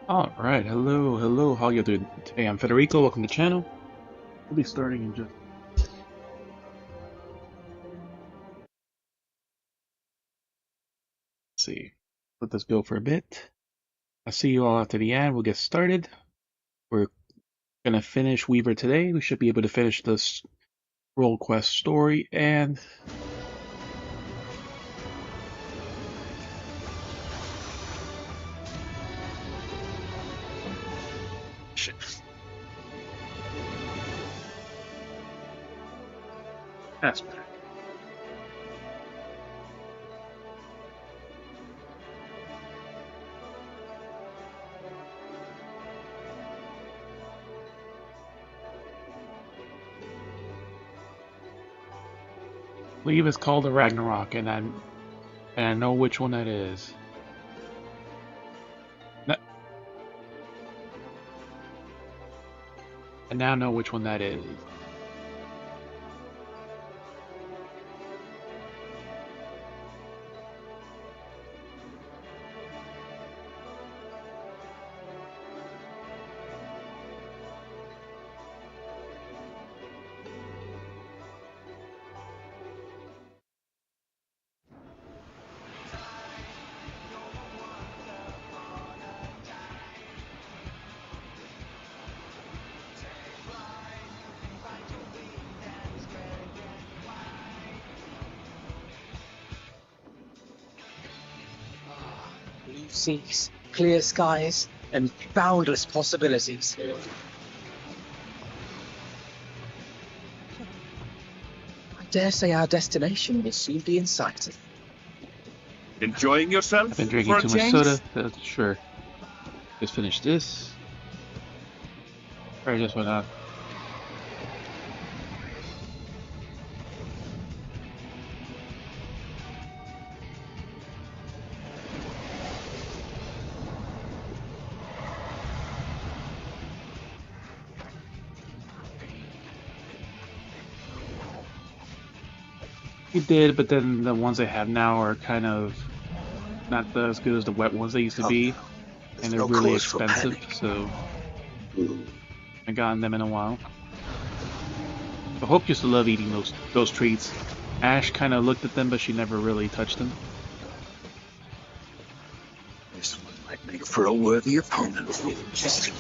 Alright, hello, how you doing today? I'm Federico, welcome to the channel. We'll be starting in just... Let's see. Let this go for a bit. I'll see you all after the ad, we'll get started. We're gonna finish Weaver today. We should be able to finish this Roll Quest story, and... Shit. That's better. I believe it's called the Ragnarok, and I know which one that is. I now know which one that is. Blue seas, clear skies, and boundless possibilities. I dare say our destination will soon be in sight. Enjoying yourself? I've been drinking too much soda, that's sure. Just finished this. Or just went out. He did, but then the ones I have now are kind of not as good as the wet ones they used to be, and they're really expensive, so I haven't gotten them in a while. I hope used to love eating those treats. Ash kind of looked at them, but she never really touched them. This one might make for a worthy opponent. Just...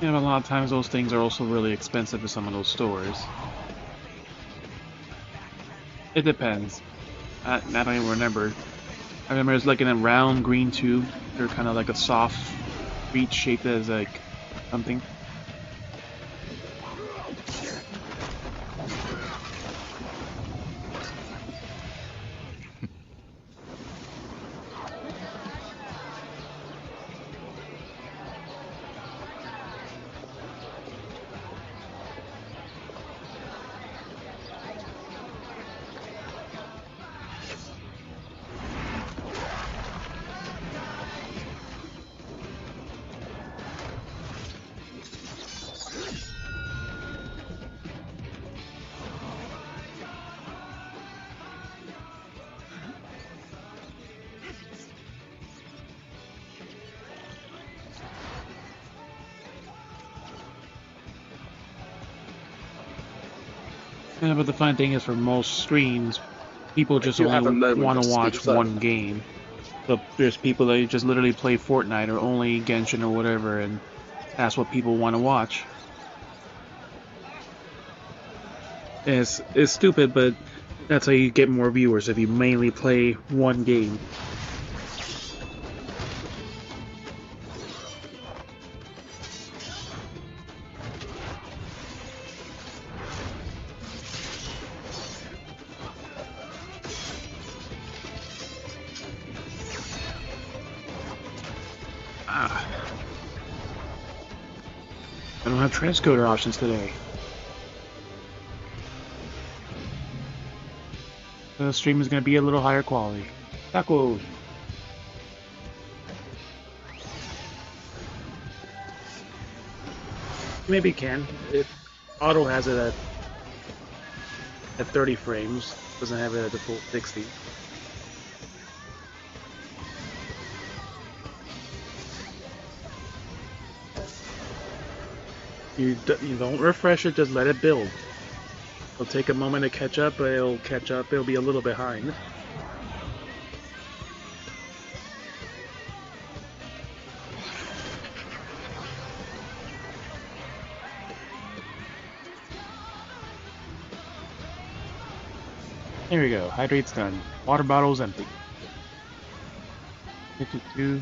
Yeah, but a lot of times those things are also really expensive at some of those stores. It depends. I don't even remember. I remember it's like in a round green tube. They're kind of like a soft treat shaped as like something. Yeah, but the fun thing is for most streams, people just only want to watch one game. So there's people that just literally play Fortnite or only Genshin or whatever, and that's what people want to watch. It's stupid, but that's how you get more viewers if you mainly play one game. I don't have transcoder options today. The stream is going to be a little higher quality. Tacos! Maybe it can. Auto has it at 30 frames. Doesn't have it at the full 60. You don't refresh it, just let it build. It'll take a moment to catch up, but it'll catch up. It'll be a little behind. There we go. Hydrate's done. Water bottle's empty. 52.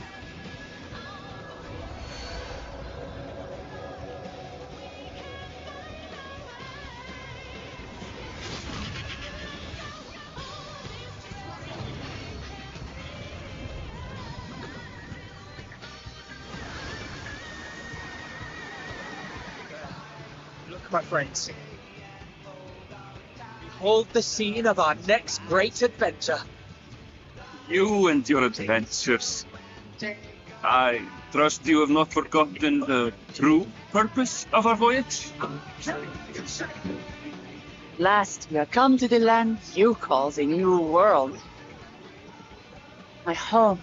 Look, my friends. Behold the scene of our next great adventure. You and your adventures. I trust you have not forgotten the true purpose of our voyage? Last, we are come to the land you call the New World. My home.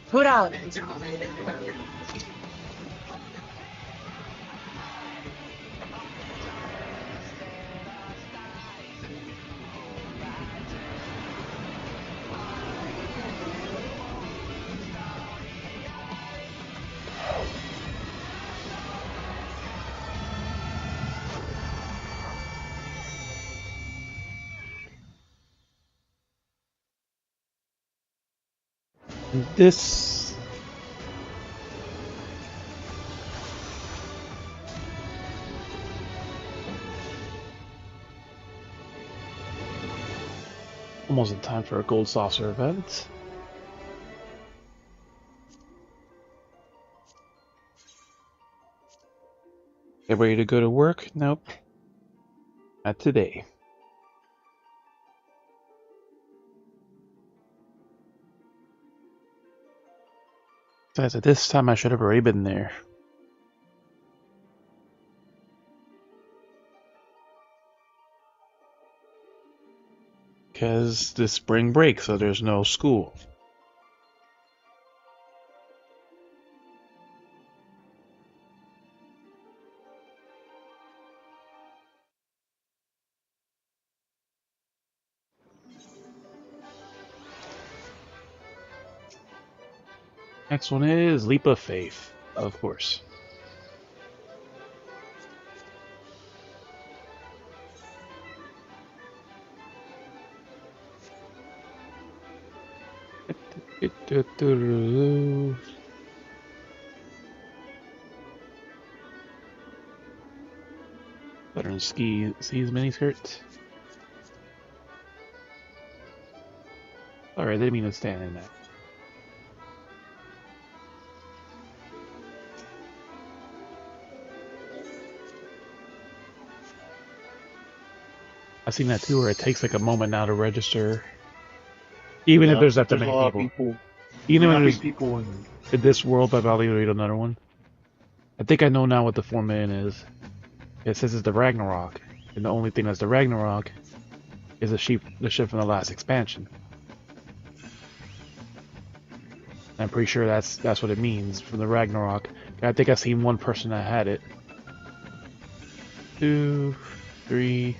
Put out. This almost in time for a gold saucer event. Get ready to go to work? Nope. Not today. Besides, at this time I should have already been there. Because this spring break, so there's no school. Next one is Leap of Faith, of course. Veteran Seas miniskirt. Sorry, I didn't mean to stand in that. I've seen that too, where it takes like a moment now to register. Even if there's that many people. Even if there's people in this world, but I'll read another one. I think I know now what the 4 million is. It says it's the Ragnarok, and the only thing that's the Ragnarok is the ship from the last expansion. I'm pretty sure that's what it means from the Ragnarok. I think I've seen one person that had it. 2, 3,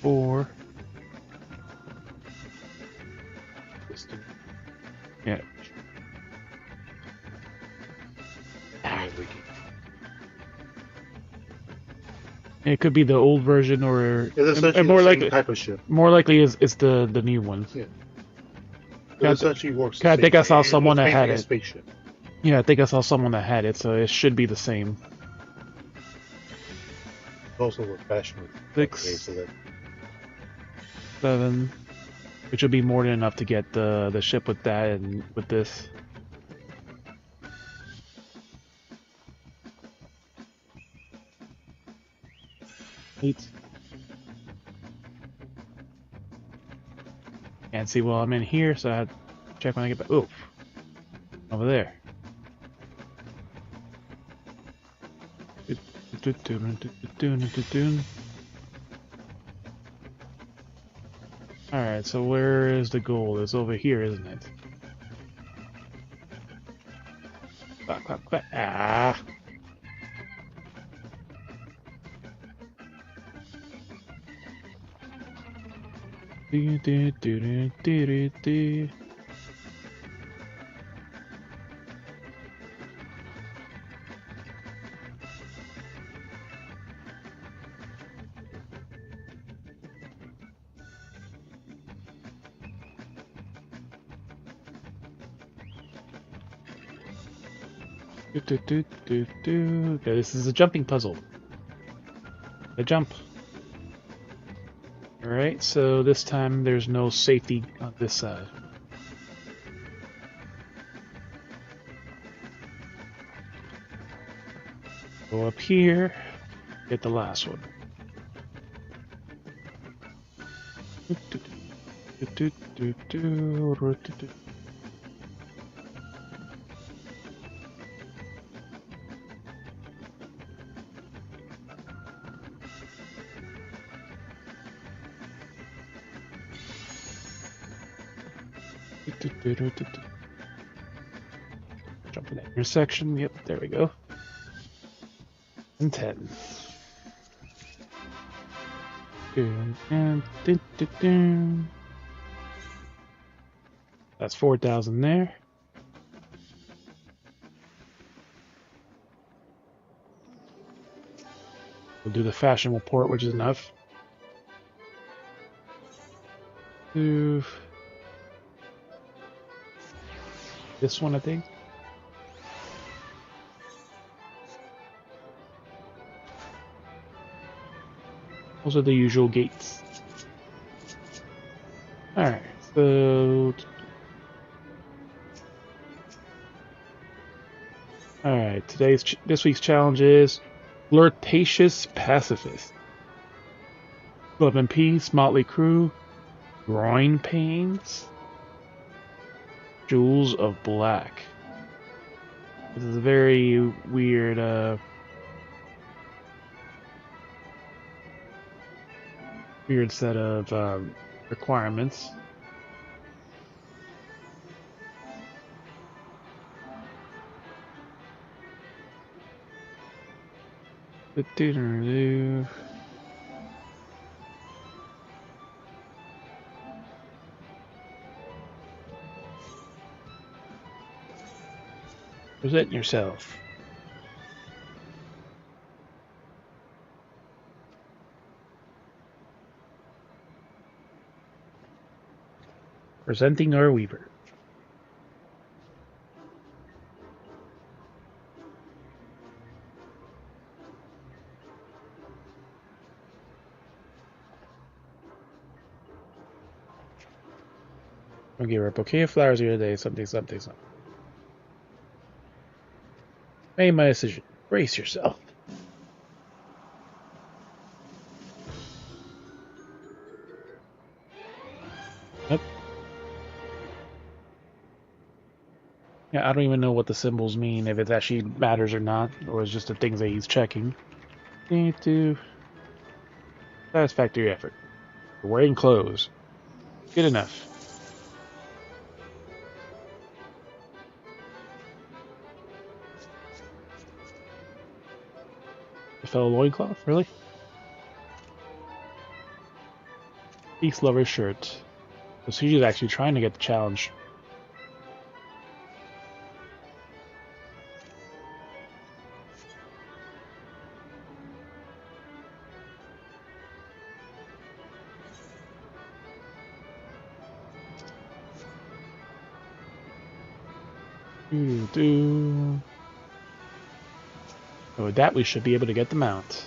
4. Yeah. It could be the old version, or and more likely type of ship. More likely it's the new one. Yeah. It essentially works. I think I saw someone that had it. Spaceship. Yeah, I think I saw someone that had it, so it should be the same. Also, we're fashioned with 6, 7, which would be more than enough to get the ship with that and with this. Can't see while I'm in here, so I have to check when I get back. Oh, over there. Alright, so where is the goal? It's over here, isn't it? Quack, quack, quack. Ah! Do, do, do, do, do, do, do. Okay, this is a jumping puzzle. A jump. Alright, so this time there's no safety on this side. Go up here, get the last one. Jump in that intersection. Yep, there we go. And 10. That's 4,000 there. We'll do the fashion report, which is enough. This one, I think. Those are the usual gates. Alright, so... Alright, this week's challenge is Flirtatious Pacifist. Love and Peace, Motley Crue, Groin Pains, Jewels of Black. This is a very weird, weird set of requirements. Present yourself. Presenting our Weaver. I'll give her a bouquet of flowers here today, something, something, something. Made my decision. Brace yourself. Yep. Yeah, I don't even know what the symbols mean, if it actually matters or not, or it's just the things that he's checking. Need to... Satisfactory effort. You're wearing clothes. Good enough. A fellow loincloth? Really? Peace Lover shirt. So she's actually trying to get the challenge. So with that, we should be able to get the mount.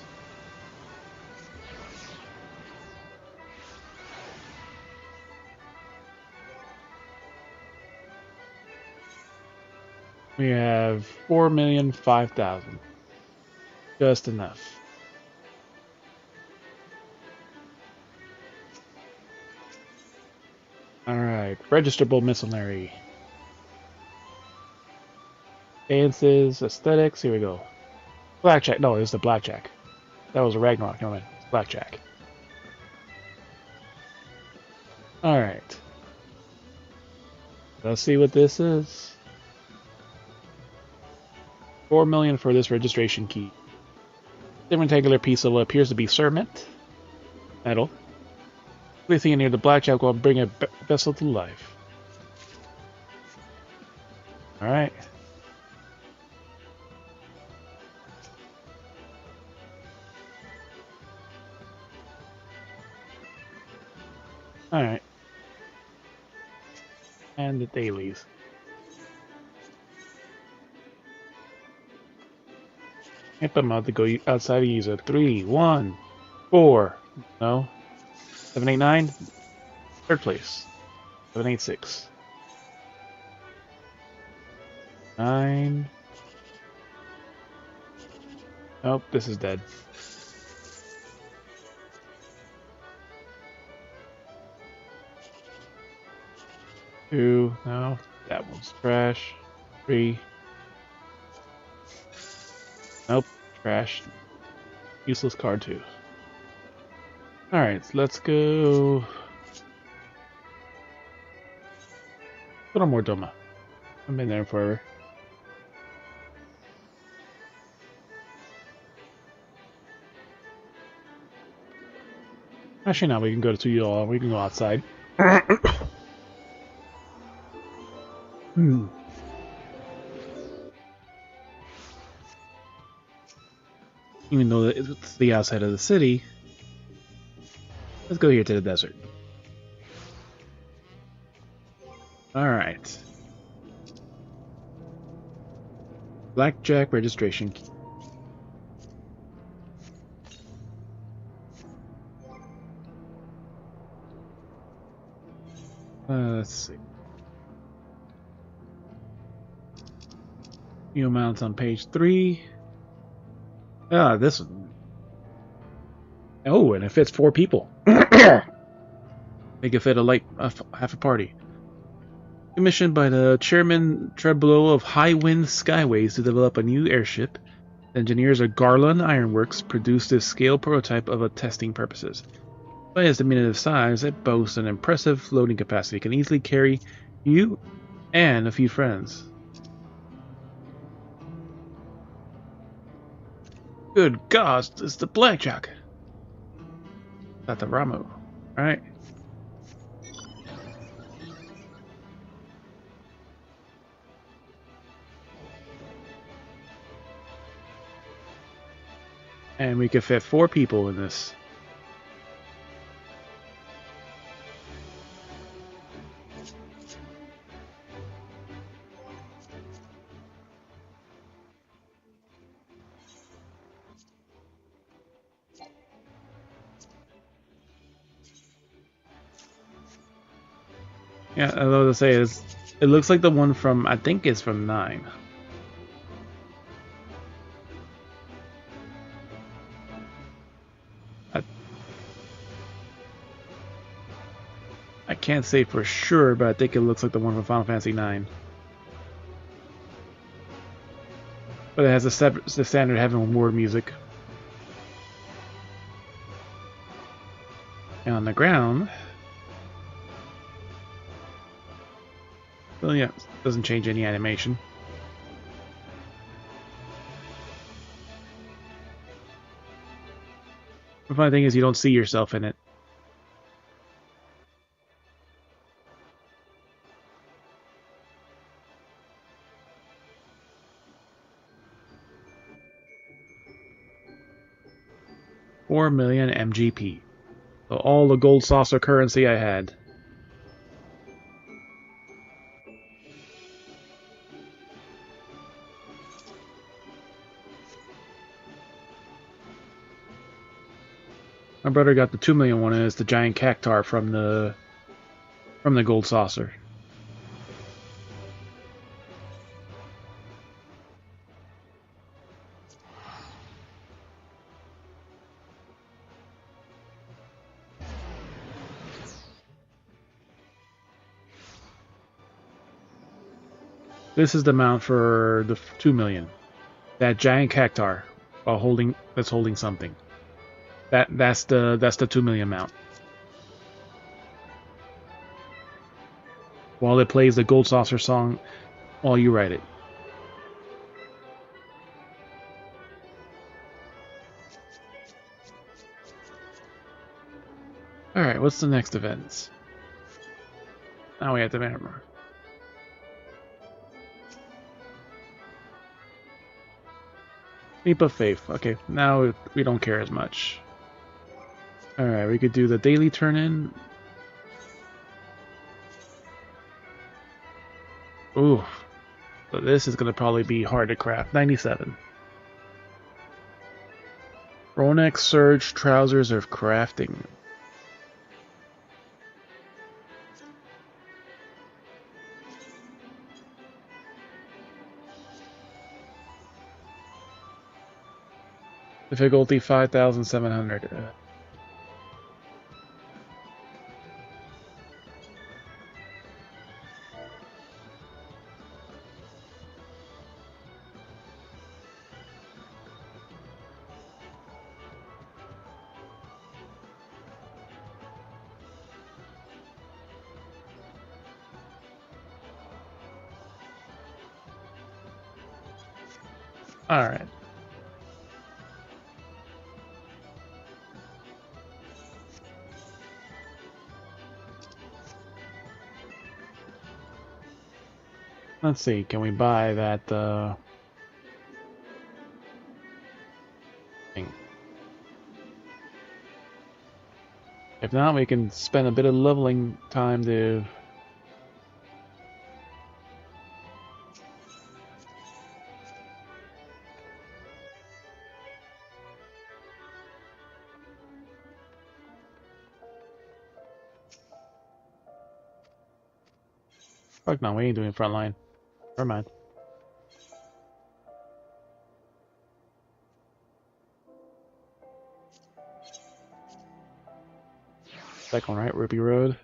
We have 4,005,000. Just enough. Alright, registerable miscellany. Dances, aesthetics, here we go. Blackjack. No, it's the blackjack. That was a Ragnarok. No, man. Blackjack. Alright. Let's see what this is. 4 million for this registration key. The rectangular piece of what appears to be cermet. Metal. Placing it near the blackjack will bring a vessel to life. Alright. Alright. And the dailies. Yep, I'm about to go outside and use a 3, 1, 4. No. 7, 8, 9. Third place. 7, 8, 6. 9. Nope, this is dead. 2. No, that one's trash. 3. Nope, trash. Useless card 2. Alright, let's go. A little more Doma. I've been there forever. Actually, no, we can go to y'all. We can go outside. Even though it's the outside of the city, let's go here to the desert. Alright. Blackjack registration key. Let's see. New amounts on page 3. Ah, this one. Oh, and it fits 4 people. Make it fit half a party. Commissioned by the Chairman Treblow of High Wind Skyways to develop a new airship, the engineers of Garland Ironworks produced this scale prototype of a testing purposes. By its diminutive size, it boasts an impressive loading capacity. It can easily carry you and a few friends. Good gosh, it's the blackjack. Not the Ramu, right? And we could fit 4 people in this. Yeah, I love to say it looks like the one from, I think it's from 9. I can't say for sure, but I think it looks like the one from Final Fantasy 9. But it has the standard Heaven Ward music. And on the ground, well, yeah, doesn't change any animation. The funny thing is you don't see yourself in it. $4 million MGP. So all the gold saucer currency I had. My brother got the 2 million one, and it's the giant cactar from the gold saucer. This is the amount for the 2 million. That giant cactar. while holding something. That's the 2 million amount. While it plays the Gold Saucer song while you write it. Alright, what's the next event? Now we have to remember. Leap of Faith. Okay, now we don't care as much. Alright, we could do the daily turn-in. Ooh. So this is going to probably be hard to craft. 97. Ronex Surge Trousers of Crafting. Difficulty 5,700. Alright. Let's see, can we buy that thing? If not, we can spend a bit of leveling time to... Fuck no, we ain't doing frontline. Never mind. Second right, Ruby Road.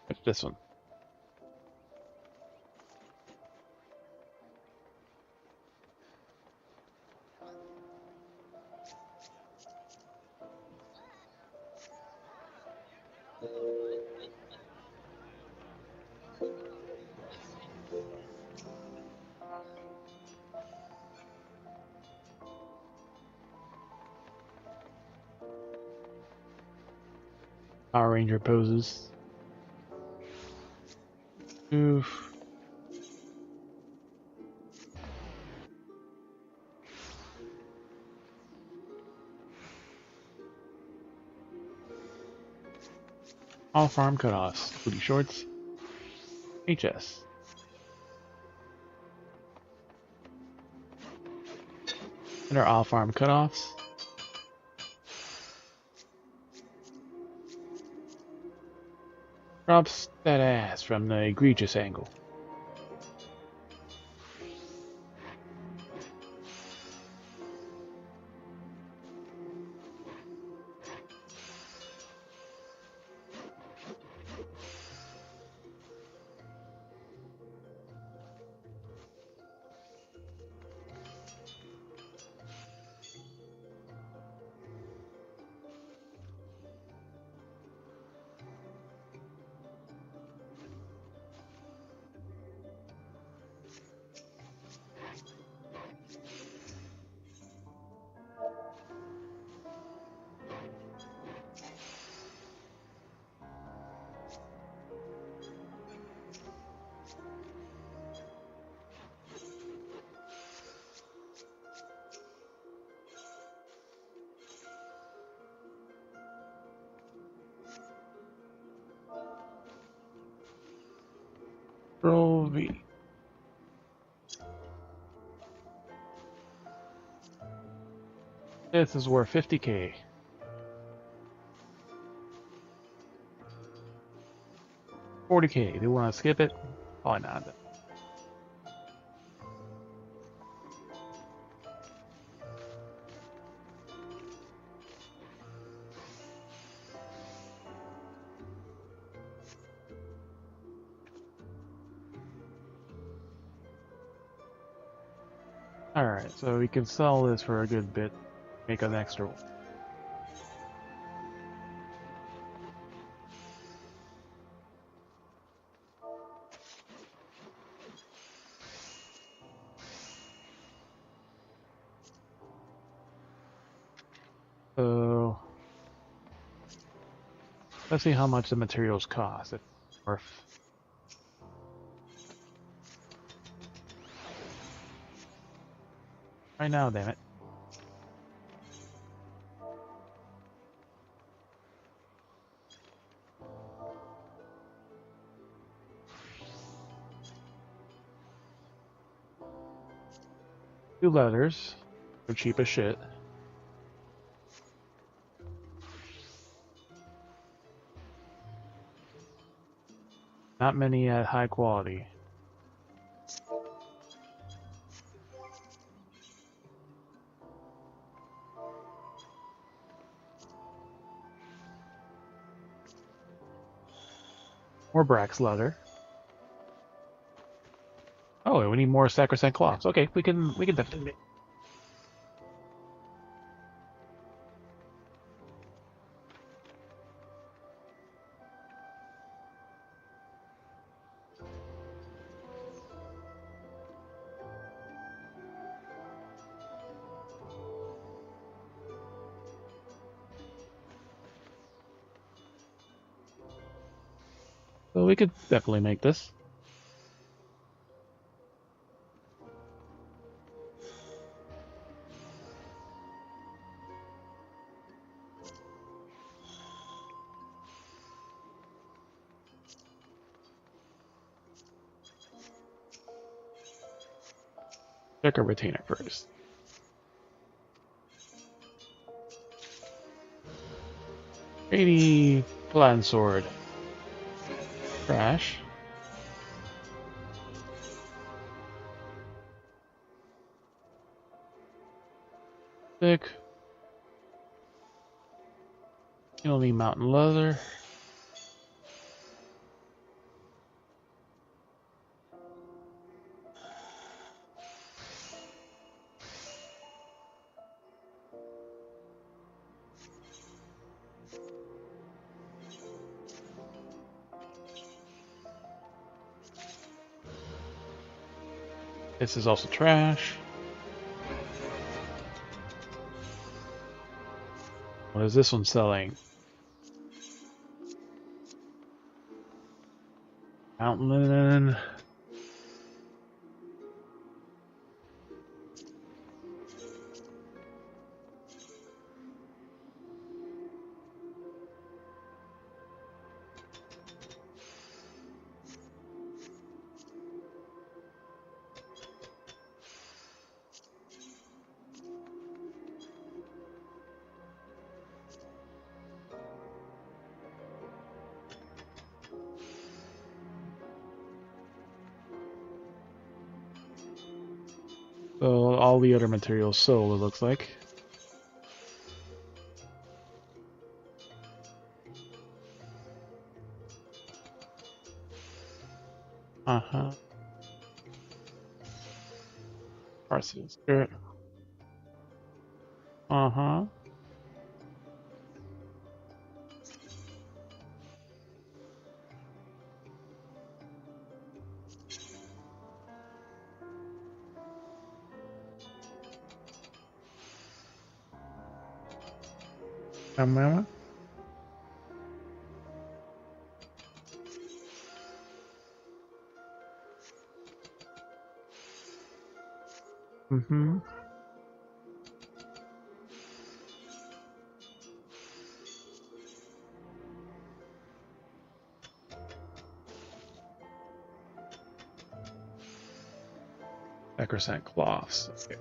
What's this one? Power Ranger poses. Oof. All farm cutoffs. Booty shorts. HS. And our all farm cutoffs. Drops that ass from the egregious angle. Control V. This is worth 50k. $40k. Do you want to skip it? Probably not. Alright, so we can sell this for a good bit, make an extra one. So let's see how much the materials cost. If it's worth. Right now, damn it. Two letters. They're cheap as shit. Not many at high quality. More Brax leather. Oh, we need more sacrosanct cloths. Okay, we can definitely. So we could definitely make this. Check our retainer first. $80 plan sword. Trash. Thick. You don't need mountain leather. This is also trash. What is this one selling? Mountain linen. So all the other materials sold, it looks like. Uh-huh. Parsons skirt. Uh-huh. Mama. Mm-hmm. Sacrosanct cloths. Okay.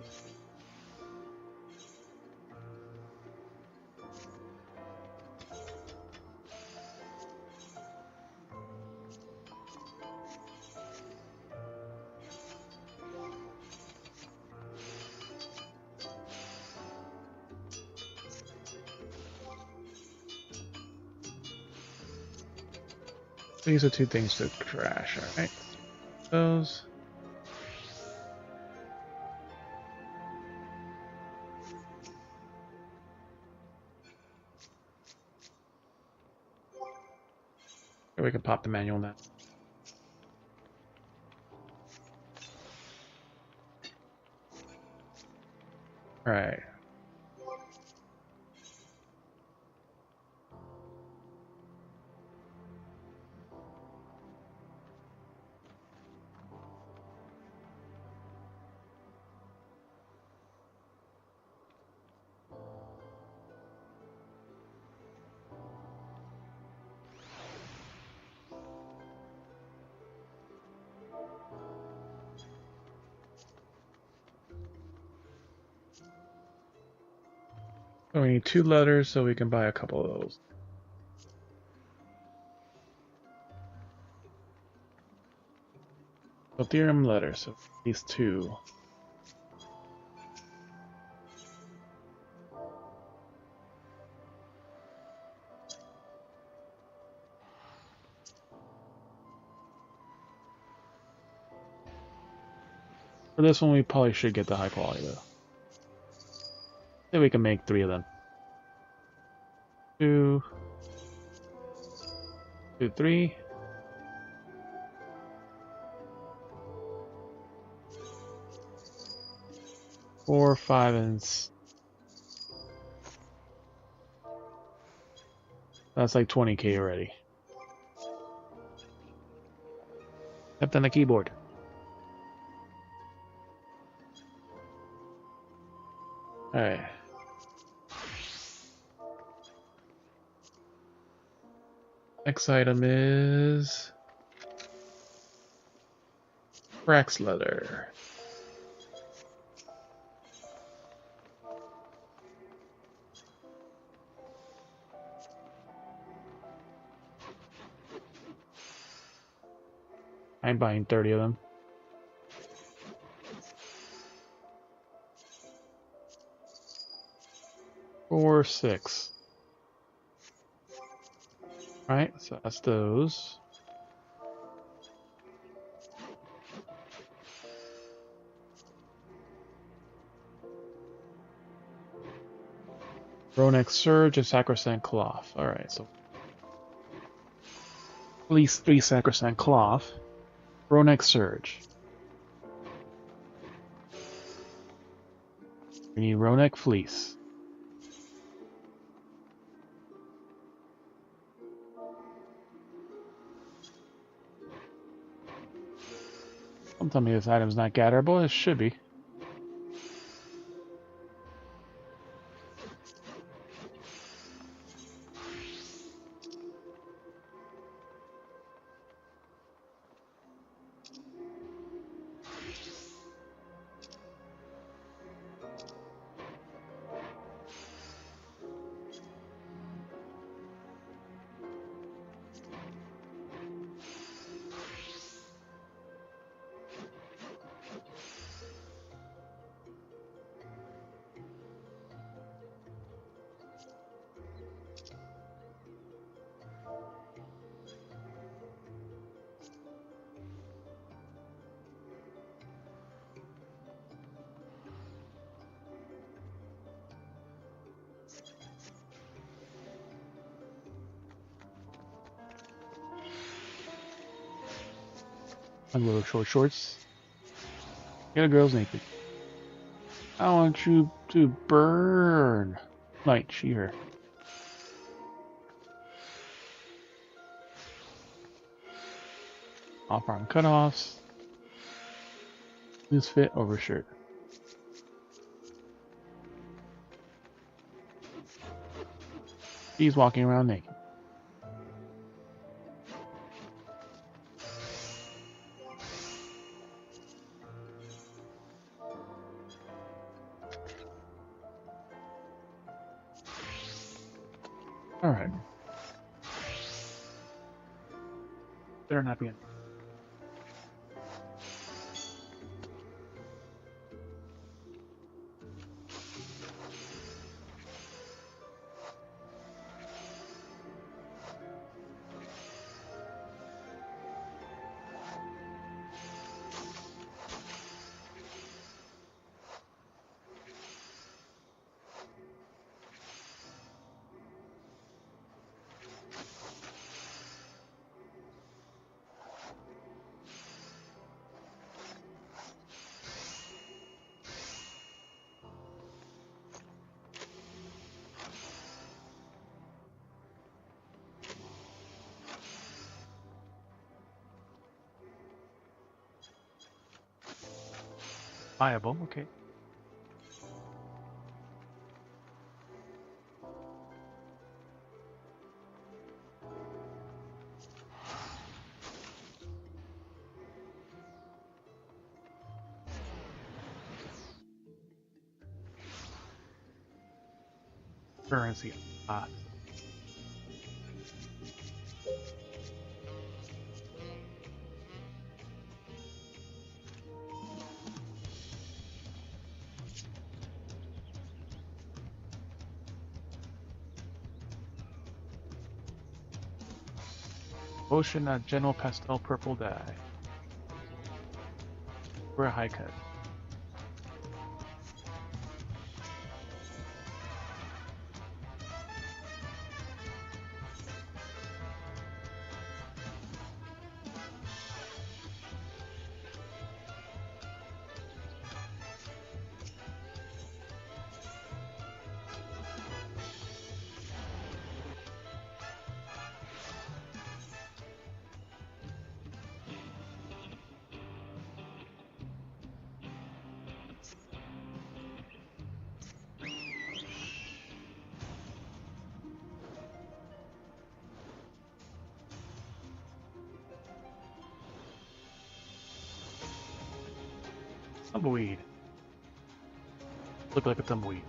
These are two things to trash, alright? Those. Or we can pop the manual now. Alright. So we need 2 letters so we can buy a couple of those. So theorem letters, so these 2. For this one, we probably should get the high quality though. Then we can make 3 of them. 2, 2, 3. 4, 5, and that's like 20k already. Except on the keyboard. Alright. Next item is Brax leather. I'm buying 30 of them. Four, 6. Right, so that's those. Ronex Surge and Sacrosanct Cloth. Alright, so at least 3 Sacrosanct Cloth. Ronex Surge. We need Ronex Fleece. Don't tell me this item's not gatherable. It should be. Little short shorts. Get a girl's naked. I want you to burn. Light shear. Off-arm cutoffs. Loose fit overshirt. He's walking around naked. Alright. Better not be in. viable. Okay. Currency. Ah. Ocean general pastel purple dye. We're a high cut. Tumbleweed. Look like a tumbleweed.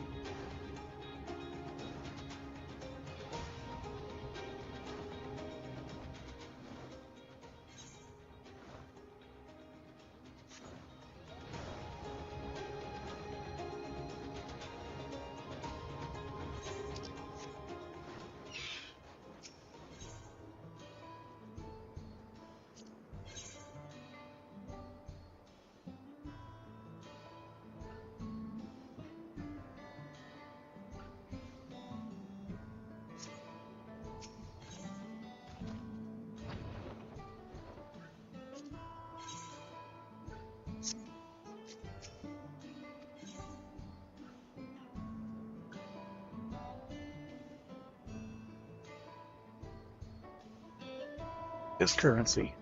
This currency.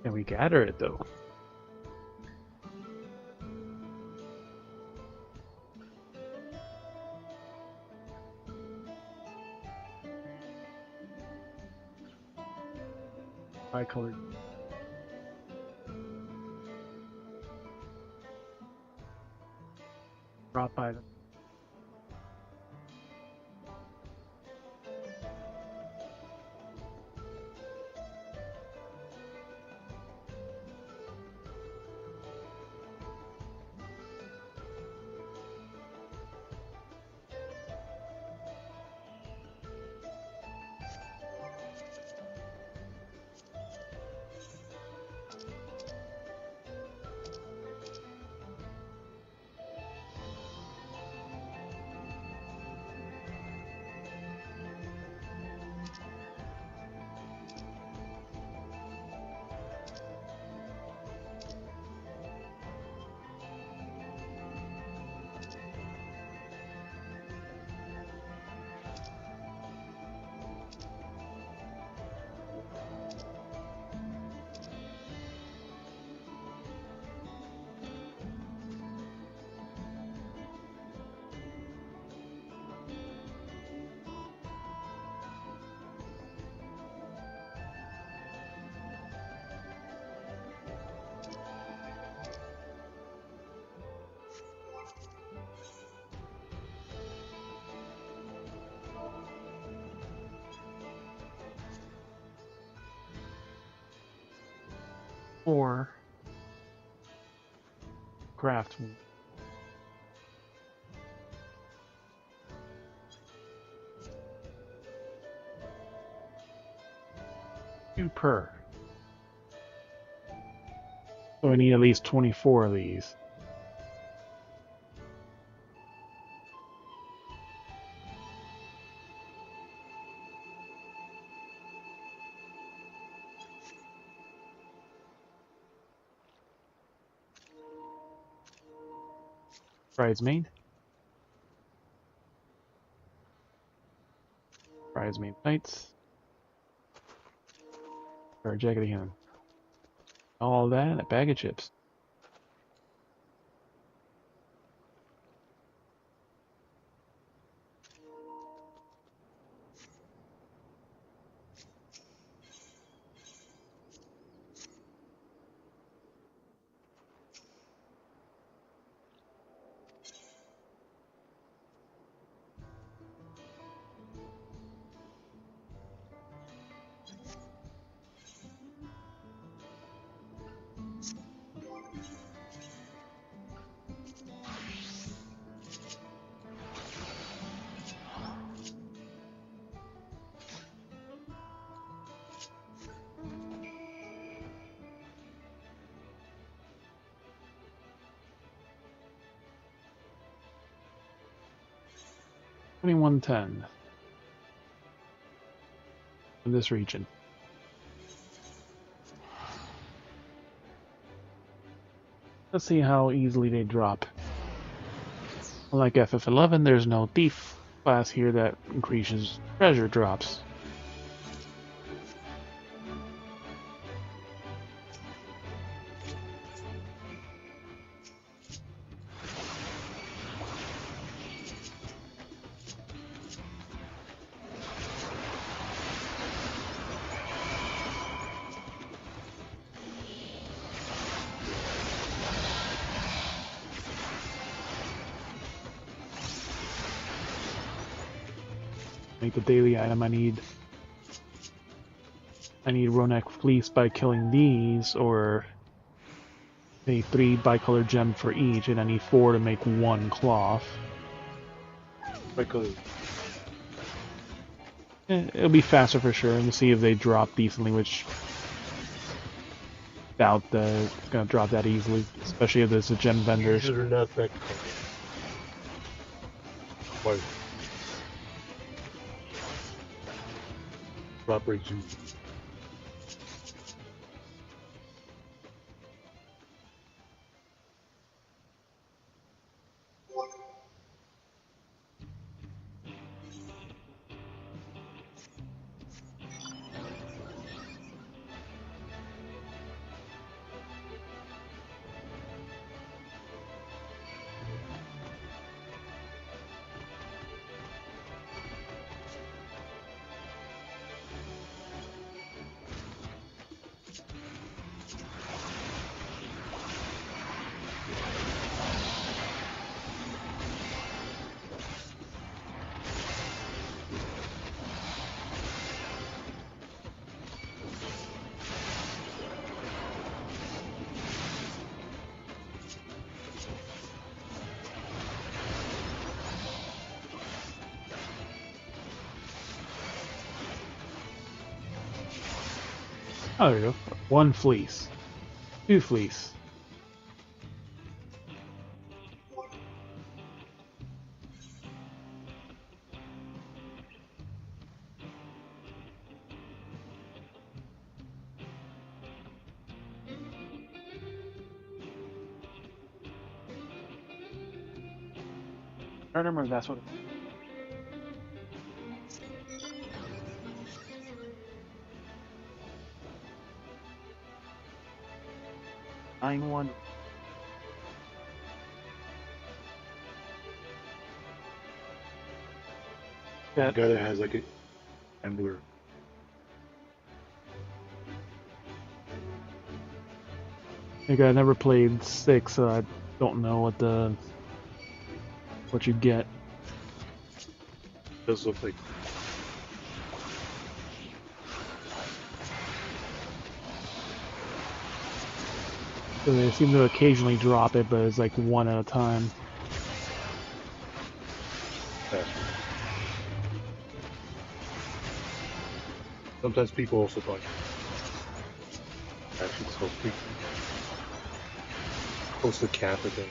Can we gather it though? Bi-colored. Drop item. Or craft. Two per. So I need at least 24 of these. Bridesmaid. Bridesmaid knights. Or jacket again. All that and a bag of chips. $21.10 in this region. Let's see how easily they drop. Unlike FF11, there's no thief class here that increases treasure drops. Make the daily item I need Ronak Fleece by killing these, or a 3 bicolor gem for each, and I need 4 to make 1 cloth. Bicolor. It'll be faster for sure, and to see if they drop decently, which doubt that it's gonna drop that easily, especially if there's a gem vendor. These are not that cool. Drop rate zoom. Oh, there you go. 1 fleece. 2 fleece. I don't remember that's what it is. 9-1. The guy that has like a emblem. I never played 6, so I don't know what you get. It does look like. So they seem to occasionally drop it, but it's like 1 at a time. Sometimes people also buy. Actually, so people close to cap at them.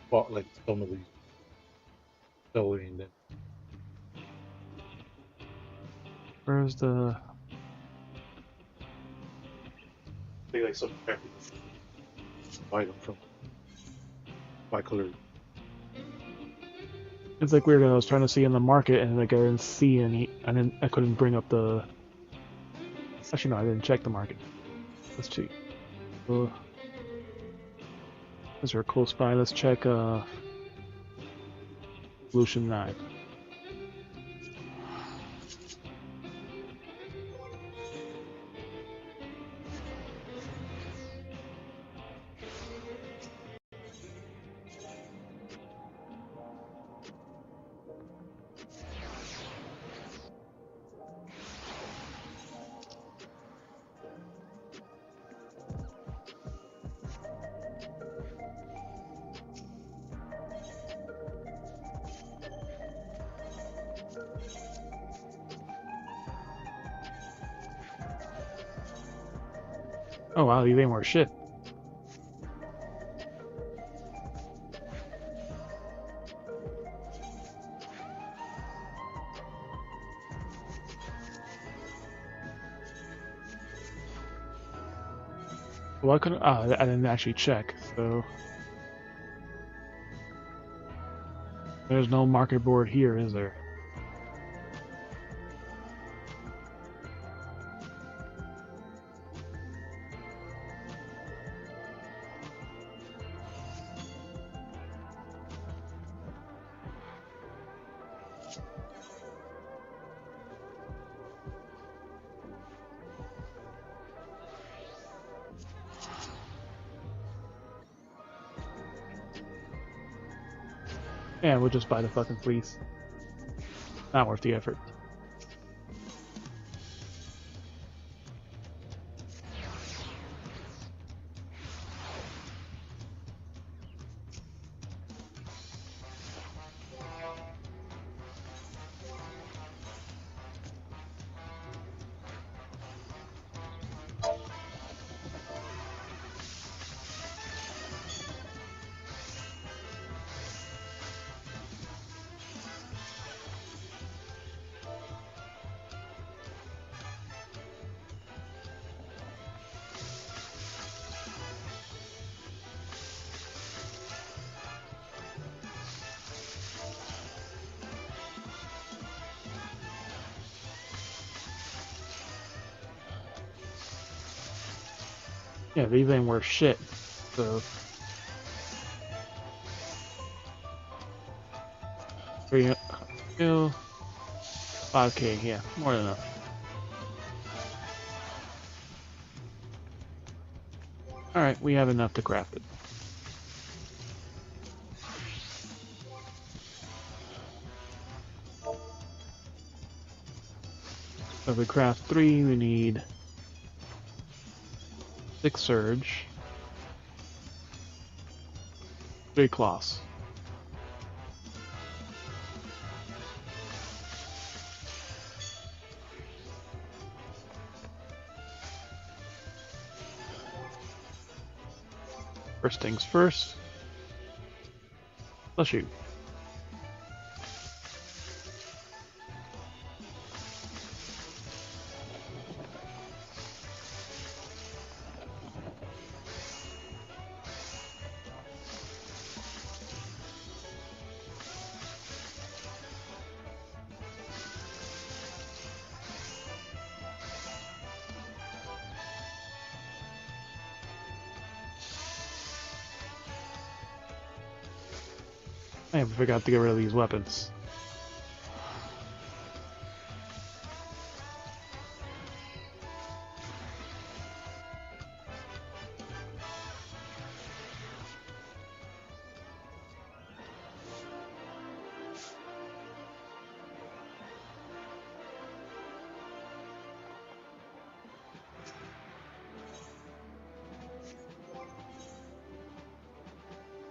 Bought like some of these selling them. Where's the? They like some crappy item from bicolor. It's like weird. I was trying to see in the market, and like I didn't see any. I couldn't bring up the Actually, no, I didn't check the market. Let's see. Is there close by? Let's check Evolution 9. Oh wow, you ain't worth shit. Well, I couldn't. I didn't actually check, so there's no market board here, is there? Yeah, we'll just buy the fucking fleece. Not worth the effort. Yeah, these ain't worth shit. So 3, 2, 5K, yeah, more than enough. Alright, we have enough to craft it. So if we craft 3, we need 6 surge, 3 cloths. First things first. Let's shoot. I forgot to get rid of these weapons.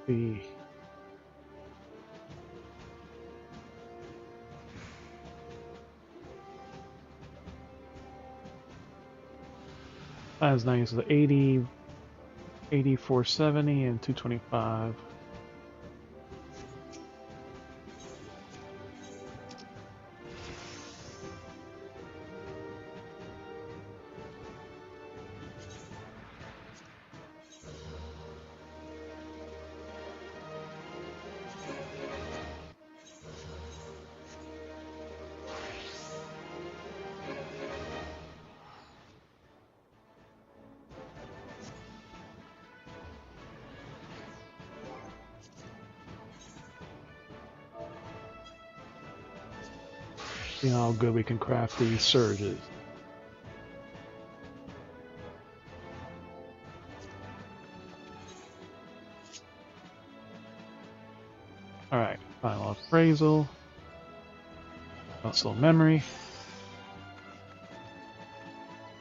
The that is nice. The 80, 8470 and 225. See how good we can craft these surges. Alright, final appraisal. Muscle memory.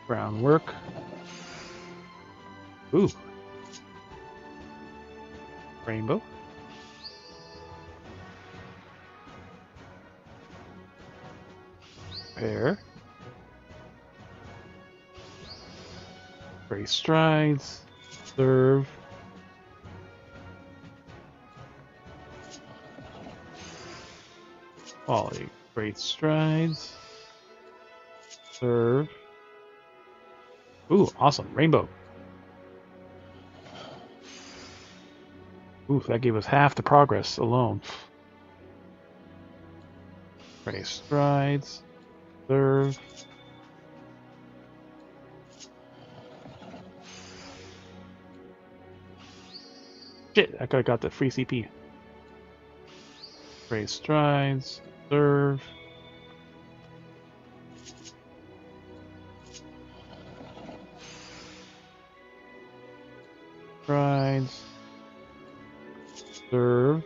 Groundwork. Ooh. Rainbow. Pair. Great strides. Serve. Quality. Great strides. Serve. Ooh, awesome. Rainbow. Ooh, that gave us half the progress alone. Great strides. Serve. Shit, I could have got the free CP. Great strides. Serve. Strides. Serve.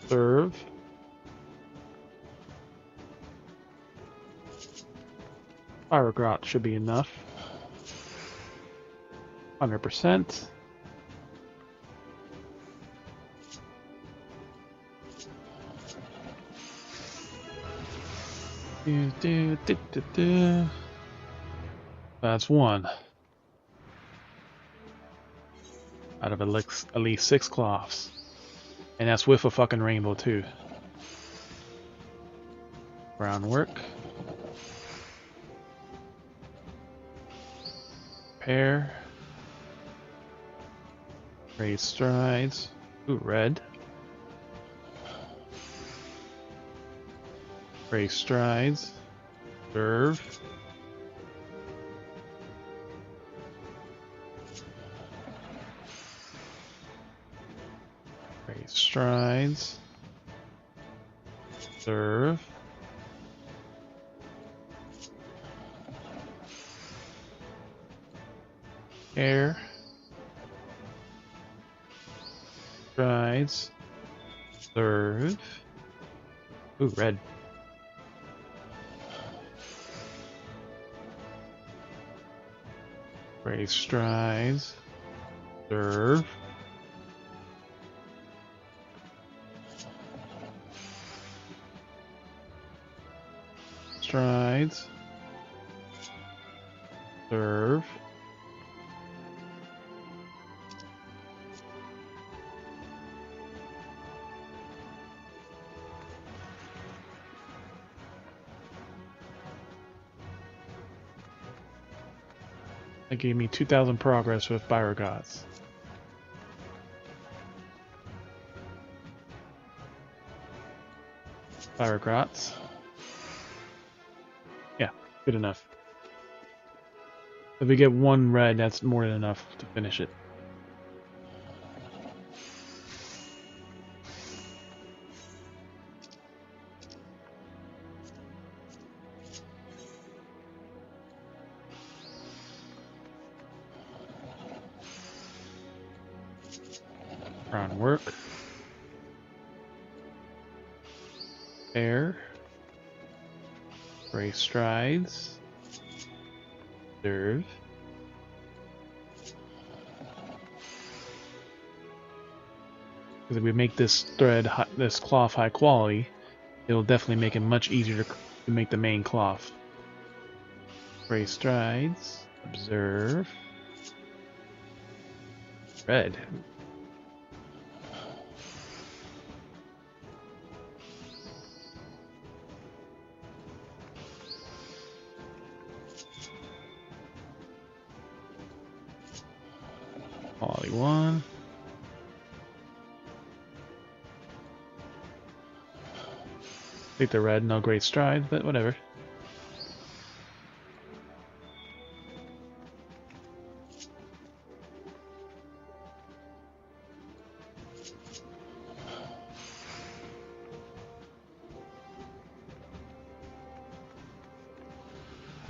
Serve. Fire grot should be enough. 100%. That's one. Out of at least 6 cloths. And that's with a fucking rainbow too. Groundwork. Pair. Great strides. Ooh, red. Great strides. Serve. Great strides. Serve. Air. Strides. Serve. Ooh, red. Great strides. Serve. Strides. Serve. That gave me 2,000 progress with Byrogots. Byrogots. Yeah, good enough. If we get one red, that's more than enough to finish it. Groundwork. Air. Great strides. Serve. Because if we make this thread, this cloth high quality, it'll definitely make it much easier to make the main cloth. Great strides. Observe. Red. Quality 1. Take the red, no great strides, but whatever.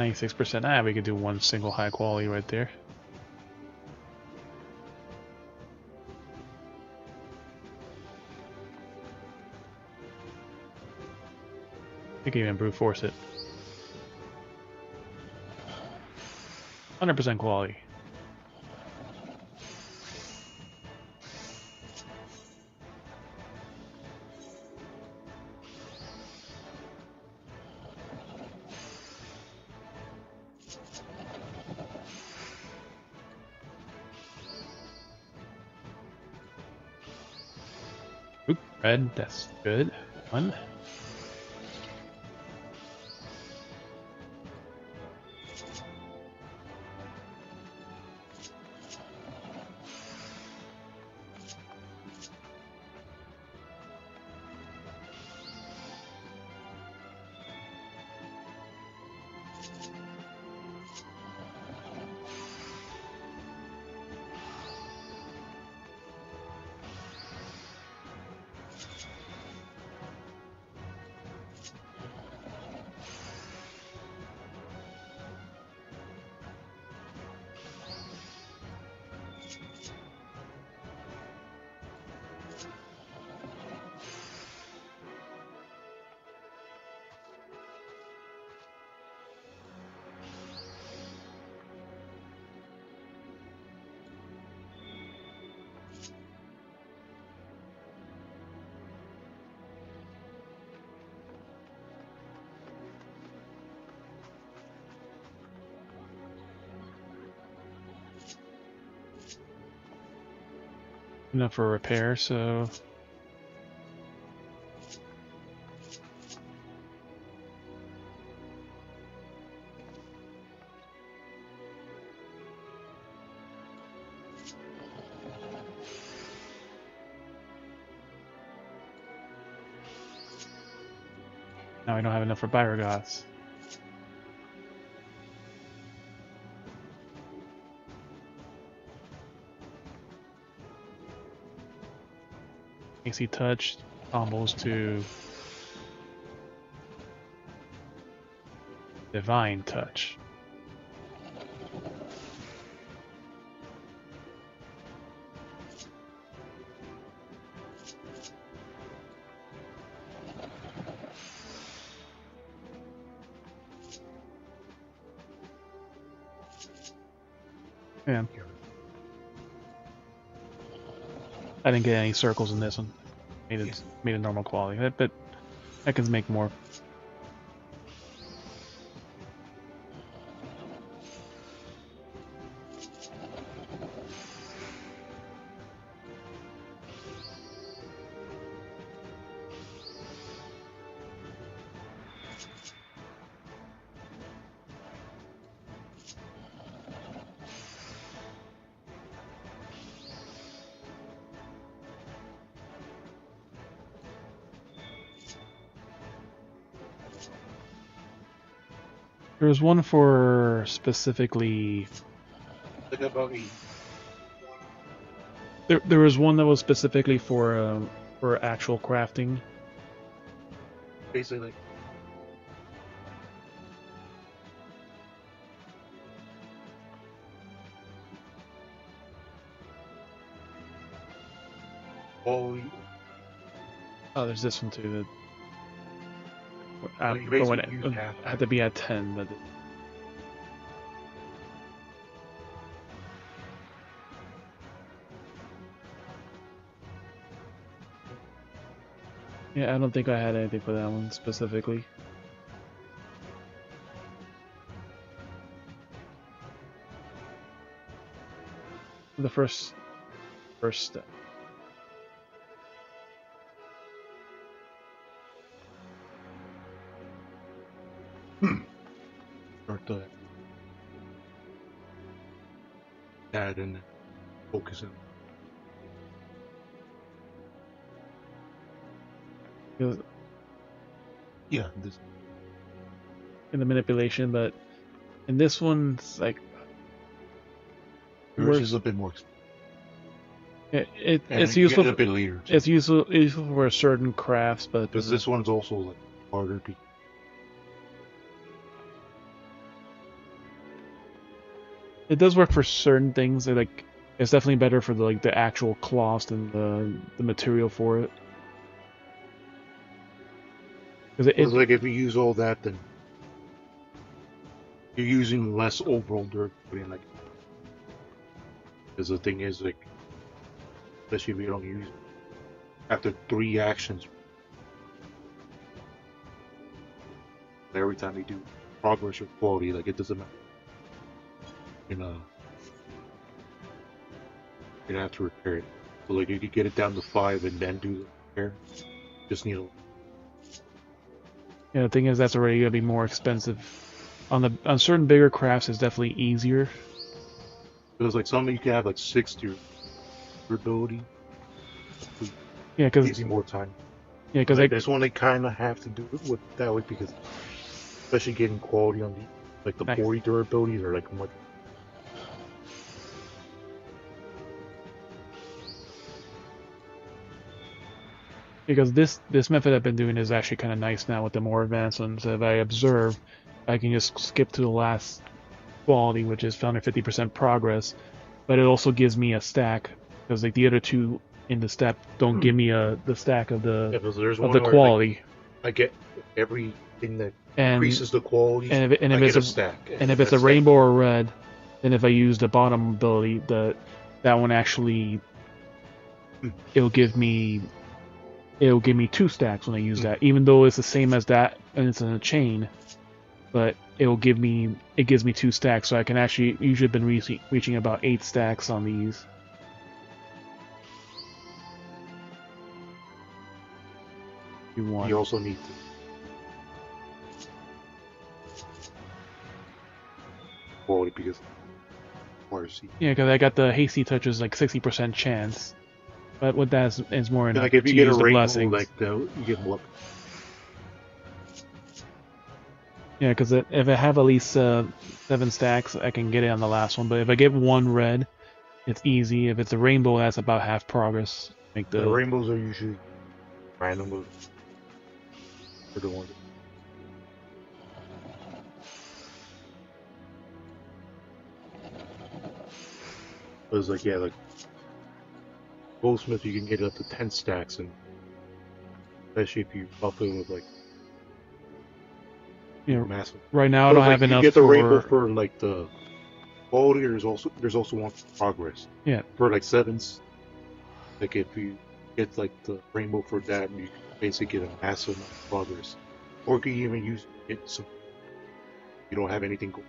96%. Ah, we could do one single high quality right there. We can even brute force it. 100% quality. Oop, red, that's good. One. Enough for repair, so now I don't have enough for Byrgoths. AC touch combos to divine touch. Yeah. I didn't get any circles in this one. Made it normal quality, but I can make more. There was one for specifically. There was one that was specifically for actual crafting. Basically. Oh, there's this one too. That I had to be at 10, but yeah, I don't think I had anything for that one specifically. The first step. Start to add and focus it. Yeah, this In the manipulation, but in this one, it's like yours is a bit more. It's useful. A bit later. It's useful for certain crafts, but because this one's also like harder to. It does work for certain things. Like it's definitely better for the actual cloths than the material for it. Because like if you use all that, then you're using less overall durability. Like, because the thing is, like, especially if you don't use it after 3 actions, every time you do progress or quality, like it doesn't matter. You'd have to repair it. So like you could get it down to 5 and then do the repair. Just need a. Yeah, the thing is that's already gonna be more expensive. On certain bigger crafts, it's definitely easier. Because like some you can have like 60 durability. Yeah, because gives you more time. Yeah, because like, this one they kind of have to do it with that way because, especially getting quality on the 40 durabilities are like much. Because this method I've been doing is actually kind of nice now with the more advanced ones. If I observe, I can just skip to the last quality, which is 150% progress, but it also gives me a stack because like the other two in the step don't give me the stack of the quality. I get everything that increases the quality, and if it's a stack. And if it's a rainbow or red, then if I use the bottom ability, that one actually it'll give me 2 stacks when I use that, even though it's the same as that and it's in a chain. But it gives me 2 stacks, so I can actually usually been reaching about 8 stacks on these. You also need to quality because yeah, because I got the hasty touches like 60% chance, but with that is more enough. Like if you get a rainbow, like you get more. Yeah, because if I have at least 7 stacks, I can get it on the last one. But if I get 1 red, it's easy. If it's a rainbow, that's about half progress. The rainbows are usually random for the ones. It was like Goldsmith, you can get up to 10 stacks, and especially if you buff it with massive. Right now, I don't have enough. You get the rainbow for like the quality. There's also one for progress. Yeah. For like 7s, like if you get like the rainbow for that, you can basically get a massive amount of progress, or you can even use it so you don't have anything going.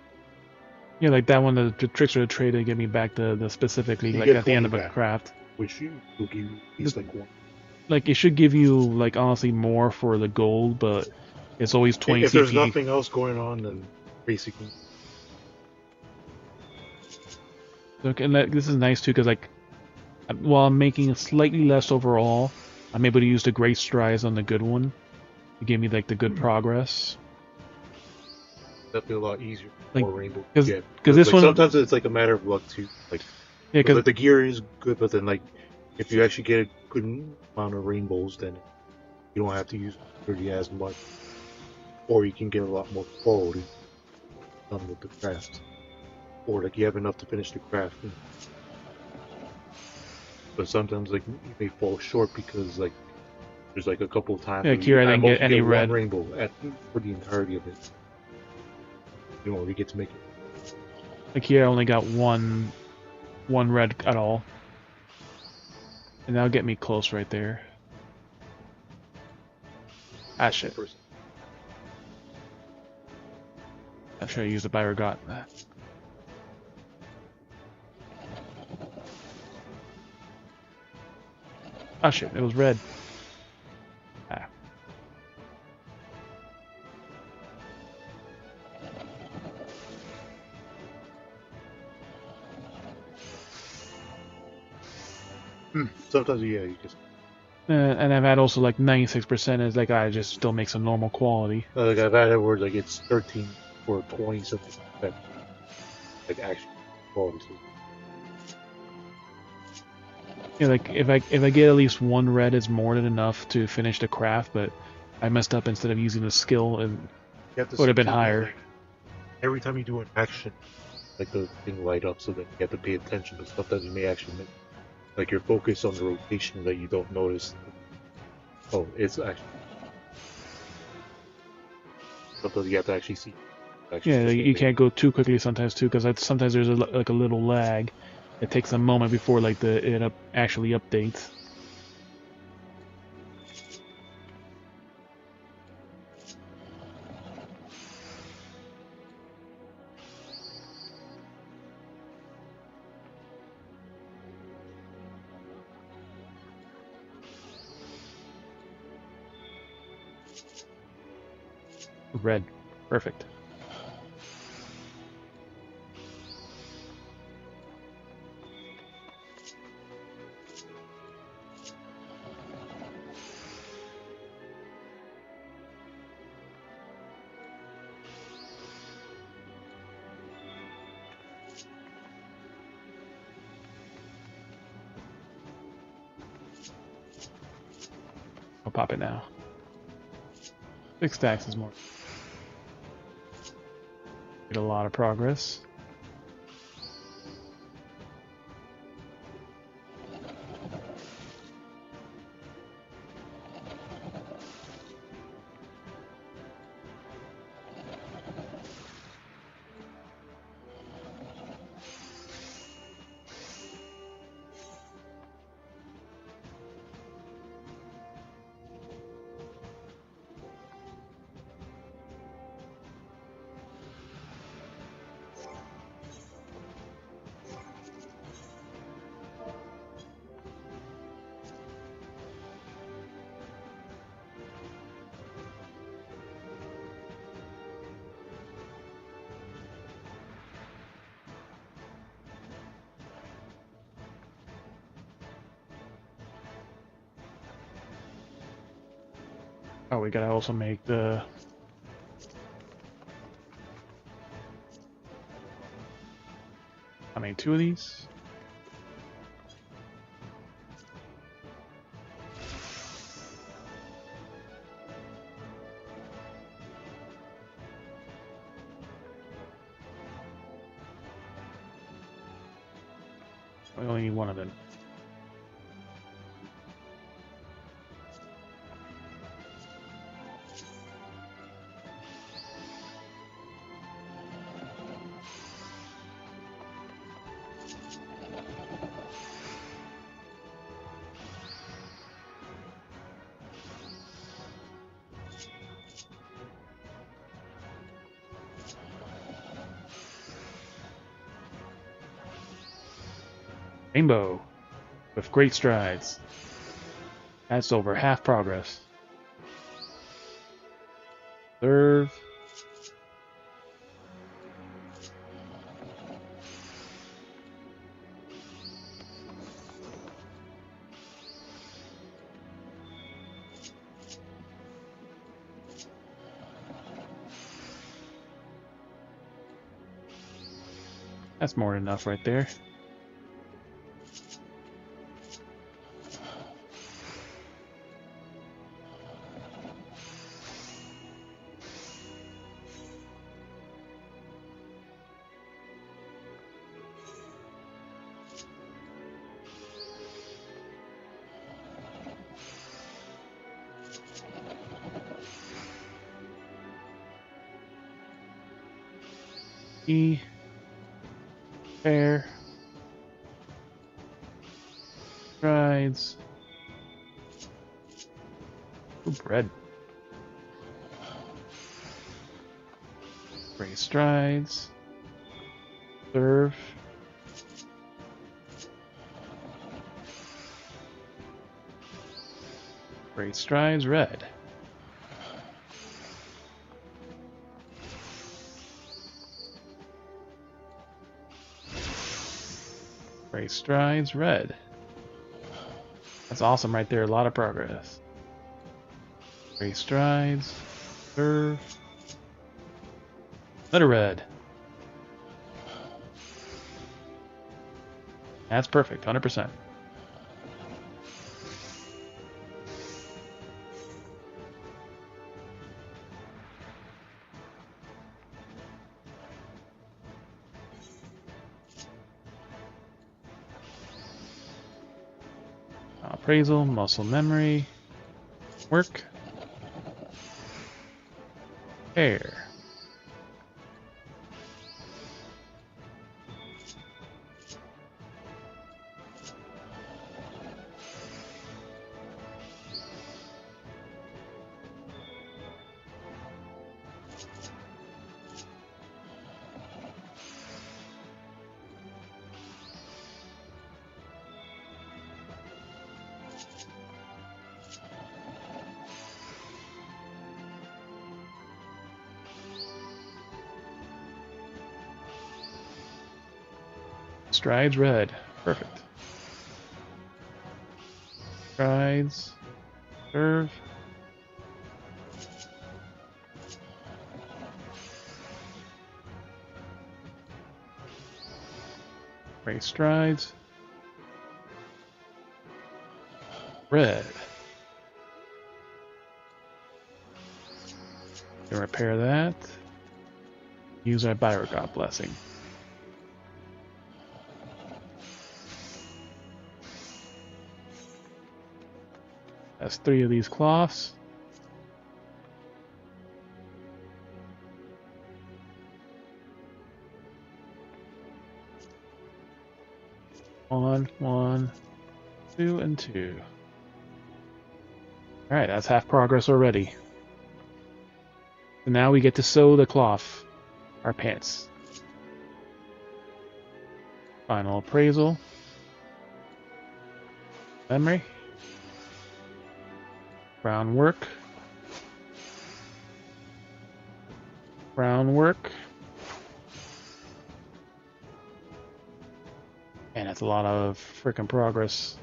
Yeah, like that one, the tricks of the trade to get me back the specifically like at the end of a craft. Which will give you at least like 1. Like it should give you like honestly more for the gold, but it's always 20 if CP. There's nothing else going on, then basically. Look, and this is nice too, because like while I'm making slightly less overall, I'm able to use the great strides on the good one to give me like the good progress. That'd be a lot easier. Like, more rainbow. Because this like, one sometimes it's like a matter of luck too. Like yeah, because the gear is good, but then like if you actually get a good amount of rainbows, then you don't have to use really as much, or you can get a lot more quality done with the craft, or like you have enough to finish the craft. But sometimes like you may fall short because like there's like a couple of times. Yeah, Kira didn't get any red rainbow for the entirety of it. You know, you get to make it. Like here, I only got one red at all, and that'll get me close right there. Ah shit! I should have used a Byregot. Ah shit! It was red. Ah. Sometimes, yeah, you just. And I've had also like 96% is like I just still make some normal quality. Like I've had it where like it's 13 or 20 something like actual quality. Yeah, like if I get at least 1 red, is more than enough to finish the craft. But I messed up instead of using the skill, and would have been higher. Like, every time you do an action, like the thing light up so that you have to pay attention to stuff that you may actually miss. Like you're focused on the rotation that you don't notice. Oh, it's actually sometimes you have to actually see. Yeah, you can't go too quickly sometimes too, because sometimes there's like a little lag. It takes a moment before like it actually updates. Red, perfect. I'll pop it now. 6 stacks is more. Get a lot of progress. Oh, we gotta also make the... I mean, 2 of these? We only need 1 of them. Rainbow, with great strides. That's over half progress. Serve. That's more than enough right there. E. Fair. Strides. Ooh, bread. Great strides. Serve. Great strides, red. Great strides, red. That's awesome right there, a lot of progress. Great strides, serve. Another red. That's perfect, 100%. appraisal, muscle memory, work, air. Strides red. Perfect. Strides. Curve. Race strides. Red. Can repair that. Use our Byrogod blessing. That's 3 of these cloths. One, 2, and 2. Alright, that's half progress already. So now we get to sew the cloth, our pants. Final appraisal. Memory. Groundwork. Groundwork. Man, that's a lot of freaking progress.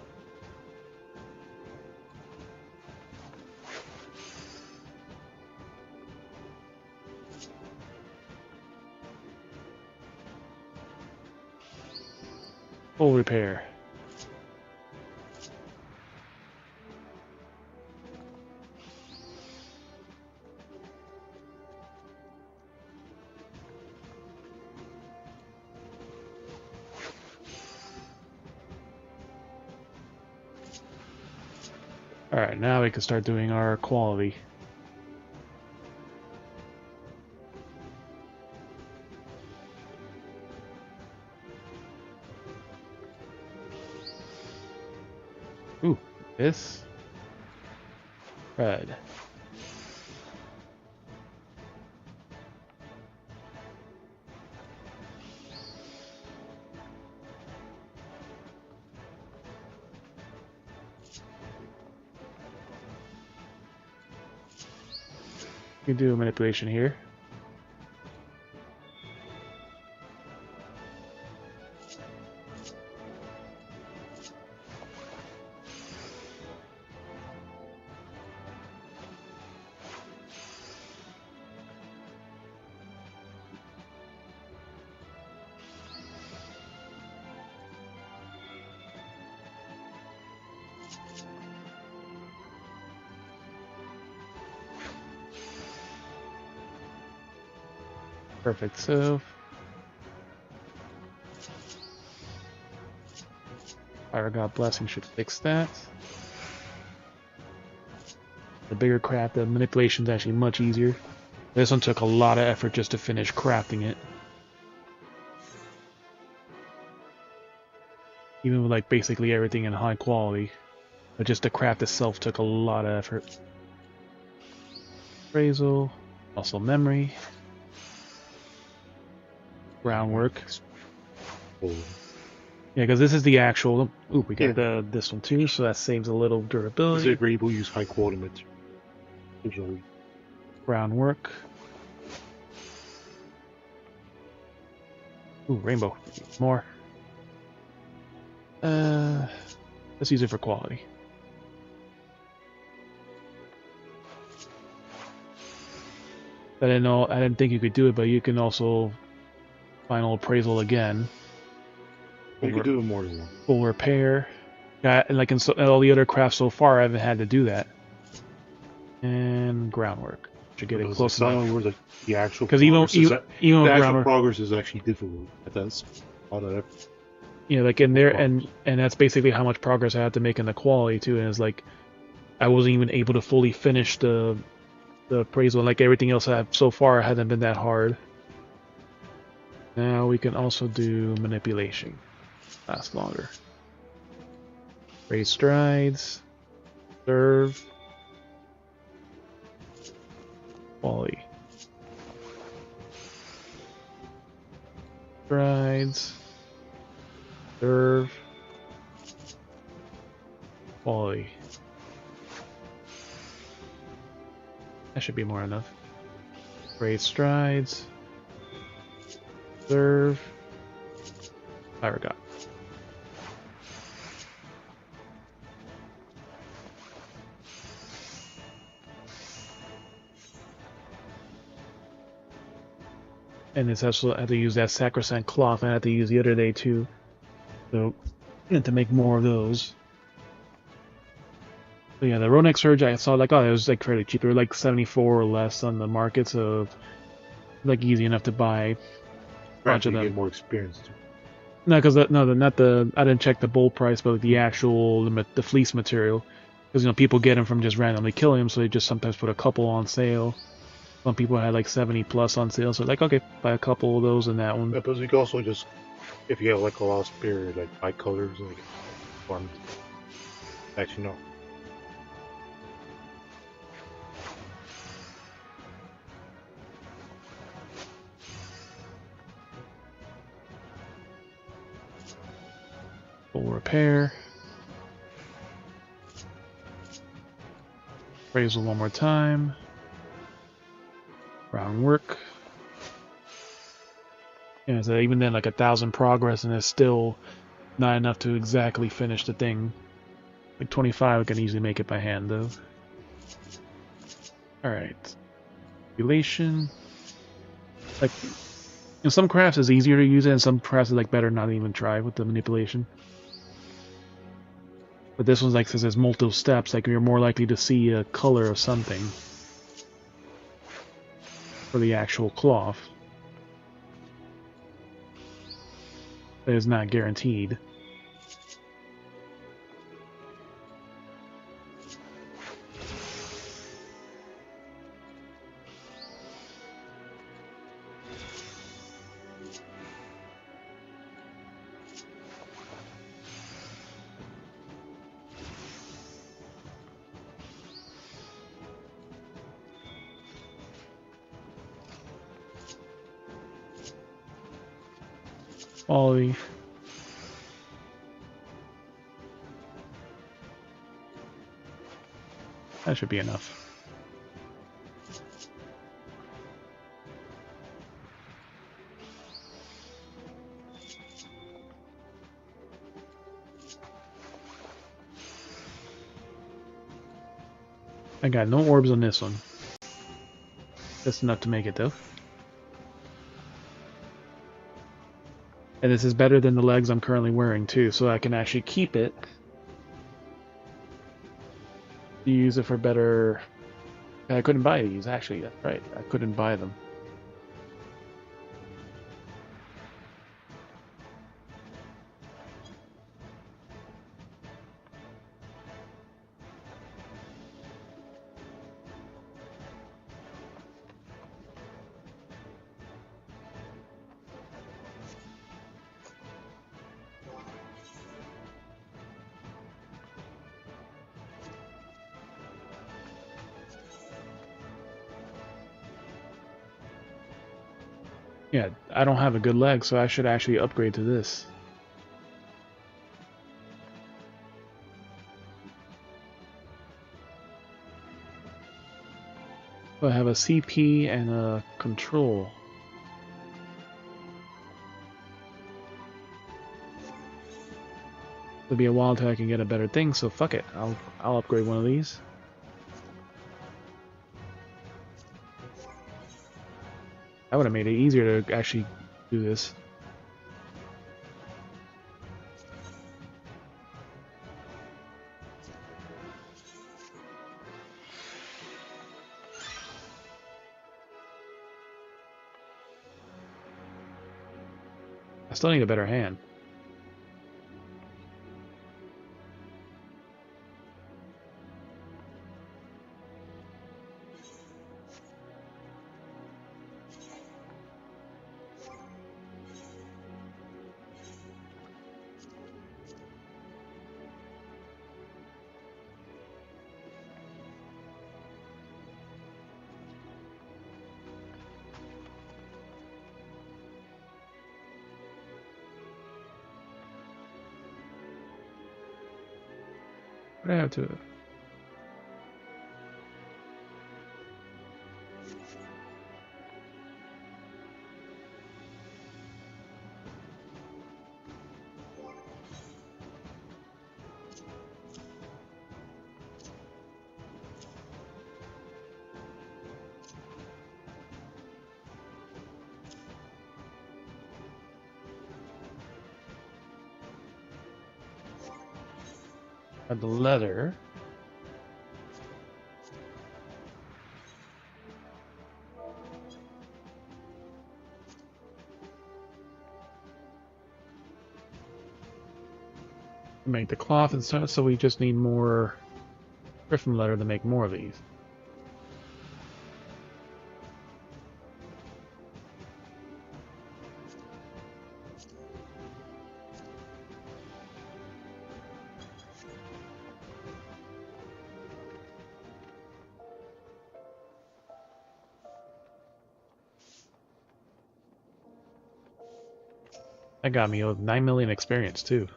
Full repair. Alright, now we can start doing our quality. Ooh, this. Red. You can do a manipulation here. Perfect, so Byrogod blessing should fix that. The bigger craft, the manipulation is actually much easier. This one took a lot of effort just to finish crafting it. Even with like basically everything in high quality. But just the craft itself took a lot of effort. Appraisal, muscle memory. Groundwork. Oh. Yeah, because this is the actual. Ooh, we got this one too, so that saves a little durability. Is it able to use high quality material? Groundwork. Ooh, rainbow. More. Let's use it for quality. I didn't think you could do it, but you can also final appraisal again. You can do it more than one. Full repair. Yeah, like in all the other crafts so far, I haven't had to do that. And groundwork. Should get it close enough. Where the actual because even the actual groundwork progress is actually difficult. That's all that effort. Yeah, like in there, and that's basically how much progress I had to make in the quality too. And it's like I wasn't even able to fully finish the appraisal. Like everything else I have so far hasn't been that hard. Now we can also do manipulation. Lasts longer. Raise strides. Serve. Quality. Strides. Serve. Quality. That should be more enough. Raise strides. Serve. I forgot. And it's also I had to use that sacrosanct cloth. I had to use the other day too. So, and to make more of those. So yeah, the Ronex Surge I saw like, oh, it was like fairly cheap. They were like 74 or less on the market, so like easy enough to buy a bunch of them. Get more experience too. No, because not the I didn't check the bolt price, but the actual the fleece material. Because people get them from just randomly killing them, so they just sometimes put a couple on sale. Some people had like 70 plus on sale, so like, okay, buy a couple of those and that one. Yeah, but you can also just, if you have like a lot of spirit, like buy colors and like farm. Actually, no. Full repair. Appraisal one more time. Round work. Yeah, so even then, like 1,000 progress, and it's still not enough to exactly finish the thing. Like 25, I can easily make it by hand, though. Alright. Manipulation. Like, in some crafts it's easier to use it, and some crafts is like better not even try with the manipulation. But this one's like, says there's multiple steps, like you're more likely to see a color of something for the actual cloth. That is not guaranteed. Quality. That should be enough. I got no orbs on this one. That's enough to make it though. And this is better than the legs I'm currently wearing too, so I can actually keep it. Use it for better... I couldn't buy these, actually, that's right. I couldn't buy them. Yeah, I don't have a good leg, so I should actually upgrade to this. So I have a CP and a control. It'll be a while till I can get a better thing, so fuck it. I'll upgrade one of these. That would have made it easier to actually do this. I still need a better hand. What do I have to? The leather. Make the cloth and stuff, so we just need more griffin leather to make more of these. That got me 9 million experience too.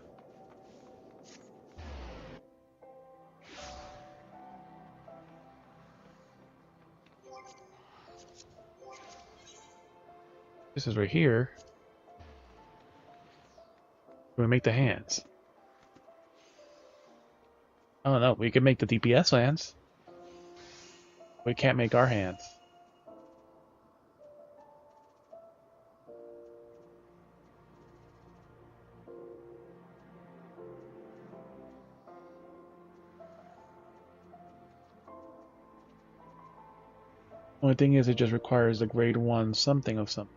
This is right here. We make the hands. Oh no, we can make the DPS hands. We can't make our hands. Only thing is, it just requires a grade 1 something of something.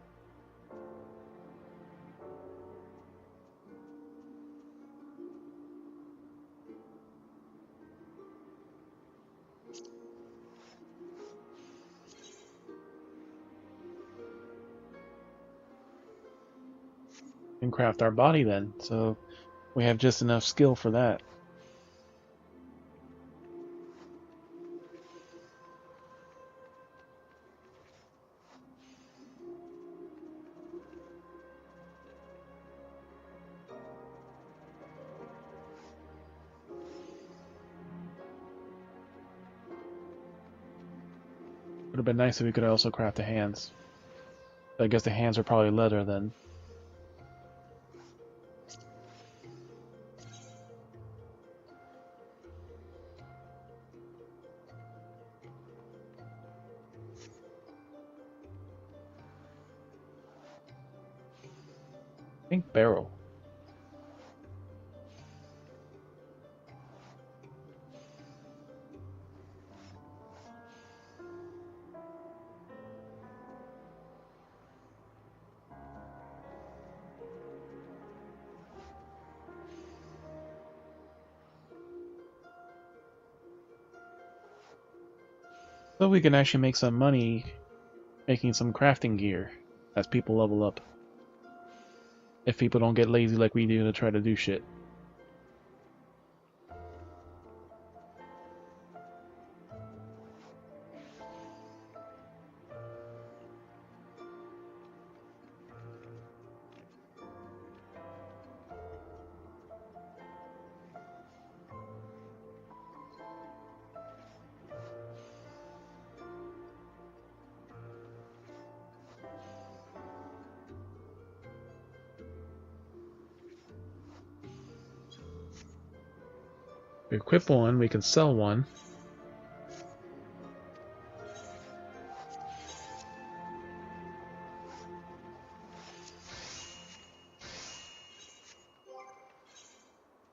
We can craft our body then, so we have just enough skill for that. Would have been nice if we could also craft the hands. But I guess the hands are probably leather then. I think barrel. So we can actually make some money making some crafting gear as people level up. If people don't get lazy like we do to try to do shit. We equip one, we can sell one.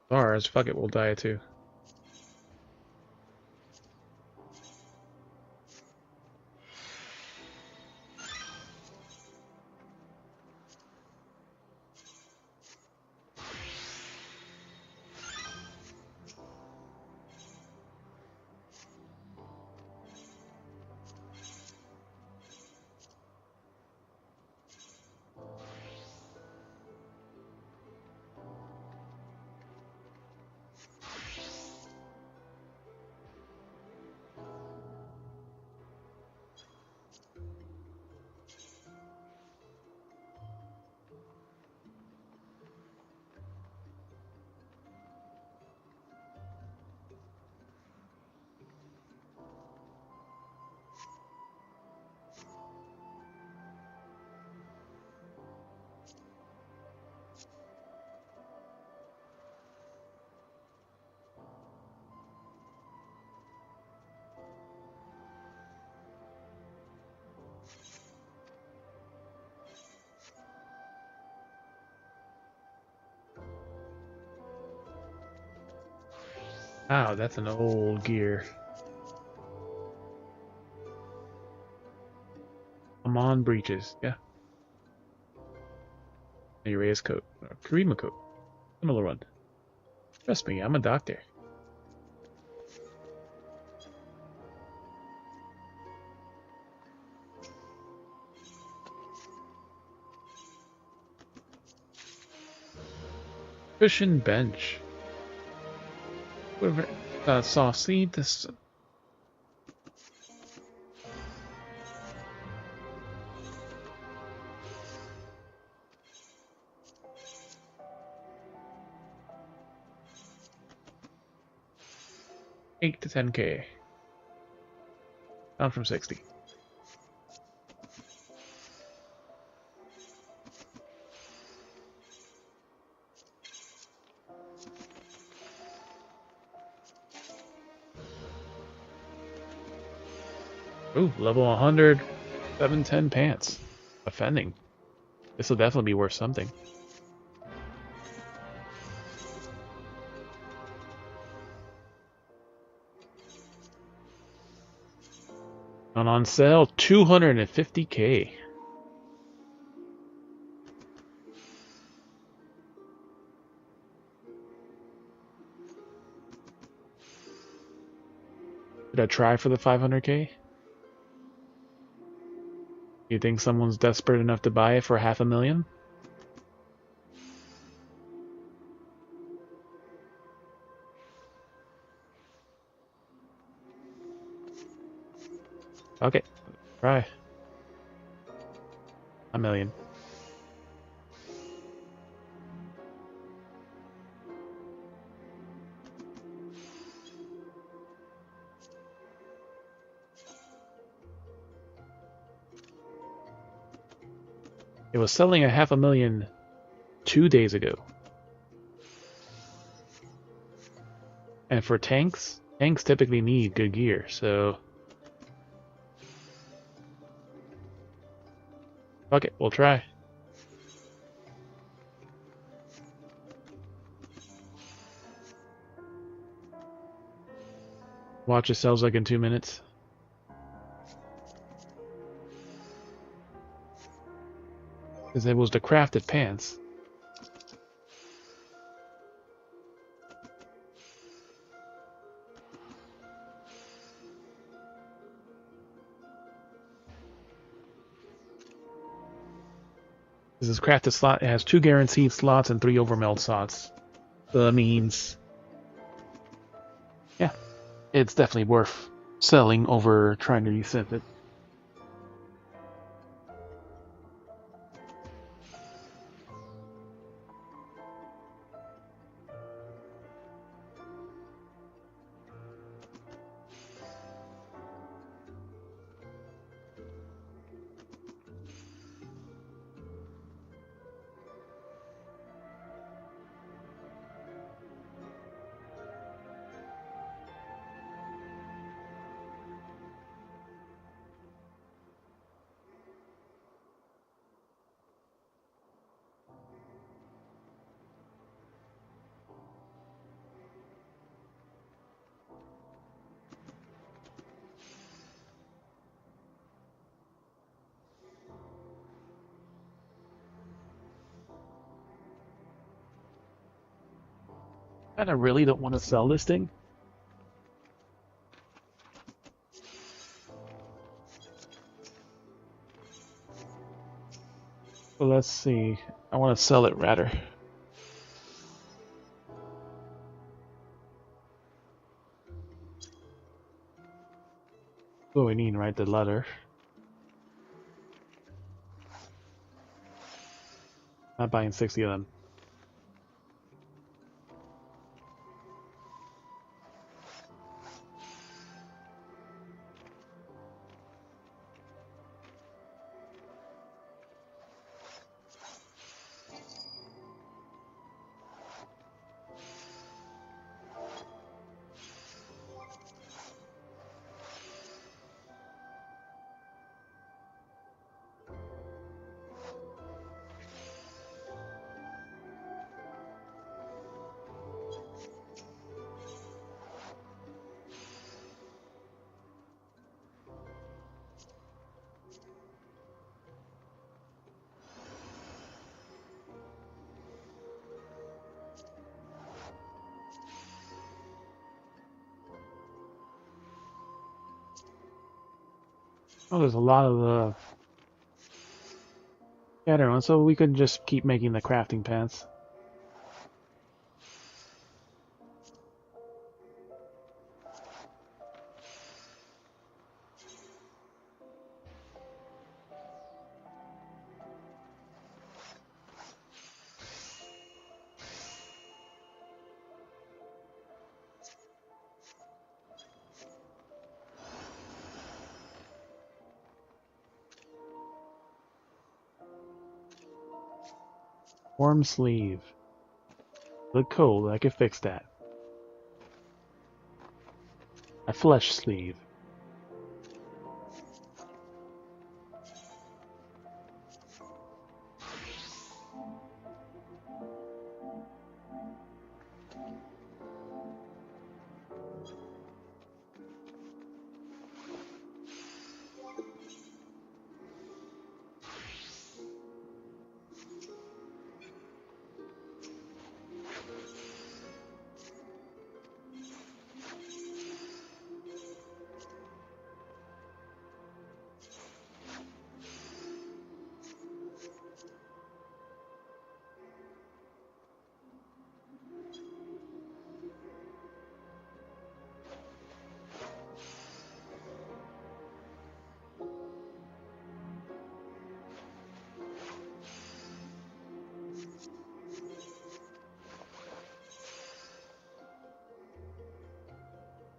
Ours, fuck it, we'll die too. Wow, that's an old gear. I'm on breeches, yeah. Erase coat. Karima coat. Similar one. Trust me, I'm a doctor. Cushion bench. Whatever. Soft seat. This. $8 to $10K. Down from 60. Ooh, level 100, 710 pants. Offending. This will definitely be worth something. And on sale, 250K. Did I try for the 500K? You think someone's desperate enough to buy it for $500,000? Okay, try. $1 million. It was selling at $500,000 2 days ago. And for tanks typically need good gear, so... Fuck it, we'll try. Watch it sells like in 2 minutes. Because it was the crafted pants. This is crafted slot. It has 2 guaranteed slots and 3 overmeld slots. So that means, yeah, it's definitely worth selling over trying to resynth it. And I really don't want to sell this thing. Well, let's see. I want to sell it rather. What we need, right? The leather. Not buying 60 of them. Oh, there's a lot of yeah, I don't know. So we could just keep making the crafting pants. Warm sleeve. Look cold, I could fix that. A flesh sleeve.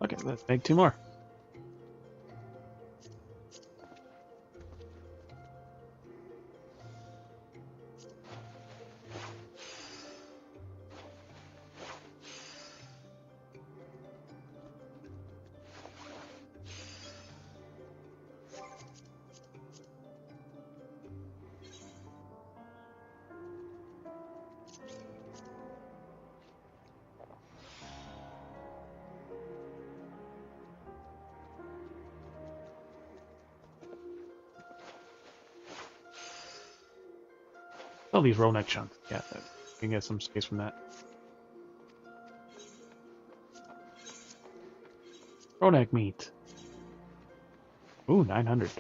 Okay, let's make 2 more. Oh, these roll neck chunks. Yeah, we can get some space from that. Roll neck meat. Ooh, 900.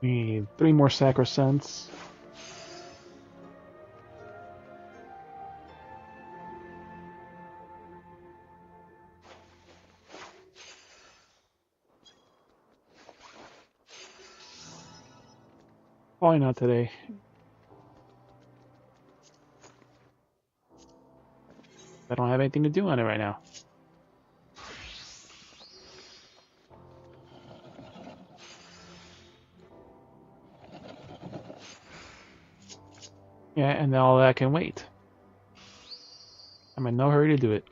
We need 3 more sacrosanct. Why not today? I don't have anything to do on it right now. Yeah, and all that can wait. I'm in no hurry to do it.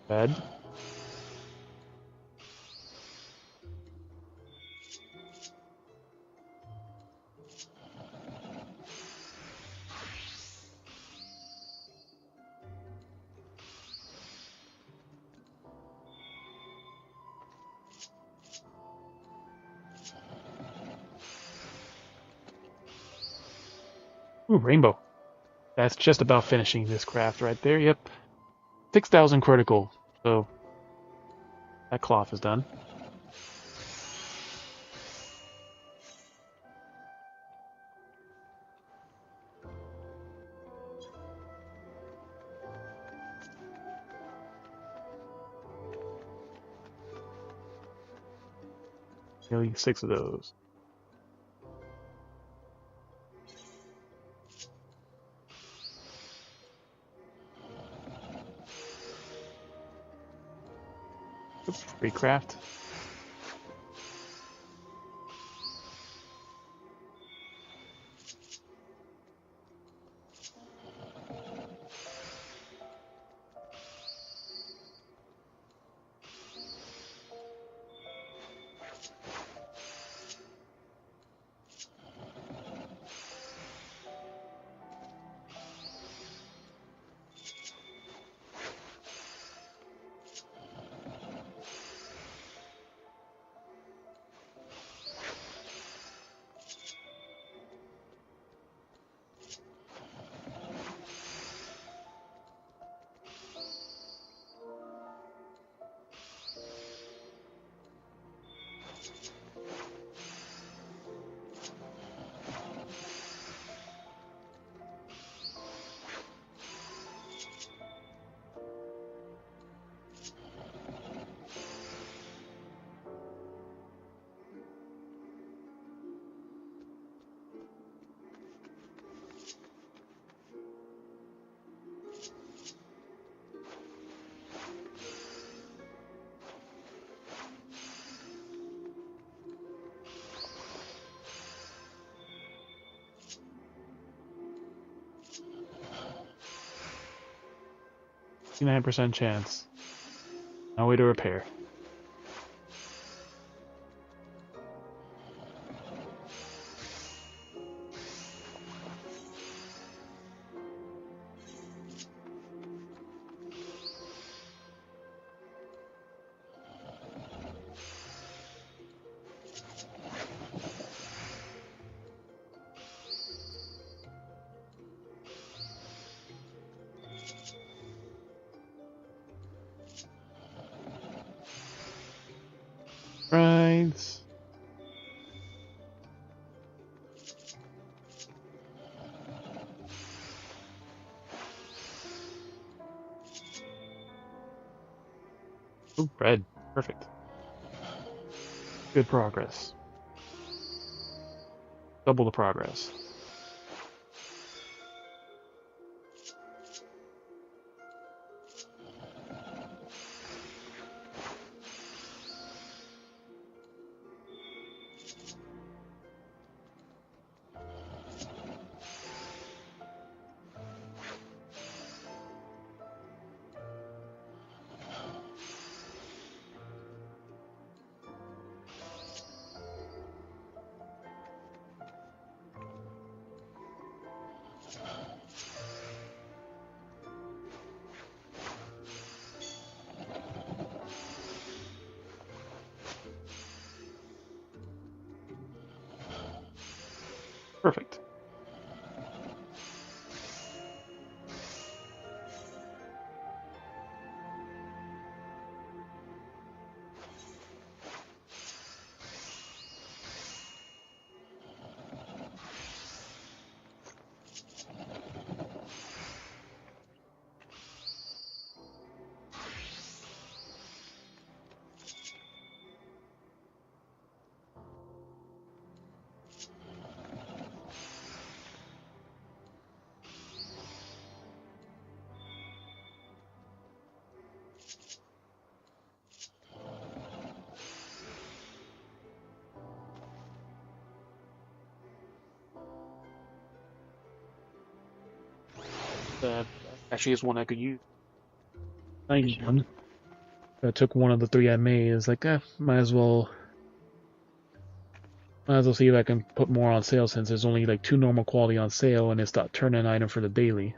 Bed. Ooh, rainbow. That's just about finishing this craft right there. Yep. 6,000 critical. So that cloth is done. Nearly 6 of those. Oops, recraft. 59% chance. No way to repair. Right. Ooh, red. Perfect. Good progress. Double the progress. Perfect. That actually is one I could use. 91. I took one of the 3 I made. It's like, might as well see if I can put more on sale since there's only like 2 normal quality on sale and it's that turn-in item for the daily.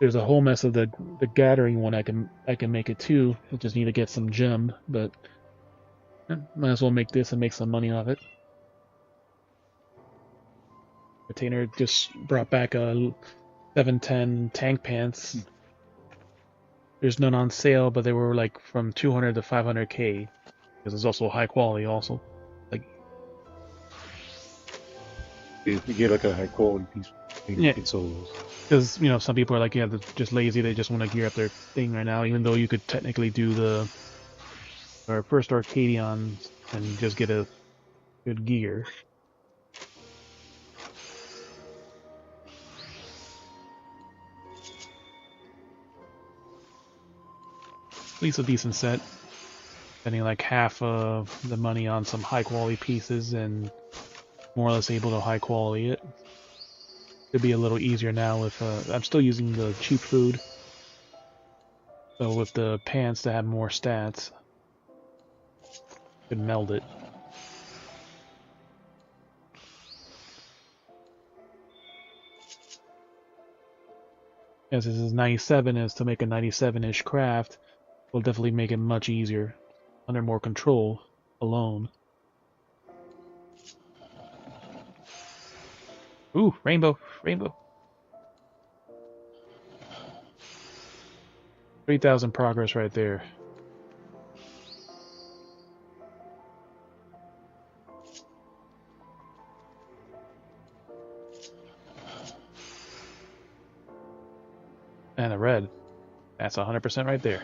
There's a whole mess of the gathering one I can make it too. I just need to get some gem, but might as well make this and make some money off it. Retainer just brought back a 710 tank pants. There's none on sale, but they were like from 200 to 500k. Because it's also high quality, also. Like, if you get like a high quality piece, yeah. solos. Because some people are like, yeah, they're just lazy. They just want to gear up their thing right now. Even though you could technically do our first Arcadion and just get a good gear. At least a decent set. Spending like half of the money on some high quality pieces and more or less able to high quality it. Could be a little easier now if I'm still using the cheap food. So with the pants to have more stats, could meld it. As this is 97, is to make a 97-ish craft, will definitely make it much easier, under more control alone. Ooh, rainbow, rainbow. 3,000 progress right there. And a red. That's 100% right there.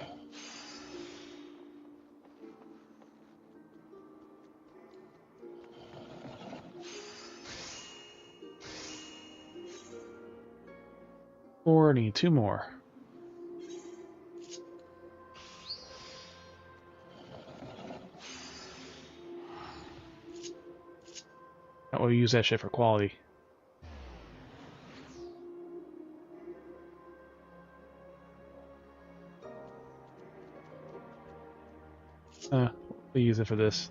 Or need 2 more. We'll use that shit for quality. . We'll use it for this.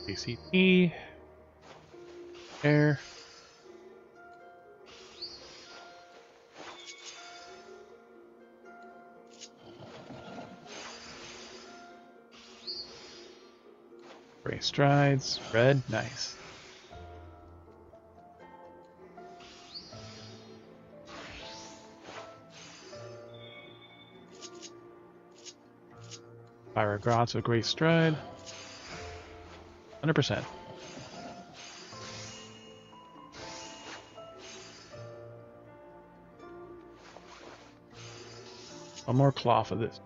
ACP, air. Gray strides, red, nice. Fire Grots with Great Stride. 100%. One more claw for this.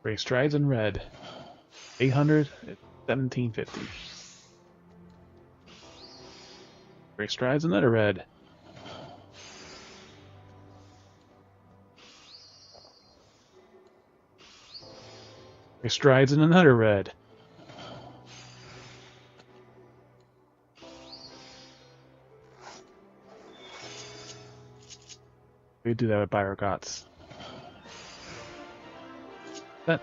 Gray strides in red. 800 at 1750. Gray strides another red. Gray strides in another red. We do that with Biogots. That.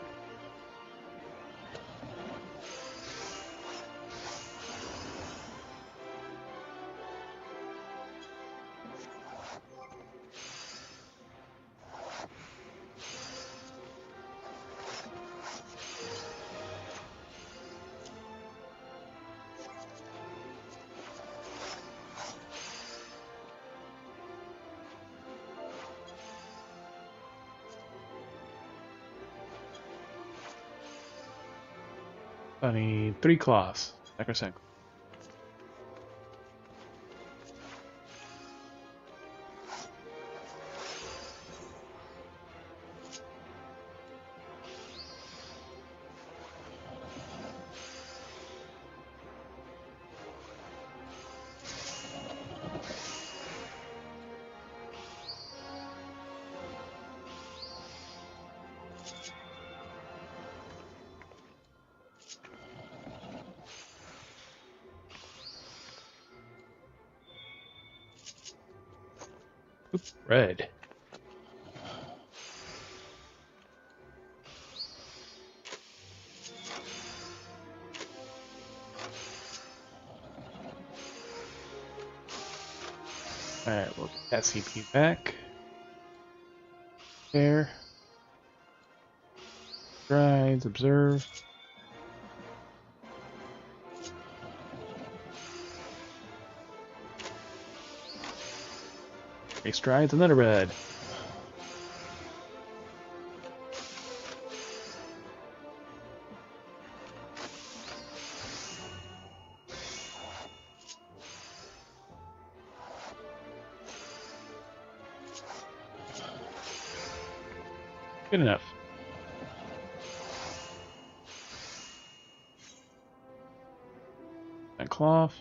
I need 3 claws. Necrosync. Oops, red. Alright, we'll get SCP back. There. Strides, observe. Gray strides, another red. Good enough. And cloth.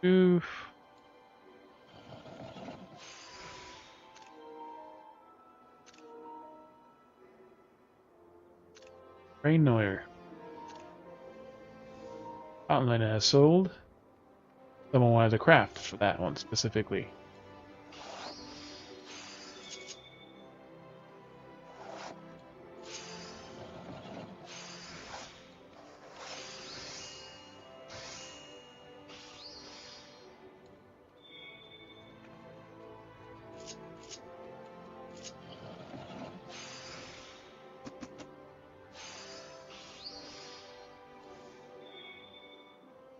Oof. Ray Neuer. Outline has sold. Someone wanted a craft for that one specifically.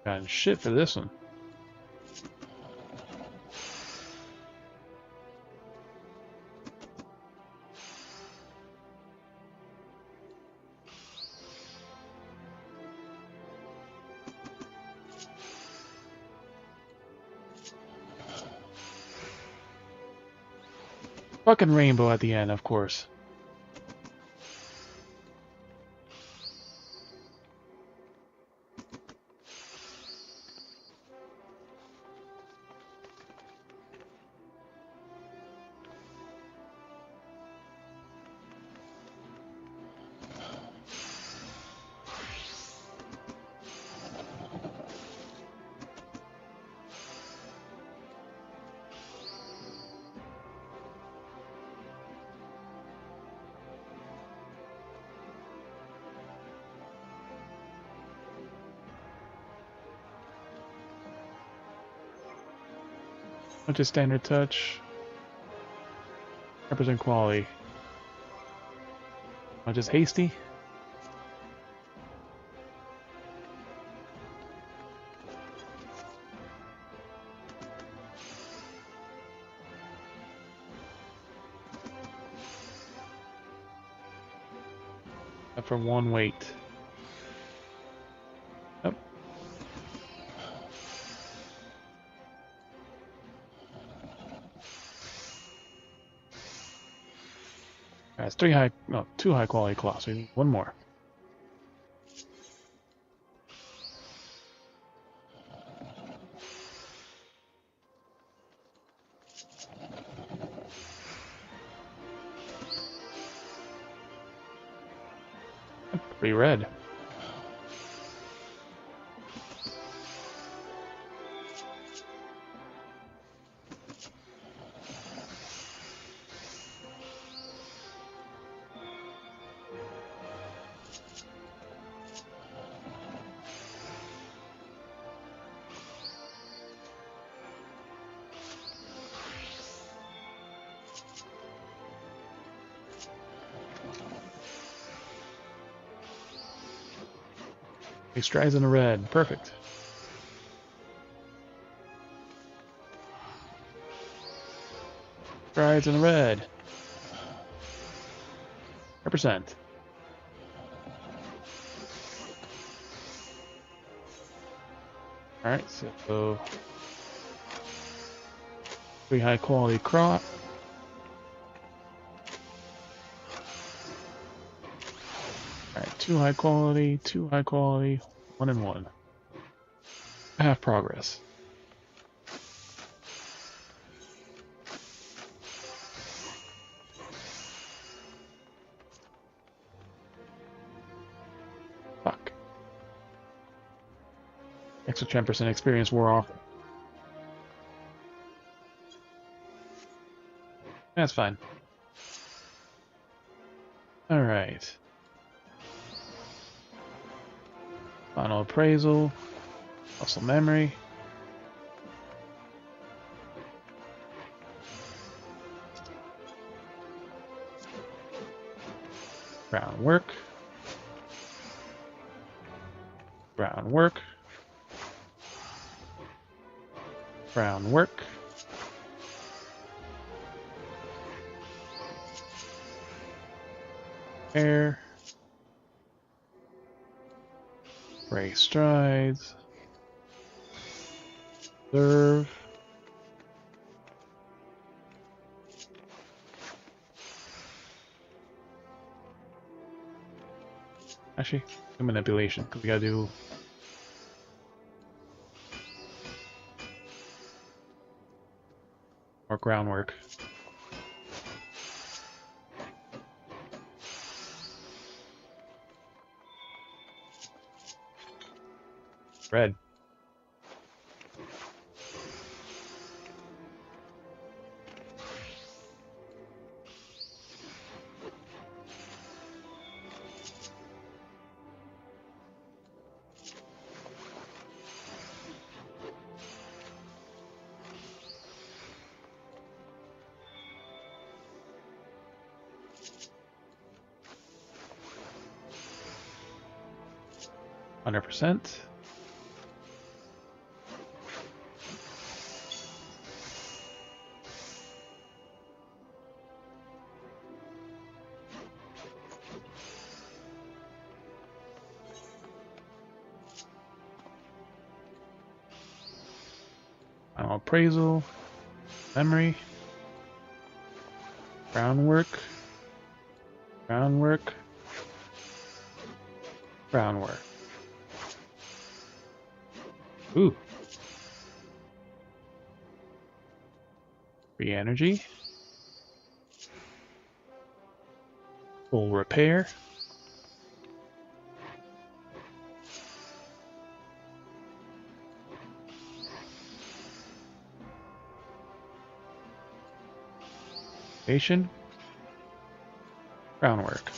Got shit for this one. Fucking rainbow at the end, of course. What's a standard touch? Represent quality. Not just hasty. For one weight. Yep. That's two high quality cloths. We need one more. Pretty red. He strides in the red. Perfect. Strides in the red. Represent. Alright, so 3 high quality crop. Alright, 2 high quality, 2 high quality, 1 and 1. Half progress. Fuck. Extra 10% experience wore off. That's fine. Alright. Final appraisal. Muscle memory. Groundwork. Groundwork. Groundwork. Air. Ray strides. Observe. Actually, manipulation, because we gotta do more groundwork. Red. %. Final appraisal, memory, groundwork, groundwork, groundwork. Ooh. Free energy. Full repair. Station. Groundwork.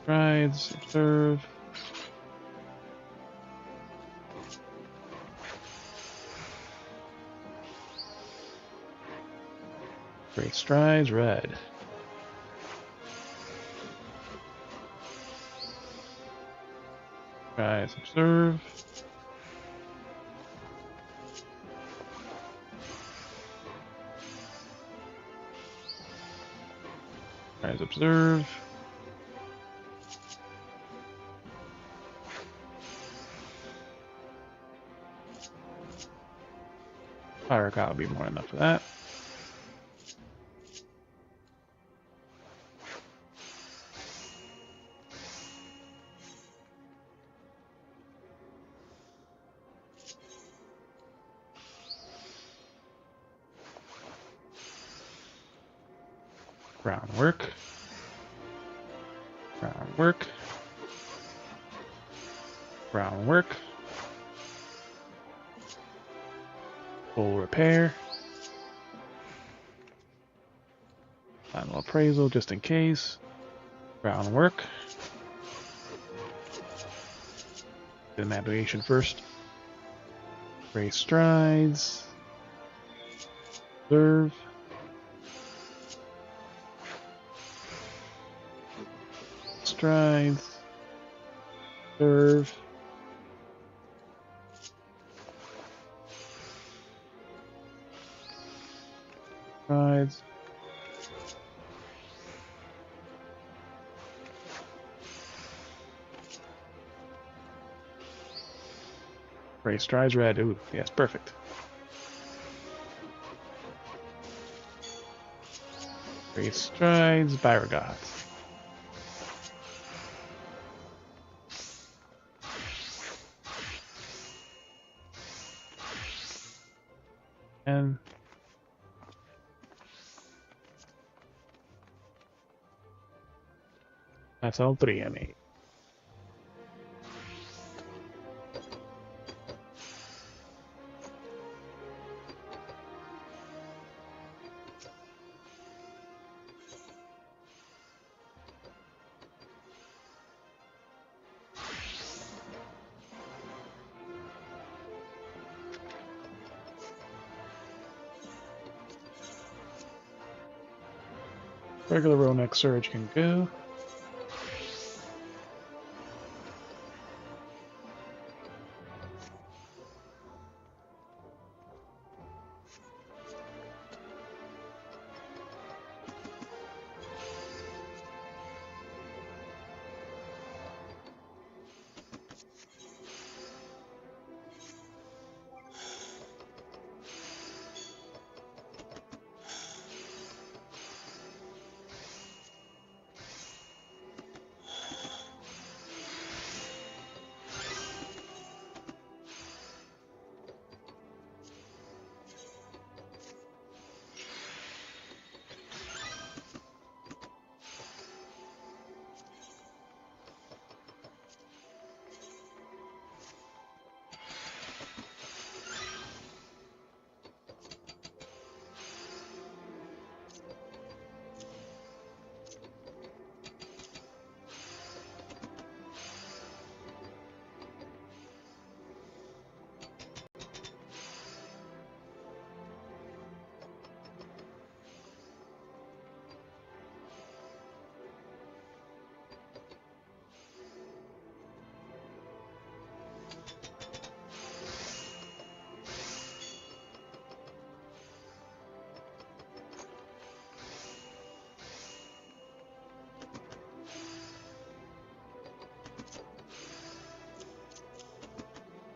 Strides, observe. Great strides, red. Strides, observe. Strides, observe. Fire cloud would be more than enough for that. Groundwork. Groundwork. Groundwork. Full repair. Final appraisal just in case. Groundwork. The navigation first. Great strides. Observe. Strides. Observe. Strides. Great strides, red. Ooh, yes, perfect. Great strides, Beauregard. And that's all three I need. Regular row neck surge can go.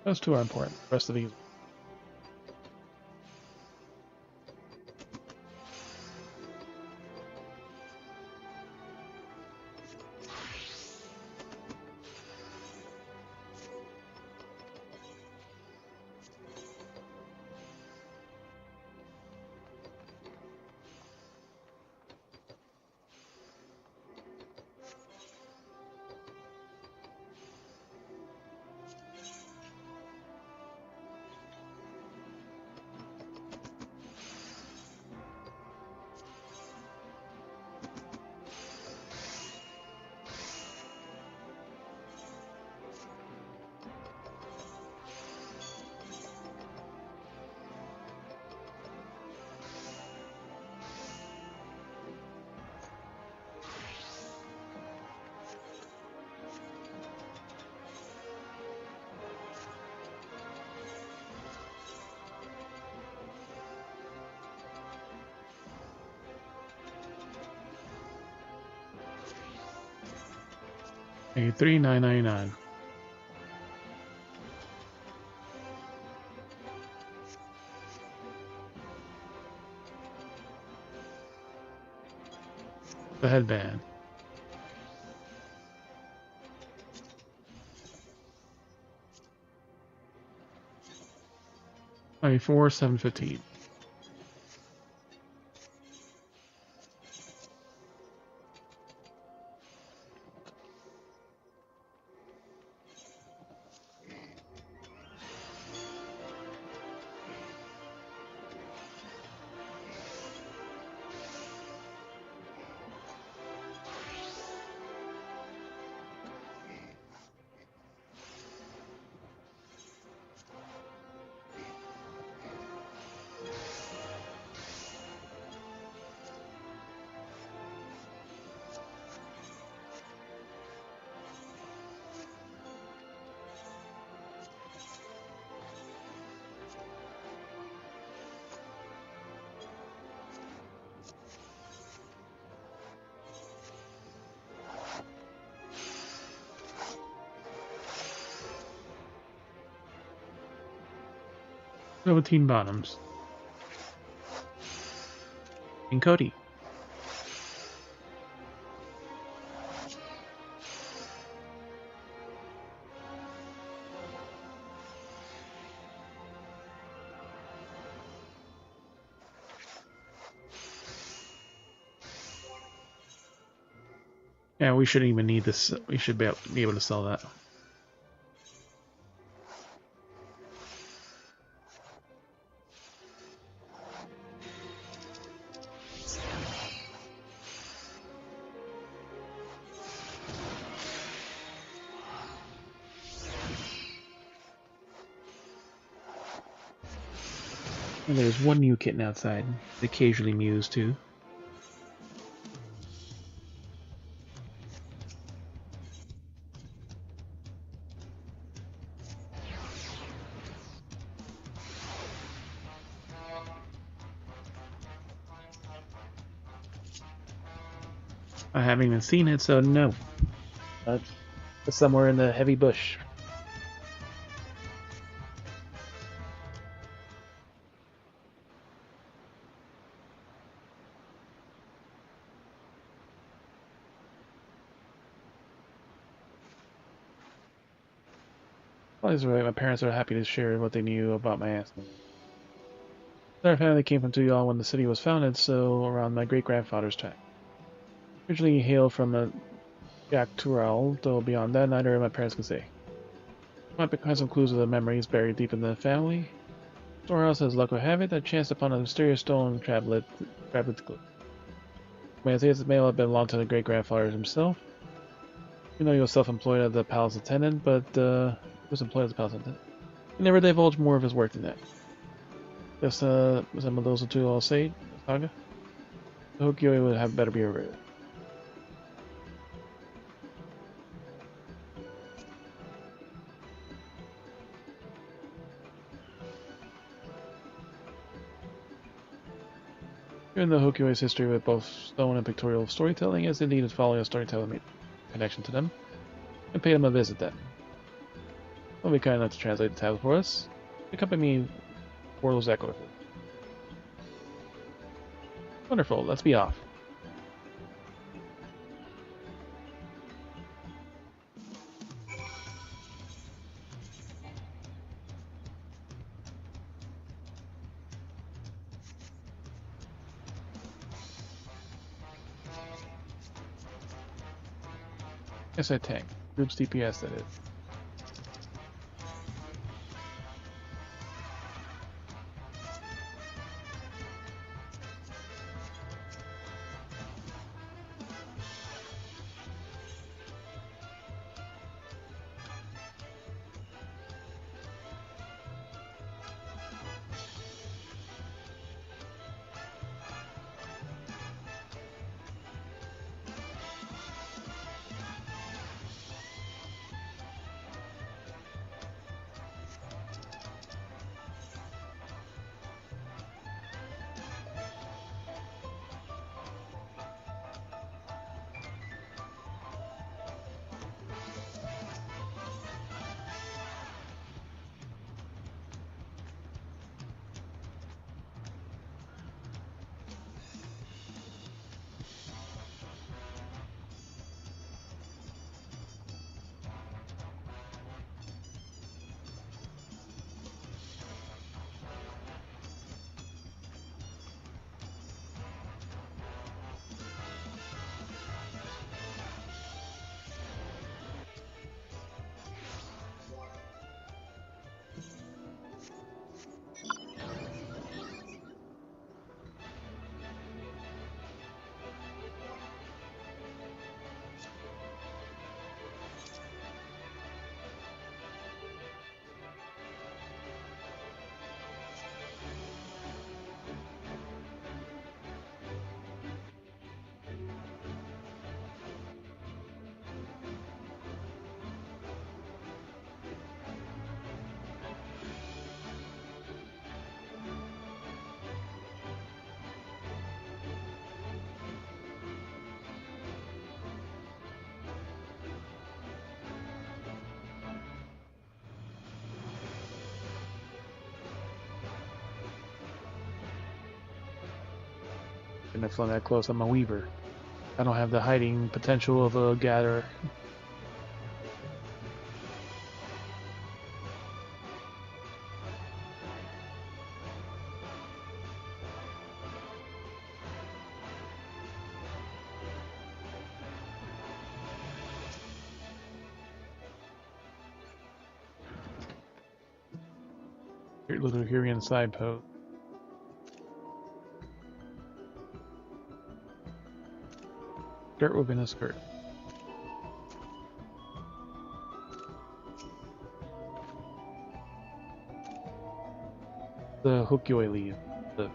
Those two are important. The rest of these. $3,999. The headband. $715. Velveteen bottoms. And Cody. Yeah, we shouldn't even need this. We should be able to sell that. And there's one new kitten outside. They occasionally mews too. I haven't even seen it, so no. It's somewhere in the heavy bush. Well, that's right. My parents are happy to share what they knew about my ass. Our family came from Tuyal when the city was founded, so around my great-grandfather's time. Originally hailed from a Yaktural, though beyond that, neither of my parents can say. Might find some clues of the memories buried deep in the family. Storehouse, as luck would have it, I chanced upon a mysterious stone tablet. May I say it may have belonged to the great-grandfather himself. You know he was self-employed as a palace attendant, but he was employed as a palace attendant. He never divulged more of his work than that. Just some of those two all say, saga. The Hokyoi would have better be over it. Given the Hokyoi's history with both stone and pictorial storytelling, as indeed is following a storytelling connection to them, and pay them a visit then. I'll be kind enough to translate the tablet for us. Accompany me Portal's Echo. Wonderful, let's be off. Yes, I tank. Group's DPS, that is. Shouldn't have flown that close. I'm a weaver. I don't have the hiding potential of a gatherer. Little Hurian side post. Skirt within a skirt. The Hokyoi leaf. The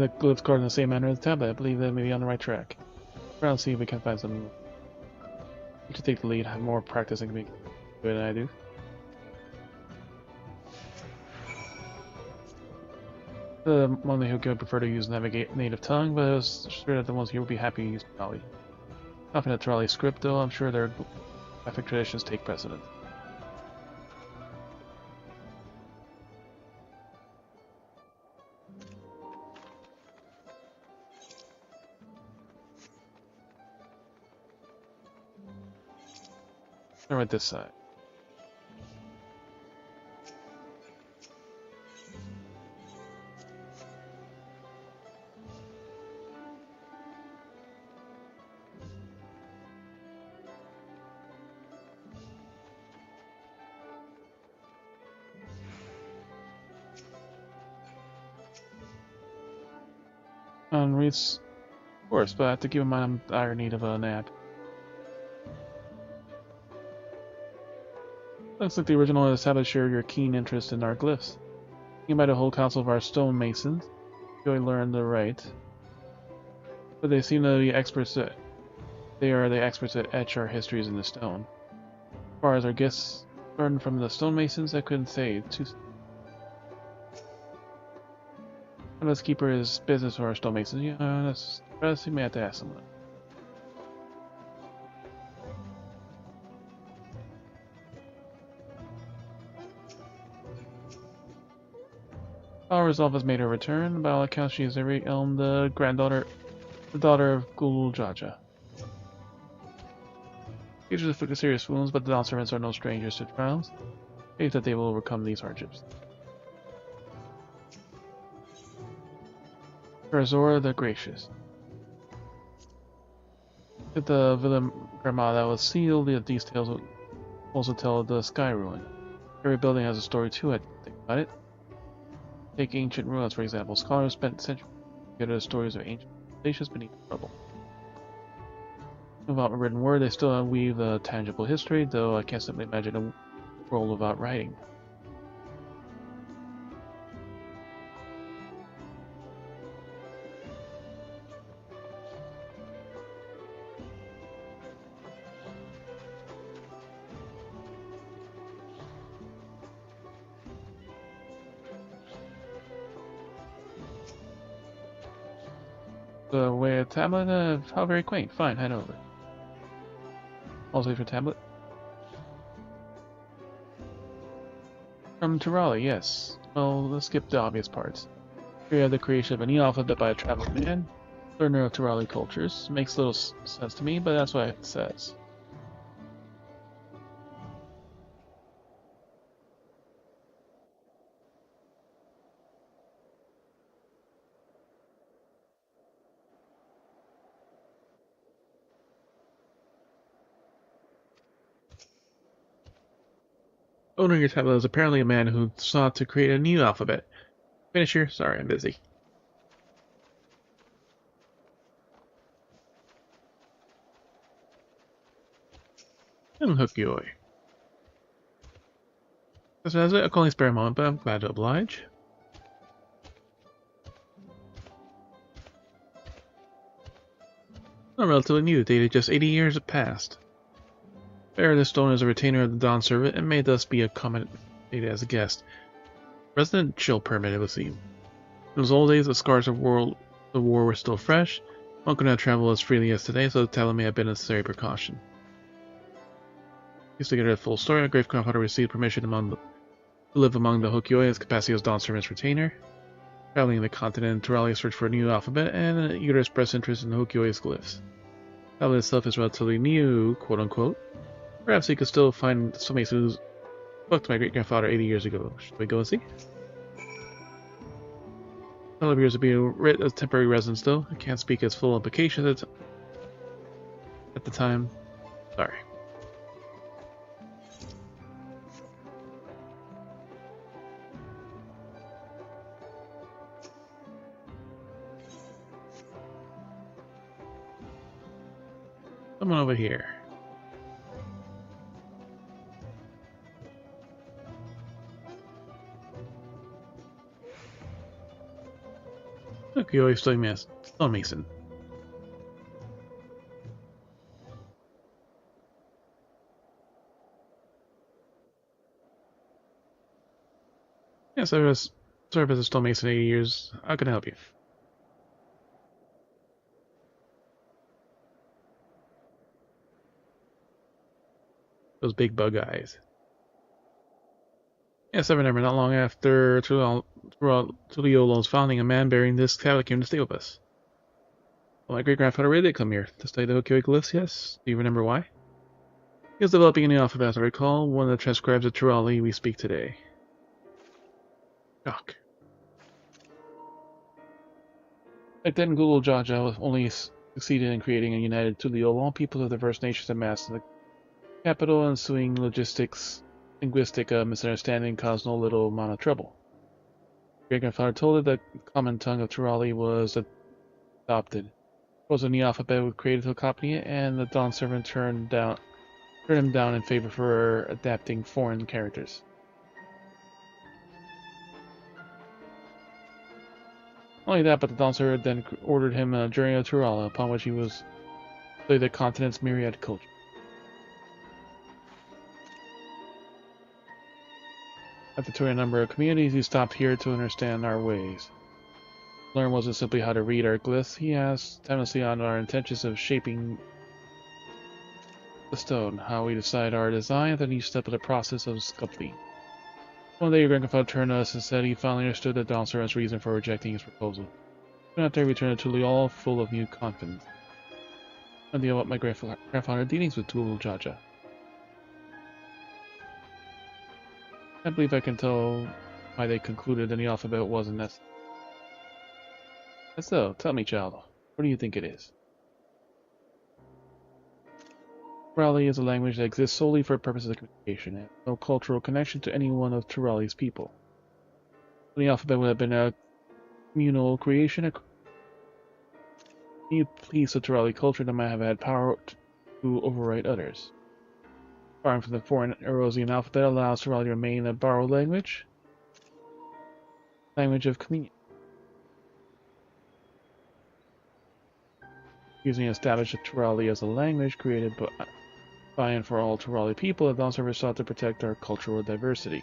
glyphs card in the same manner as the tablet. I believe that may be on the right track. Around, see if we can find some. You should take the lead. Have more practice and be good than I do. One of the Hokyoi prefer to use navigate native tongue, but I was sure that the ones here would be happy to use Trolley. Confident Trolley script, though, I'm sure their graphic traditions take precedence. Start with this side. Reads, of course, but I have to keep in mind I'm in dire need of a nap. Looks like the original tablet share your keen interest in our glyphs. You might a whole council of our stonemasons. Joy learned the right. But they seem to be experts at... They are the experts that etch our histories in the stone. As far as our gifts learned from the stonemasons, I couldn't say. Let's keep her his business or stonemason. Yeah, that's you may have to ask someone. Our resolve has made her return. By all accounts, she is every elm, the daughter of Gul Jaja. Teachers afflicted serious wounds, but the dawn servants are no strangers to trials. Faith that they will overcome these hardships. Razora the Gracious. At the Villa Gramada was sealed, these tales will also tell of the Sky Ruin. Every building has a story to it. Think about it. Take ancient ruins, for example. Scholars spent centuries together the stories of ancient civilizations beneath rubble. Without written word, they still weave a tangible history, though I can't simply imagine a world without writing. The way a tablet, how very quaint. Fine, head over. Also for tablet. From Tirali, yes. Well, let's skip the obvious parts. Here you have the creation of a new alphabet by a traveling man, learner of Tirali cultures. Makes little sense to me, but that's what it says. Owner of your tablet is apparently a man who sought to create a new alphabet. Finish here? Sorry, I'm busy. And Hokyoi. That's it. I can only spare a moment, but I'm glad to oblige. Not relatively new, dated just 80 years have passed. Bear this stone is a retainer of the Dawn Servant and may thus be accommodated as a guest. Residential permit, it would seem. In those old days, the scars of the war were still fresh. One could not travel as freely as today, so the tablet may have been a necessary precaution. Used to get a full story, a grave grandfather received permission to live among the Hokyoi as capacity as Dawn Servant's retainer. Traveling the continent, Tirali searched for a new alphabet and eager to express interest in the Hokyoi's glyphs. The tablet itself is relatively new, quote-unquote. Perhaps he could still find somebody who's spoke to my great-grandfather 80 years ago. Should we go and see? It appears to be a temporary residence, though. I can't speak its full implications at the time. Sorry. Someone over here. Okay, always stonemason. Yes, I was served as a stonemason 80 years. How can I help you? Those big bug eyes. Yes, I remember not long after Tuliolo's founding, a man bearing this tablet came to stay with us. Well, my great-grandfather really did come here to study the Hokyoi glyphs, yes. Do you remember why? He was developing a new alphabet, as I recall, one that transcribes the Tirali we speak today. Shock. Back then, Gul Jaja only succeeded in creating a united Tuliolo. All people of diverse nations amassed in the capital, ensuing linguistic misunderstanding caused no little amount of trouble. Great-grandfather told it that the common tongue of Tirali was adopted. It was a new alphabet was created to accompany it, and the Dawn Servant turned him down in favor for adapting foreign characters. Not only that, but the Dawn Servant then ordered him a journey to Tirala, upon which he was study the continent's myriad culture. After touring a number of communities, he stopped here to understand our ways. Learn wasn't simply how to read our glyphs. He asked timelessly on our intentions of shaping the stone, how we decide our design, then each step of the process of sculpting. One day your grandfather turned to us and said he finally understood the Dawntrail's reason for rejecting his proposal. Soon after, he returned to Tulial full of new confidence. I deal with my grandfather dealings with Tulul Jaja. I believe I can tell why they concluded that the alphabet wasn't necessary. So, tell me, child, what do you think it is? Turali is a language that exists solely for purposes of communication, and no cultural connection to any one of Turali's people. The alphabet would have been a communal creation, a new piece of Turali culture that might have had power to overwrite others. Borrowing from the foreign Erosian alphabet allows Turali to remain a borrowed language of convenience. Using established Turali as a language created by and for all Turali people, the Dawn Server sought to protect our cultural diversity.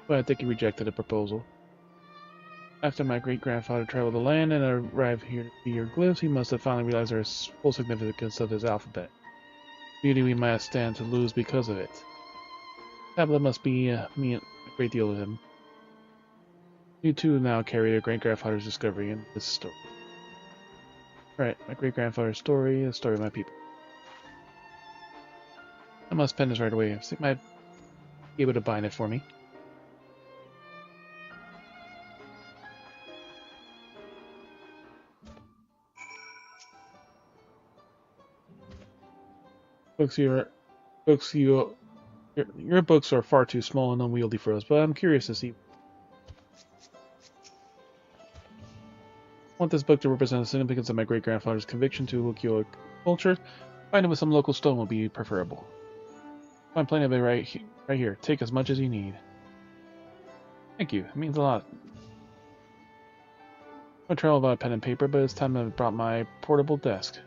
But I think he rejected the proposal. After my great-grandfather traveled the land and arrived here to see your glyphs, he must have finally realized the full significance of his alphabet. Beauty we might stand to lose because of it. Tablet must mean a great deal to him. You too now carry your great-grandfather's discovery in this story. Right, my great-grandfather's story, the story of my people. I must pen this right away. He might be able to bind it for me. Your books are far too small and unwieldy for us, but I'm curious to see. I want this book to represent the significance of my great-grandfather's conviction to Ukiyo culture. Finding with some local stone will be preferable. Find plenty of it right here. Take as much as you need. Thank you. It means a lot. I travel without pen and paper, but it's time I brought my portable desk.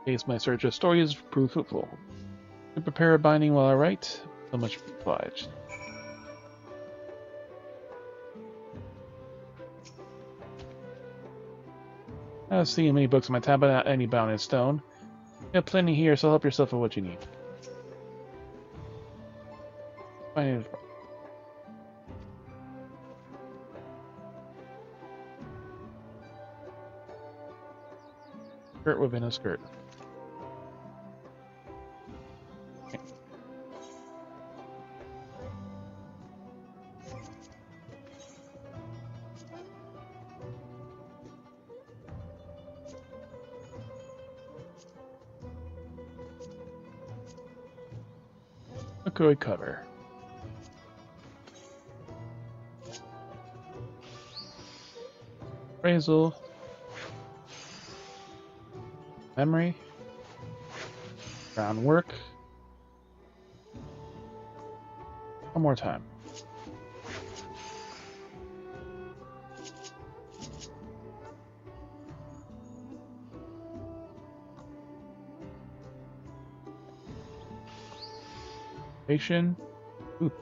In case my search of stories prove fruitful. To prepare a binding while I write, so much obliged. I don't see many books on my tab, but not any bound in stone. You have plenty here, so help yourself with what you need. Skirt within a skirt. Good cover. Appraisal. Memory. Groundwork. One more time. Ooh.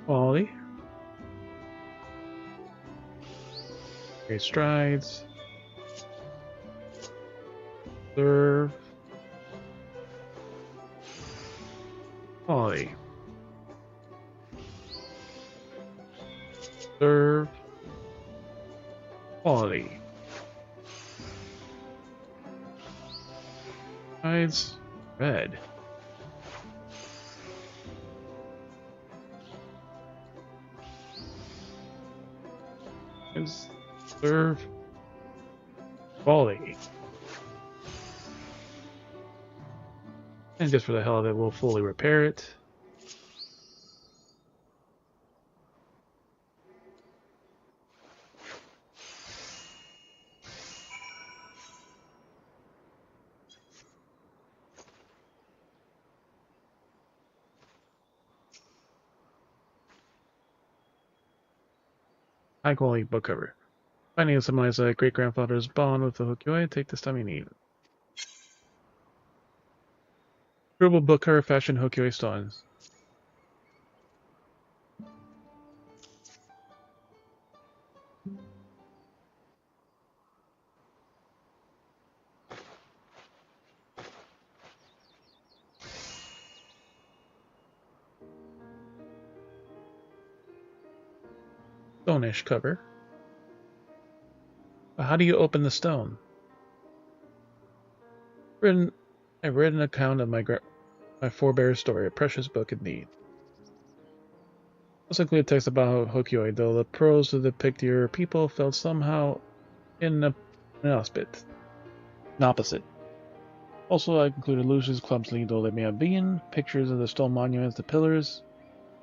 Quality. Okay, strides. Serve. Quality. Serve. Quality. Strides. Red. Serve. Quality. And just for the hell of it, we'll fully repair it. High quality book cover. Finding and symbolize a great-grandfather's bond with the Hokyoi, take this time you need. Durable book cover fashion Hokkyo stones. Stone-ish cover. But how do you open the stone? I've read an account of my forebear's story, a precious book indeed. Also include text about Hokkyo, though the prose to depict your people felt somehow an opposite. Also, I included allusions clumsily, though they may have been, pictures of the stone monuments, the pillars,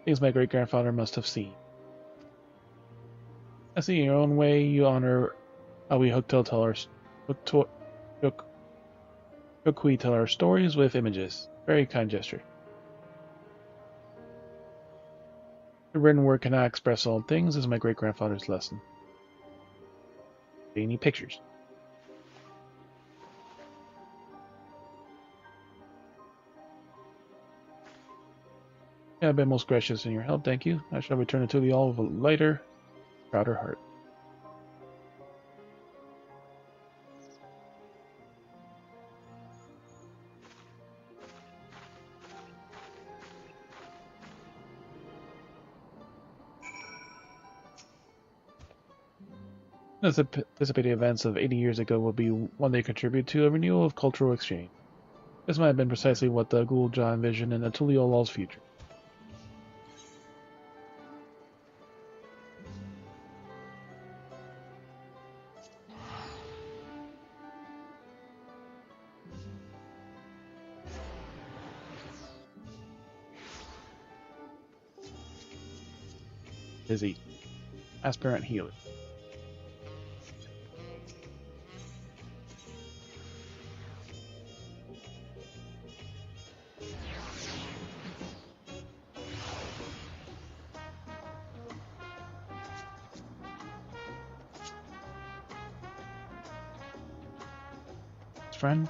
things my great-grandfather must have seen. I see in your own way you honor how we Hokkui tell our stories with images. Very kind gesture. The written word cannot express all things, is my great-grandfather's lesson. Any pictures? Yeah, I've been most gracious in your help, thank you. I shall return it to the all with a lighter, prouder heart. Anticipated events of 80 years ago will be one they contribute to a renewal of cultural exchange. This might have been precisely what the Gulja envisioned in Tuliolol's future. Busy. Aspirant healer. Friend.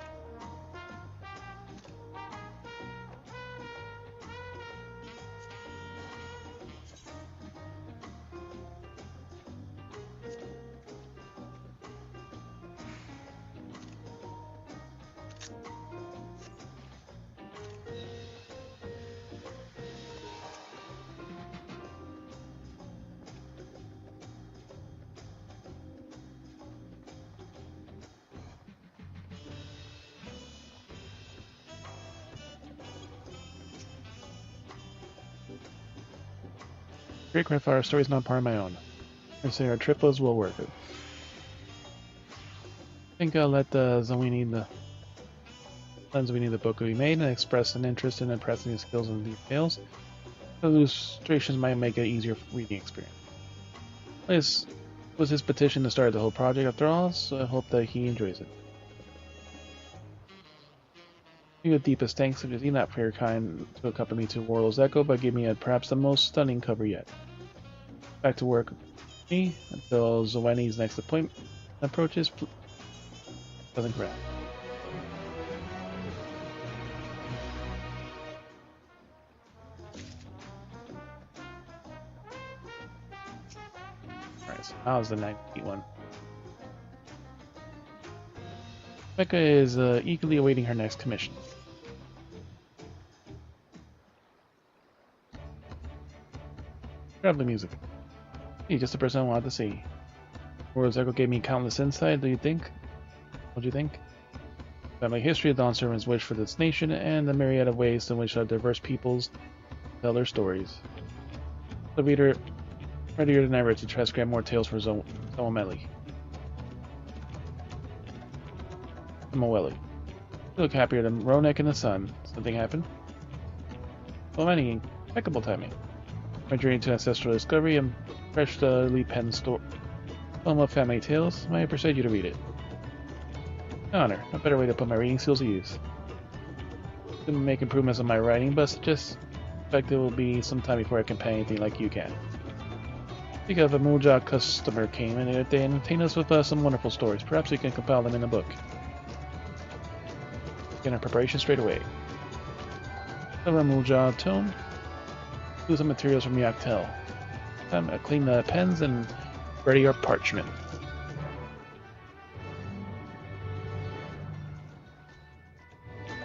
Great-grandfather's story is not part of my own. I say our trip was well worth it. I think I'll let Zawini the book be made and express an interest in impressing his skills and details. The illustrations might make it an easier reading experience. This was his petition to start the whole project after all, so I hope that he enjoys it. The deepest thanks to not for your kind to accompany me to Warlow's Echo, but give me perhaps the most stunning cover yet. Back to work with me until Zaweni's next appointment approaches. Doesn't grab. Alright, so how's the 90 one? Becca is eagerly awaiting her next commission. Grab the music. Hey, just the person I wanted to see. World's Echo gave me countless insight, do you think? What do you think? Family history of Dawn Servant's wish for this nation, and the myriad of ways in which our diverse peoples tell their stories. The reader, readier than ever to transcribe more tales for Zoameli. Moeli. You look happier than Ronek in the sun. Something happened? Zoameli, impeccable timing. My journey to ancestral discovery and freshly penned story of family tales. I persuade you to read it. Honor, a better way to put my reading skills to use. Didn't make improvements on my writing, but just expect it will be some time before I can pen anything like you can. Think of a Muja customer came in and they entertained us with some wonderful stories. Perhaps we can compile them in a book. Begin our preparation straight away. A removal job, Tome. Do some materials from Yaktel. Time to clean the pens and ready our parchment.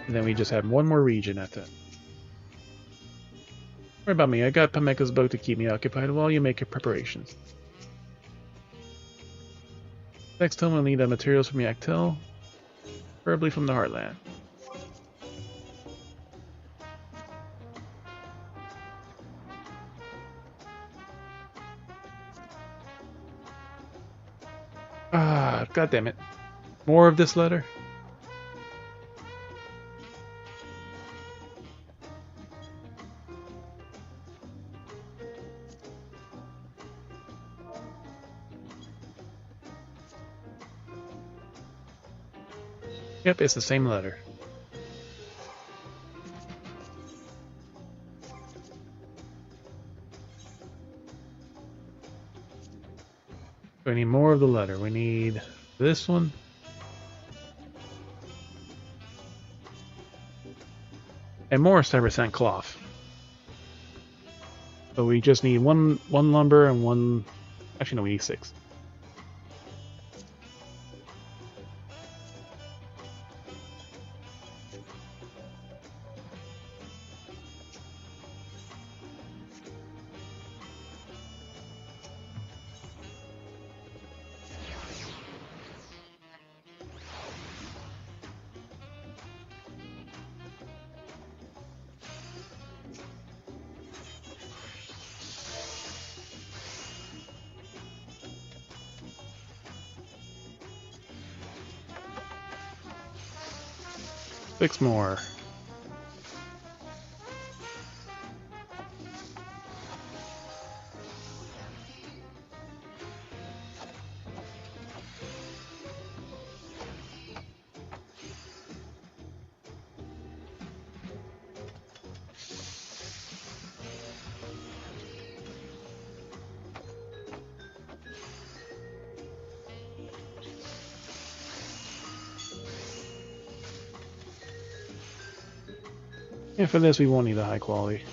And then we just have one more region at that. Worry about me, I got Pameka's boat to keep me occupied while you make your preparations. Next time we'll need the materials from Yaktel, preferably from the Heartland. Ah, god damn it. More of this letter? Yep, it's the same letter. We need more of the letter. We need this one. And more Cybersand cloth. So we just need one lumber and one... Actually, no, we need 6. Six more. Yeah, for this we won't need a high quality.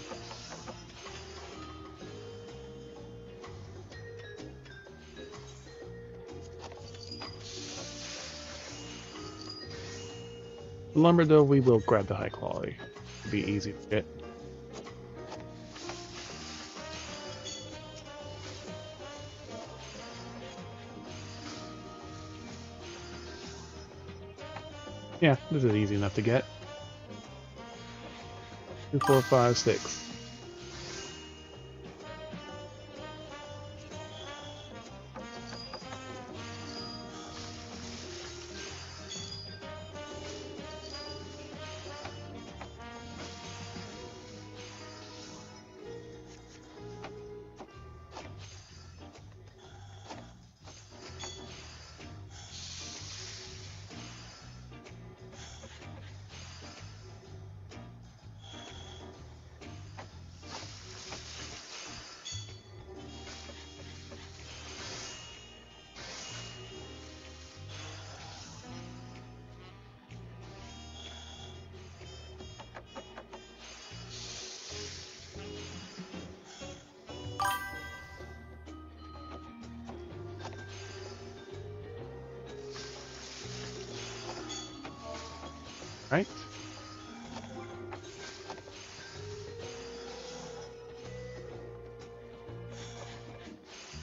The lumber though, we will grab the high quality. It'll be easy to get. Yeah, this is easy enough to get. 2, 4, 5, 6. Right?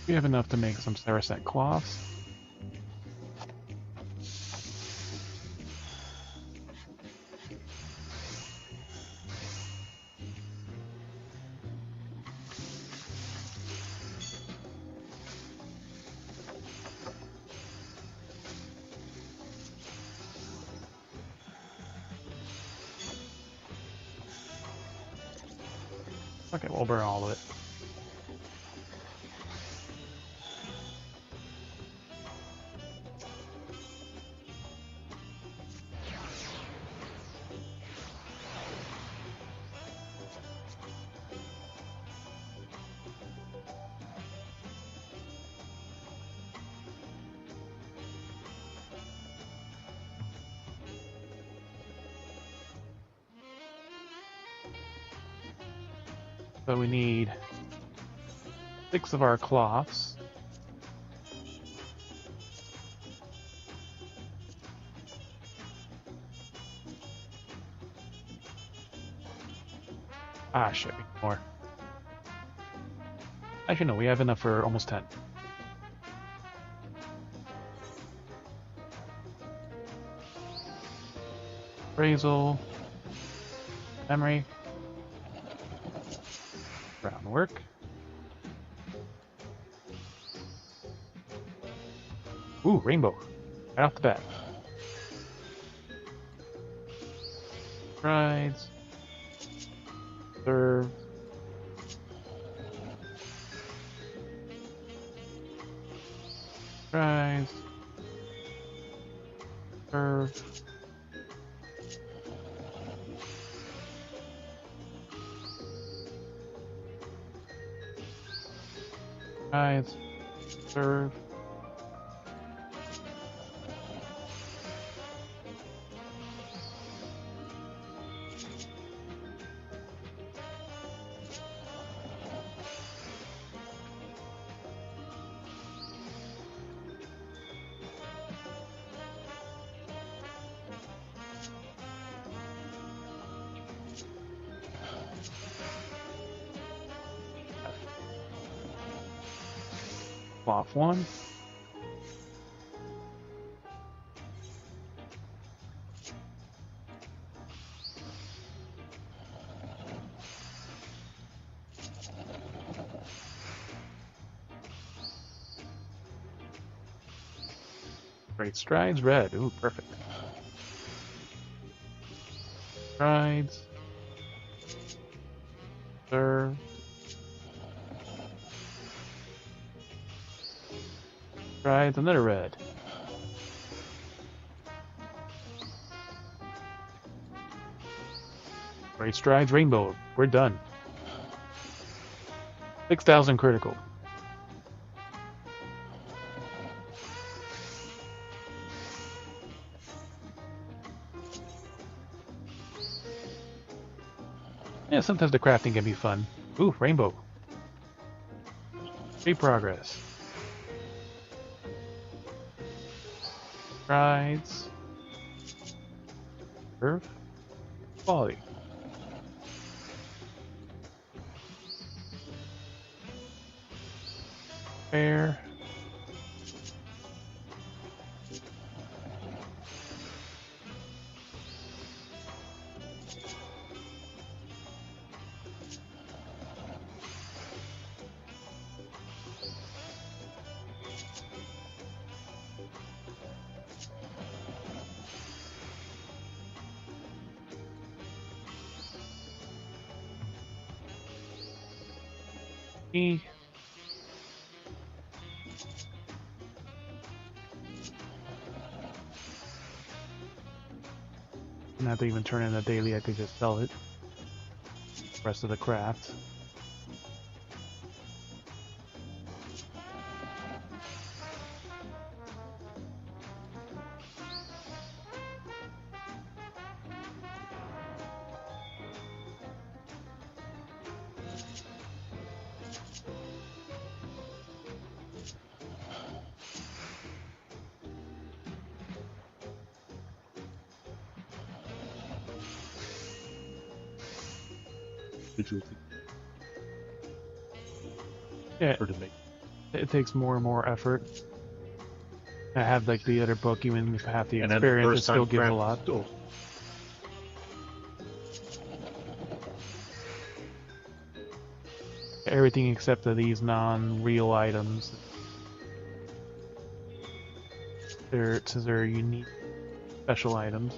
We have enough to make some Saracen cloths. Okay, we'll burn all of it. So we need 6 of our cloths. Ah, shit, we need more. Actually, no, we have enough for almost 10. Appraisal. Memory. Groundwork. Ooh, rainbow. Right off the bat. Rides. Serve. Rides. Serve. Rides. Serve. Off one. Great strides, red. Ooh, perfect. Strides. Serve. Strides, another red. Great strides, rainbow. We're done. 6,000 critical. Yeah, sometimes the crafting can be fun. Ooh, rainbow. Great progress. Rides. Curve. Quality. Fair. E. Not have to even turn in a daily, I could just sell it. Rest of the craft. Yeah, it takes more and more effort. I have like the other book, even if I have the experience, it still gives a lot. Oh. Everything except for these non-real items. Since they're unique, special items.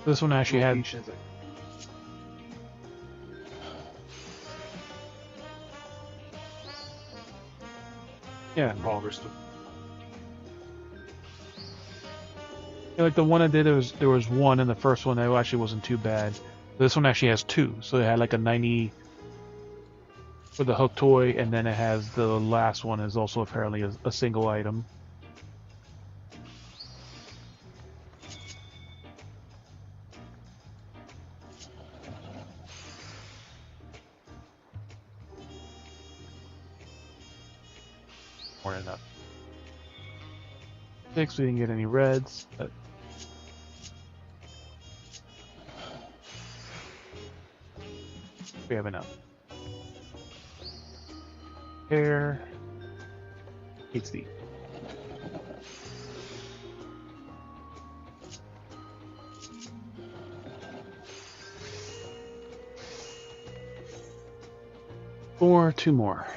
This one actually had. Yeah. Yeah, like the one I did, there was one in the first one that actually wasn't too bad. This one actually has 2, so it had like a 90 for the hook toy, and then it has the last one is also apparently a single item. More than enough. 6, we didn't get any reds. We have enough. Hair. HD. Two more.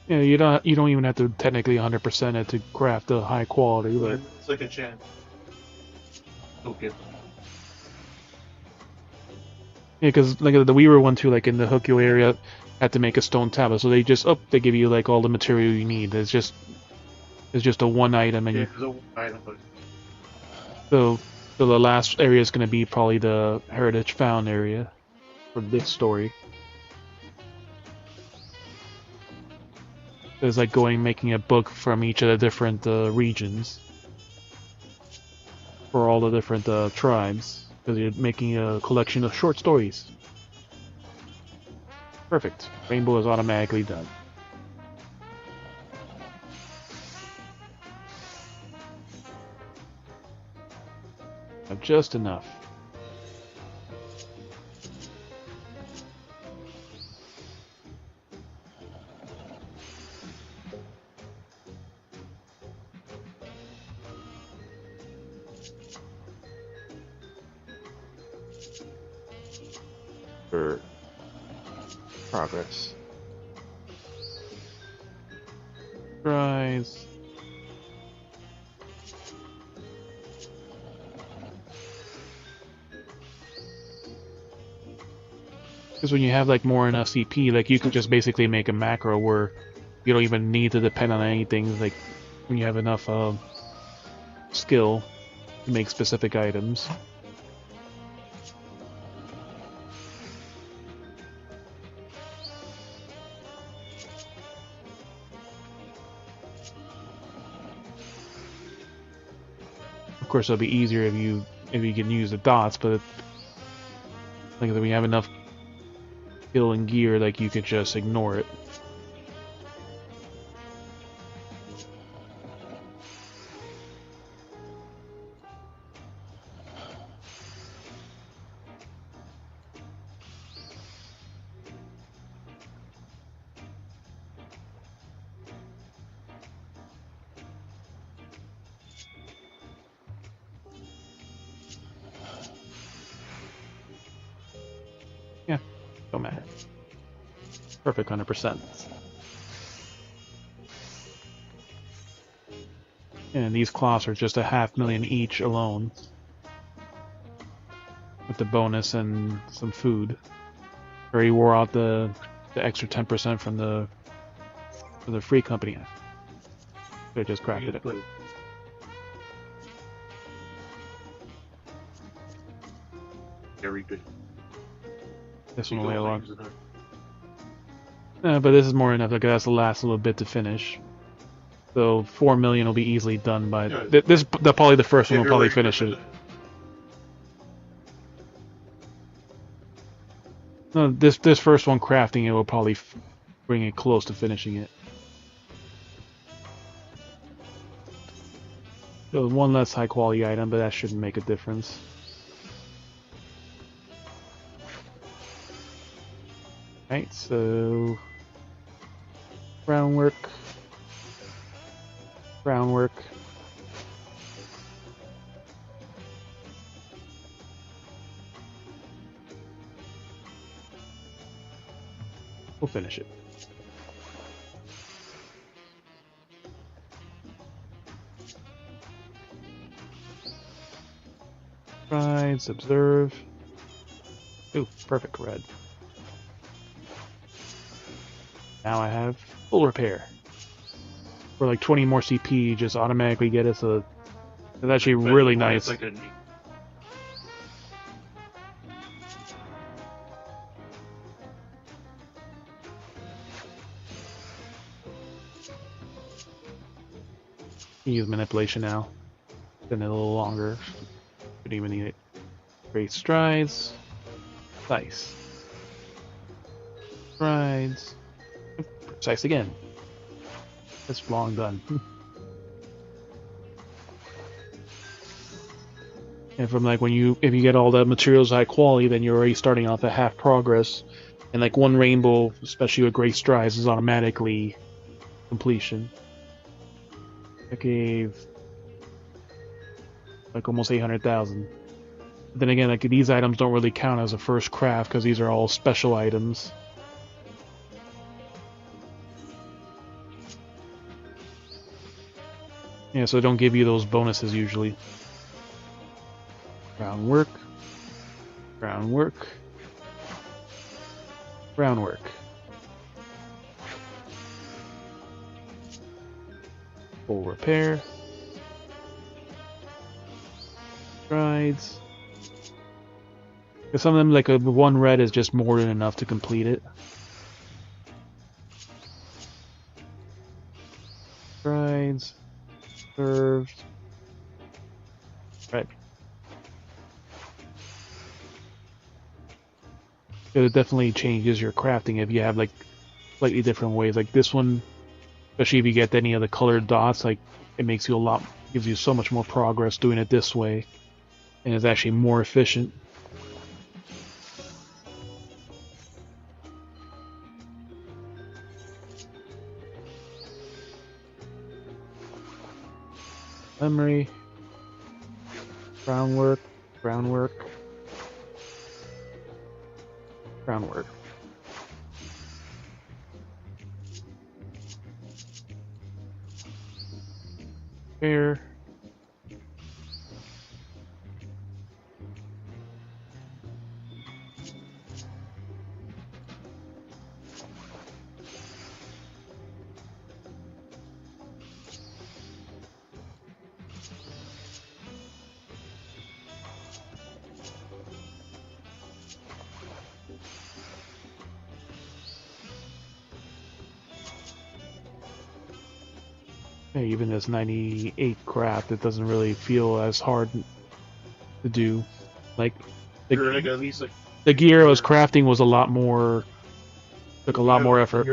Yeah, you don't even have to technically 100% it to craft a high quality, but it's like a chant. Okay. Yeah, because like the Weaver one too, like in the Hokyo area, had to make a stone tablet, so they just they give you like all the material you need. It's just a one item, and yeah, it's a one item, but so the last area is going to be probably the Heritage Found area for this story. It's like making a book from each of the different regions for all the different tribes, because you're making a collection of short stories. Perfect. Rainbow is automatically done. Just enough. For progress. Tries. Because when you have like more enough CP, like you can just basically make a macro where you don't even need to depend on anything. Like when you have enough skill to make specific items. Of course, it'll be easier if you can use the dots, but like when you have enough skill and gear, like you could just ignore it. Yeah, don't matter. Perfect 100%. And these cloths are just 500,000 each alone. With the bonus and some food. Already wore out the extra 10% from the free company. They just crafted it. Very good. This one will way along. But this is more enough. Like that's the last little bit to finish. So 4 million will be easily done by this. Probably the first one will probably finish it. No, this first one crafting it will probably bring it close to finishing it. So one less high quality item, but that shouldn't make a difference. Right, so groundwork. We'll finish it. Strides, observe. Ooh, perfect red. Now I have full repair. For like 20 more CP, just automatically get it, so it's actually really nice. Like Use manipulation now. Spend it a little longer. Don't even need it. Great strides. Precise. Strides. Precise again. That's long done. And from like if you get all the materials high quality, then you're already starting off at half progress. And like one rainbow, especially with great strides, is automatically completion. I gave like almost 800,000. Then again, like these items don't really count as a first craft because these are all special items. Yeah, so they don't give you those bonuses usually. Groundwork. Groundwork. Groundwork. Full repair. Strides. Because some of them, like one red is just more than enough to complete it. Strides. Served. Right. It definitely changes your crafting if you have like slightly different ways. Like this one, especially if you get any of the colored dots, like it makes you gives you so much more progress doing it this way, and it's actually more efficient. Memory, groundwork, groundwork, groundwork. Here. Even this 98 craft, it doesn't really feel as hard to do. Like the gear I was crafting was a lot more, took a lot more effort.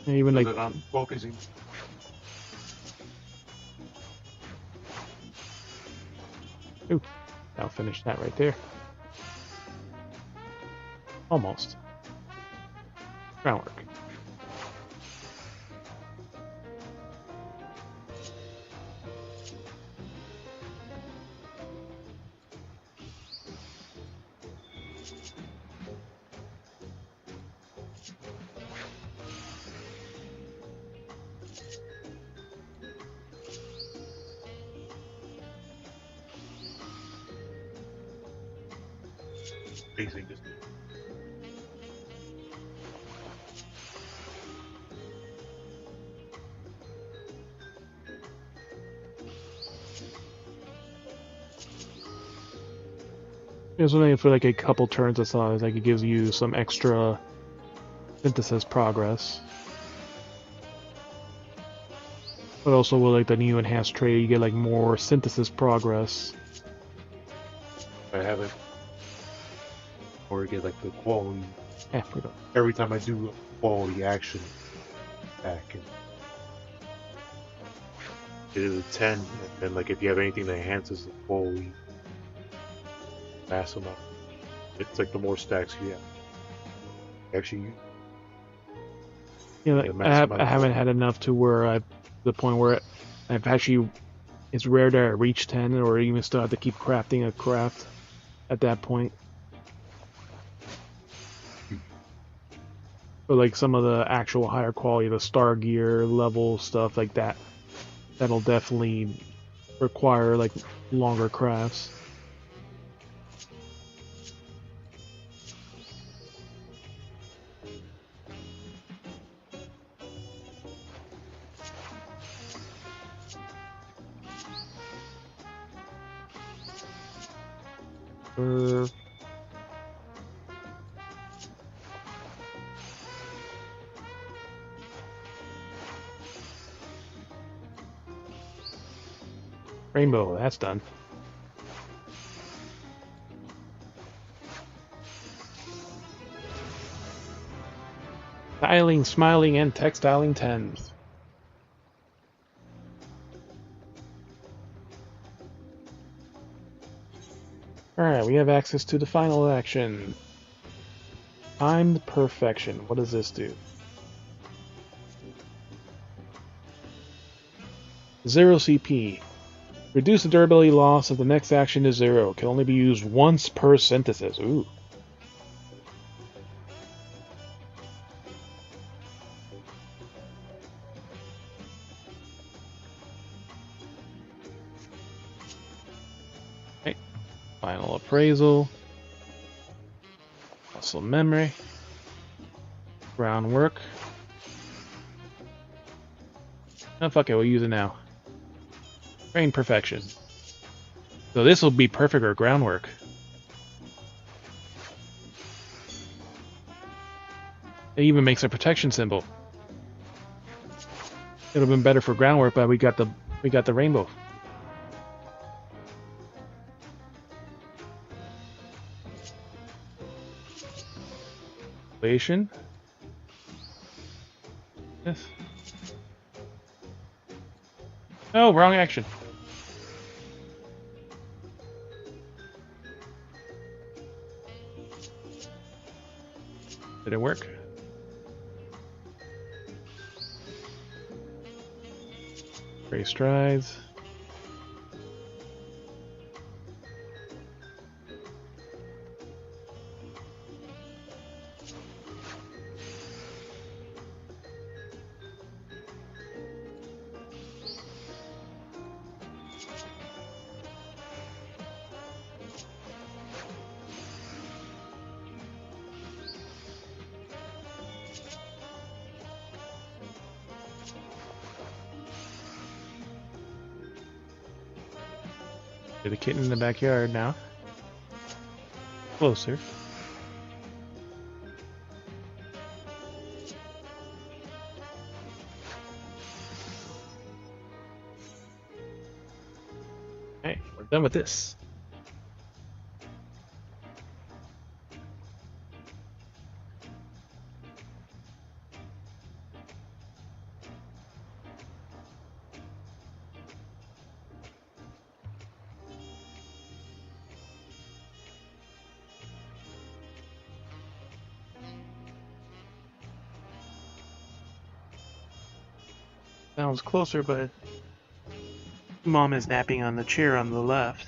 Even like focusing. Ooh, I'll finish that right there. Almost. Groundwork. Basic just It's only for like a couple turns. I saw like it gives you some extra synthesis progress. But also with like the new enhanced trait, you get like more synthesis progress. I have it. Or get like the quality. Yeah, every time I do a quality action back and it is a 10, and then like if you have anything that enhances the quality mass amount, it's like the more stacks you have. Actually, yeah, like, I haven't had enough to where the point where I've actually it's rare to reach 10 or even still have to keep crafting a craft at that point. But like some of the actual higher quality, the star gear level stuff like that, that'll definitely require like longer crafts. Rainbow, that's done. Styling, smiling, and textiling 10s. Alright, we have access to the final action. Timed Perfection. What does this do? 0 CP. Reduce the durability loss of the next action to 0. Can only be used once per synthesis. Ooh. Okay. Final appraisal. Muscle memory. Groundwork. Oh, fuck it, we'll use it now. Train perfection. So this will be perfect or groundwork. It even makes a protection symbol. It would have been better for groundwork, but we got the rainbow. Yes. Oh, wrong action. Did it work? Great strides. The kitten in the backyard now. Closer. Okay, we're done with this. Sounds closer, but Mom is napping on the chair on the left.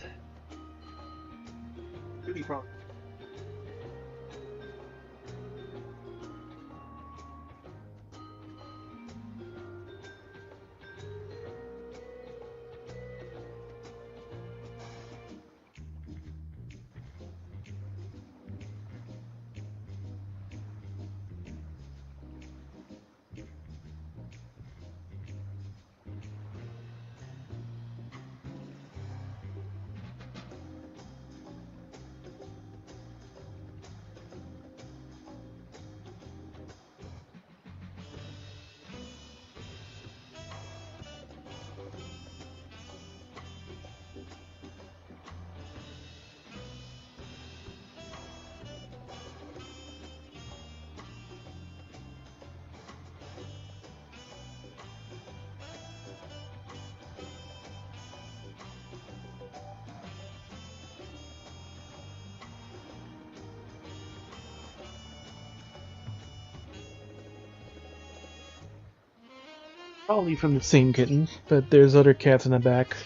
Probably from the same kitten, but there's other cats in the back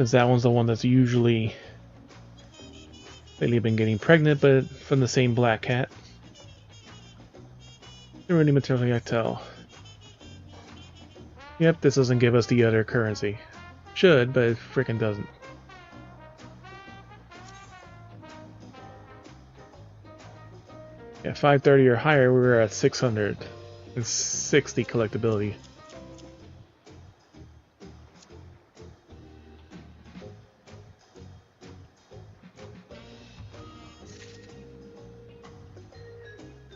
Since that one's the one that's usually lately been getting pregnant, but from the same black cat. Already material tell. Yep, this doesn't give us the other currency. Should, but it frickin' doesn't. At 530 or higher, we were at 660 collectability.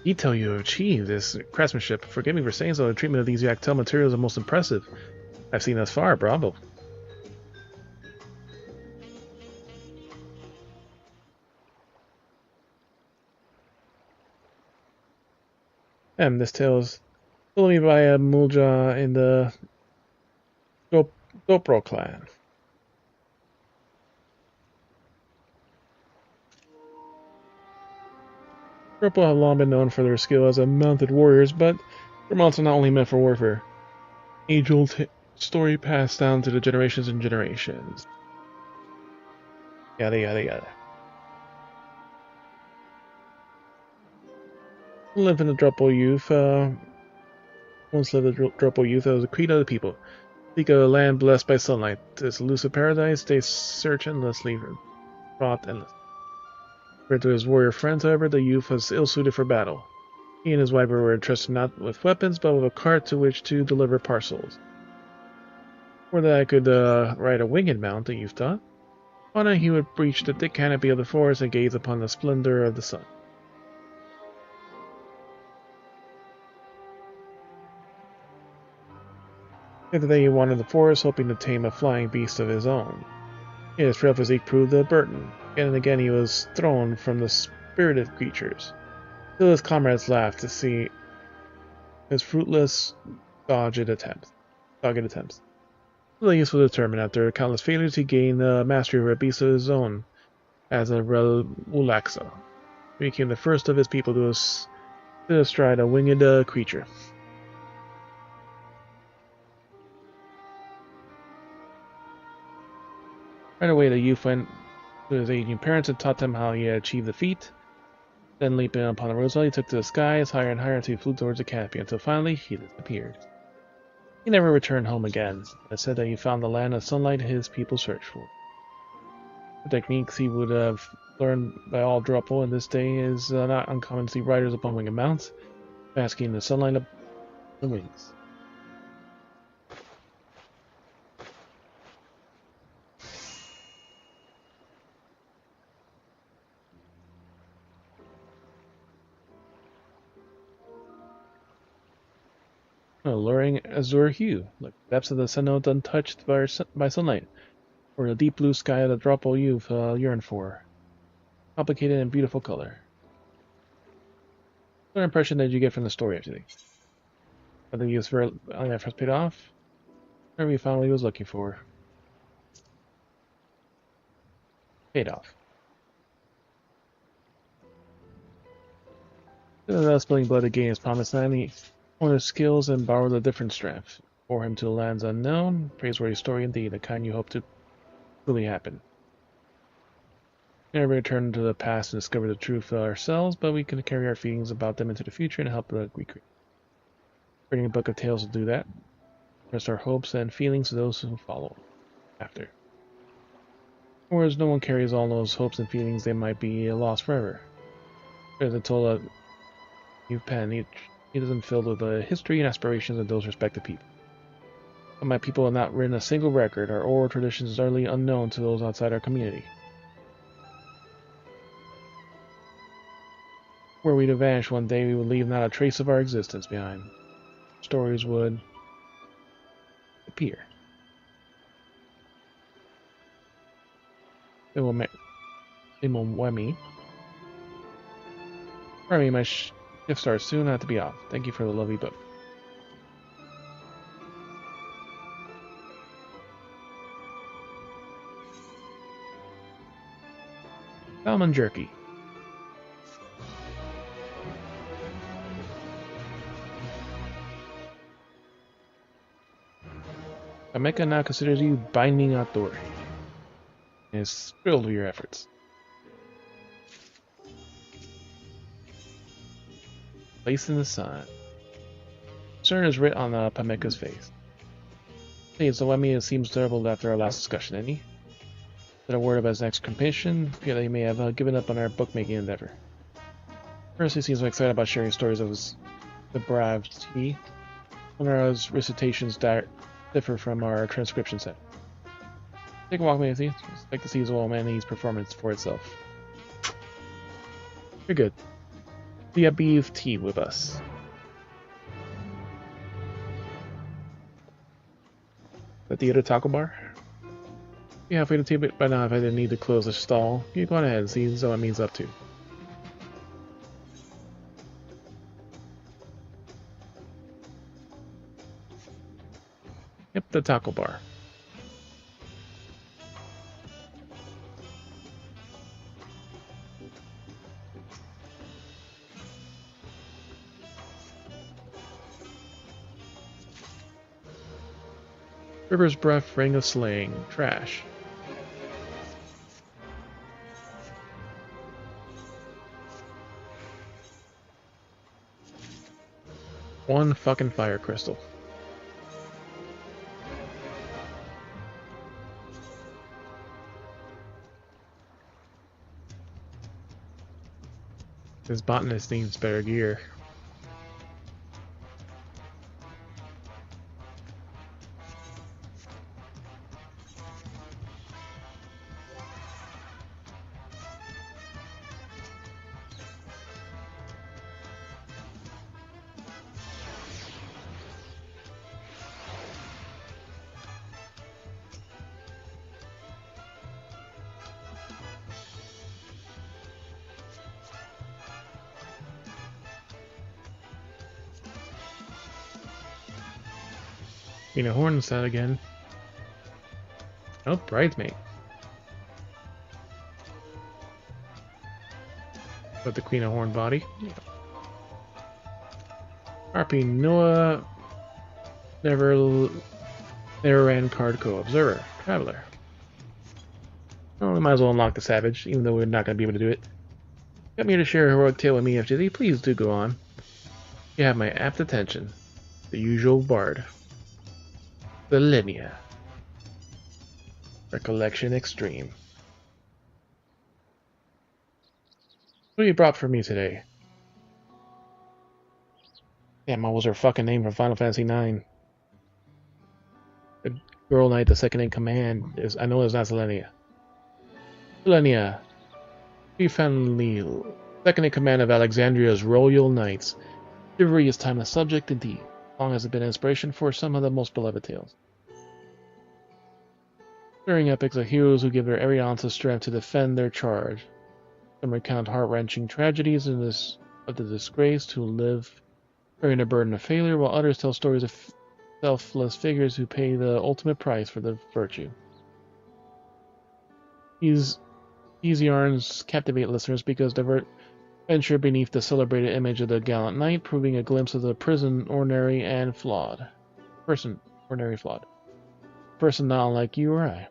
Detail you have achieved this craftsmanship. Forgive me for saying so. The treatment of these Yactel materials is most impressive I've seen thus far. Bravo. This tale is told me by a Mulja in the Dopro clan. Dropo have long been known for their skill as mounted warriors, but their mounts are not only meant for warfare. Age-old story passed down to the generations and generations. Yada yada yada. Live in the Dropo youth. Once lived the Dropo youth. That was the creed of the people. Seek a land blessed by sunlight. This elusive paradise. They search endlessly, wrought endlessly. Compared to his warrior friends, however, the youth was ill-suited for battle. He and his wife were entrusted not with weapons, but with a cart to which to deliver parcels. For that I could ride a winged mount, the youth thought. On it he would breach the thick canopy of the forest and gaze upon the splendor of the sun. The other day he wandered the forest, hoping to tame a flying beast of his own. Yet his frail physique proved a burden. Again and again he was thrown from the spirited creatures. Still his comrades laughed to see his fruitless, dogged attempts. The youth was determined. After countless failures, he gained mastery over a beast of his own as a Relaxa. He became the first of his people to sit astride a winged creature. Right away, the youth went to his aging parents and taught them how he had achieved the feat. Then, leaping upon the rosewell, he took to the skies, higher and higher, until he flew towards the canopy, until finally he disappeared. He never returned home again. It said that he found the land of sunlight his people searched for. The techniques he would have learned by all Dropo in this day is not uncommon to see riders upon winged mounts, basking in the sunlight of the wings. An alluring azure hue, like the depths of the sun untouched by sunlight, or the deep blue sky of the Dropo youth yearned for. Complicated and beautiful color. What impression did you get from the story, actually? I think he was very first paid off. Whatever he found what he was looking for. Paid off. Without spilling blood to gain his promised land, he honed his skills and borrowed a different strength. Bore him to lands unknown. Praiseworthy story indeed, the kind you hope to really happen. We never return to the past and discover the truth ourselves, but we can carry our feelings about them into the future and help recreate. Writing a book of tales will do that. Rest our hopes and feelings to those who follow after. Whereas no one carries all those hopes and feelings, they might be lost forever. As I told you've penned, each isn't filled with the history and aspirations of those respective people. But my people have not written a single record. Our oral traditions is utterly unknown to those outside our community. Were we to vanish one day, we would leave not a trace of our existence behind. Stories would appear. They will Wemi. Remy, my shift starts soon. I have to be off. Thank you for the lovely book. Salmon jerky. Kameka now considers you binding authority. and is thrilled with your efforts. Place in the sun. Concern is writ on Pameka's face. Hey, so I mean, it seems terrible after our last discussion, any? That a word about his exclamation? Feel that he may have given up on our bookmaking endeavor. First, he seems excited about sharing stories of his depravity. When our recitations differ from our transcription set. Take a walk with me. Just like to see his old man's performance for itself. You're good. Be a beef tea with us. At the other taco bar? Yeah, halfway to the table by now if I didn't need to close the stall. You go on ahead and see what it means up to. Yep, the taco bar. River's breath rang of slang. Trash. One fucking fire crystal. This botanist needs better gear. Queen of Horns out again. Oh, bridesmaid. But the Queen of Horn body. Yeah. RP Noah never ran card co-observer. Traveler. Oh, we might as well unlock the Savage, even though we're not going to be able to do it. Got me here to share a heroic tale with me, FGZ. Please do go on. You have my apt attention. The usual bard. The Linnea. Recollection Extreme. What have you brought for me today? Damn, what was her fucking name from Final Fantasy IX? The girl knight, the second in command, is I know it's not Selenia. Selenia. Be family second in command of Alexandria's Royal Knights. Chivalry is timeless subject indeed. Long has it been inspiration for some of the most beloved tales. Stirring epics of heroes who give their every ounce of strength to defend their charge. Some recount heart-wrenching tragedies of the disgraced who live bearing the burden of failure, while others tell stories of selfless figures who pay the ultimate price for their virtue. These yarns captivate listeners because they venture beneath the celebrated image of the gallant knight, proving a glimpse of the ordinary flawed. Person not unlike you or I.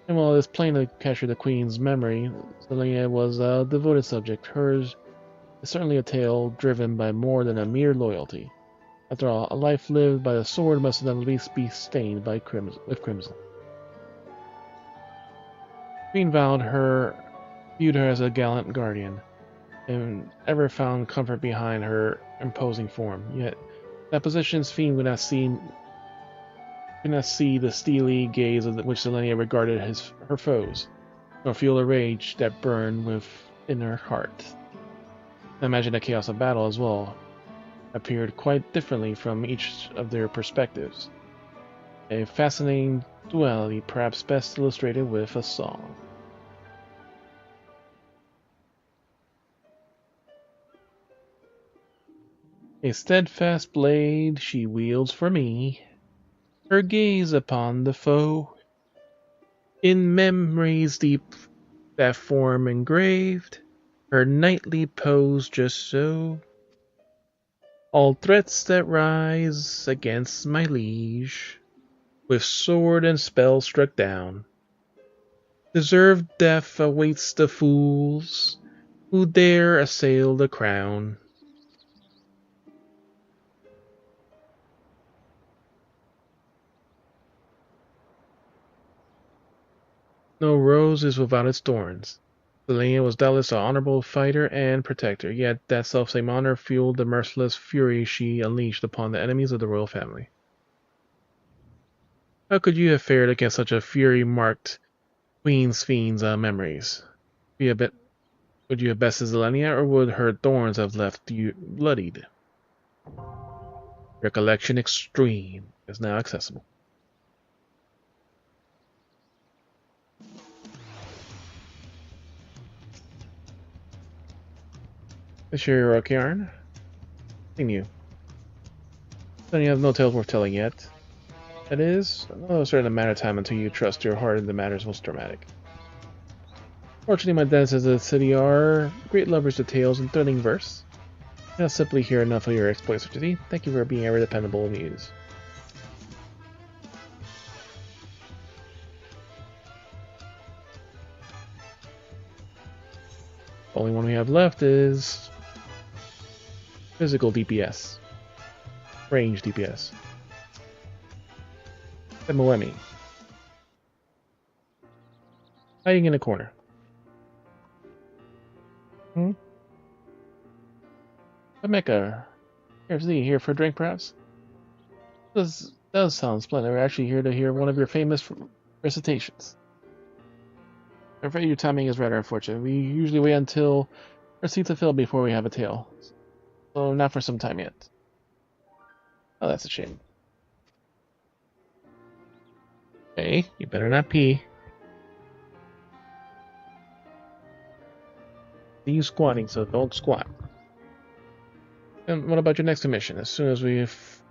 And while it is plain to capture the Queen's memory, Selenia was a devoted subject. Hers is certainly a tale driven by more than a mere loyalty. After all, a life lived by the sword must at least be stained with crimson. The Queen viewed her as a gallant guardian, and ever found comfort behind her imposing form. Yet, that position's fiend would not see the steely gaze of which Selenia regarded her foes, nor feel the rage that burned within her heart. I imagine the chaos of battle as well appeared quite differently from each of their perspectives. A fascinating duality, perhaps best illustrated with a song. A steadfast blade she wields for me, her gaze upon the foe. In memories deep that form engraved, her knightly pose just so. All threats that rise against my liege, with sword and spell struck down. Deserved death awaits the fools who dare assail the crown. No rose is without its thorns. Selenia was doubtless an honorable fighter and protector, yet that selfsame honor fueled the merciless fury she unleashed upon the enemies of the royal family. How could you have fared against such a fury-marked Queen's fiend's memories? Would you have bested Zelenia, or would her thorns have left you bloodied? Recollection Extreme is now accessible. Share your rock yarn. Continue. Then you have no tales worth telling yet. That is, no certain amount of time until you trust your heart in the matters most dramatic. Fortunately, my denizens of the city are great lovers of tales and thrilling verse. I'll simply hear enough of your exploits for today. Thank you for being ever dependable muse. The only one we have left is physical DPS. Range DPS. Moemi. Hiding in a corner. Mecca. Here's Lee, here for a drink perhaps? This does sound splendid. We're actually here to hear one of your famous recitations. I'm afraid your timing is rather unfortunate. We usually wait until our seats are filled before we have a tale. So not for some time yet. Oh, that's a shame. Hey, you better not pee. Be squatting, so don't squat. And what about your next commission? As soon as we've...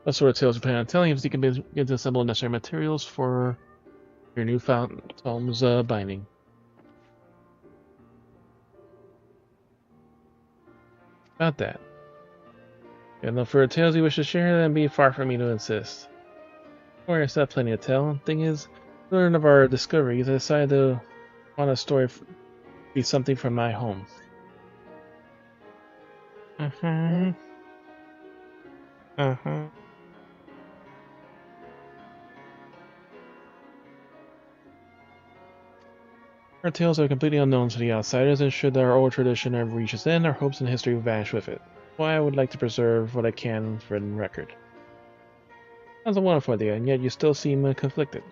What sort of tales you plan on telling, if you can begin to assemble necessary materials for your newfound tome's binding. About that. If no further tales you wish to share, then be far from me to insist. Or I still have plenty to tell. Thing is, to learn of our discoveries, I decided to want a story be something from my home. Our tales are completely unknown to the outsiders, and should our old tradition ever reach its end, our hopes and history will vanish with it. Why I would like to preserve what I can for written record. Sounds a wonderful idea, and yet you still seem conflicted.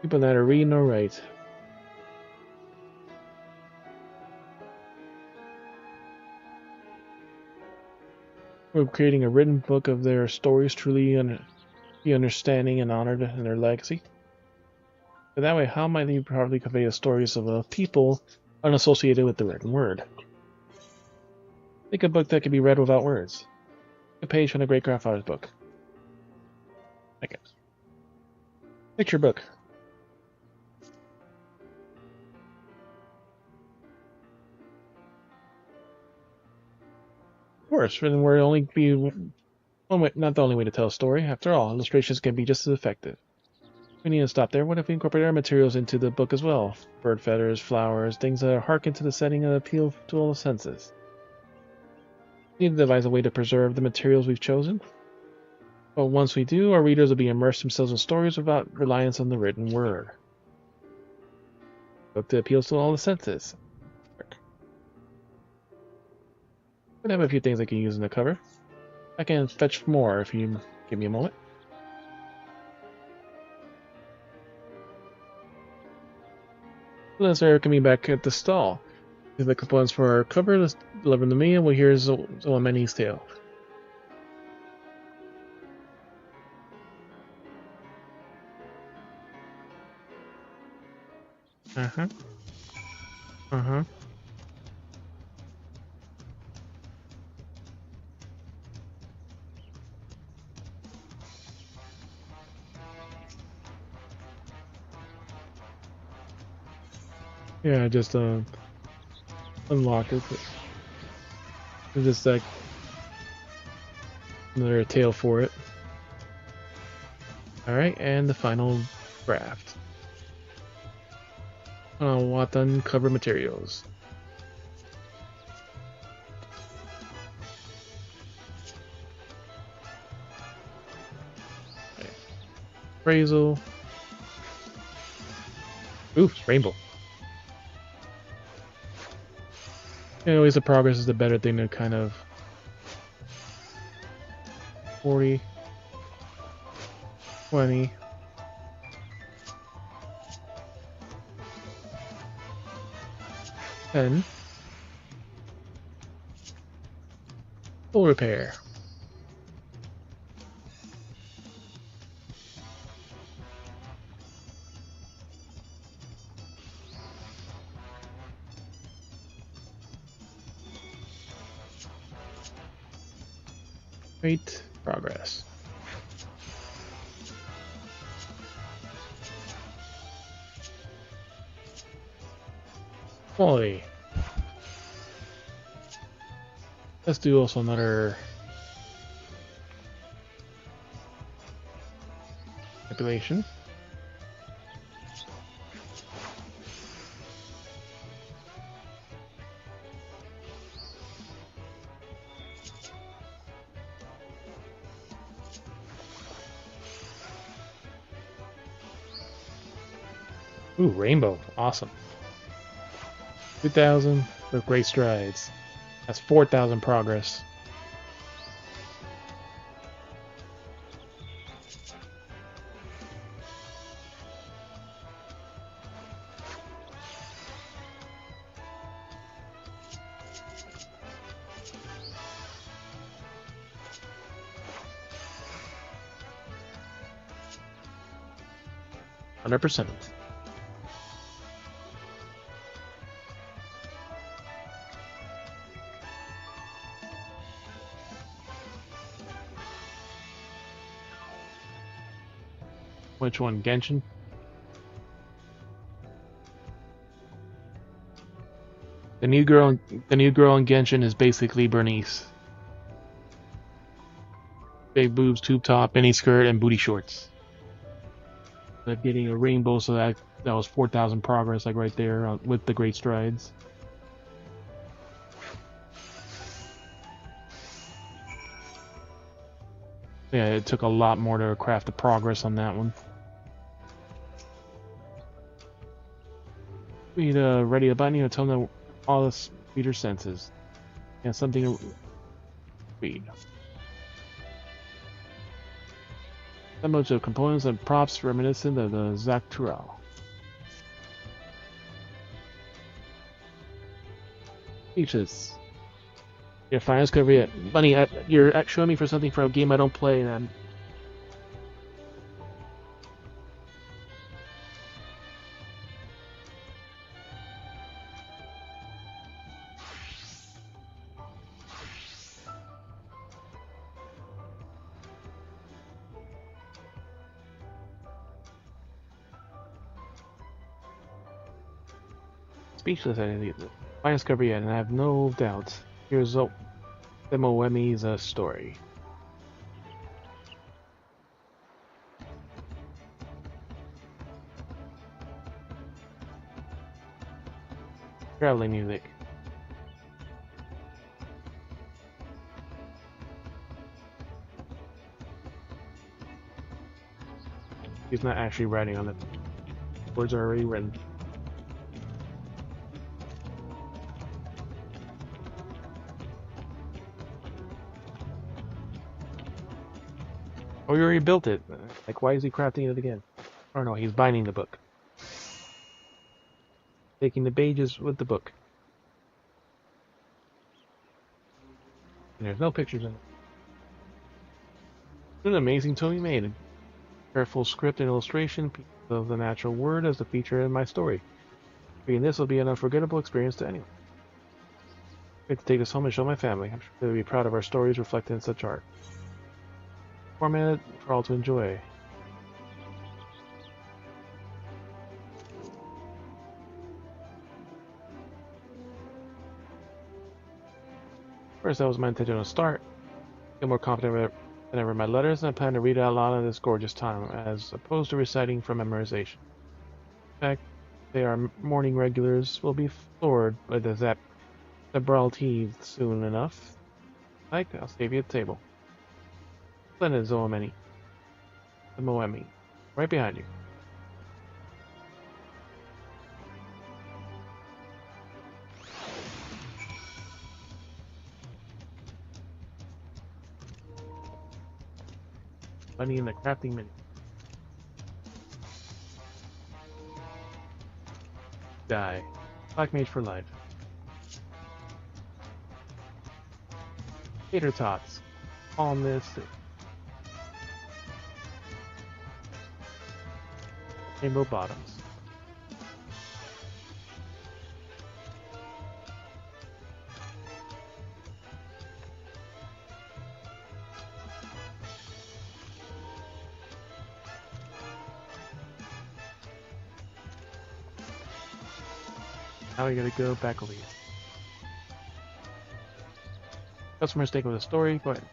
People neither read nor write. We're creating a written book of their stories, truly be understanding and honored in their legacy. But that way, how might they properly convey the stories of a people unassociated with the written word? Think a book that can be read without words. A page from a great-grandfather's book. I guess. Picture book. Of course, written word only be one way, not the only way to tell a story. After all, illustrations can be just as effective. We need to stop there. What if we incorporate our materials into the book as well? Bird feathers, flowers, things that harken to the setting and appeal to all the senses. We need to devise a way to preserve the materials we've chosen. But once we do, our readers will be immersed themselves in stories without reliance on the written word. Book that appeals to all the senses. I have a few things I can use in the cover. I can fetch more if you give me a moment. Let's start coming back at the stall. The components for our cover, let's deliver them to me, and we'll hear Zolomeni's tale. Yeah, I just unlock it. It's just like another tail for it. Alright, and the final draft. What uncover materials. Okay. Appraisal. Ooh, rainbow. Anyways, the progress is the better thing to kind of 40, 20. And full repair. Great progress. Quality. Let's do also another manipulation. Ooh, rainbow. Awesome. 2,000 with great strides. That's 4,000 progress. %. Which one, Genshin? The new girl in Genshin is basically Bernice. Big boobs, tube top, mini skirt, and booty shorts. But getting a rainbow, so that was 4,000 progress, like right there with the great strides. Yeah, it took a lot more to craft the progress on that one. We need to ready a button to tell them all the reader senses. And something to read. Assemblage of components and props reminiscent of the Zactural. Speeches. Your finest cover yet. Bunny, you're showing me for something for a game I don't play, and speechless at it. Finest cover yet, and I have no doubts. Here's Moemi's story. Traveling music. He's not actually writing on it. Words are already written. Oh, you already built it. Like, why is he crafting it again? Or no, he's binding the book. Taking the pages with the book. And there's no pictures in it. It's an amazing toy made. A careful script and illustration, pieces of the natural word as the feature in my story. Reading this will be an unforgettable experience to anyone. I get to take this home and show my family. I'm sure they'll be proud of our stories reflected in such art. Formatted for all to enjoy. First, that was my intention to start. Get more confident I never read my letters, and I plan to read it out loud at this gorgeous time, as opposed to reciting from memorization. In fact, they are morning regulars will be floored by the Zabralty soon enough. Like, I'll save you a table. Splendid, Zoemeni. The Moemi. Right behind you. Money in the crafting menu. Die. Black mage for life. Tater tots. On this. Rainbow bottoms. Now we gotta go back over here. Customer stake with a story. Go ahead.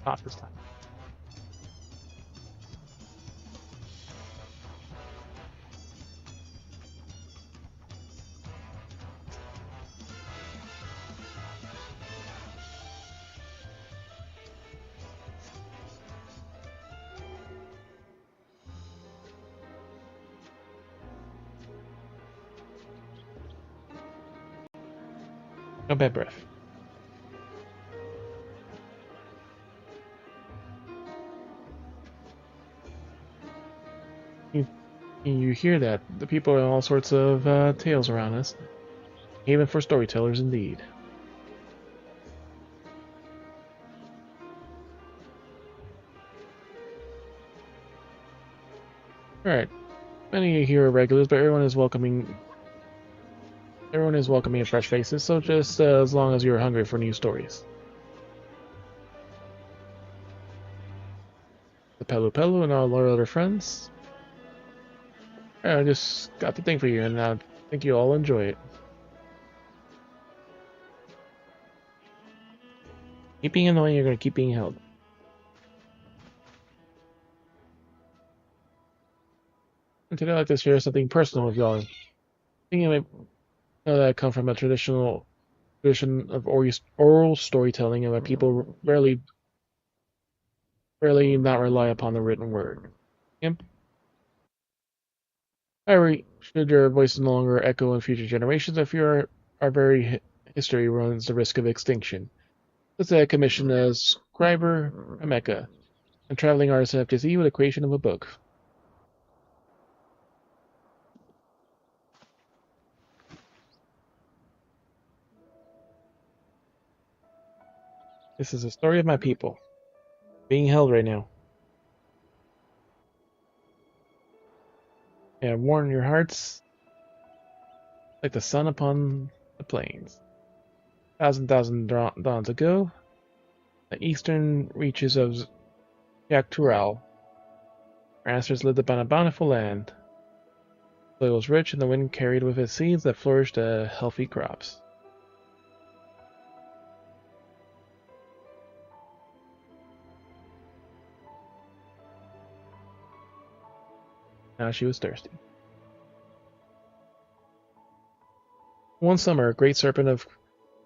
Not this time. No bad breath. You hear that? The people have all sorts of tales around us. Even for storytellers, indeed. Alright. Many of you here are regulars, but everyone is welcoming fresh faces, so just as long as you're hungry for new stories. The Pelu Pelu and all our other friends. I just got the thing for you, and I think you all enjoy it. Keep being annoying, you're going to keep being held. And today I'd like to share something personal with y'all. I think you might know that I come from a tradition of oral storytelling, and where people rarely not rely upon the written word. Imp? However, should your voice no longer echo in future generations, if our very history runs the risk of extinction. Let's say I commission a scriber, a mecha, and traveling artist at FTC with the creation of a book. This is the story of my people, being held right now. And warm your hearts like the sun upon the plains. Thousand dawns ago, the eastern reaches of Yaktural, our ancestors lived upon a bountiful land. The soil was rich, and the wind carried with it seeds that flourished healthy crops. Now she was thirsty. One summer, a great serpent of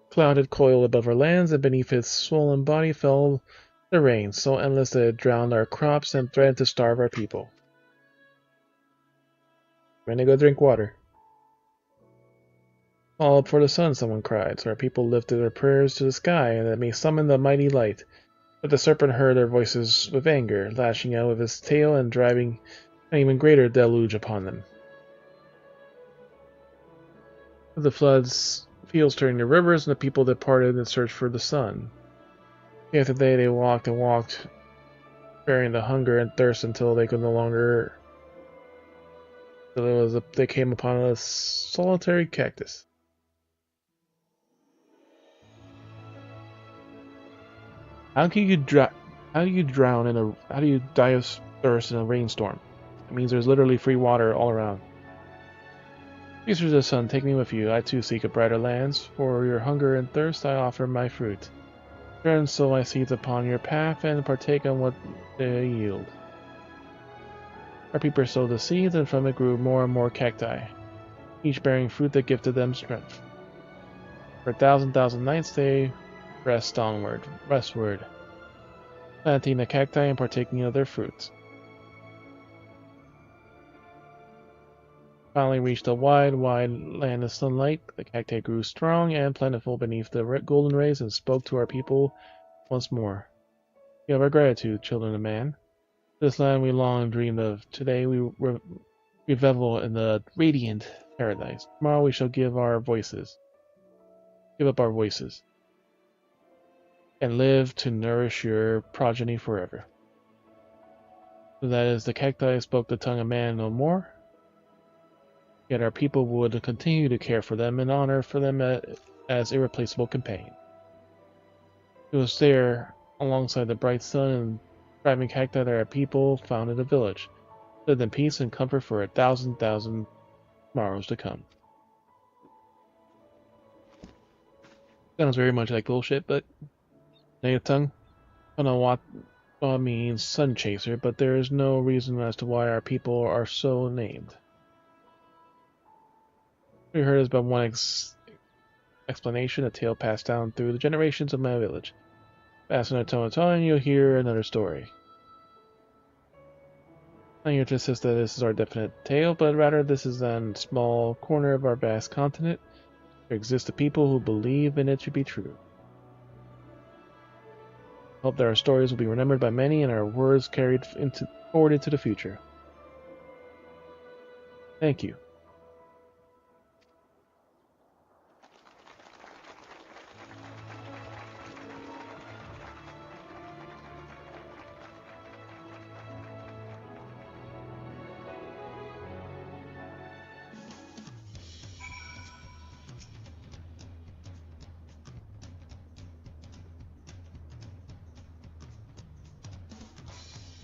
cloud had coiled above our lands, and beneath its swollen body fell the rain, so endless that it drowned our crops and threatened to starve our people. When to go drink water. Call up for the sun, someone cried, so our people lifted their prayers to the sky, and it may summon the mighty light. But the serpent heard their voices with anger, lashing out with his tail and driving an even greater deluge upon them. With the floods, fields turned to rivers, and the people departed in search for the sun. Day after day they walked and walked, bearing the hunger and thirst until they could no longer So they came upon a solitary cactus. How do you die of thirst in a rainstorm? It means there's literally free water all around. Please, the sun, take me with you. I too seek a brighter lands. For your hunger and thirst, I offer my fruit. Turn sow my seeds upon your path and partake on what they yield. Our people sowed the seeds, and from it grew more and more cacti, each bearing fruit that gifted them strength. For 1,000 nights they pressed westward, planting the cacti and partaking of their fruits. Finally reached a wide land of sunlight. The cacti grew strong and plentiful beneath the golden rays and spoke to our people once more. You have our gratitude, children of man. This land we long dreamed of. Today we revel in the radiant paradise. Tomorrow we shall give up our voices, and live to nourish your progeny forever. So that is, the cacti spoke the tongue of man no more. Yet our people would continue to care for them and honor for them as irreplaceable companions. It was there, alongside the bright sun and thriving cacti, that our people founded a village, lived in peace and comfort for 1,000 tomorrows to come. Sounds very much like bullshit, but native tongue. I don't know what means sun chaser, but there is no reason as to why our people are so named. We heard is but one explanation, a tale passed down through the generations of my village. Pass another tone and you'll hear another story. Not here to insist that this is our definite tale, but rather this is a small corner of our vast continent. There exist a people who believe in it to be true. Hope that our stories will be remembered by many and our words carried forward into the future. Thank you.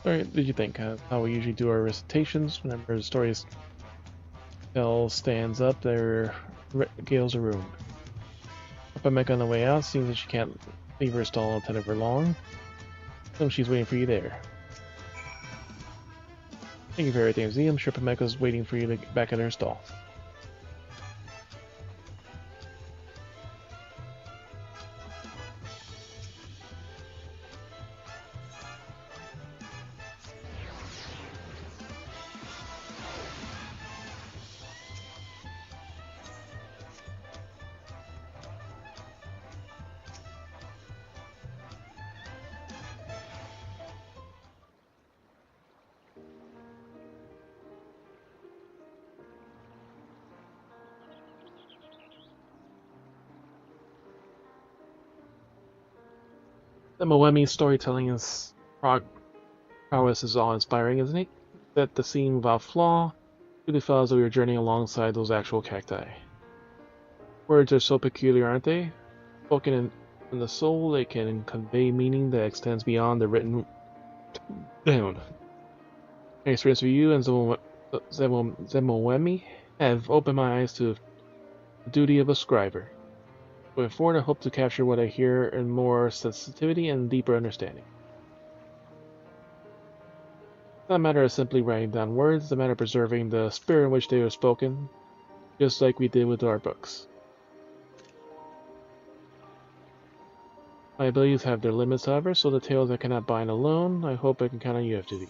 What did you think? How we usually do our recitations whenever the story stands up, there gales a room. Up and back on the way out, seems that she can't leave her stall attentive for long. So she's waiting for you there. Thank you for everything, Z. I'm sure Pameka's waiting for you to get back at her stall. The Moemi's storytelling prowess is awe-inspiring, isn't it? That the scene without flaw really felt as though we were journeying alongside those actual cacti. Words are so peculiar, aren't they? Spoken in the soul, they can convey meaning that extends beyond the written down. My experience with you and Zemoemi have opened my eyes to the duty of a scriber. Going forward, I hope to capture what I hear in more sensitivity and deeper understanding. It's not a matter of simply writing down words, it's a matter of preserving the spirit in which they were spoken, just like we did with our books. My abilities have their limits, however, so the tales I cannot bind alone, I hope I can count on you, FTV.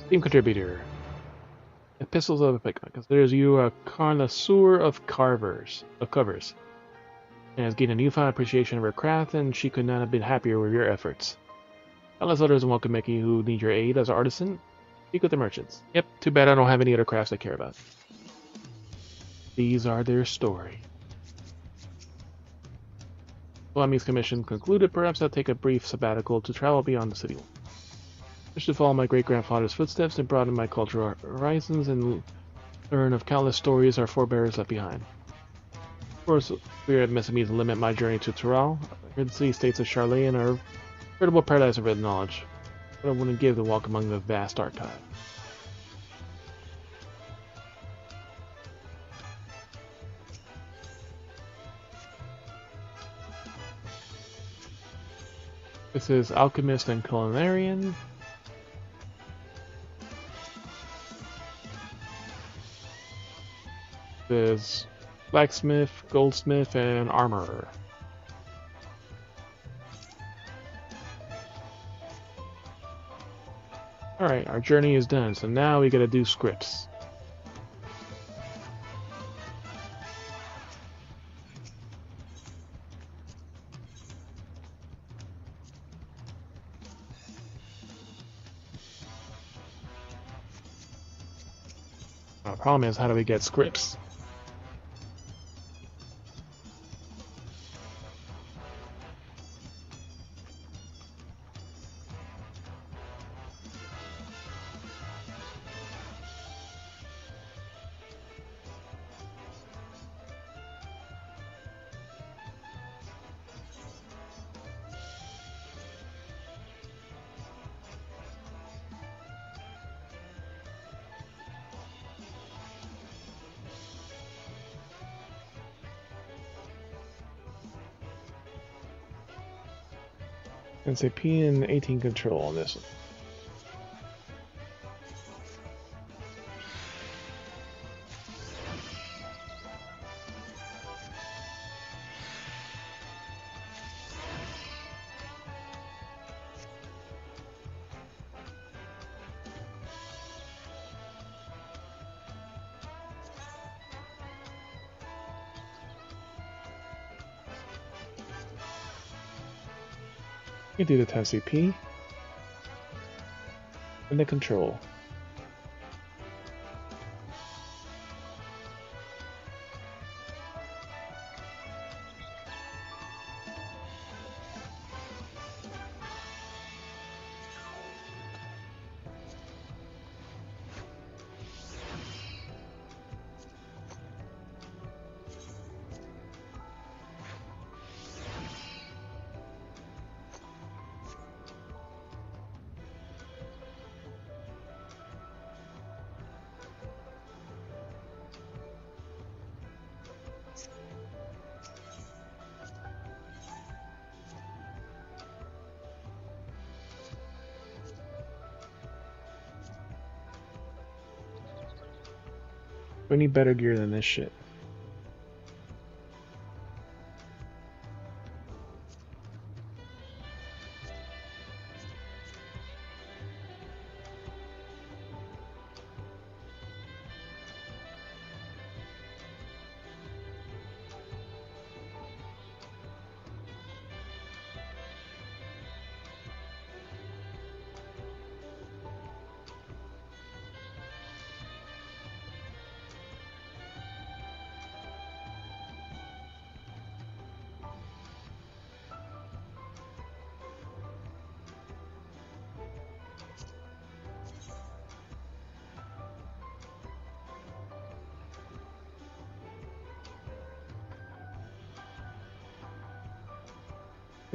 Team contributor. Epistles of Epica considers you a connoisseur of covers, and has gained a newfound appreciation of her craft, and she could not have been happier with your efforts. Countless others in Wakameki who need your aid as an artisan, Speak with the merchants. Yep, too bad I don't have any other crafts I care about. These are their story. Blamy's commission concluded. Perhaps I'll take a brief sabbatical to travel beyond the city. I wish to follow my great-grandfather's footsteps and broaden my cultural horizons and learn of countless stories our forebears left behind. Of course, we are admitted me to limit my journey to Tural. I heard the city-states of Charlayan are a veritable paradise of red knowledge. What I wouldn't give to walk among the vast archive. This is Alchemist and Culinarian. This is Blacksmith, Goldsmith, and Armorer. Alright, our journey is done, so now we gotta do scripts. The problem is, how do we get scripts? And say P and 18 control on this one. You do the 10 CP and the control. We need better gear than this shit.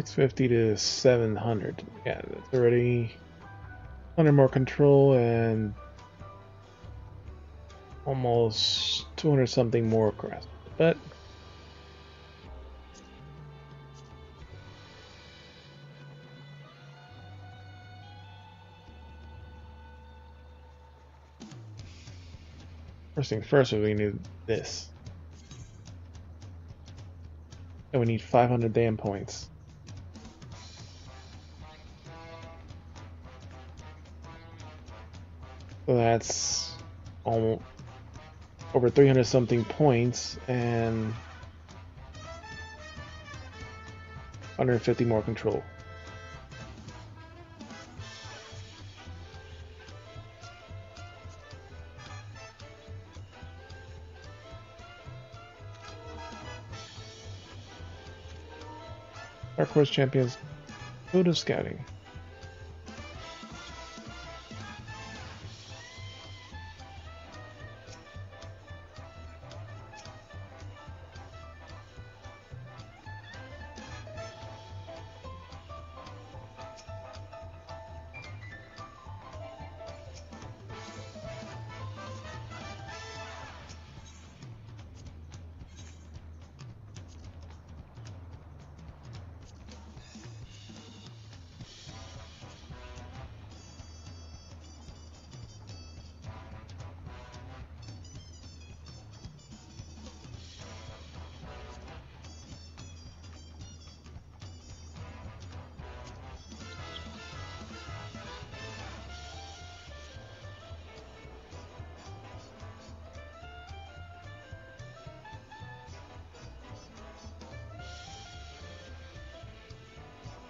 $650 to 700. Yeah, that's already 100 more control and almost 200 something more crafts. But first things first, we need this. And we need 500 damn points. So that's almost over 300 something points and 150 more control. Dark Horse Champions Code of Scouting.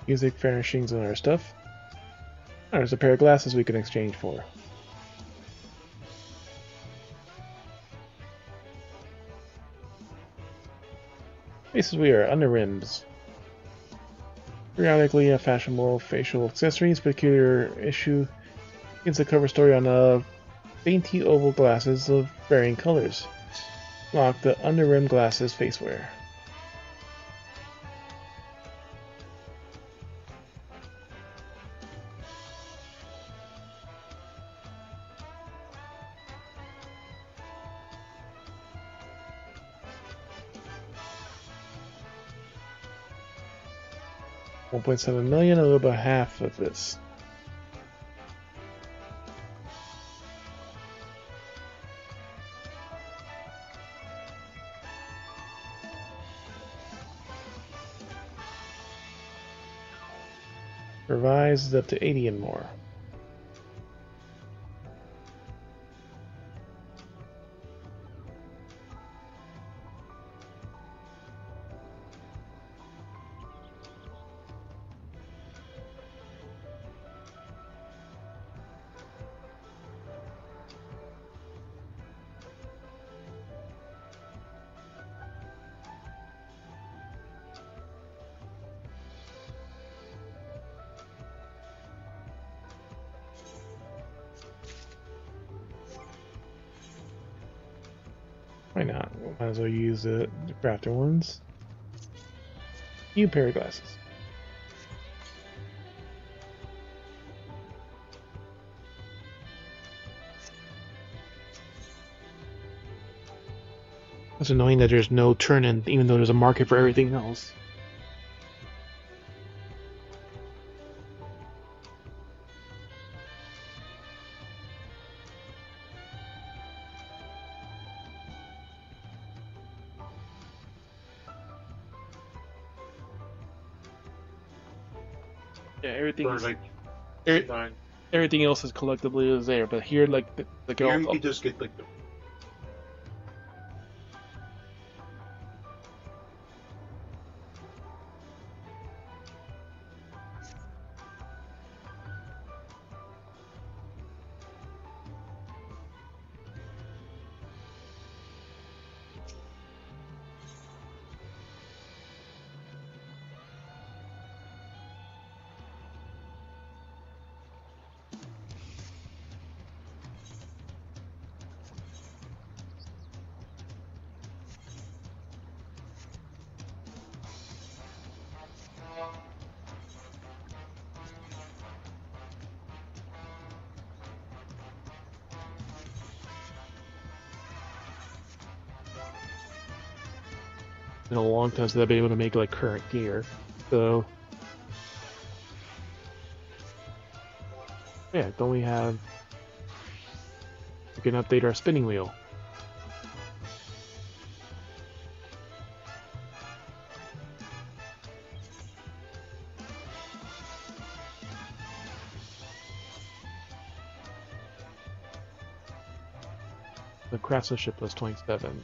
Music, furnishings, and other stuff. Oh, there's a pair of glasses we can exchange for. Faces we are under rims. Periodically a fashionable facial accessories, peculiar issue begins the cover story on dainty oval glasses of varying colors. Lock the under rim glasses facewear. $1.7 million, a little about half of this. Revised up to 80 and more. Why not? Might as well use the crafter ones. New pair of glasses. It's annoying that there's no turn-in, even though there's a market for everything else. Yeah, everything else is collectively is there, but here, like here you can just get like in a long time, so they'll be able to make like current gear. So yeah, don't we have? We can update our spinning wheel. The craftsmanship was 27.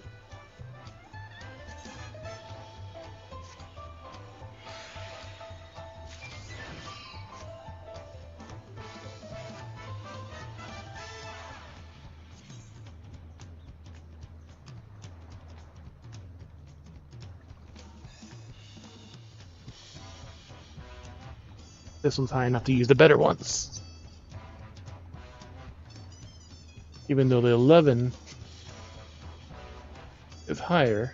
this one's high enough to use the better ones. Even though the 11 is higher,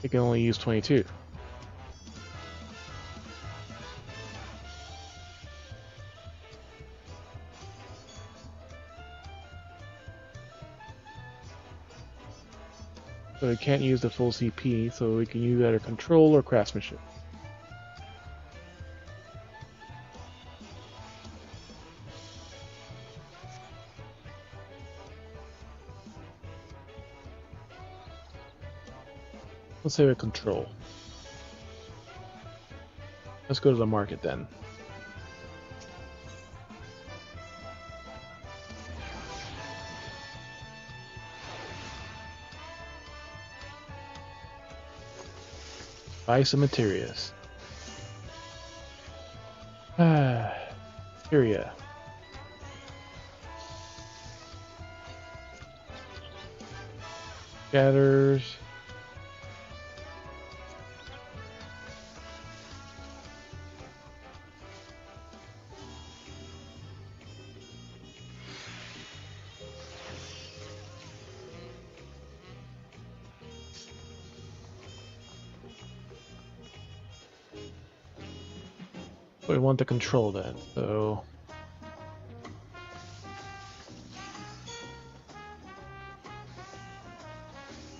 it can only use 22. So we can't use the full CP, so we can use either control or craftsmanship. Let's say we control. Let's go to the market then. Buy some materials. Materia. Gathers. We want to control that, so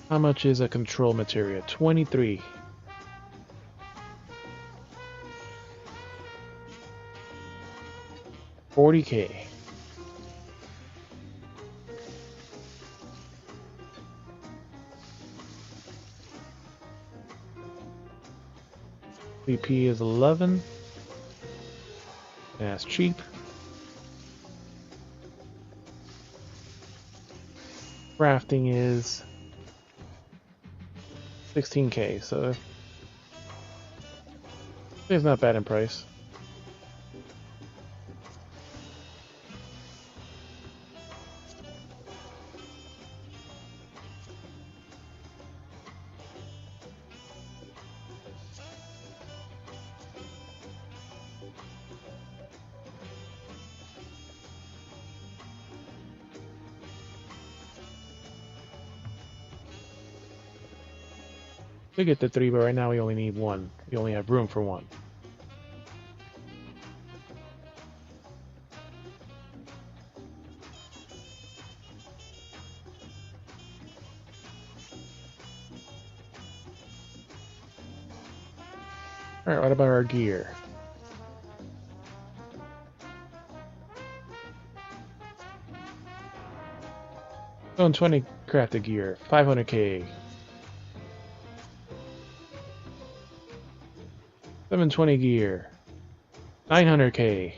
how much is a control materia? 23. $40K. VP is 11. That's cheap. Crafting is 16K, so it's not bad in price. We get the 3, but right now we only need 1. We only have room for 1. Alright, what about our gear? Zone 20 crafted gear, 500K. 720 gear, 900K.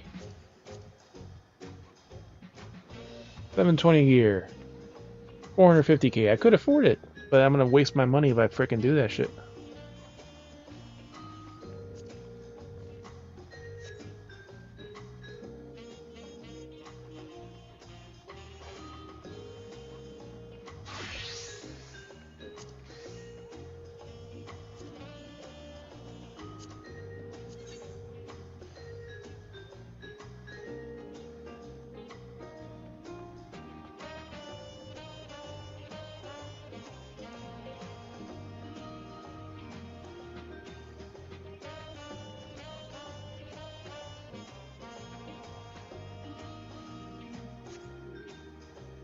720 gear, 450K. I could afford it, but I'm gonna waste my money if I frickin' do that shit.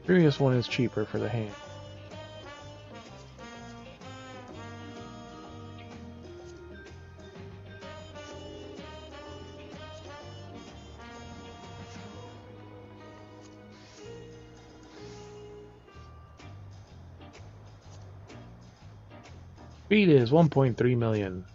Previous one is cheaper for the hand. Speed is 1.3 million.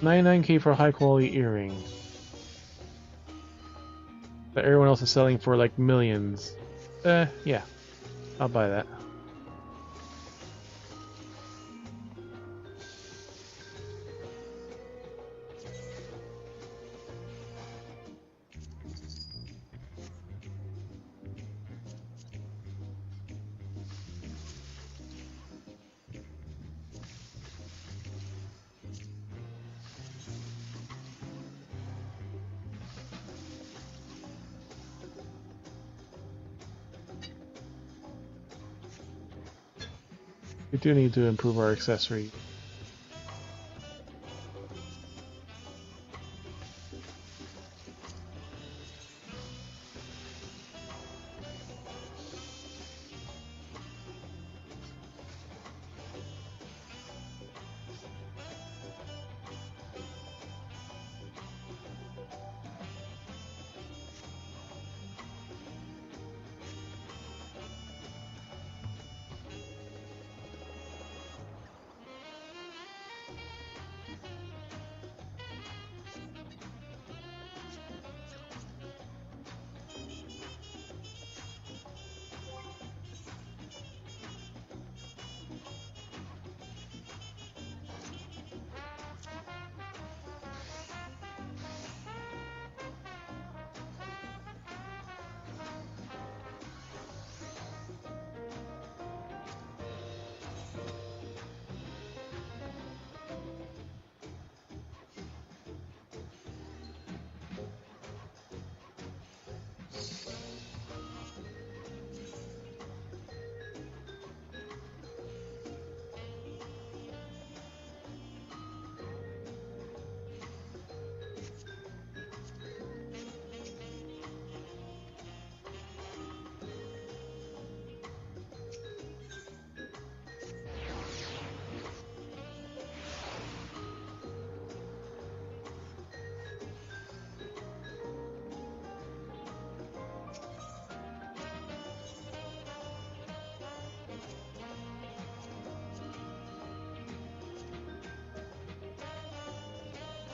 $99K for high quality earrings that everyone else is selling for like millions. Yeah, I'll buy that. We do need to improve our accessory.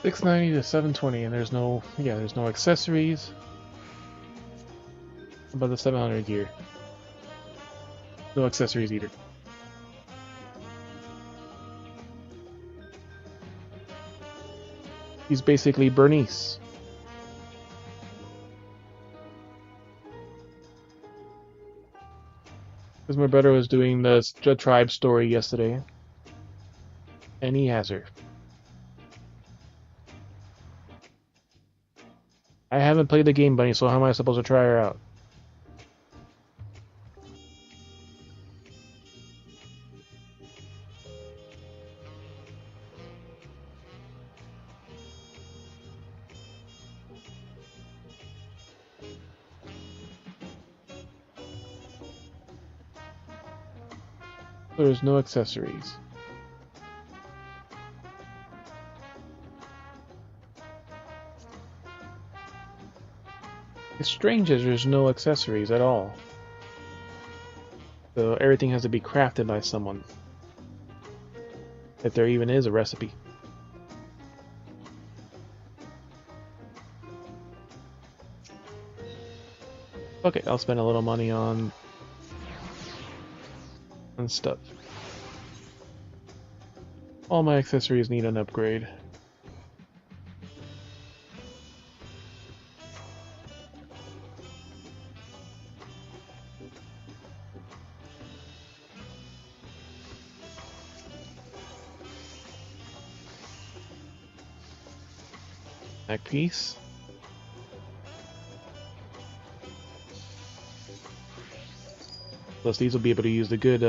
$690 to $720, and there's no accessories. How about the 700 gear? No accessories either. He's basically Bernice. Because my brother was doing the tribe story yesterday, and he has her. I haven't played the game, Bunny, so how am I supposed to try her out? There's no accessories. It's strange as there's no accessories at all. So everything has to be crafted by someone. If there even is a recipe. Okay, I'll spend a little money on stuff. All my accessories need an upgrade. Neck piece. Plus these will be able to use the good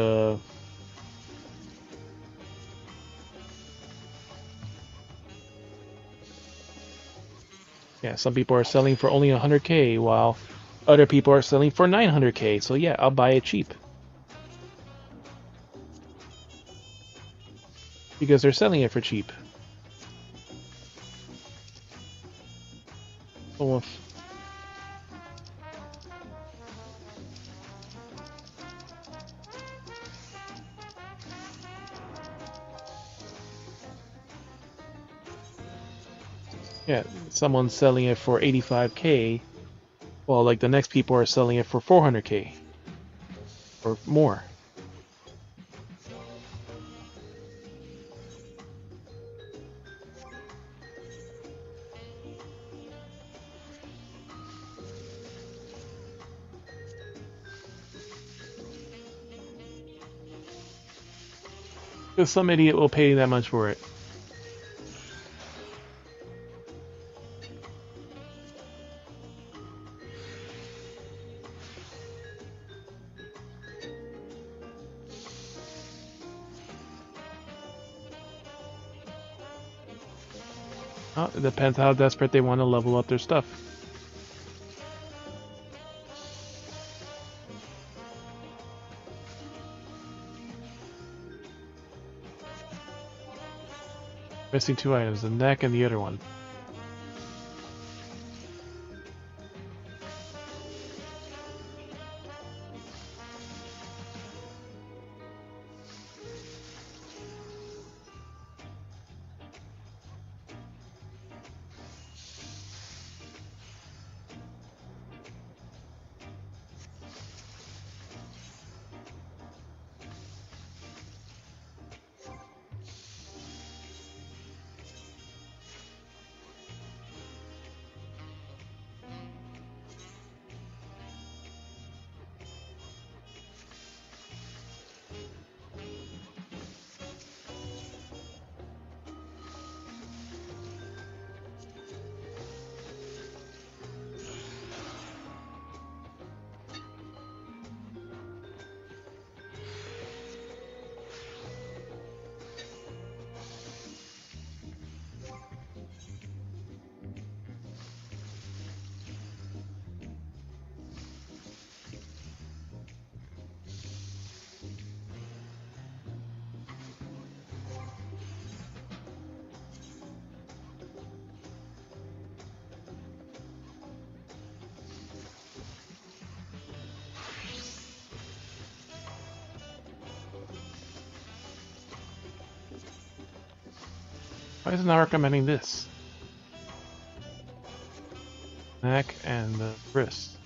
yeah, some people are selling for only 100k while other people are selling for 900k, so yeah, I'll buy it cheap. Because they're selling it for cheap. Oh, yeah, someone's selling it for 85k, while like the next people are selling it for 400k or more. Because some idiot will pay that much for it. Oh, it depends how desperate they want to level up their stuff. Missing 2 items, the neck and the other one. Why is it not recommending this? Neck and the wrist.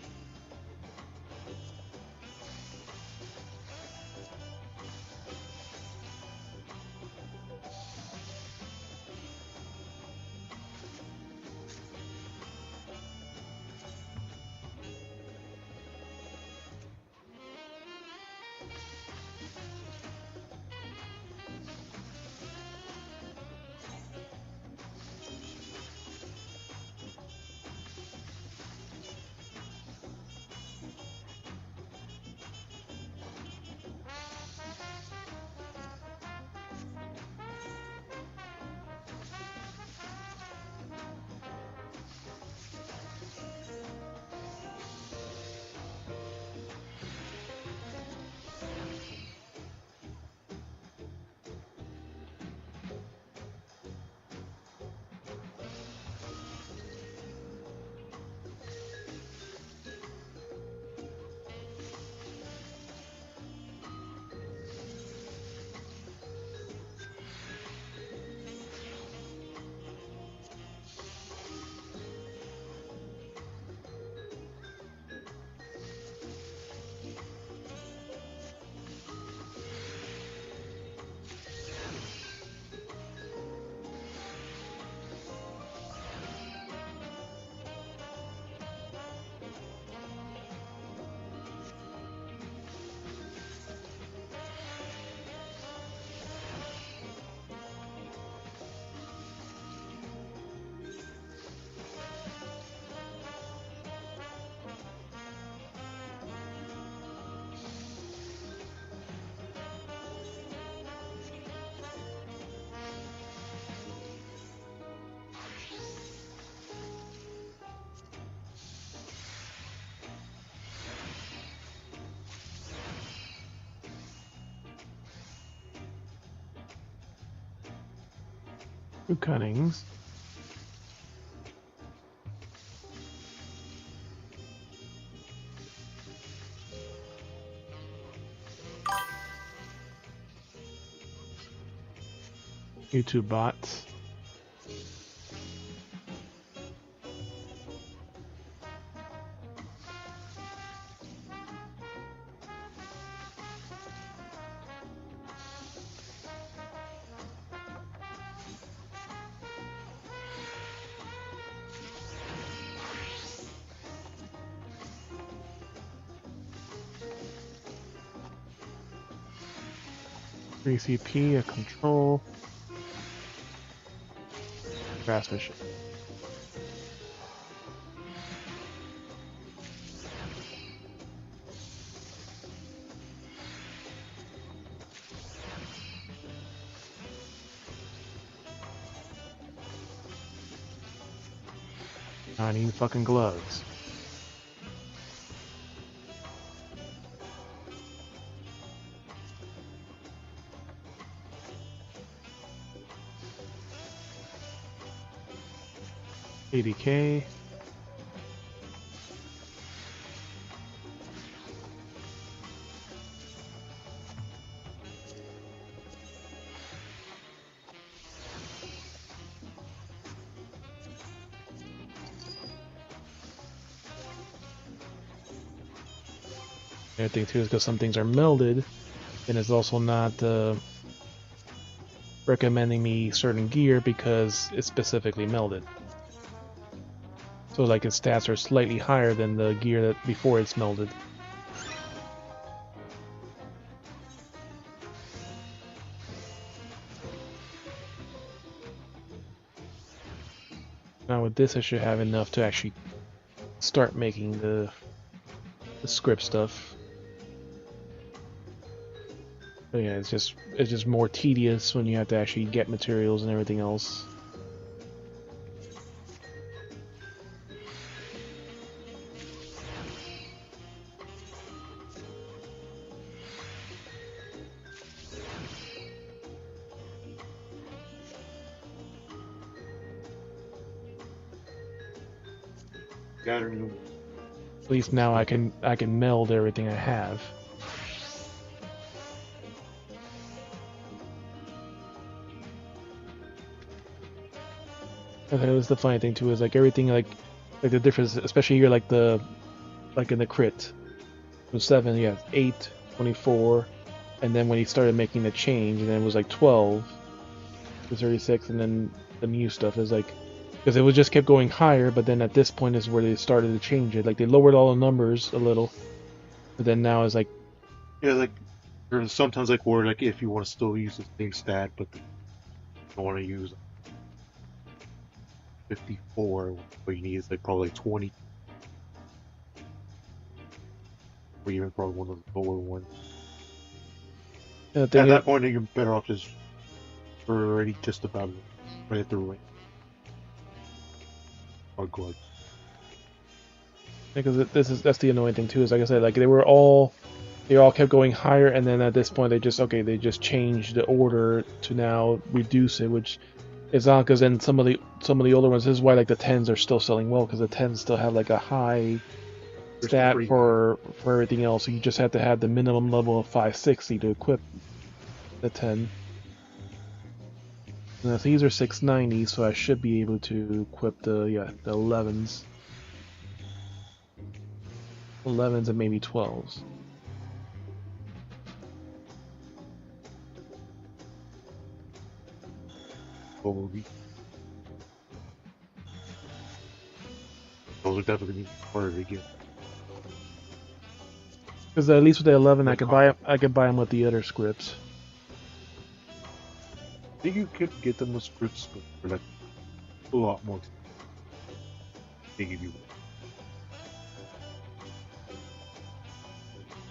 Two cuttings. YouTube bots. Three CP, a control. Grass fishing. I need fucking gloves. $80K. The other thing too is because some things are melded, and it's also not recommending me certain gear because it's specifically melded. So like its stats are slightly higher than the gear that before it's melded. Now with this I should have enough to actually start making the script stuff. But yeah, it's just more tedious when you have to actually get materials and everything else. At least now I can meld everything I have. Okay, that's the funny thing too is like everything like the difference, especially here like in the crit. From 7, yeah, 8, 24, and then when he started making the change, and then it was like 12 to 36, and then the new stuff is like. Because it was just kept going higher, but then at this point is where they started to change it. Like they lowered all the numbers a little, but then now it's like, yeah, like there's sometimes like where like if you want to still use the same stat, but you don't want to use 54, what you need is like probably 20, or even probably one of the lower ones. At that point, you're better off just already just about right at the range. Or good. Because that's the annoying thing too is like I said, like they all kept going higher, and then at this point they just changed the order to now reduce it, which is not because then some of the older ones. This is why like the 10s are still selling well, because the 10s still have like a high stat for everything else. So you just have to have the minimum level of 560 to equip the 10. Now, these are 690, so I should be able to equip the 11s. 11s and maybe 12s. Those are definitely harder to get. Because at least with the 11, I could buy them with the other scripts. I think you could get them with scripts, but for like a lot more. They give you.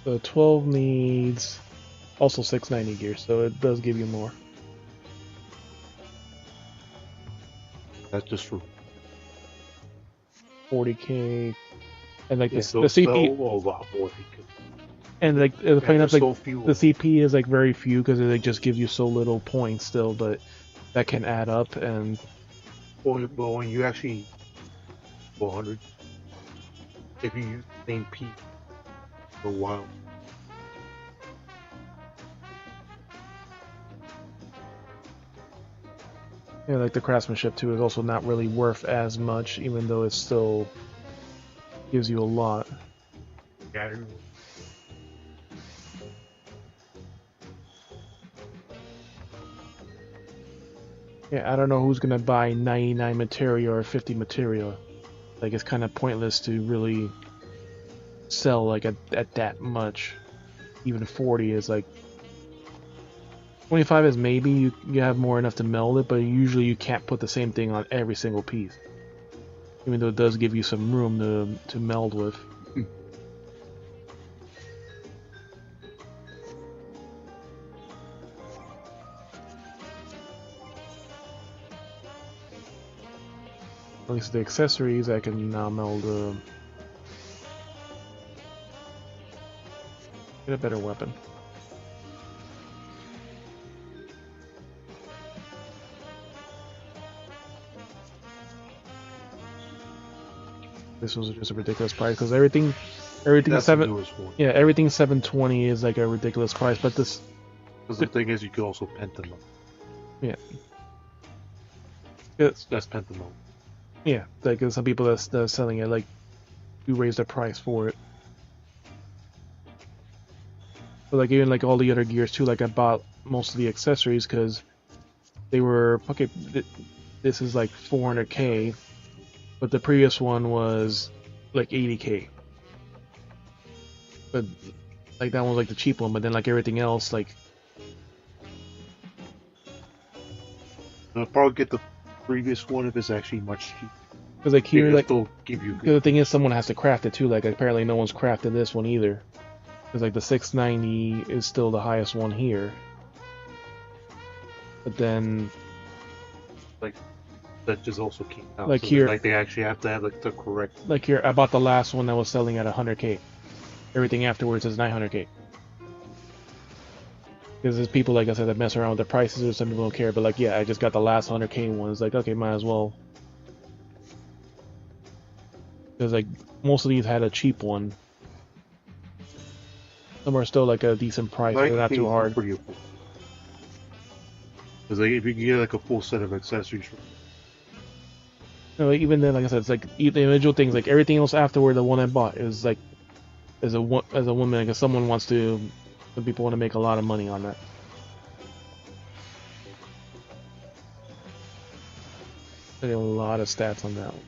The 12 needs also 690 gear, so it does give you more. That's just for 40k, and like the CP. CP. A lot more. And like the funny enough, like so the CP is like very few because it like, just gives you so little points still, but that can add up. And well, when you actually 400, if you use the same P for a while, yeah, like the craftsmanship too is also not really worth as much, even though it still gives you a lot. Yeah, I don't know who's gonna buy 99 materia or 50 materia. Like it's kind of pointless to really sell like at that much. Even 40 is like 25 is maybe you have more enough to meld it, but usually you can't put the same thing on every single piece. Even though it does give you some room to meld with. At least the accessories, I can now meld. Get a better weapon. This was just a ridiculous price because everything That's the newest one. yeah, everything 720 is like a ridiculous price. But this, because the thing is, you can also pent them up. yeah, That's pent them up. yeah, like there's some people that's selling it like you raise the price for it. But like even like all the other gears too, like I bought most of the accessories because they were okay. This is like 400k, but the previous one was like 80k. But like that one was like the cheap one, but then like everything else, like I'll probably get the previous one if it's actually much cheaper. because like here, like they'll give you. the thing is, someone has to craft it too. Like apparently no one's crafted this one either. Because like the 690 is still the highest one here. But then Like that just also came out. Like so here- like they actually have to have like the correct. like here, I bought the last one that was selling at 100k. Everything afterwards is 900k. Because there's people, like I said, that mess around with the prices, or some people don't care. But like, yeah, I just got the last 100k one. It's like, okay, might as well. Because like most of these had a cheap one. Some are still like a decent price, but they're not too hard. Because like if you can get like a full set of accessories. No, like, even then, like I said, it's like the individual things. Like everything else afterward, the one I bought is like, as a woman, like if someone wants to, some people want to make a lot of money on that. Getting a lot of stats on that one.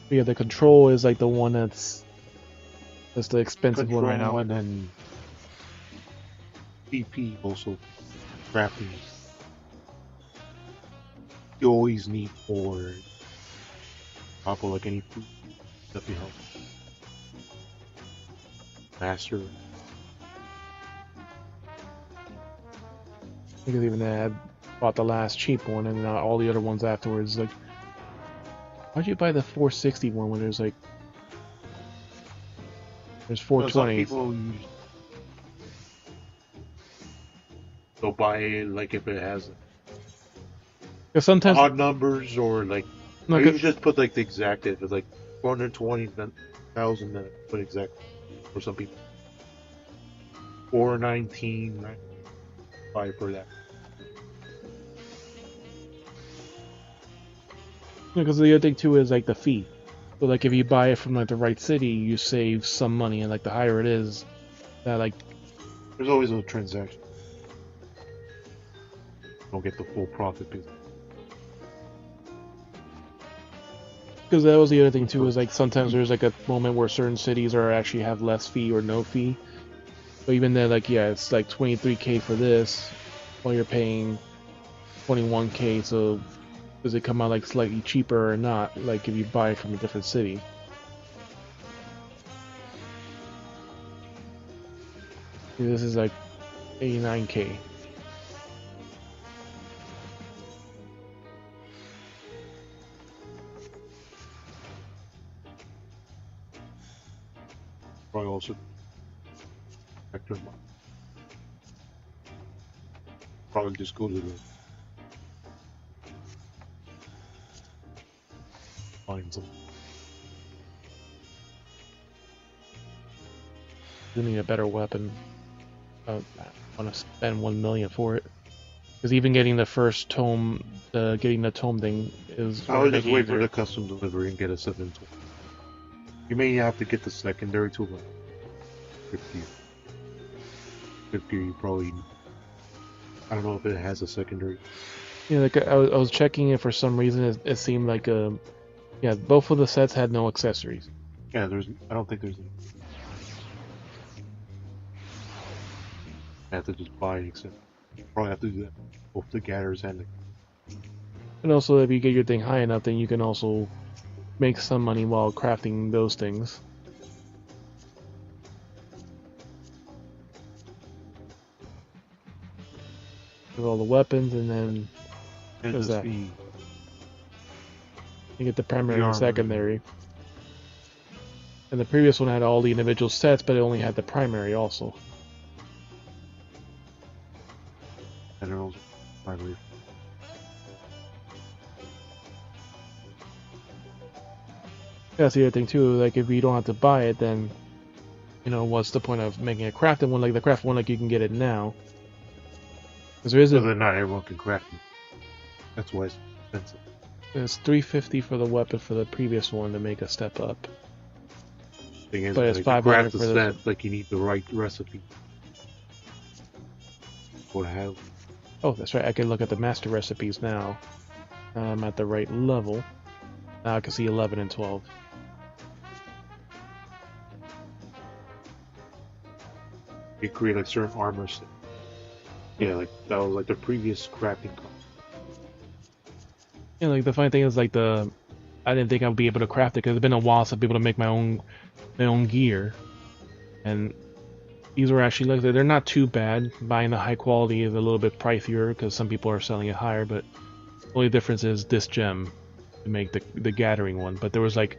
But yeah, the control is like the one that's the expensive one right now. And then PP also crafting. You always need for top of like any food stuff you help. Master. Because even then, I bought the last cheap one, and all the other ones afterwards. Like, why'd you buy the 460 one when there's like there's 420? People they'll buy it like if it has Because sometimes odd numbers or like no, you just put like the exact if it's like 420,000 then put exact for some people 419 buy for that. because the other thing too is like the fee. So like if you buy it from like the right city, you save some money, and like the higher it is, that like There's always a transaction. Don't get the full profit because that was the other thing too is like sometimes there's like a moment where certain cities are actually have less fee or no fee. But even then, like yeah, it's like 23k for this, while you're paying 21k. So does it come out like slightly cheaper or not? Like if you buy it from a different city. See, this is like 89k. probably also factor in mind. Probably just go to the find some. You need a better weapon. I want to spend 1 million for it. Because even getting the first tome, getting the tome thing is. I would just wait for the custom delivery and get a 720. You may have to get the secondary tool, but 50 you probably. I don't know if it has a secondary. Yeah, like I was checking it for some reason. It seemed like yeah, both of the sets had no accessories. Yeah, I don't think there's. I have to just buy it, except you probably have to do that both the gathers and the. And also, if you get your thing high enough, then you can also make some money while crafting those things. With all the weapons, and then And What's just that? the You get the primary and secondary. And the previous one had all the individual sets, but it only had the primary also. Generals, primary. That's the other thing too. Like if you don't have to buy it, then you know what's the point of making a crafted one? Like the crafted one, like you can get it now. Because there is a. But not everyone can craft it. That's why it's expensive. It's $350 for the weapon for the previous one to make a step up. Thing is, but it's like, $500 for this set, like you need the right recipe. What have? Oh, that's right. I can look at the master recipes now. I'm at the right level. Now I can see 11 and 12. You create like certain armor set. Yeah, like that was like the previous crafting. Yeah, like the funny thing is like I didn't think I'd be able to craft it because it's been a while since I've been able to make my own gear, and these were actually like they're not too bad. Buying the high quality is a little bit pricier because some people are selling it higher, but the only difference is this gem to make the gathering one. But there was like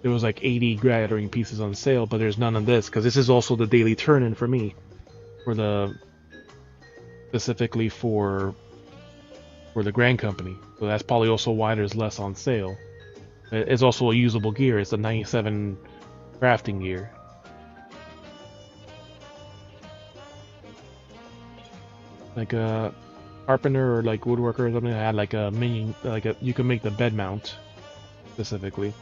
80 gathering pieces on sale, but there's none of this because this is also the daily turn-in for me, specifically for the Grand Company. So that's probably also why there's less on sale. It's also a usable gear. It's a 97 crafting gear. Like a carpenter or like woodworker or something that had like a minion, you can make the bed mount specifically.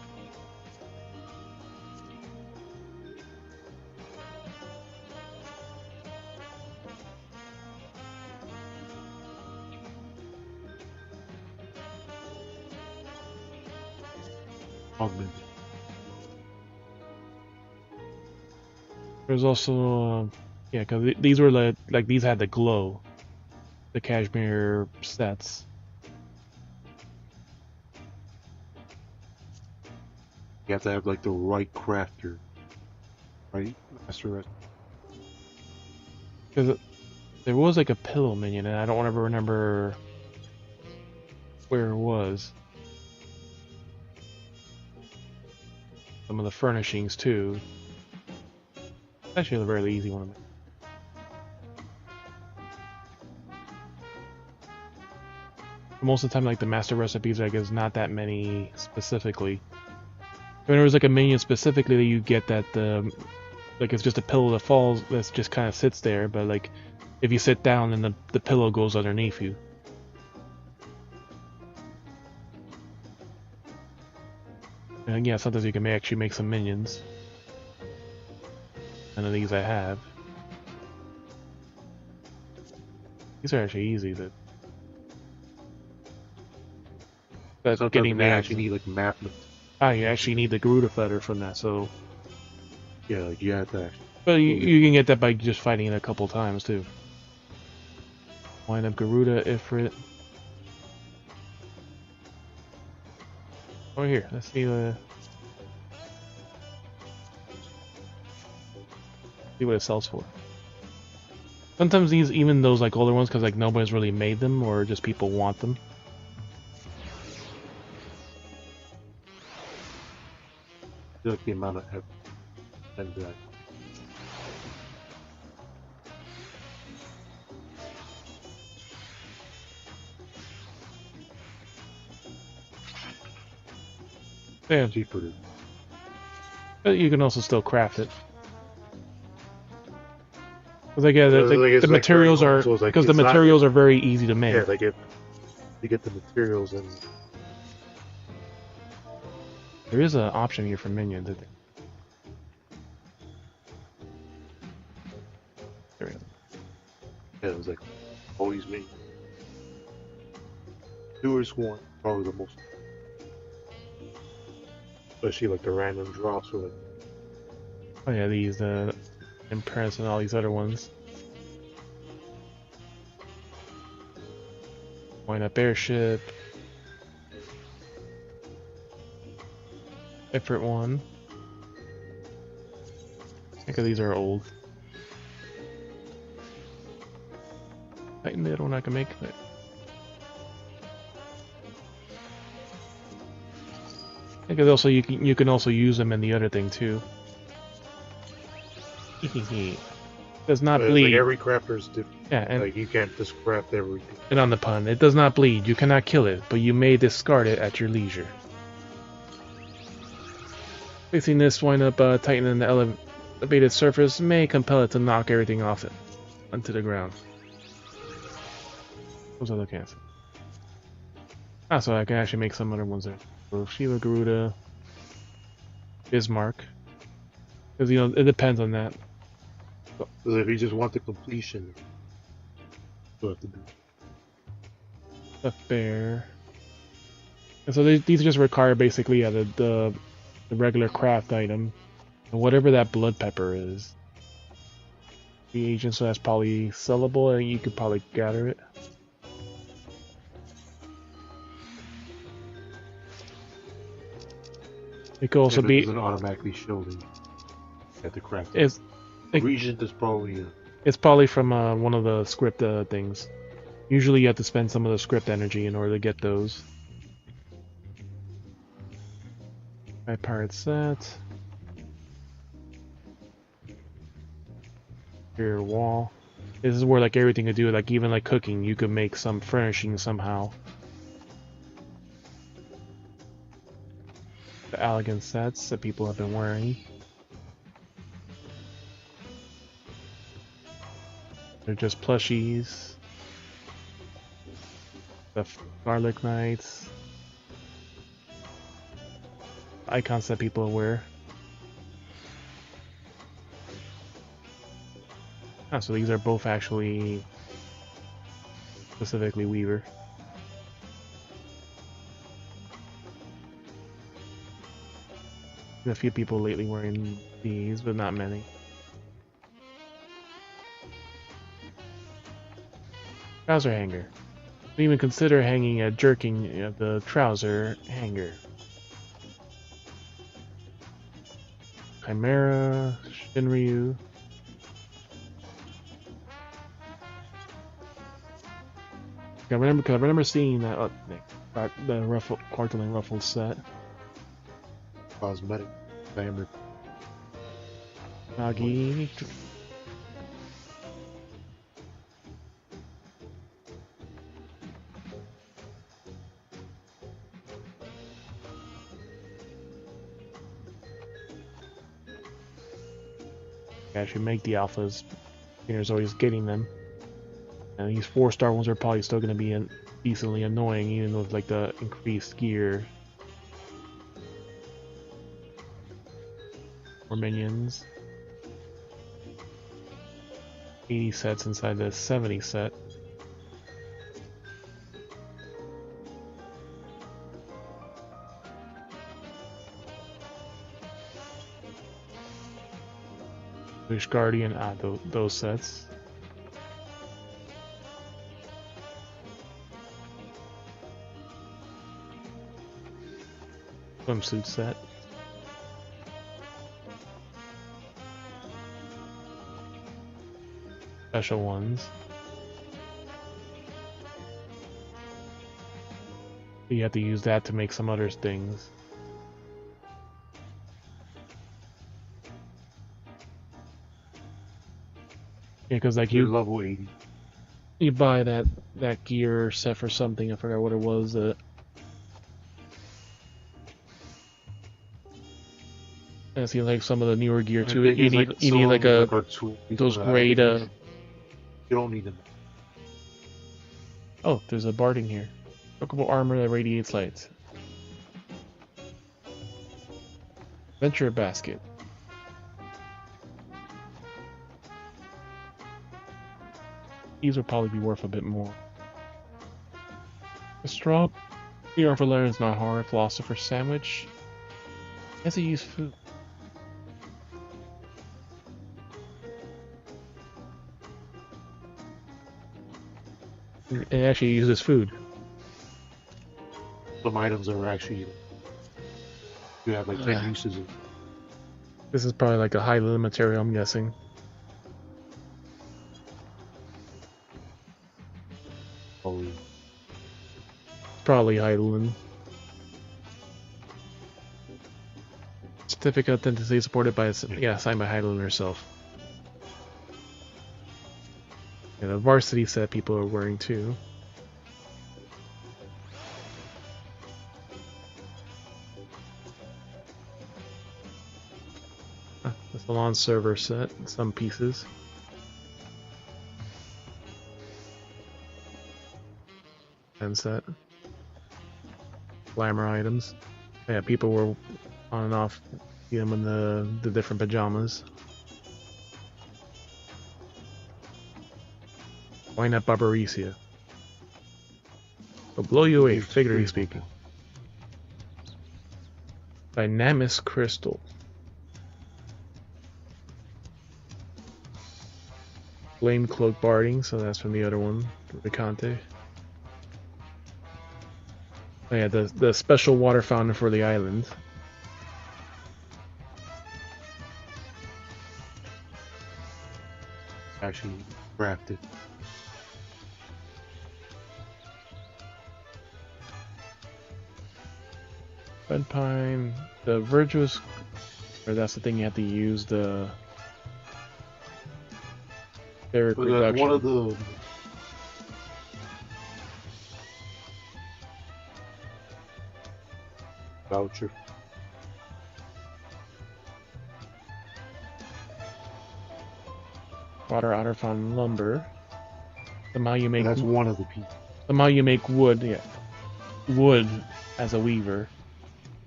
There's also, yeah, because these were like these had the glow, the cashmere sets. You have to have like the right crafter, right? Master. Because there was like a pillow minion, and I don't ever remember where it was. Some of the furnishings too. It's actually a very easy one to make. Most of the time, like the master recipes, I guess not that many specifically. When there was like a minion specifically that you get that like it's just a pillow that falls that just kind of sits there, but like if you sit down, then the pillow goes underneath you. And yeah, sometimes you can actually make some minions. None of these I have. These are actually easy. That's getting they actually need like map. You actually need the Garuda feather from that, so. Yeah, like you have to actually. But you can get that by just fighting it a couple times too. Wind up Garuda, Ifrit. Over here, let's see what it sells for. Sometimes these, even those like older ones, because like nobody's really made them or just people want them. I feel like the amount of effort and that. Yeah. Cheaper. But you can also still craft it. Like, yeah, the materials are because the materials are very easy to make. Yeah, like if you get the materials and there is an option here for minions. I think. There we go. Yeah, it was like always me. Doers one probably the most, especially like the random drops or like. Oh yeah, these Impress and all these other ones. Wind up airship. Ifrit one. I think these are old. Titan the other one I can make. But Because also you can also use them in the other thing too. Does not bleed. Like every crafter is different. Yeah, and like you can't just craft everything. And on the pun, it does not bleed. You cannot kill it, but you may discard it at your leisure. Facing this, wind up tightening the elevated surface may compel it to knock everything off it onto the ground. Those other cancel. Ah, so I can actually make some other ones there. So Shiva, Garuda, Bismarck. Because, you know, it depends on that. So if you just want the completion, you have to do The bear. And so these just require basically the regular craft item. And whatever that blood pepper is. Reagent, so that's probably sellable and you could probably gather it. It could also be. It doesn't automatically show the at the craft. Regent is probably. It's probably from one of the script things. Usually you have to spend some of the script energy in order to get those. I pirate set. Your wall. This is where like everything could do, like even like cooking, you could make some furnishing somehow. The elegant sets that people have been wearing. They're just plushies. The garlic knights. Icons that people wear. Ah, so these are both actually specifically Weaver. A few people lately wearing these, but not many. Trouser hanger. Don't even consider hanging a jerking of the trouser hanger. Chimera, Shinryu. I remember seeing that the ruffled, Quarterling ruffled set. Cosmetic, fabric. Nagi. Actually make the alphas. There's always getting them. And these 4-star ones are probably still going to be decently annoying, even with like the increased gear. More minions. 80 sets inside the 70 set. Wish Guardian, those sets. Swimsuit set. Special ones. You have to use that to make some other things. Yeah, because like You're level 80. You buy that gear set for something. I forgot what it was. I see like some of the newer gear too. You need like those great. You don't need them. Oh, there's a bard in here. Chocobo armor that radiates light. Venture basket. These would probably be worth a bit more. A straw. The for learn is not hard. Philosopher sandwich. Has to use food. It actually uses food. Some items are actually you have like 10 uses of. This is probably like a high limit material, I'm guessing. Probably. Probably Hyland. Certificate authenticity supported by, signed by Hyland herself. Yeah, the varsity set people are wearing too. The Salon server set, some pieces. And set. Glamour items. Yeah, people were on and off, see them in the different pajamas. Why not Barbarisia? It'll blow you away, figuratively speaking. Dynamis Crystal. Flame Cloak Barding, so that's from the other one, Ricante. Oh yeah, the special water fountain for the island. Actually crafted. Red Pine, the virtuous, or that's the thing you have to use the Derek reduction. One of the voucher. Water Otter Fountain lumber. Somehow you make. And that's one of the pieces. Somehow you make wood. Yeah, wood as a weaver,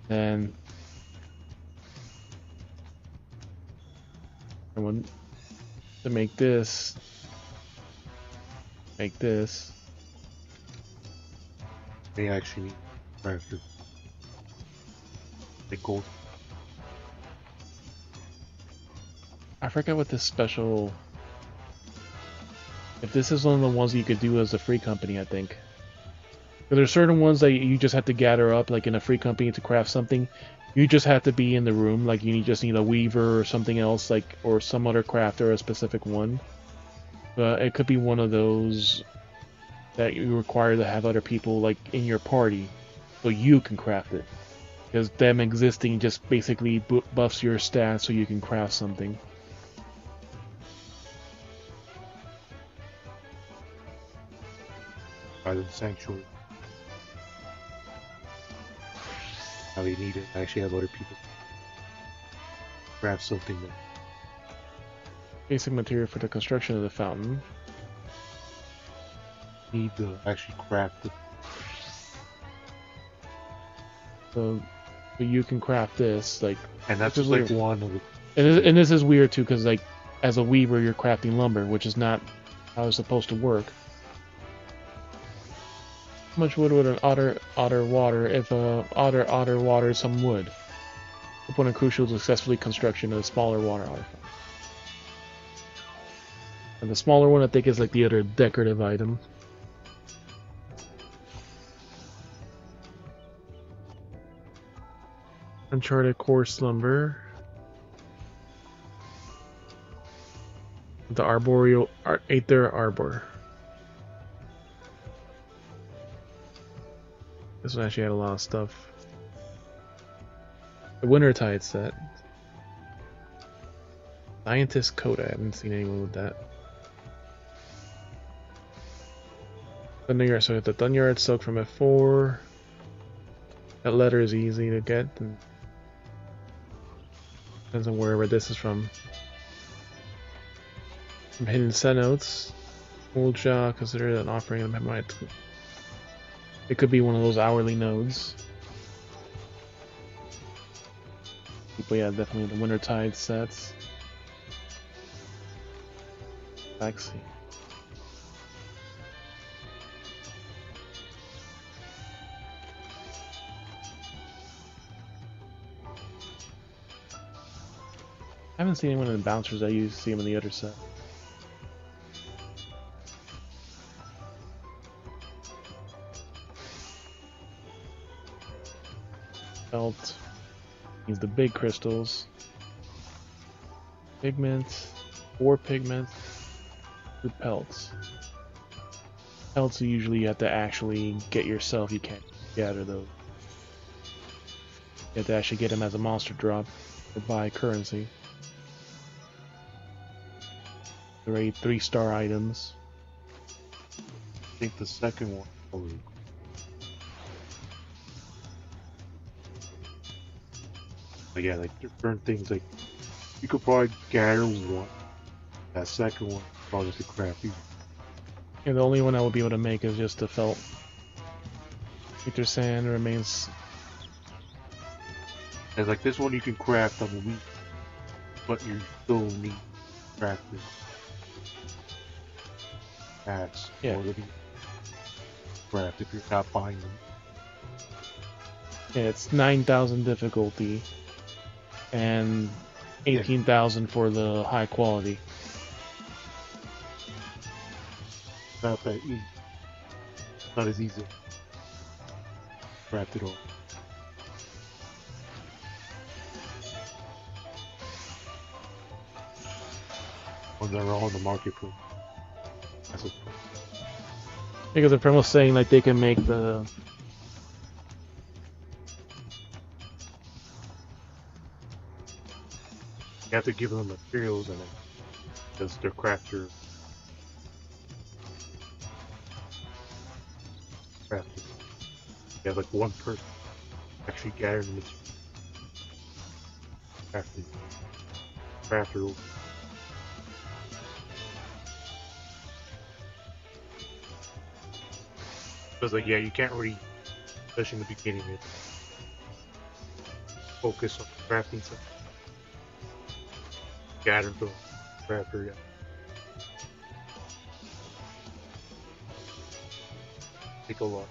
and to make this. Make this. They actually need crafted. Like gold. I forget what this special. If this is one of the ones you could do as a free company, I think. But there's certain ones that you just have to gather up, like in a free company to craft something. You just have to be in the room, like you just need a weaver or something else, like or some other crafter, a specific one. But it could be one of those that you require to have other people like in your party, so you can craft it. Because them existing just basically buffs your stats so you can craft something. By the sanctuary. Now they need it. I actually have other people craft something that. Basic material for the construction of the fountain. Need to actually craft it. So you can craft this, like. And that's just like one of the. And this is weird too, because like, as a weaver, you're crafting lumber, which is not how it's supposed to work. How much wood would an otter water if a otter waters some wood? Upon a crucial successfully construction of a smaller water otter. And the smaller one I think is like the other decorative item. Uncharted coarse lumber. The arboreal Aether Arbor. This one actually had a lot of stuff. The Wintertide set. Scientist Coat, I haven't seen anyone with that. Thunder, so the Thunyard Silk from F4. That letter is easy to get. And depends on wherever this is from. Some Hidden Cenotes. Old Jaw, considered an offering of Memorite. It could be one of those hourly nodes. But yeah, definitely the Wintertide sets. Backseat. I haven't seen anyone in the bouncers. I used to see them in the other set. Belt. Use the big crystals. Pigments. 4 pigments. 2 pelts. Pelts you usually have to actually get yourself. You can't gather those. You have to actually get them as a monster drop or buy currency. They're 3-star items. I think the second one. Probably. But yeah, like different things. Like you could probably gather one. That second one probably the crappy. Yeah, the only one I would be able to make is just the felt. Ether sand remains. And like this one you can craft on the week, but you still need crafted hats Yeah. or the craft if you're not buying them. Yeah, it's 9,000 difficulty and 18,000 for the high quality. Not that easy. Not as easy. Craft it all. When they're all in the marketplace. That's a Because the friend was saying like they can make the you have to give them materials and then because they're crafters. Crafters. You have like one person actually gathering the materials. Crafter. Because like yeah, you can't really, especially in the beginning, focus on crafting stuff. Gather the crafter, yeah. Take a lot.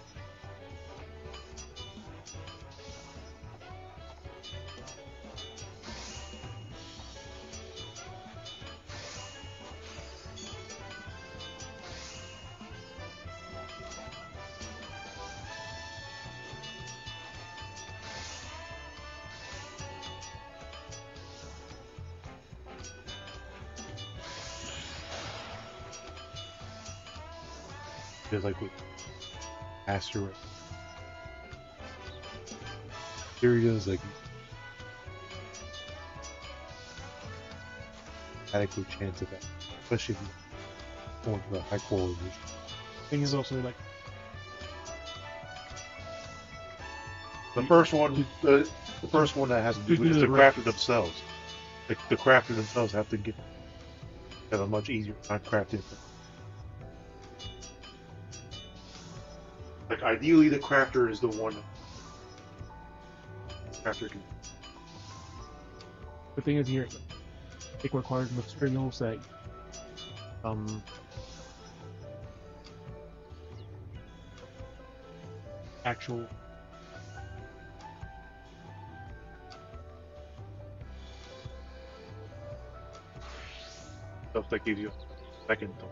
Because like with asteroid areas like adequate chance of that, especially if you want the high quality vision. thing is also like The first one that has to do with is the crafter themselves. Like the crafter themselves have a much easier time crafting. Like ideally, the crafter is the one. Crafter can. the thing is here it requires materials that actual Stuff that gives you a second thought.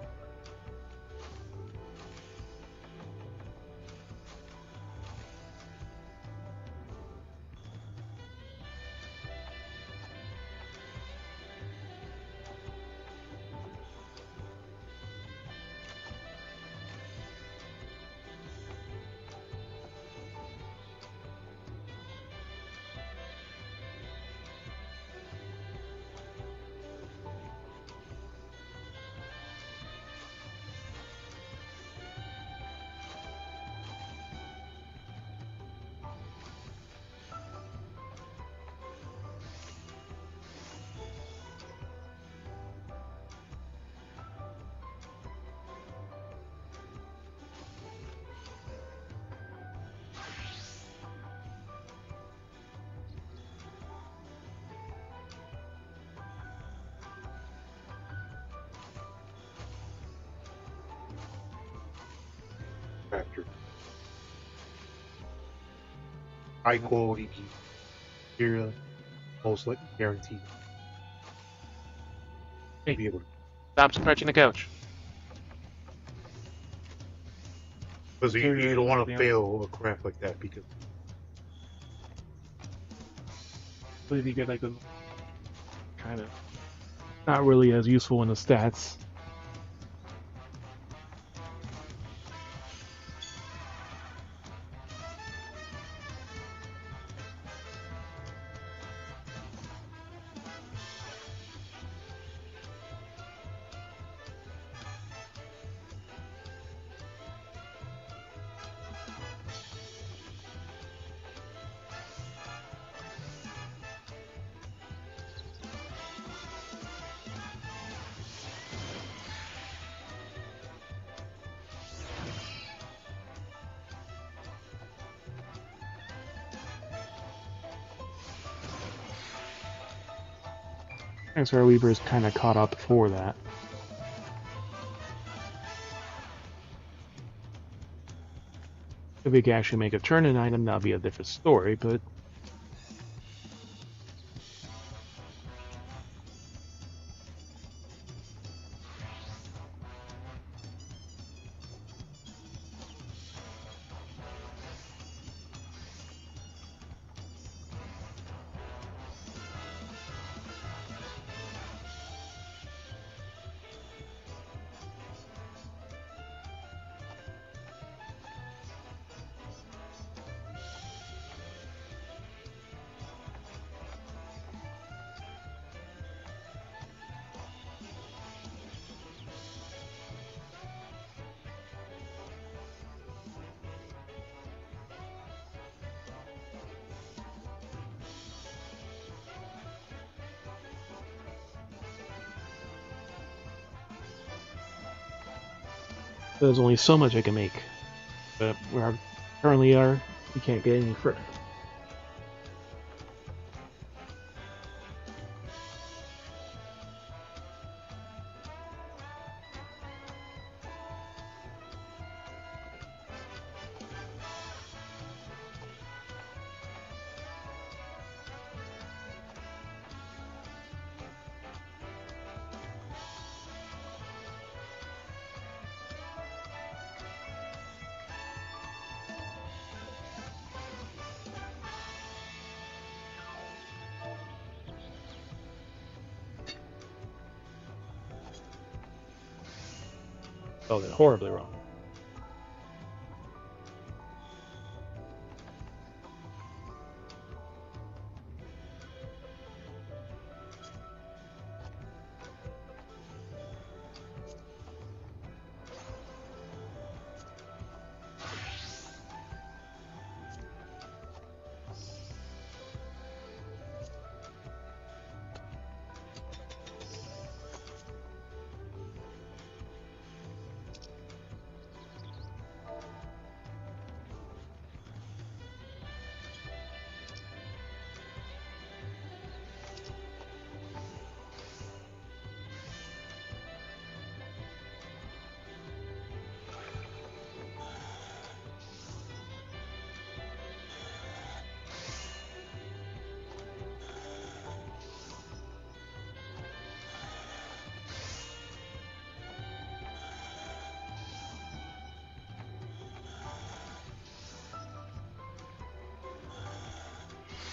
Crafter. High quality gear, most likely guaranteed. Hey. Be able to, stop scratching the couch. because you don't want to fail a craft like that because But if you get like a kind of not really as useful in the stats. Transfer Weaver is kind of caught up for that. If we can actually make a turn-in item, that'll be a different story, but... There's only so much I can make. But where I currently are, we can't get any further. Spelled it horribly wrong.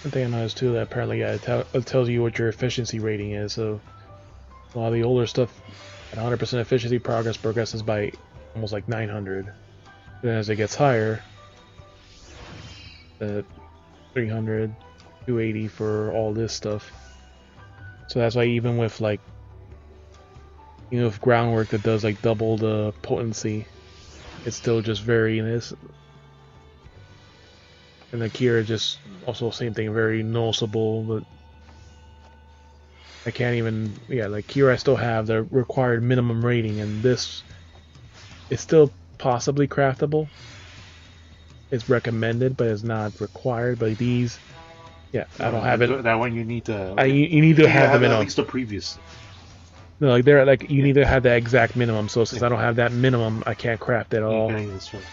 One thing I noticed too, that apparently it tells you what your efficiency rating is. So a lot of the older stuff at 100% efficiency progresses by almost like 900. Then as it gets higher, 300, 280 for all this stuff. So that's why even with like, you know, with groundwork that does like double the potency, it's still just very this. And the Kira just also same thing, very noticeable, but I can't even, yeah, like Kira I still have the required minimum rating, and this is still possibly craftable. It's recommended, but it's not required. But these, yeah, I don't have it. That one you need to. You need to have the minimum. At least the previous. No, like they're like you need to have the exact minimum. So since I don't have that minimum, I can't craft at all. Okay, that's right.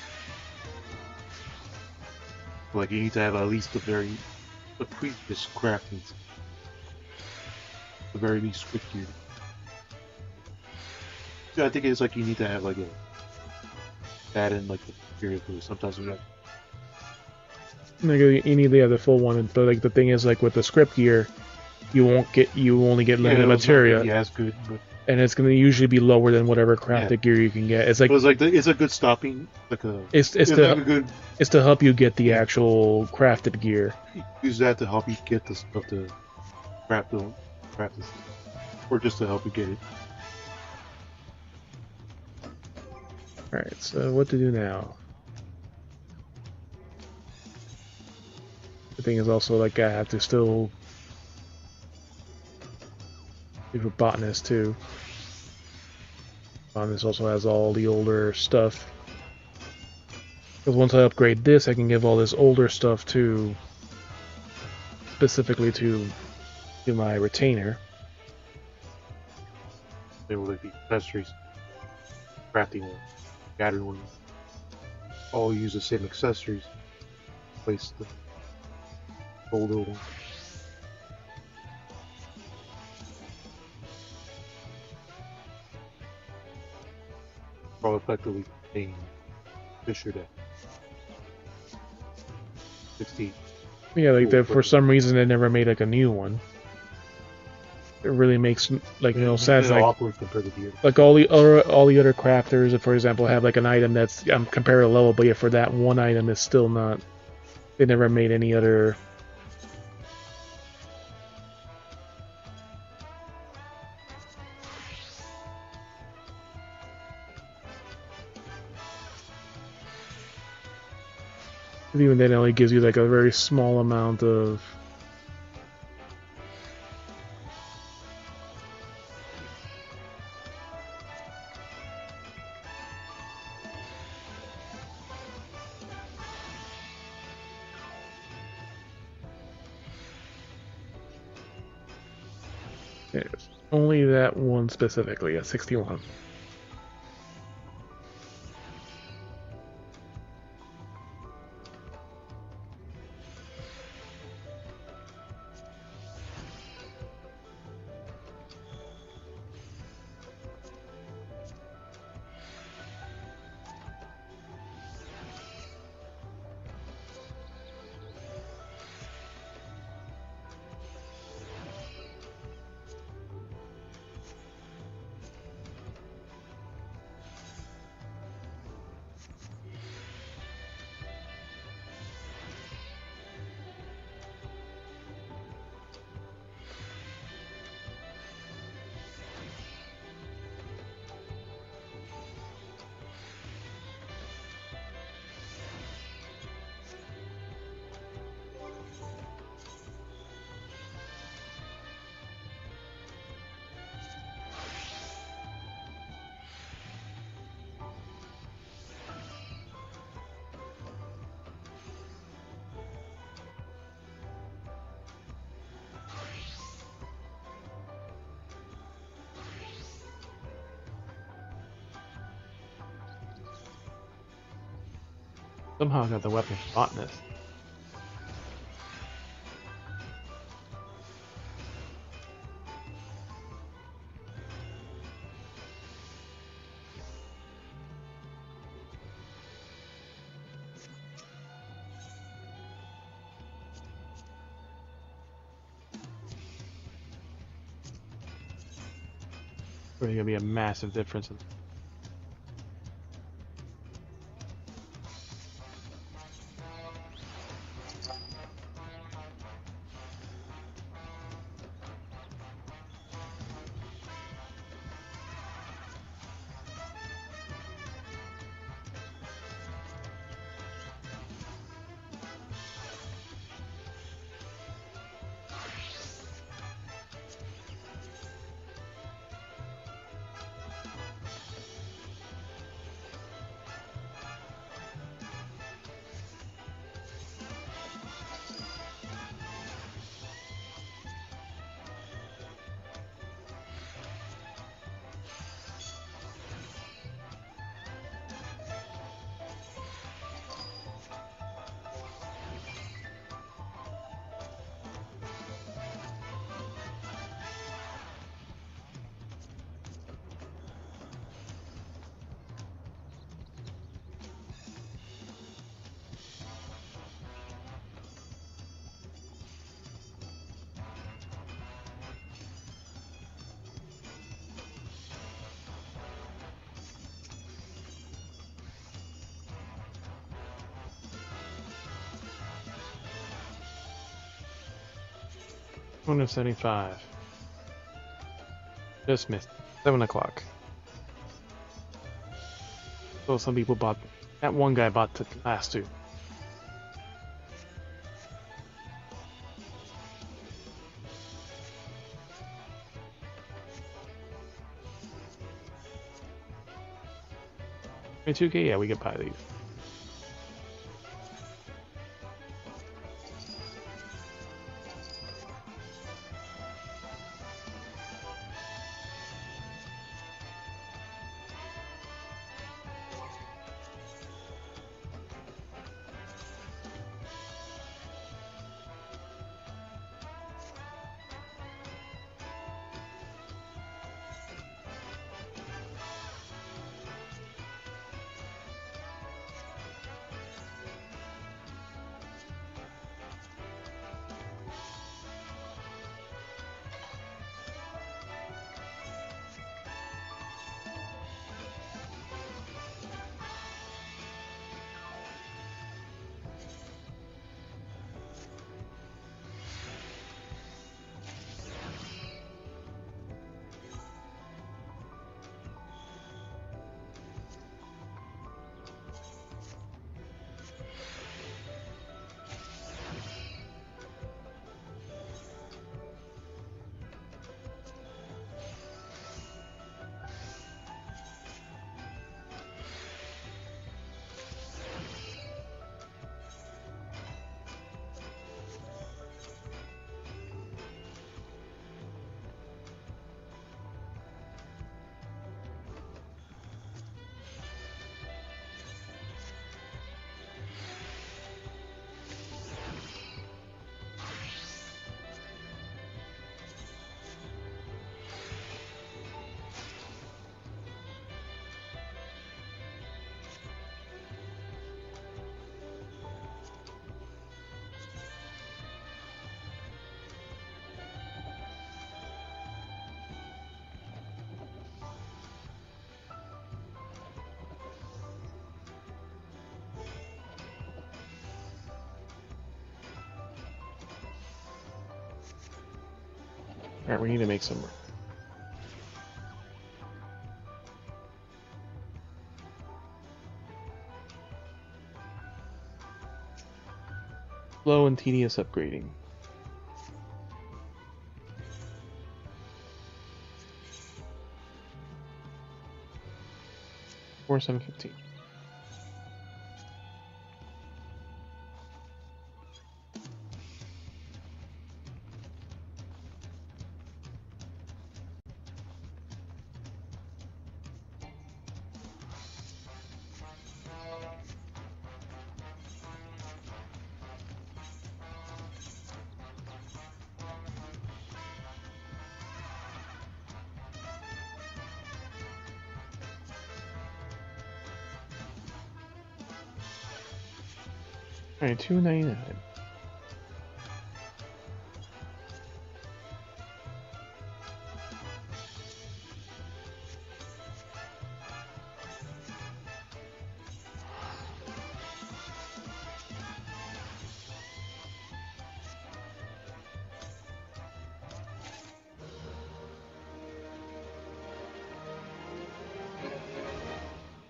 Like you need to have at least the previous crafting, the very least quick gear. Yeah, I think it's like you need to have like that in like the period. Sometimes we got. Like you need to have the full one, but like the thing is, like with the script gear, you only get limited material. Yeah, it's good, but. And it's going to usually be lower than whatever crafted gear you can get. It's like it's a good stopping, like a. It's to help you get the actual crafted gear. Use that to help you get the stuff to craft this, or just to help you get it. All right, so what to do now? The thing is also like I have to still. For botanist too. Botanist also has all the older stuff. Because once I upgrade this, I can give all this older stuff to specifically to my retainer. They will like the accessories, crafting one, gathering one, all use the same accessories. Place the older one. All effectively paying Fisher that 60. Yeah, like that. For some reason, they never made like a new one. It really makes like no sense. Like Awkward compared to the other. Like all the other crafters, for example, have like an item that's compared to level, but yeah, for that one item, it's still not. They never made any other. Even then, it only gives you like a very small amount of. There's only that one specifically at 61. Somehow I got the weapon botanist. There's gonna be a massive difference in. $275. Just missed. 7 o'clock. So some people bought. That one guy bought the last two. $22K? Yeah, we can buy these. Alright, we need to make some room. Slow and tedious upgrading. 4715. Alright, $2.99.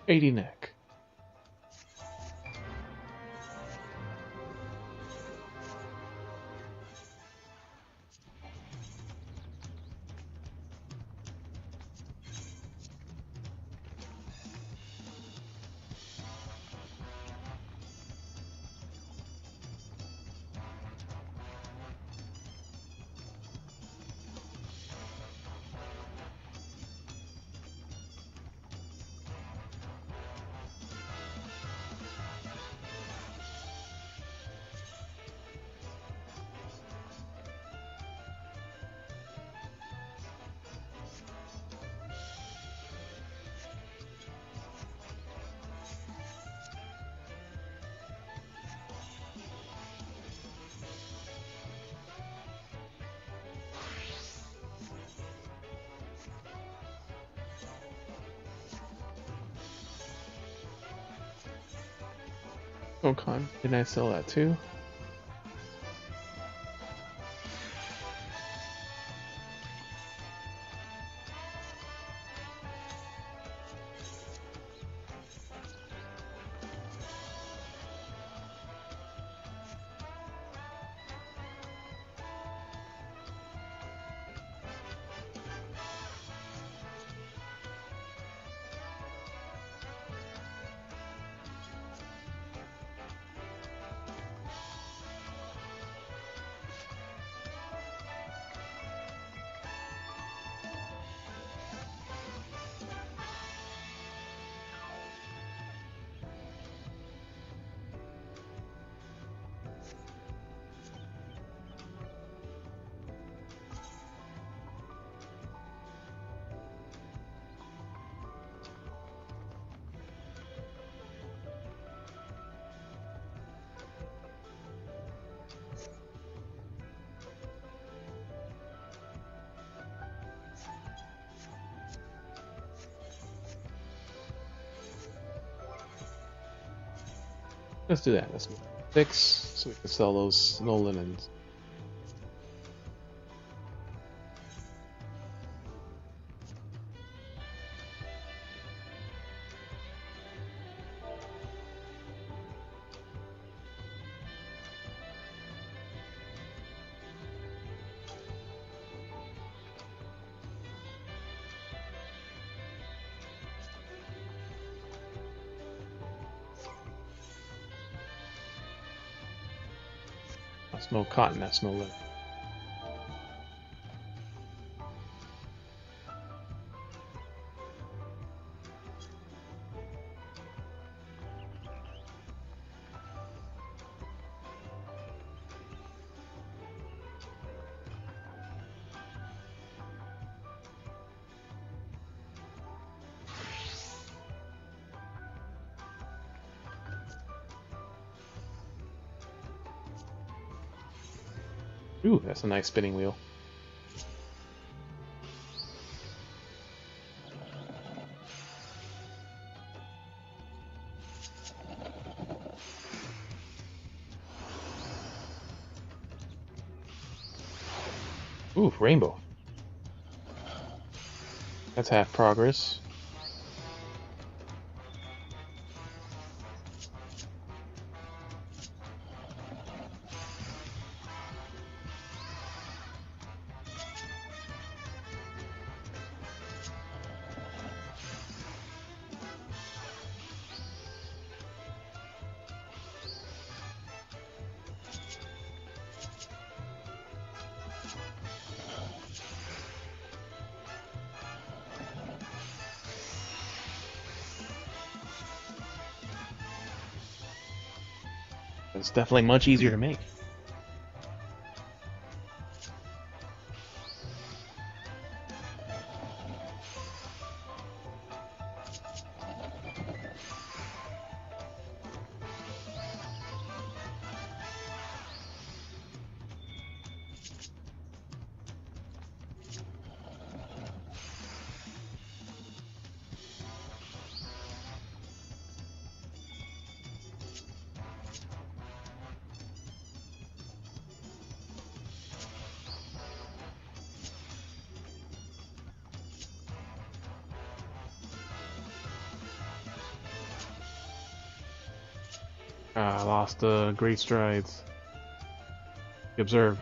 $80 neck. Oh, con. Didn't I sell that too? Let's do that. Let's 6 so we can sell those snow linens. That's no cotton, that's no linen. Ooh, that's a nice spinning wheel. Ooh, rainbow. That's half progress. It's definitely much easier to make. I lost great strides. Observe.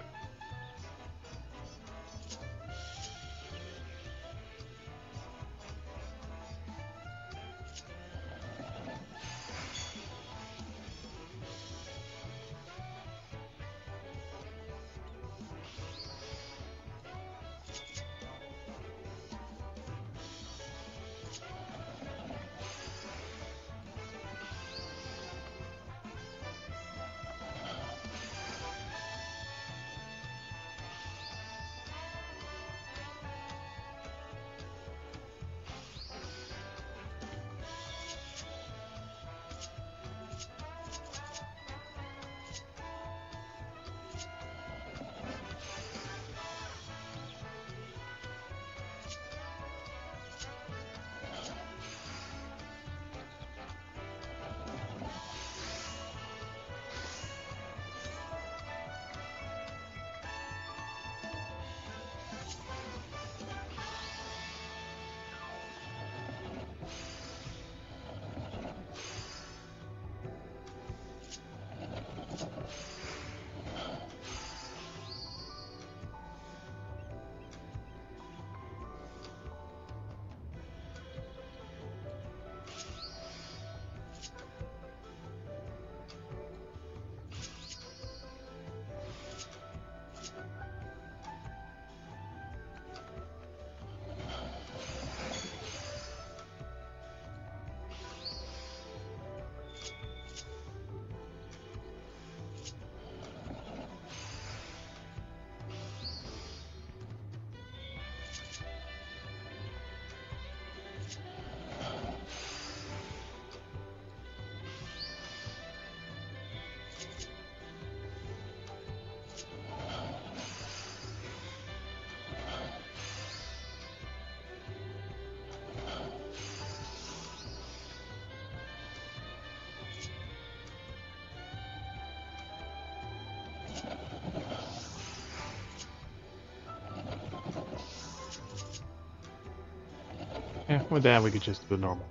Yeah, with that we could just do normal.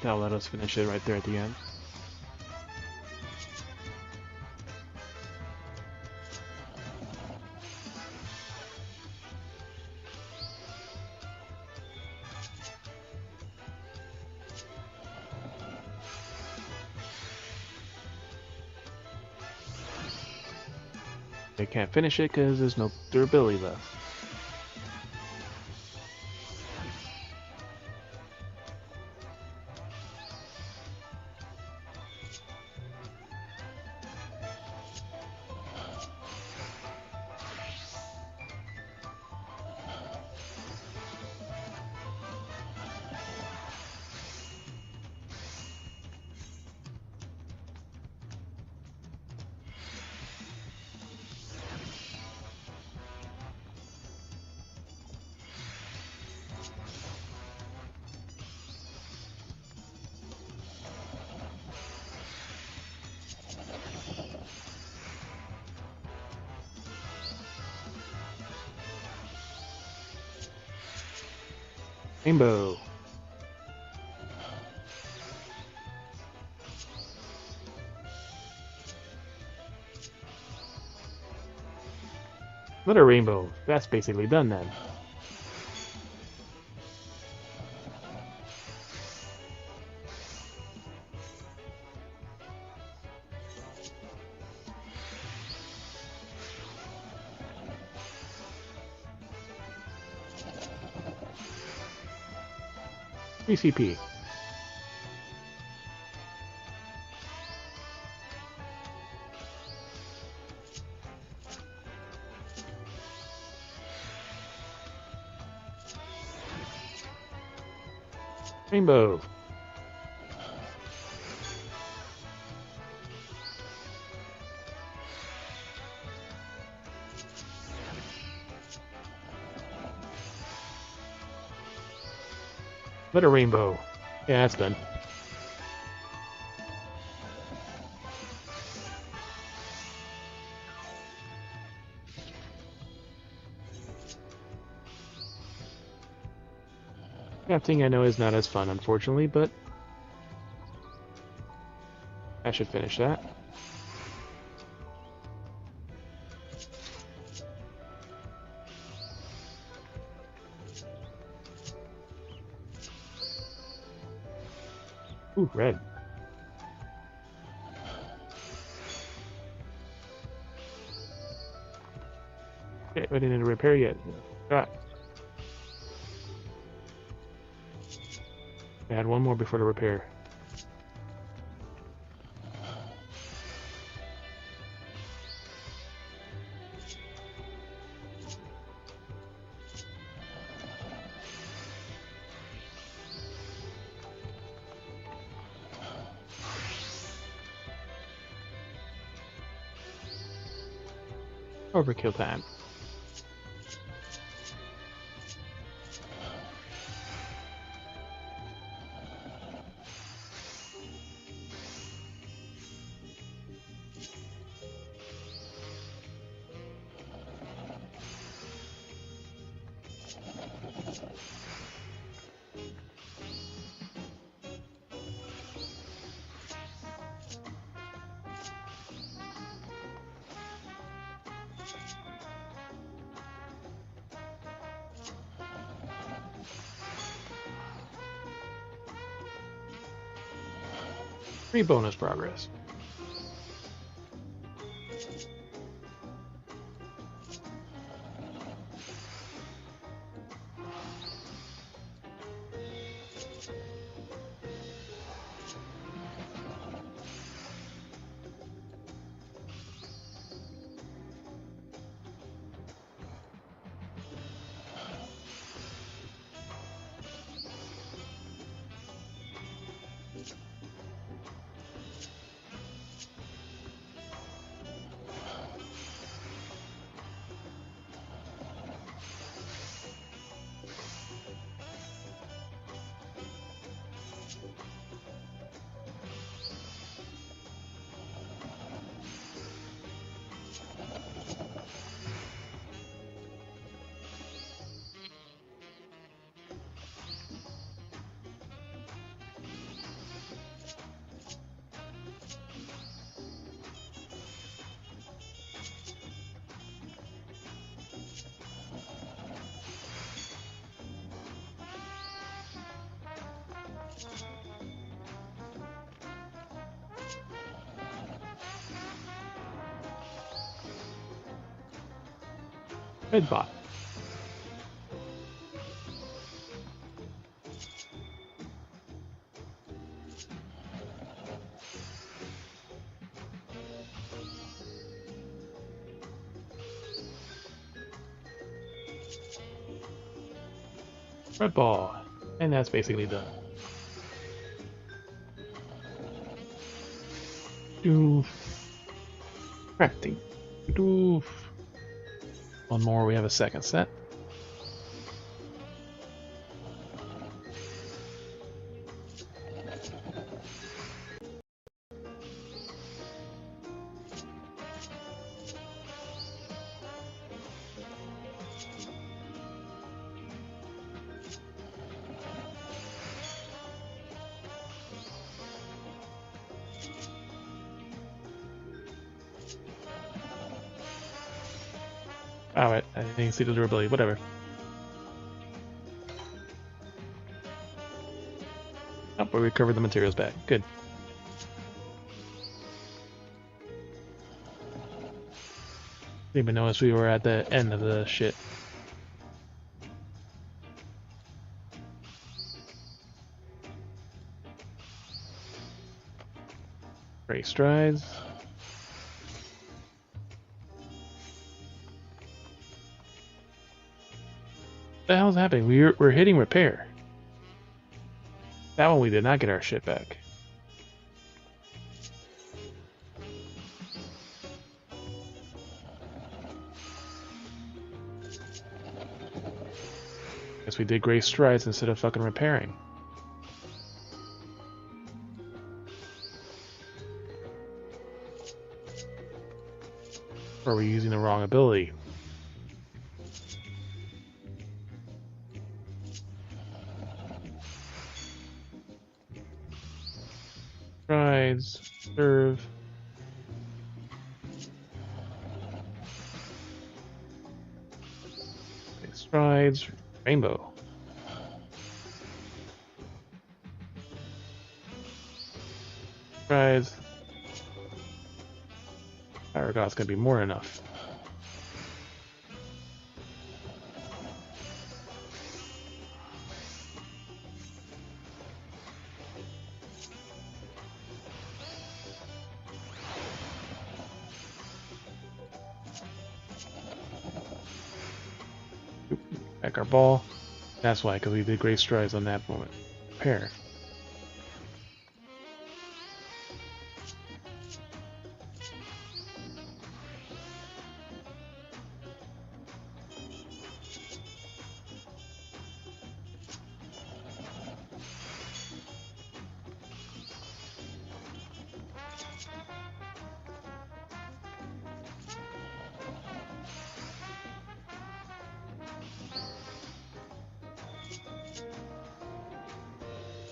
That'll let us finish it right there at the end. They can't finish it because there's no durability left. Rainbow. Another rainbow. That's basically done then. CP. Rainbow. Another rainbow. Yeah, that's done. Crafting I know is not as fun, unfortunately, but I should finish that. Ooh, red. Okay, I didn't repair yet. Got. I had one more before the repair. Overkill time. Free bonus progress. Red bot. Red ball. And that's basically done. Doof. Crafting. Doof. One more, we have a second set. Alright, I didn't see the durability, whatever. Oh, we recovered the materials back. Good. Didn't even notice we were at the end of the shit. Great strides. What the hell's happening? We're hitting repair. That one we did not get our shit back. Guess we did great strides instead of fucking repairing. Or are we using the wrong ability? Strides, serve. Okay, strides, rainbow. Strides. Fire God's gonna be more than enough. Back our ball. That's why, because we did great strides on that moment. Pair.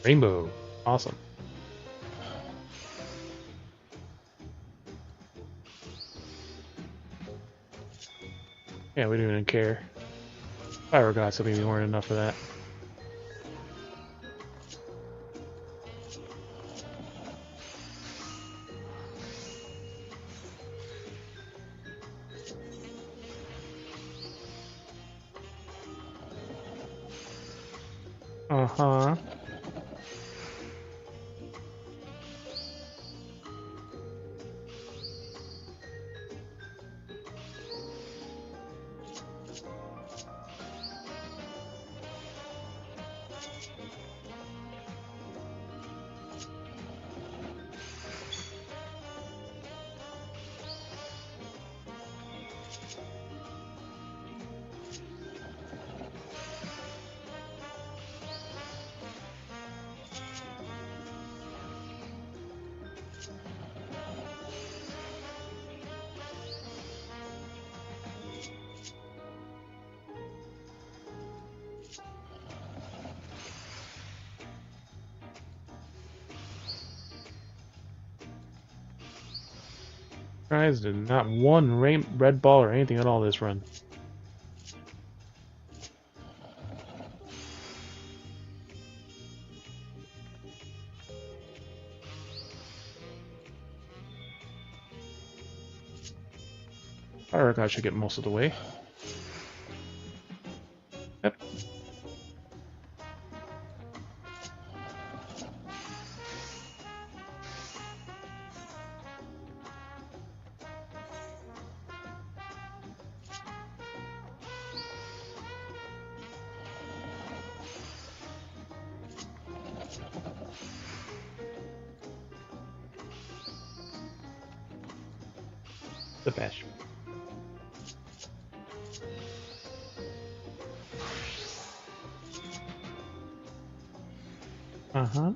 Rainbow. Awesome. Yeah, we don't even care. Fire God's gonna be more than enough for that. Uh-huh. Guys did not one red ball or anything at all this run. Fire God should get most of the way. The bash. Uh-huh.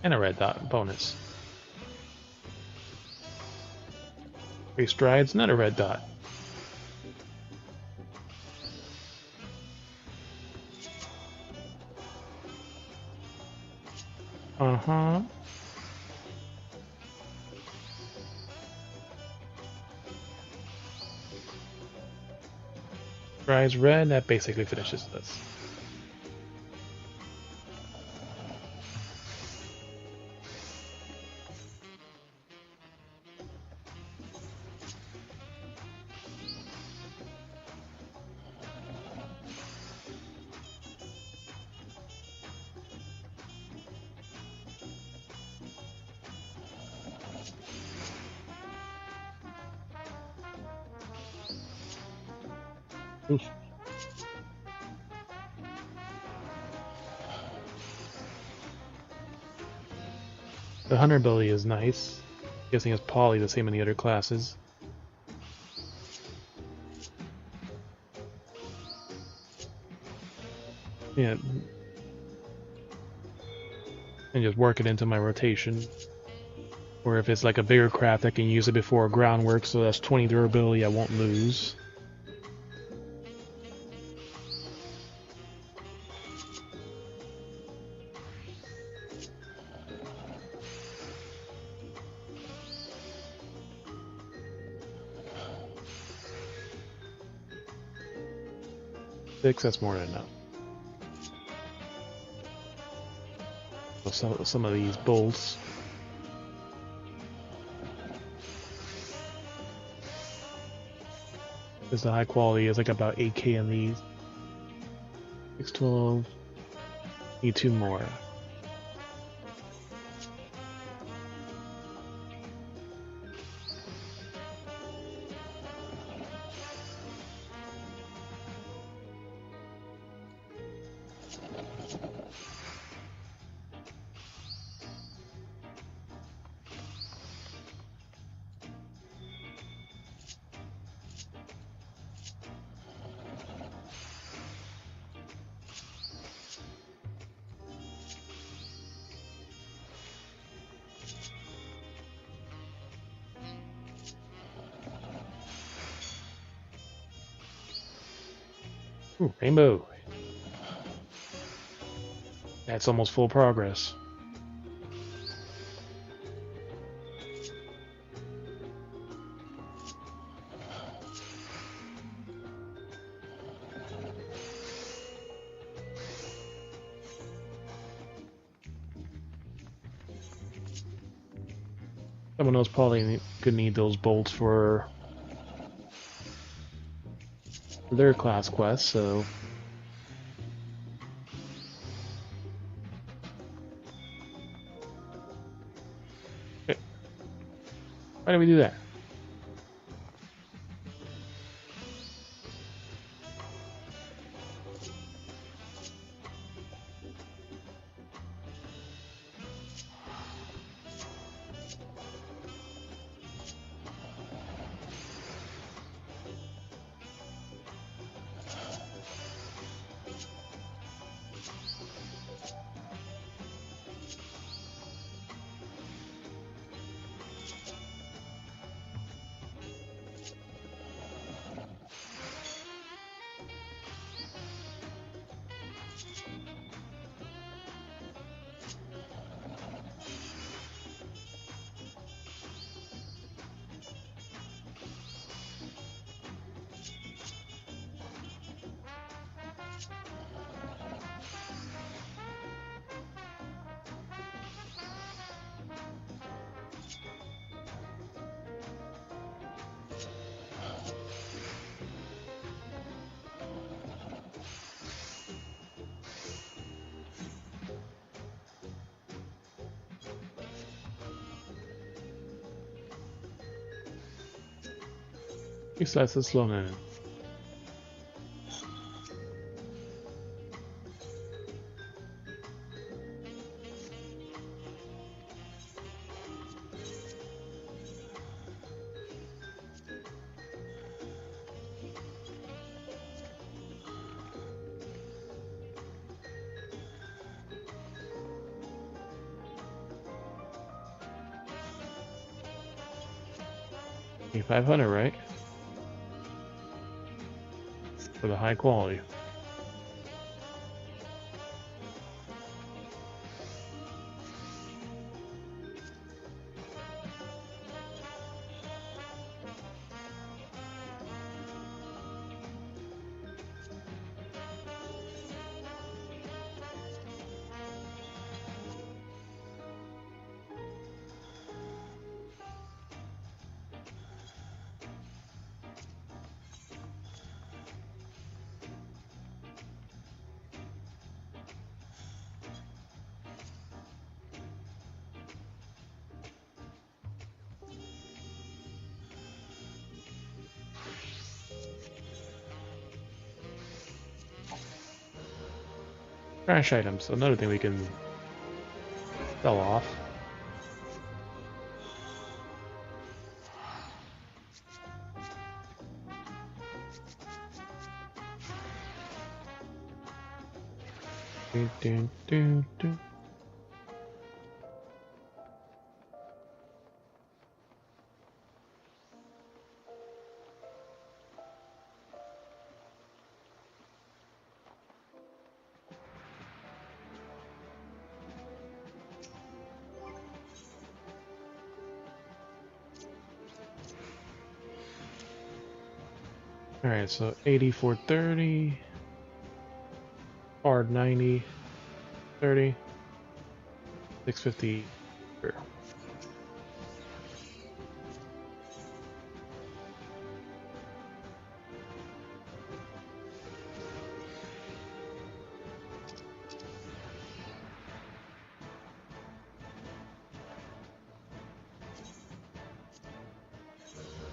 And a red dot bonus. 3 strides, not a red dot. Uh-huh. Strides red, that basically finishes this. Oof. The hunter ability is nice. Guessing it's poly the same in the other classes. Yeah. And just work it into my rotation. Or if it's like a bigger craft, I can use it before groundwork, so that's 20 durability I won't lose. That's more than enough. So some of these bolts. Because the high quality is like about 8k in these. 612. Need 2 more. Ooh, rainbow. That's almost full progress. Someone else probably could need those bolts for their class quest, so... Okay. Why did we do that? Besides the slow man. 500, right? For the high quality. Trash items, another thing we can sell off. Dun, dun, dun, dun. Alright, so 8430, hard 90, 30, 650. Sure.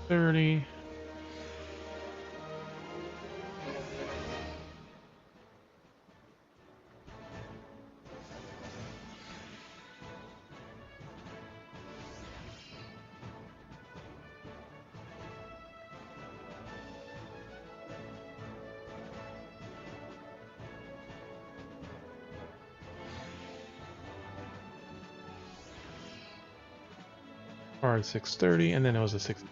$30. Hard 630, and then it was a 6.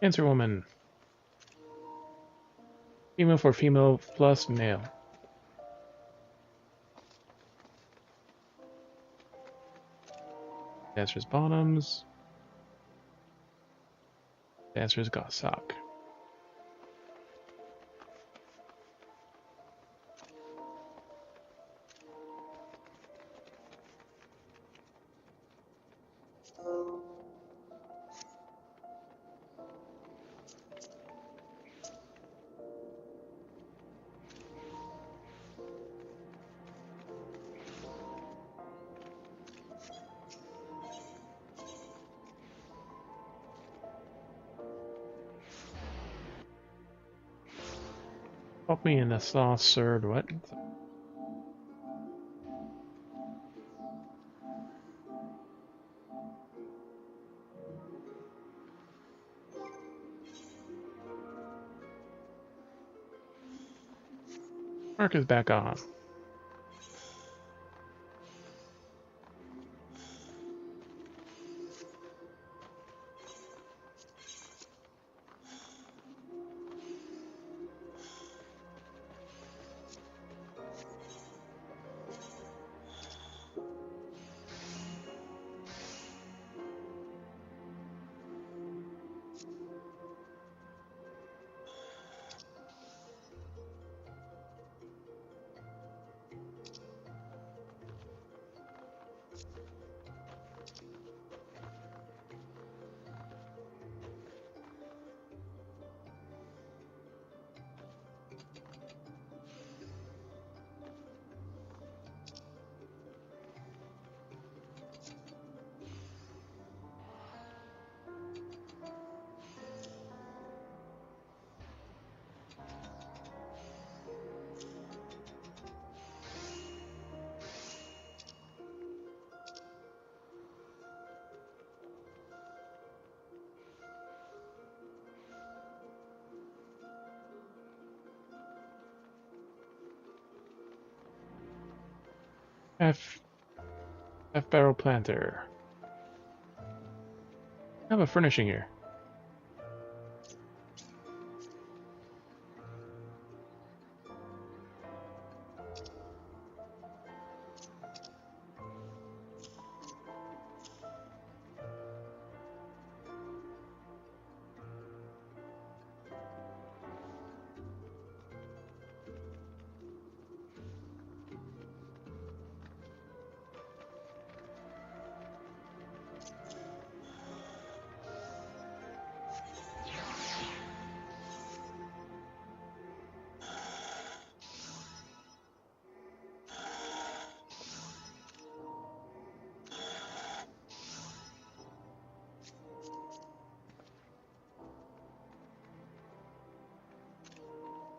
Answer woman. Female for female plus male. Dancer's bottoms. Dancer's got sock. Pop me in a saucer, what? Mark is back on. F barrel planter. I have a furnishing here.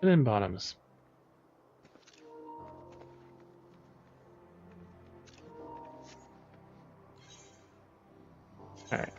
And then bottoms. Alright.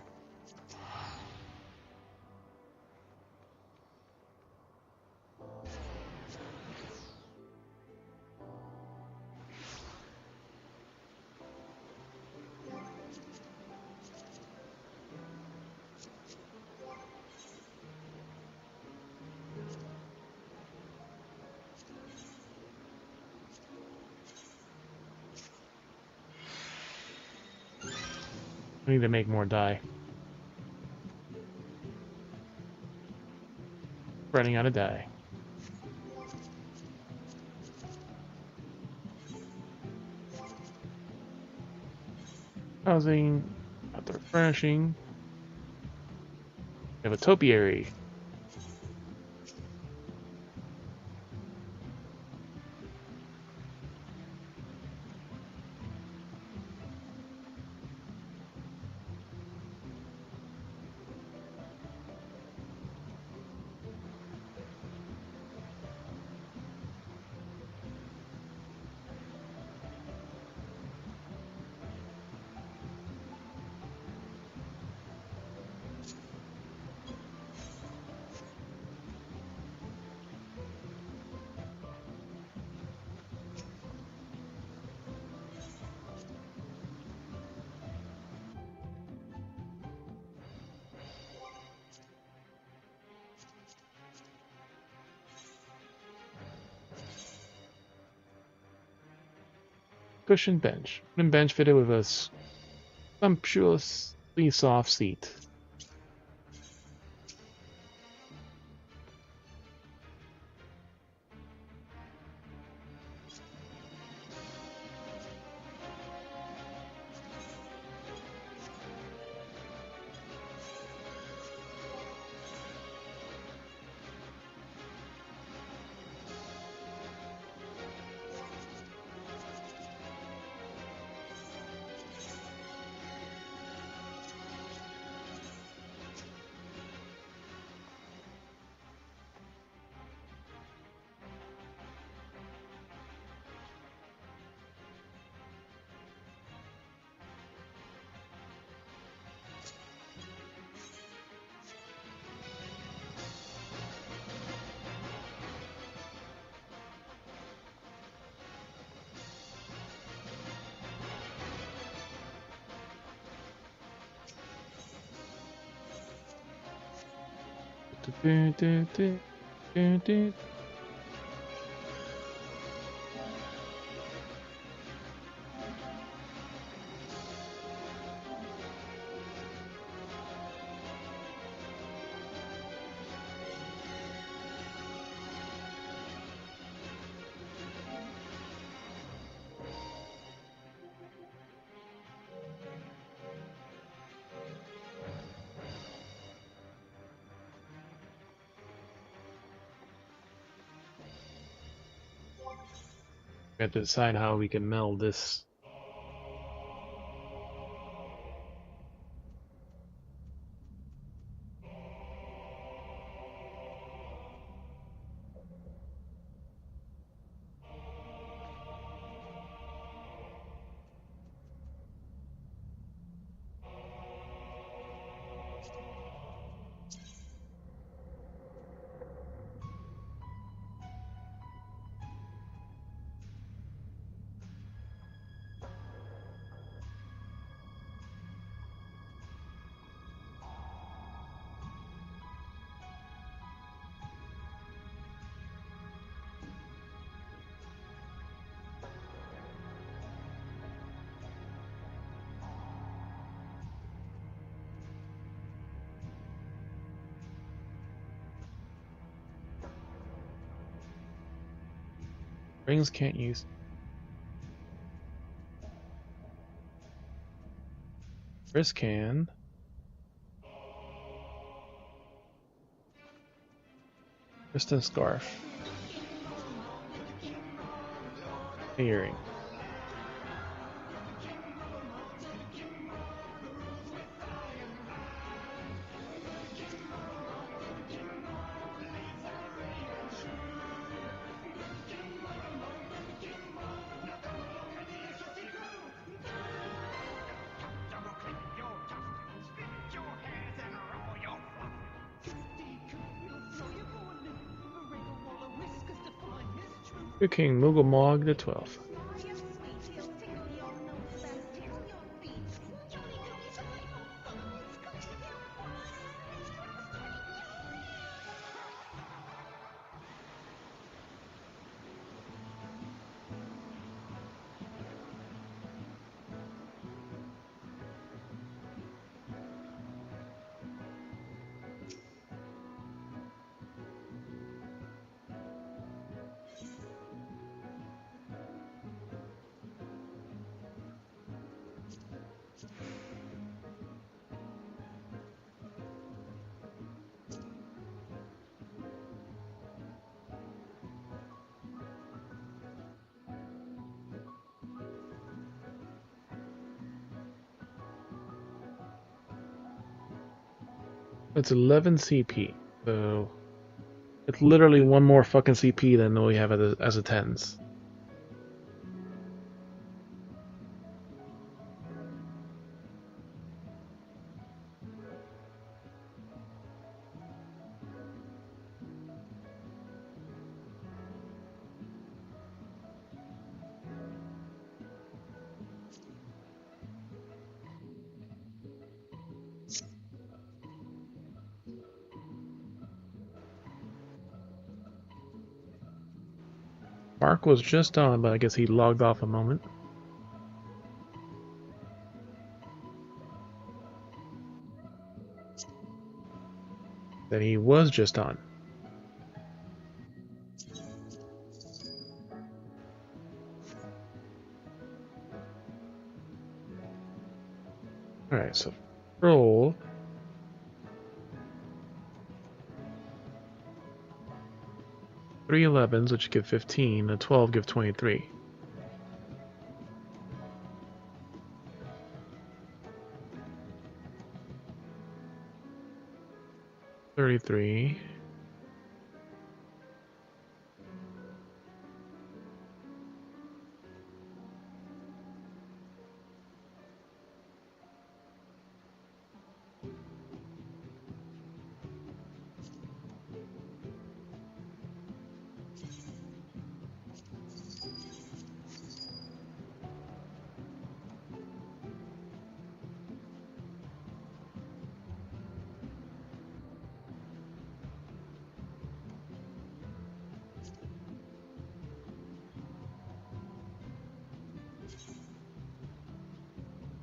I need to make more dye. Running out of dye. Housing, outdoor furnishing. We have a topiary. Cushion bench. Wooden bench fitted with a sumptuously soft seat. We have to decide how we can meld this. Rings can't use. Chris can. Kristen scarf. Earring. Good King Mughal the 12th. It's 11 CP, so it's literally one more fucking CP than we have as a 10s. Mark was just on, but I guess he logged off a moment. Then he was just on. Alright, so roll. Three 11s, which give 15, a 12 give 23. $33.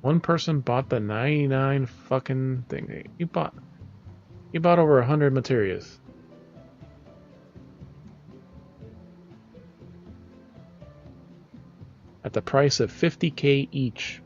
One person bought the 99 fucking thing. He bought over 100 materials. At the price of 50K each.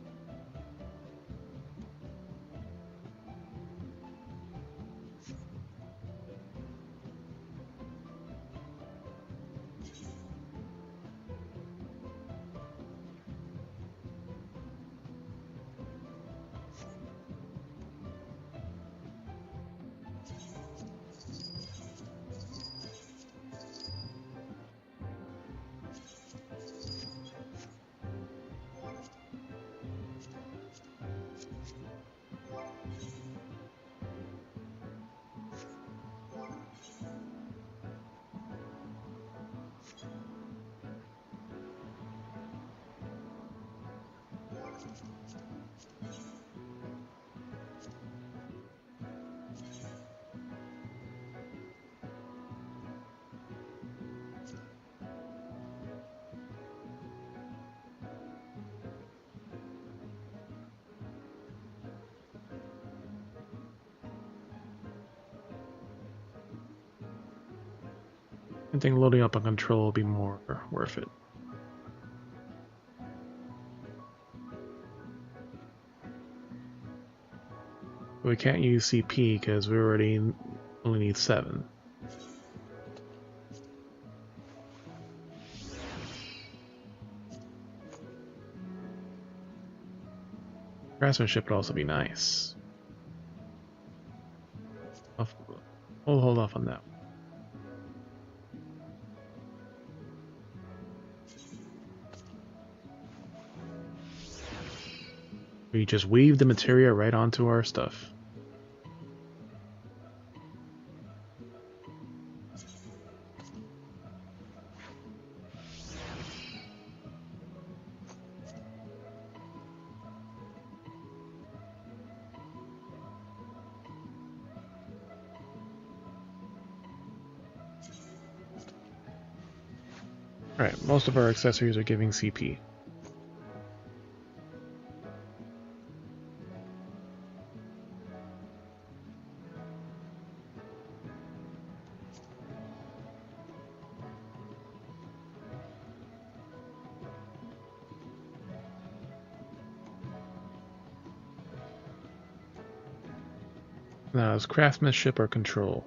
I think loading up on control will be more worth it. We can't use CP because we already only need 7. Craftsmanship would also be nice. We'll hold off on that. We just weave the materia right onto our stuff. Alright, most of our accessories are giving CP. Now, is craftsmanship or control?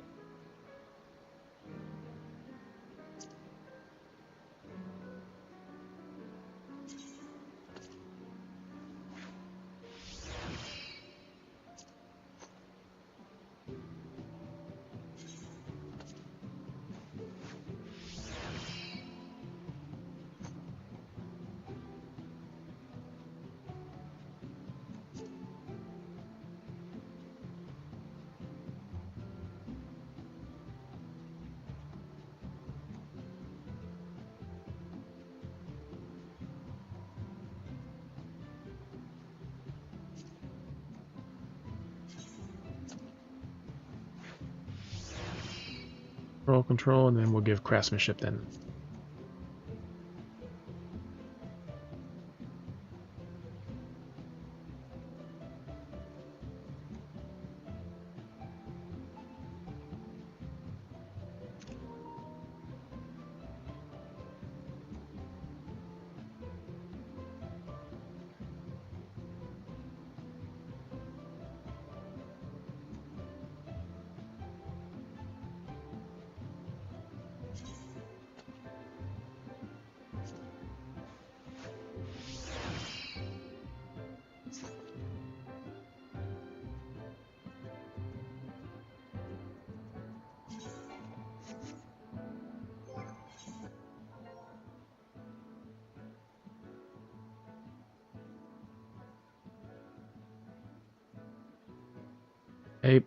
Control, and then we'll give craftsmanship then. Hey.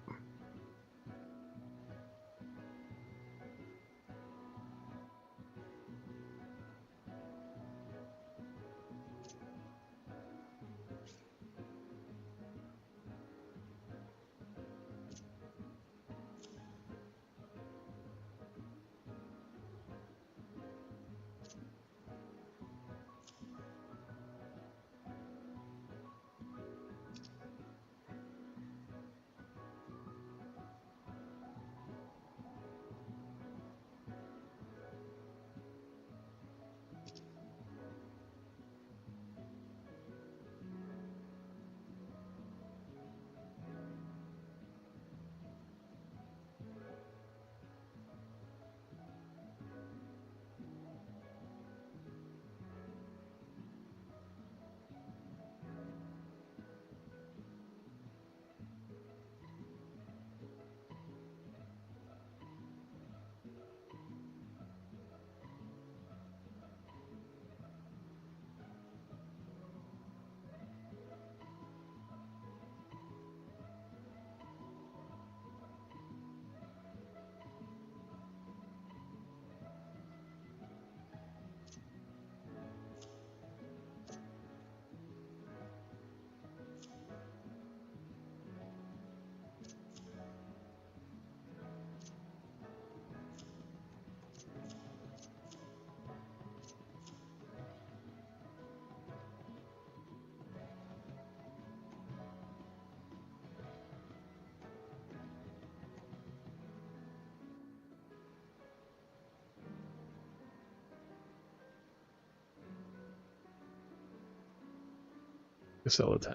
Sell it.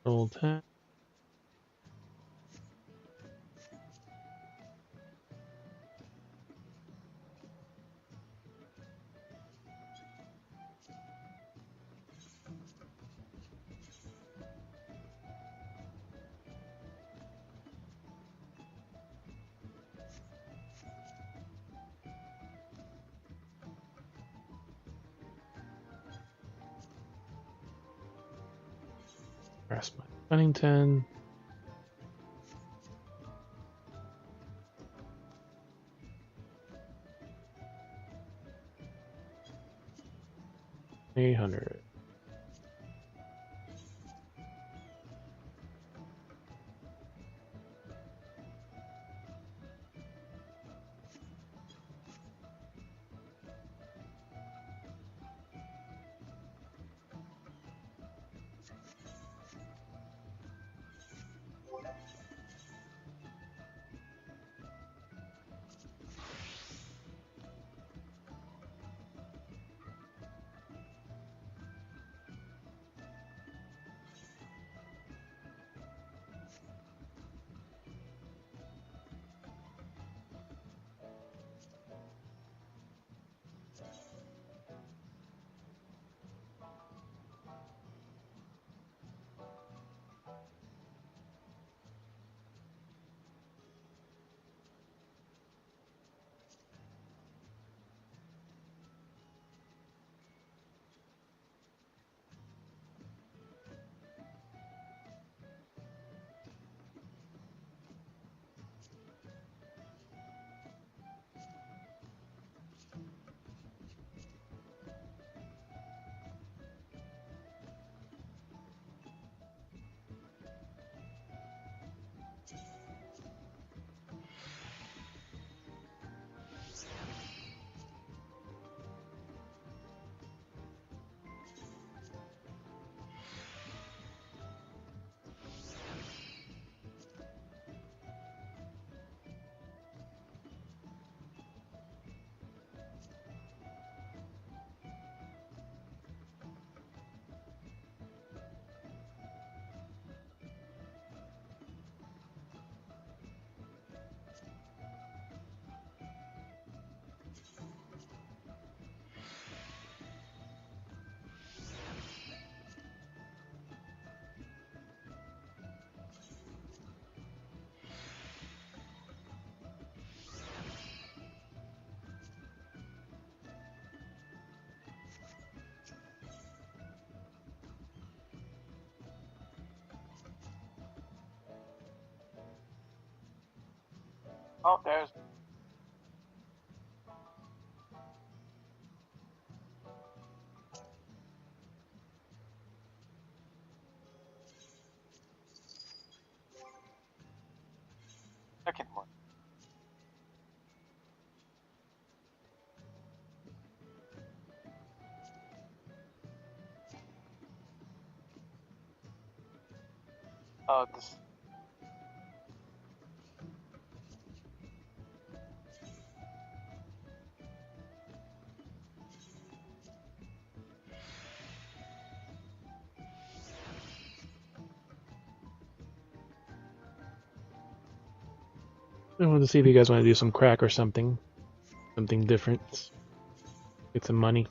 Roll 10. Press my Huntington. $800. Oh, there's. Second one. Oh, this. I wanted to see if you guys want to do some crack or something. Something different. Get some money.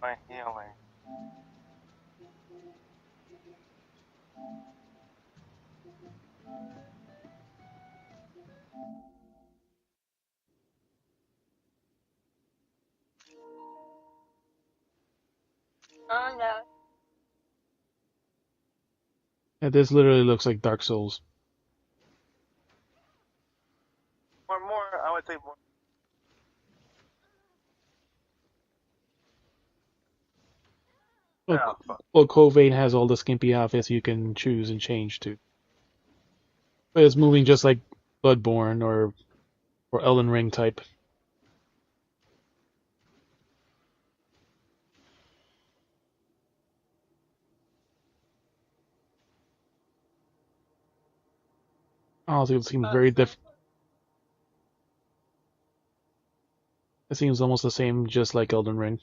My healing. Oh no. Yeah, this literally looks like Dark Souls. More, I would say more. Well, well, Covain has all the skimpy outfits you can choose and change to. But it's moving just like Bloodborne or Elden Ring type. Honestly, it seems very different. It seems almost the same, just like Elden Ring.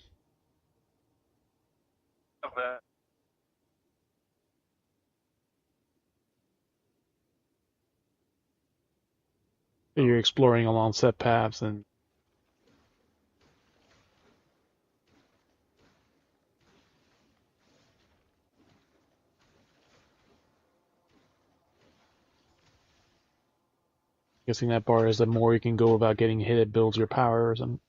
You're exploring along set paths and guessing that bar is the more you can go without getting hit, it builds your power or something.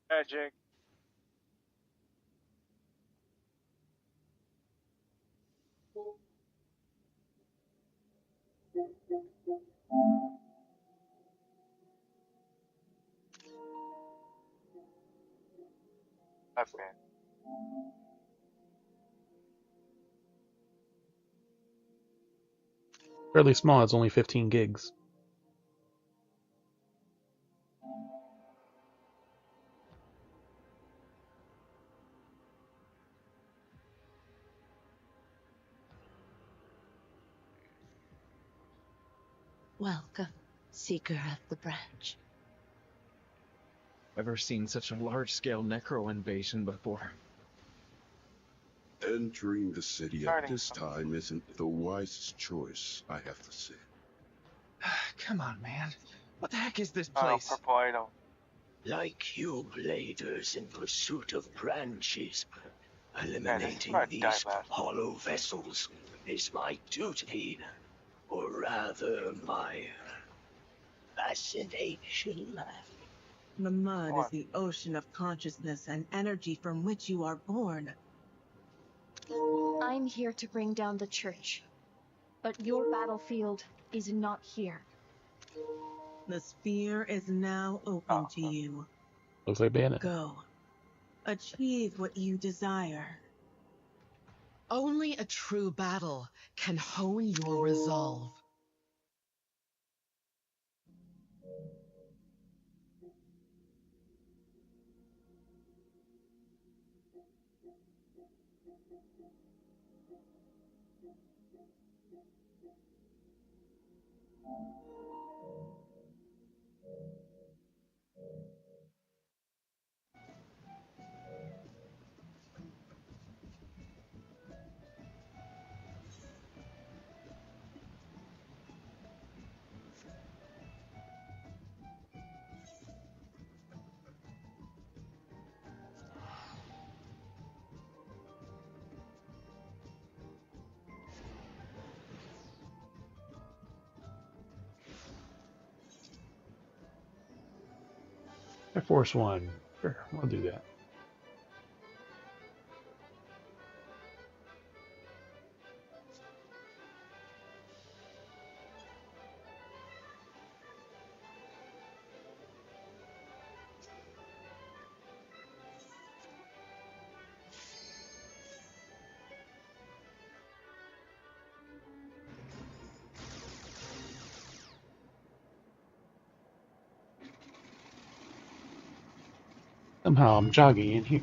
Magic. Okay. Fairly small, it's only 15 gigs. Welcome, Seeker of the Branch. Ever seen such a large-scale necro invasion before? Entering the city at this time isn't the wisest choice, I have to say. Come on, man. What the heck is this place? Purple item. Like you bladers in pursuit of branches, eliminating these hollow vessels is my duty, or rather my fascination. The mud is the ocean of consciousness and energy from which you are born. I'm here to bring down the church, but your battlefield is not here. The sphere is now open to you. Looks like Bannon. Go. Achieve what you desire. Only a true battle can hone your resolve. Air Force One. Sure, we'll do that. Somehow I'm jogging in here.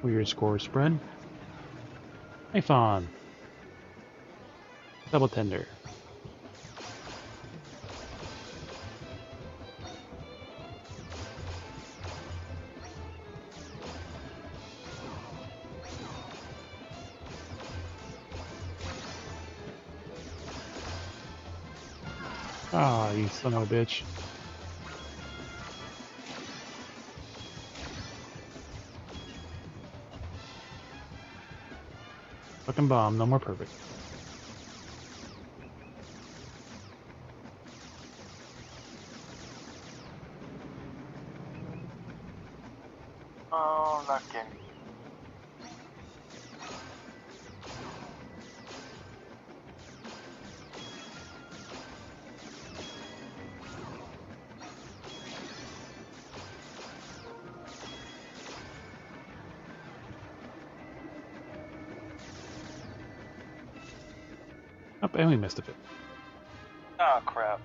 Your score spread. Hey, Fawn. Double tender. Ah, you son of a bitch. Fucking bomb, no more perfect. Oh, not getting. Oh, and we missed a bit. Oh, crap.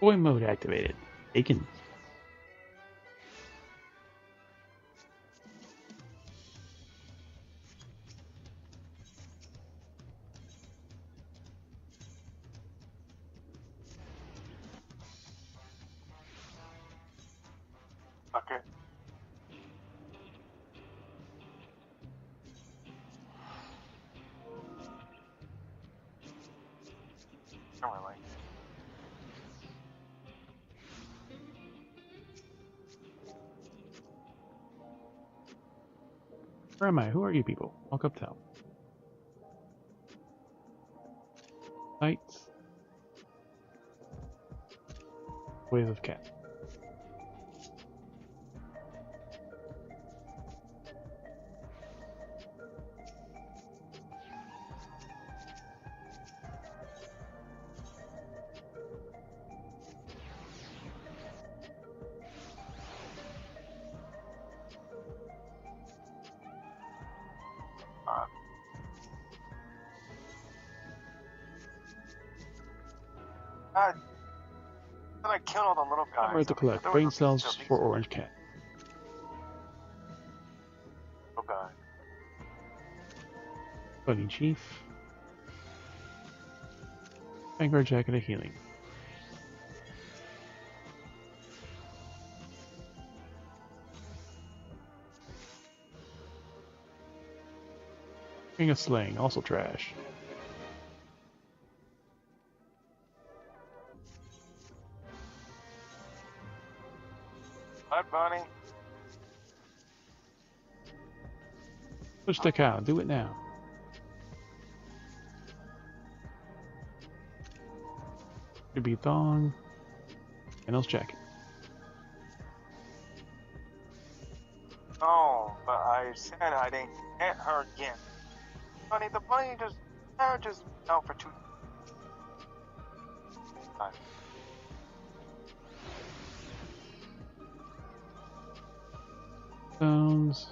Boy mode activated. Taken. Okay. Not really. Where am I? Who are you people? Walk up top. Lights. Wave of cat. Then I killed all the little guys. Power to collect. Brain cells for orange cat. Oh god. Bunny chief. Vanguard jacket of healing. King of slaying, also trash. Bye, Bunny. Push the cow. Do it now. Could be thong. Annel's jacket. No, but I said I didn't hit her again. Bunny, the bunny just out for 2 times. Sounds.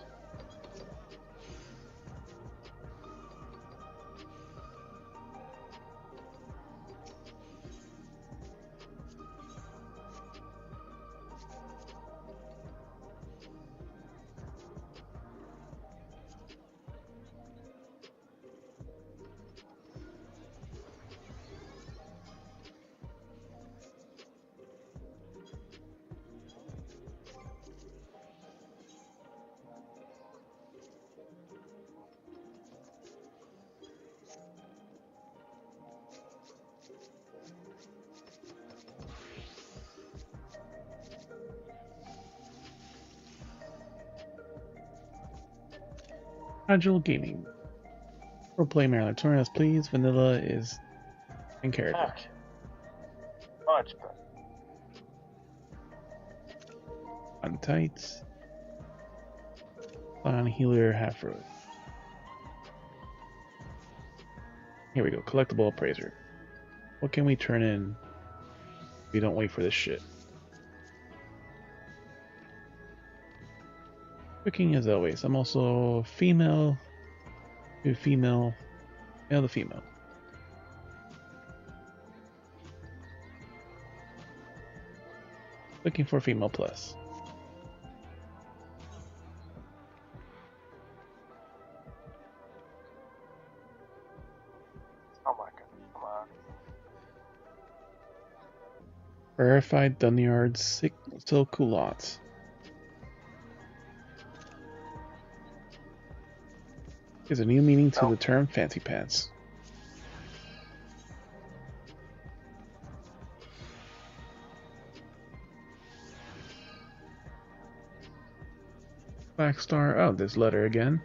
Agile Gaming. Roleplay Maryland Torres, please. Vanilla is in character. Much better. On tights. On healer half road. Here we go. Collectible appraiser. What can we turn in if we don't wait for this shit? Cooking as always. I'm also female. Do female. Male to female. Looking for female plus. Oh my god, come on. Verified Dunyard so culottes. Is a new meaning to the term fancy pants. Black Star. Oh, this letter again.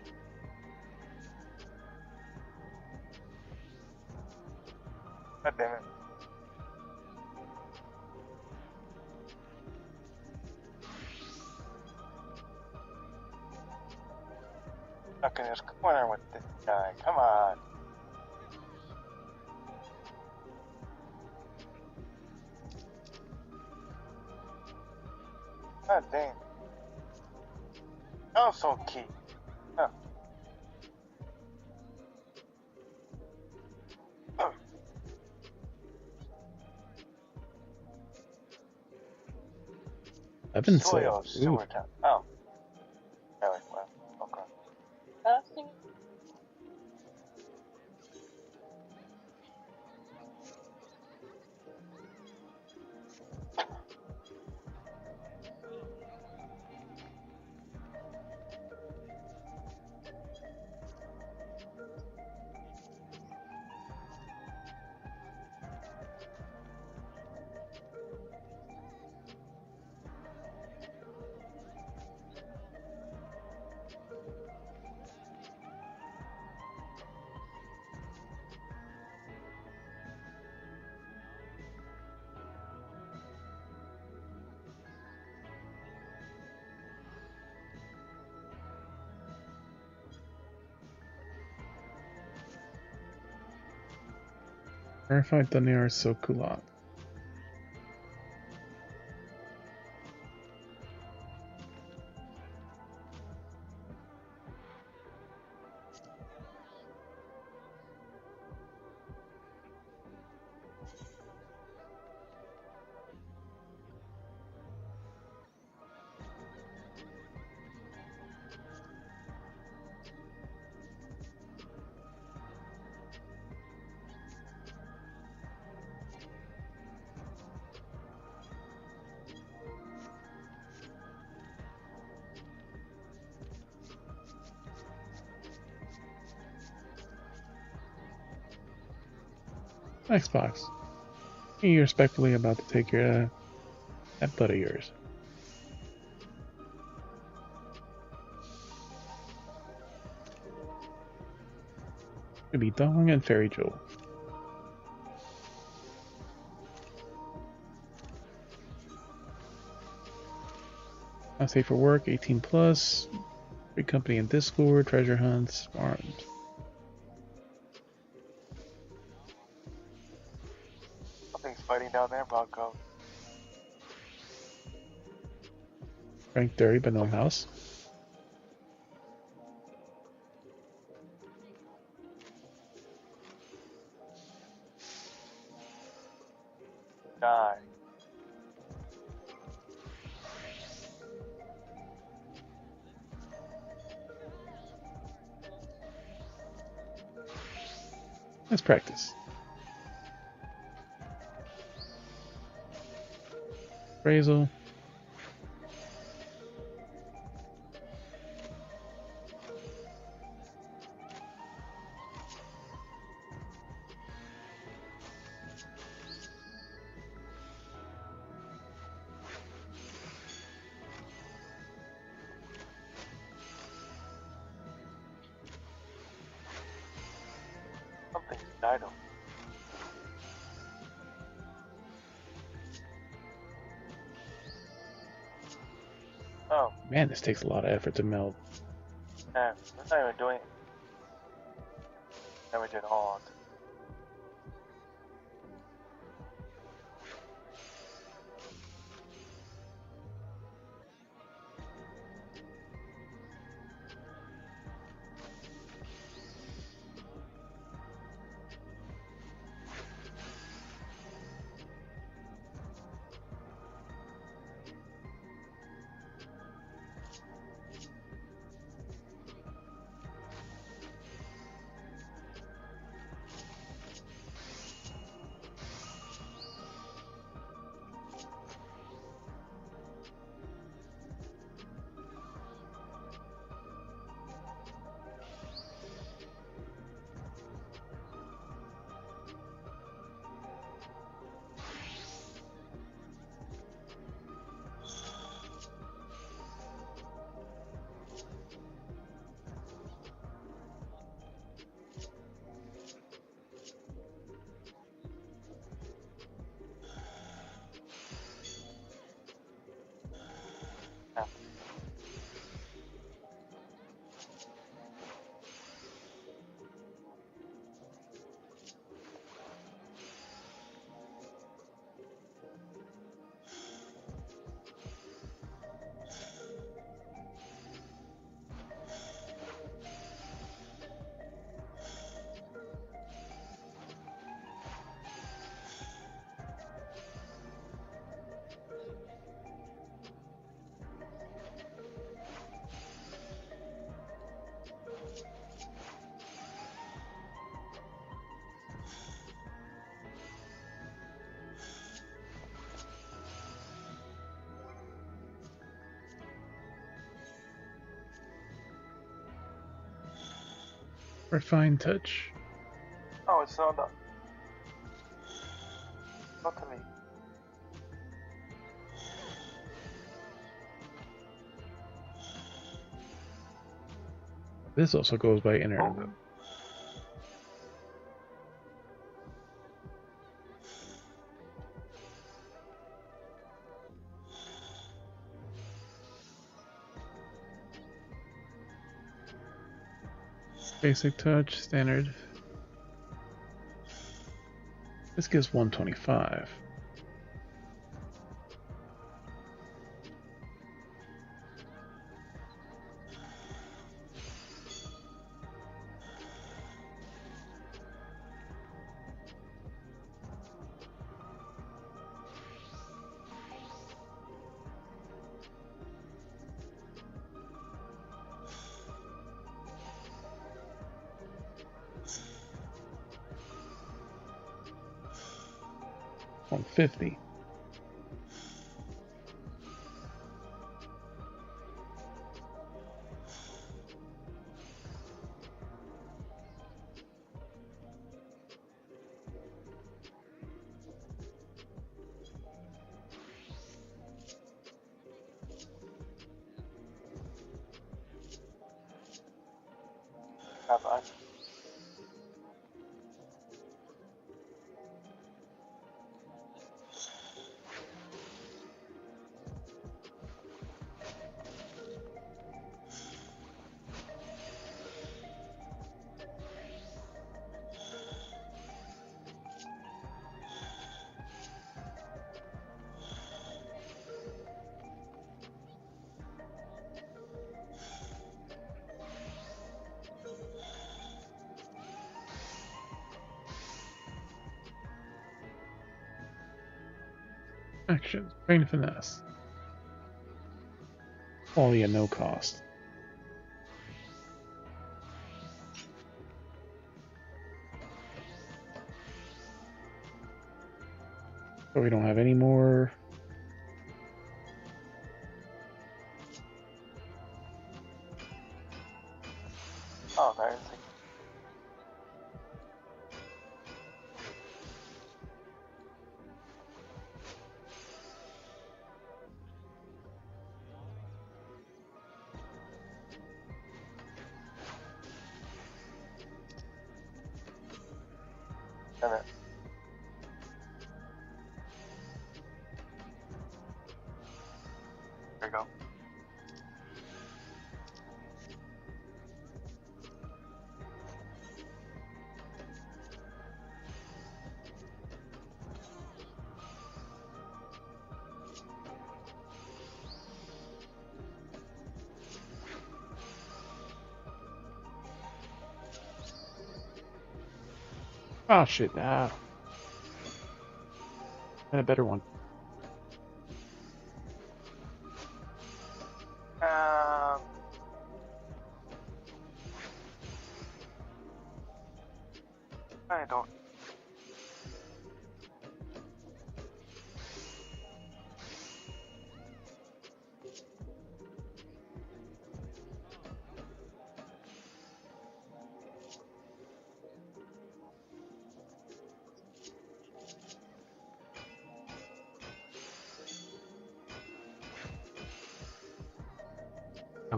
God damn it. Stuck in this corner with this guy. Come on. God damn. That was so key. Huh. I've been Soil, so. sewer town. Oh. Anyway, well, okay. Verified Dunyard so culotte. Xbox. You're respectfully about to take your that butt of yours. It'd be Dong and Fairy Joel. Not safe for work, 18 plus. Free company in Discord, treasure hunts, armed. Something's fighting down there, Bronco. Rank 30, but no house. Die. Let's practice. Appraisal. I don't. Oh. Man, this takes a lot of effort to meld. Yeah, that's not even doing it. Never did hard. Refined touch. Oh, it's on the. Not to me. This also goes by internet. Oh. Basic touch, standard. This gives 125. $150. Bye-bye. Actions. Train finesse. Quality at no cost. So we don't have any more. Oh, very sick. Damn it. There you go. Oh shit, nah. And a better one. I don't.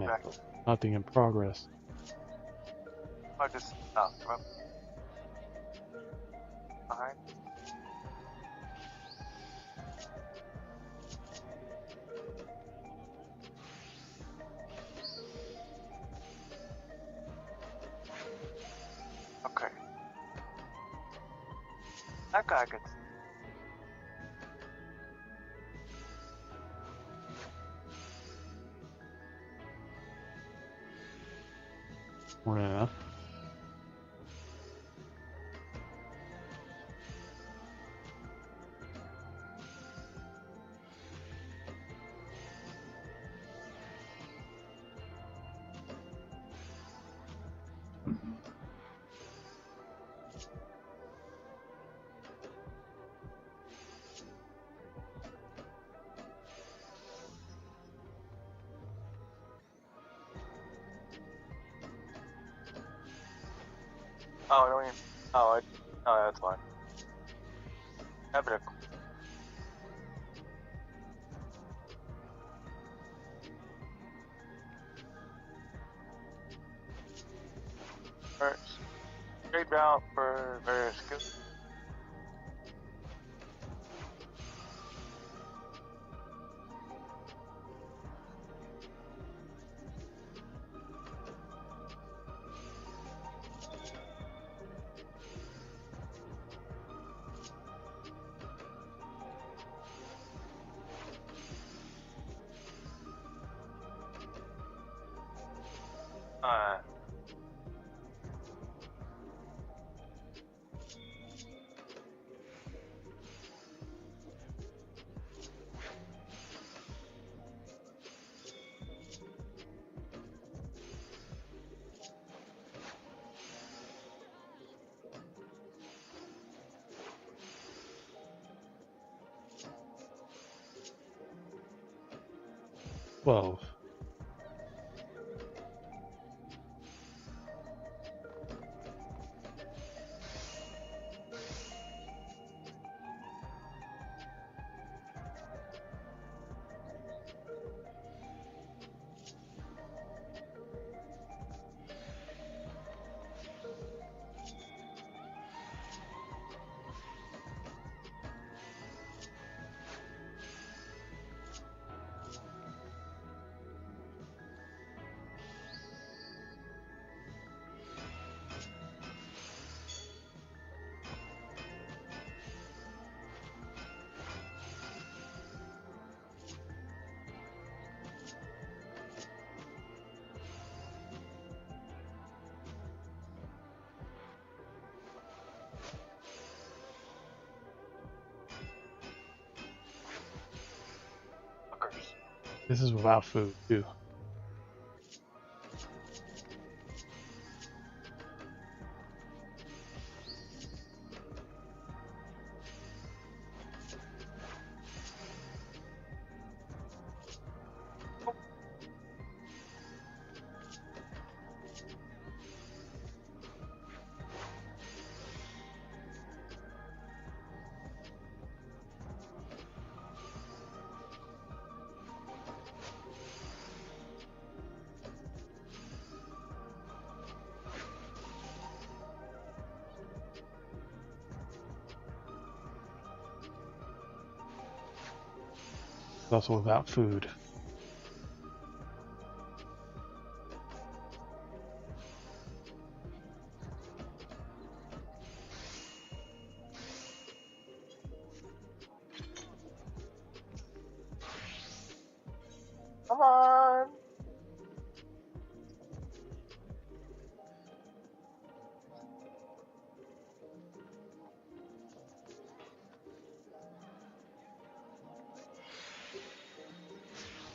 Yeah, nothing in progress. I just come up. Behind. Okay. That guy gets. More than enough. Oh, no, oh, oh, that's fine. Epic. Alright. Straight route for various skills. Whoa. This is without food, too. also without food. Come on.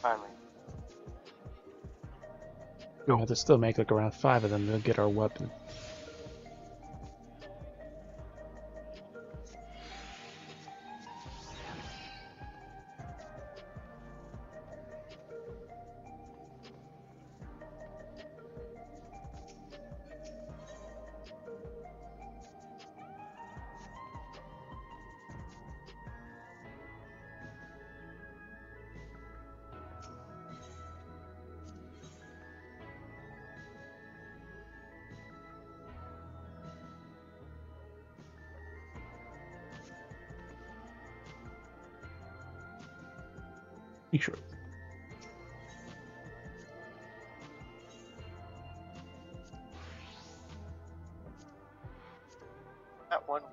Finally. We'll have to still make like around 5 of them to get our weapon. Sure. That one.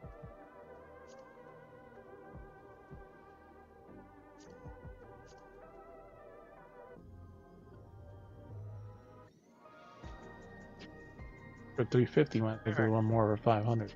For 350, might think we want more over 500.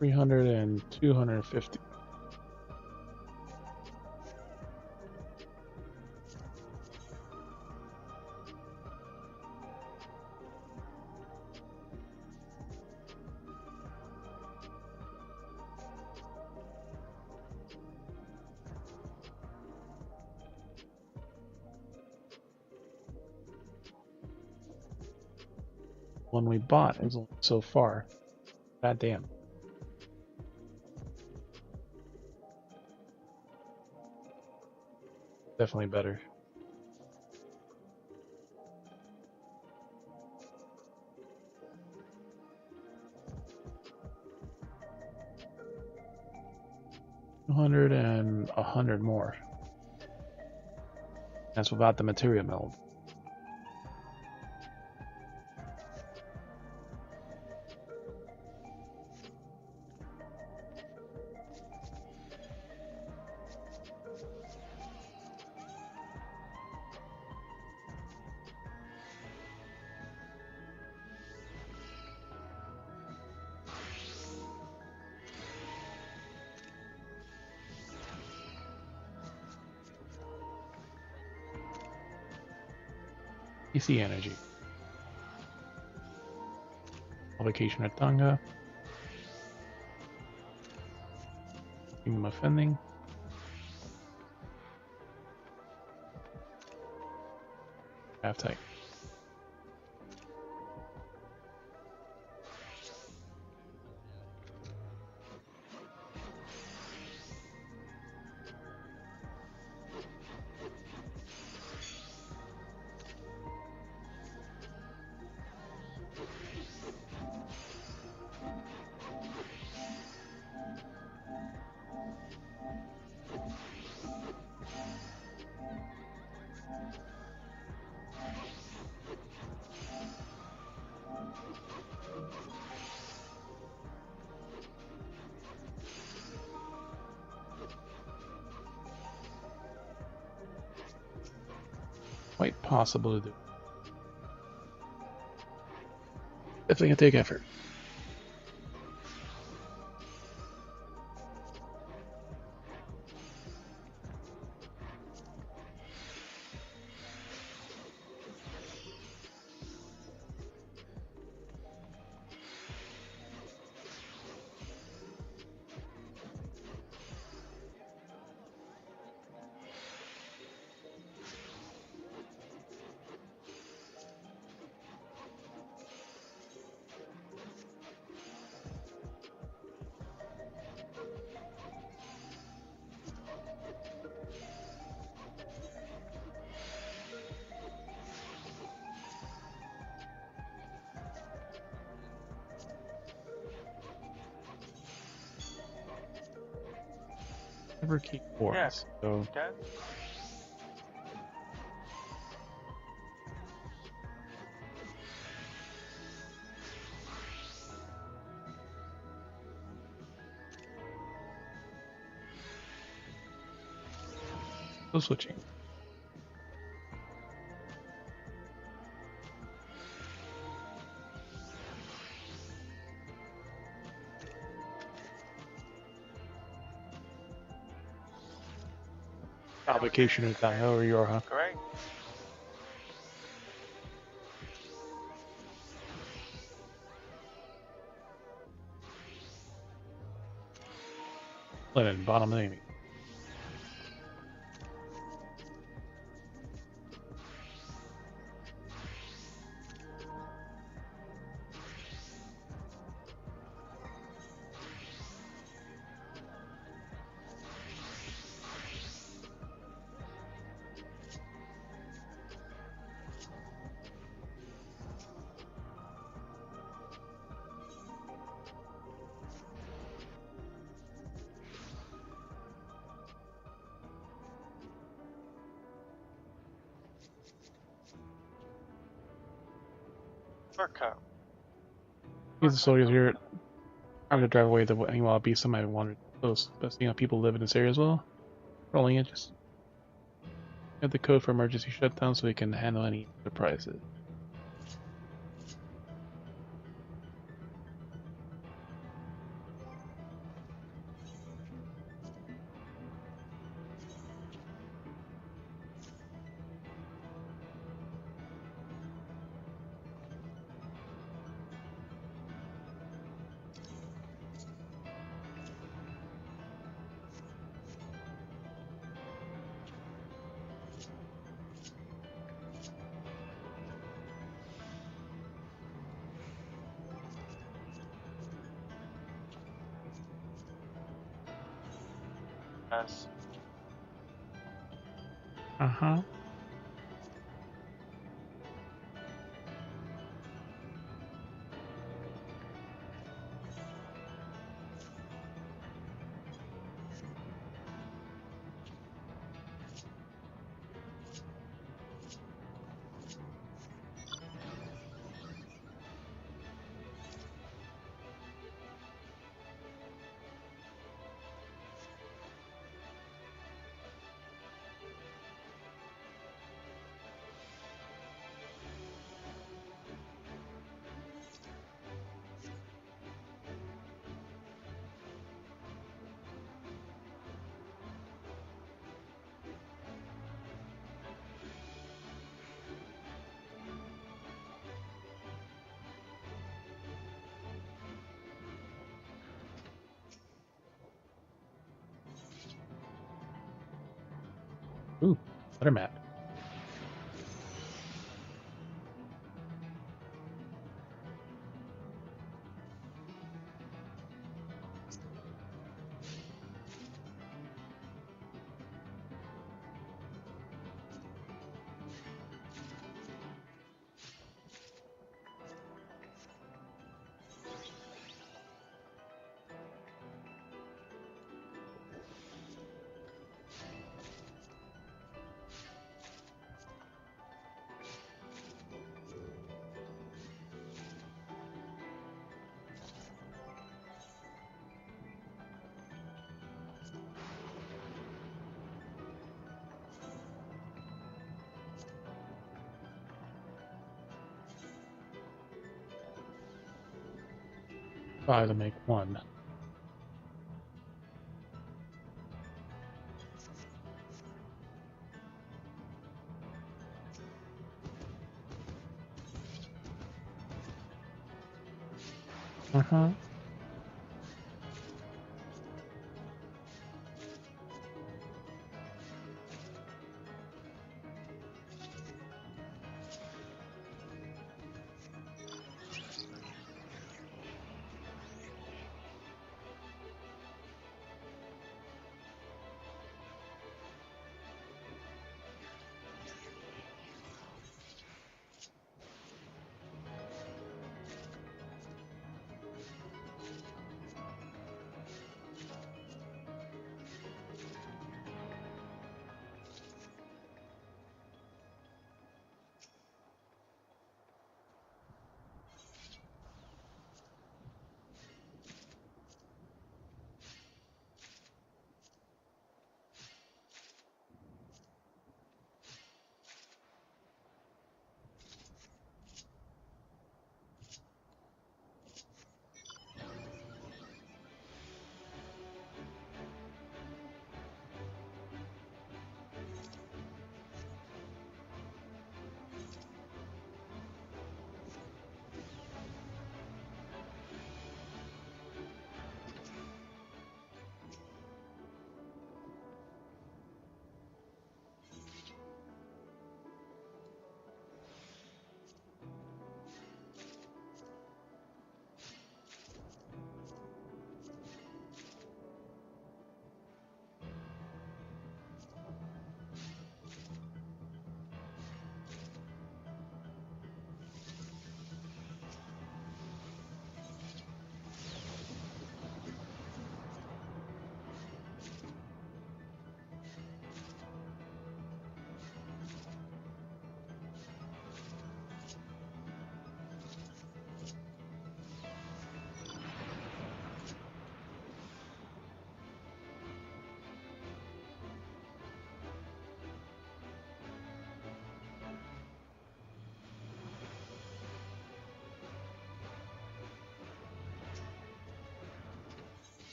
$300 and $250. One we bought is only so far. God damn. Definitely better. $200 and $100 more. That's without the material meld. PC energy. Publication at Tonga. Kingdom offending. Half tight. Quite possible to do. Definitely gonna take effort. Never keep forms, so. Dead? Still switching. Vacation with that, however you are, huh? Great. Lennon, bottom enemy. Shortcut. These are soldiers here. I'm gonna drive away the any wild beasts. I might wander close. But you know, people live in this area as well. Rolling it, just have the code for emergency shutdown so we can handle any surprises. Yes. Uh-huh. Ooh, better map. Five to make one. Uh-huh.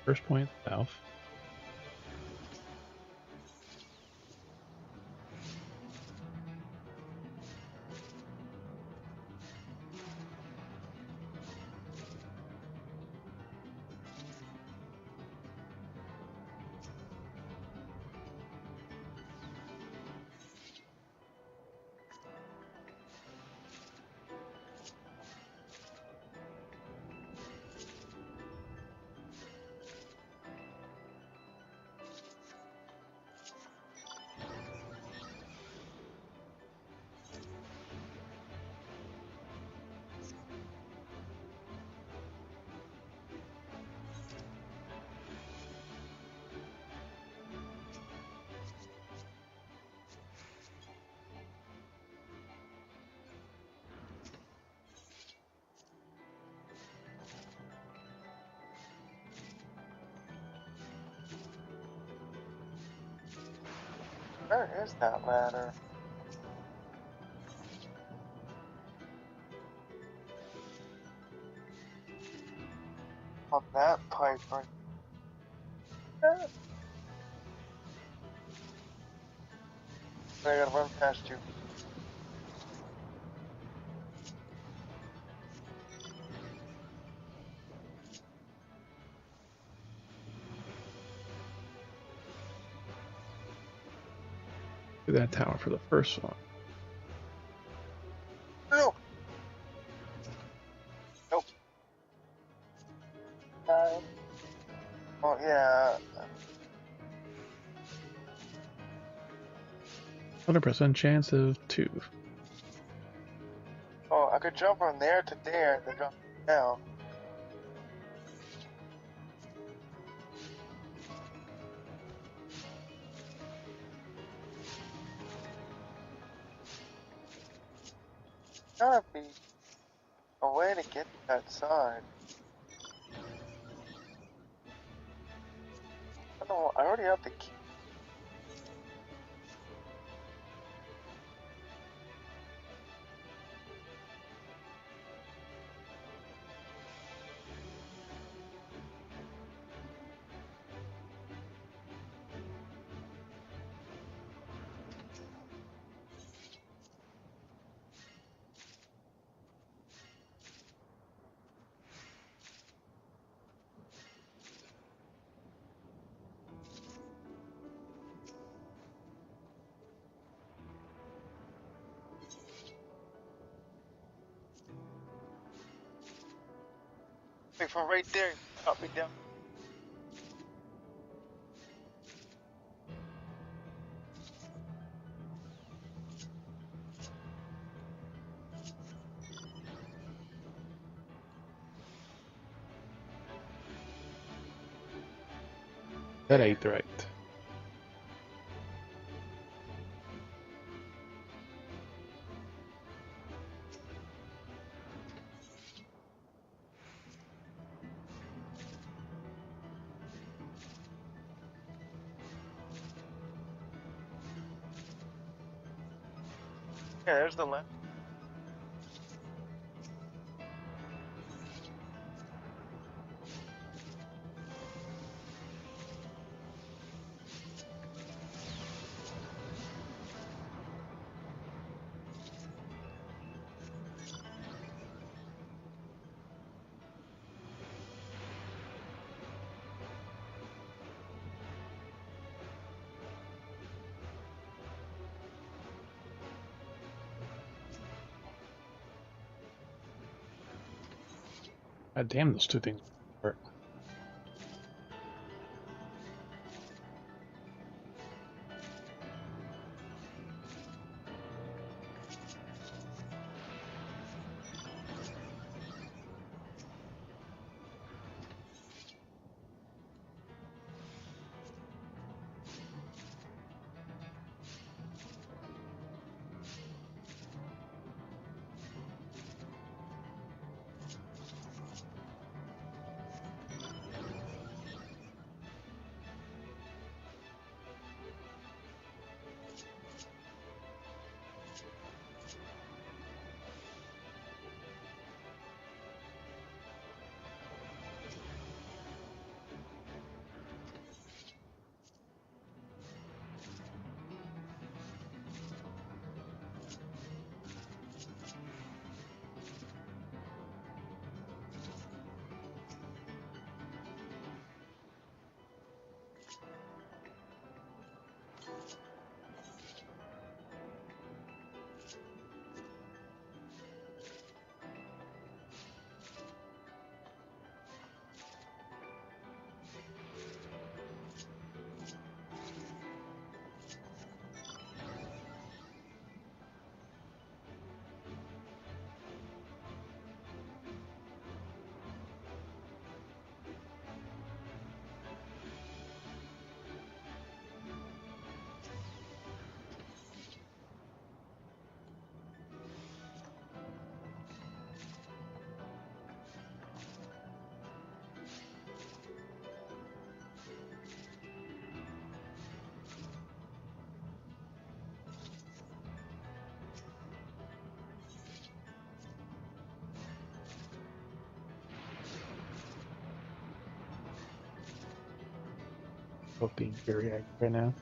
First point south. Where is that ladder? On that pipe right there. I gotta run past you. To that tower for the first one. No. Nope. Oh yeah. 100% chance of 2. Oh, I could jump from there to there and then jump down. Gotta be a way to get to that side. Oh, I already have the key. Like from right there, up and down. That ain't right. Yeah, there's the left. God damn, those two things hurt. Both being very active right now.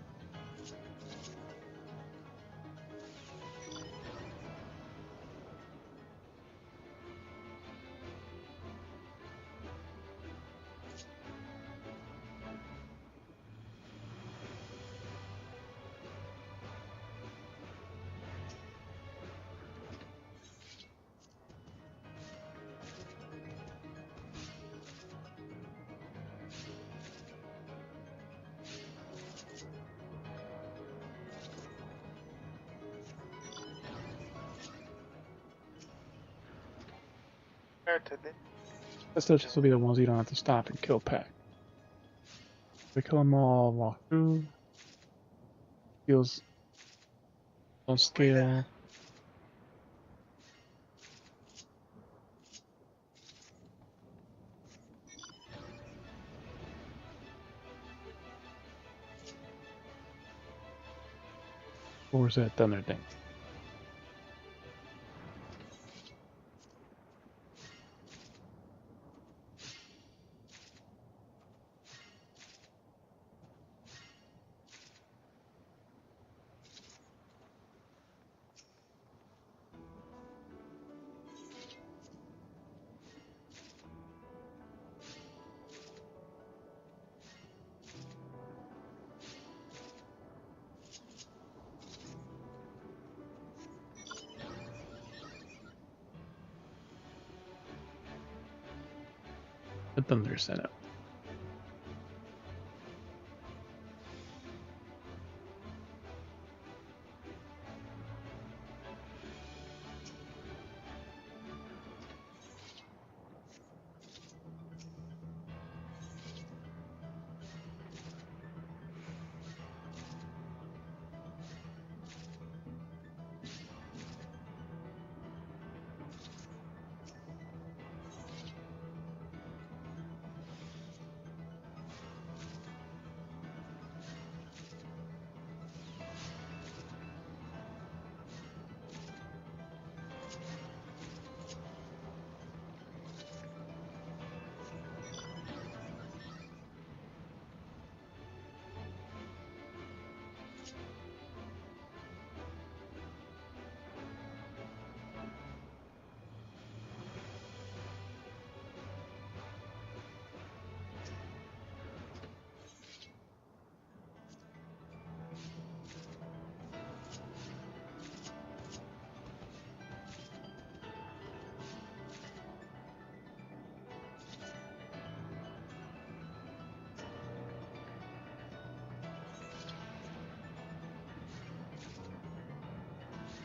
This will be the ones you don't have to stop and kill pack. We kill them all, walk through. Feels on scale. Or is that thunder thing? The thunder setup.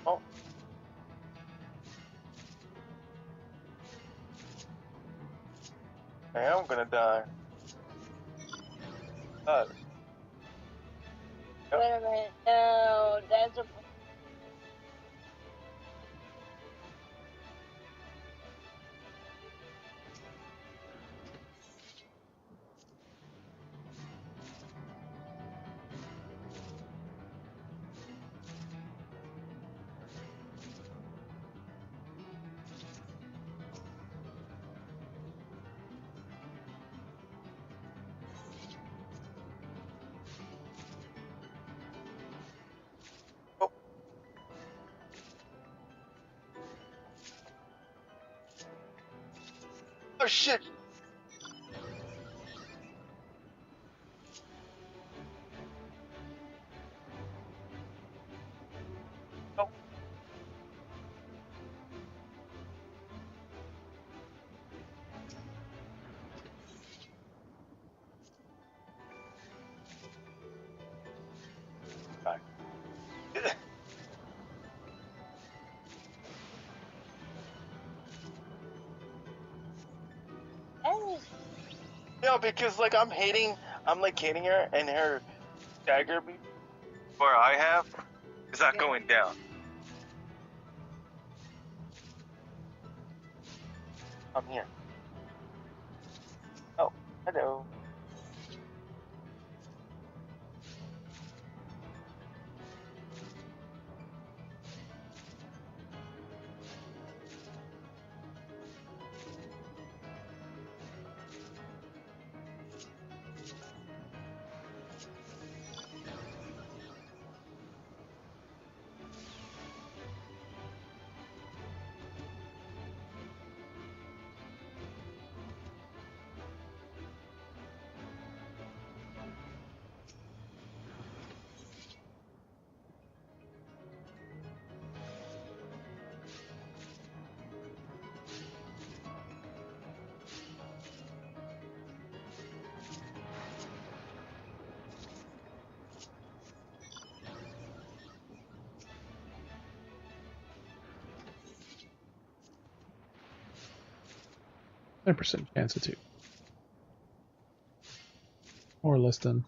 Oh. I am gonna die. Wait a minute. No, that's a. Oh shit! Oh. Bye. No, because like I'm hating her, and her dagger where I have is not going down. I'm here. Oh, hello. 10% chance of 2. Or less than.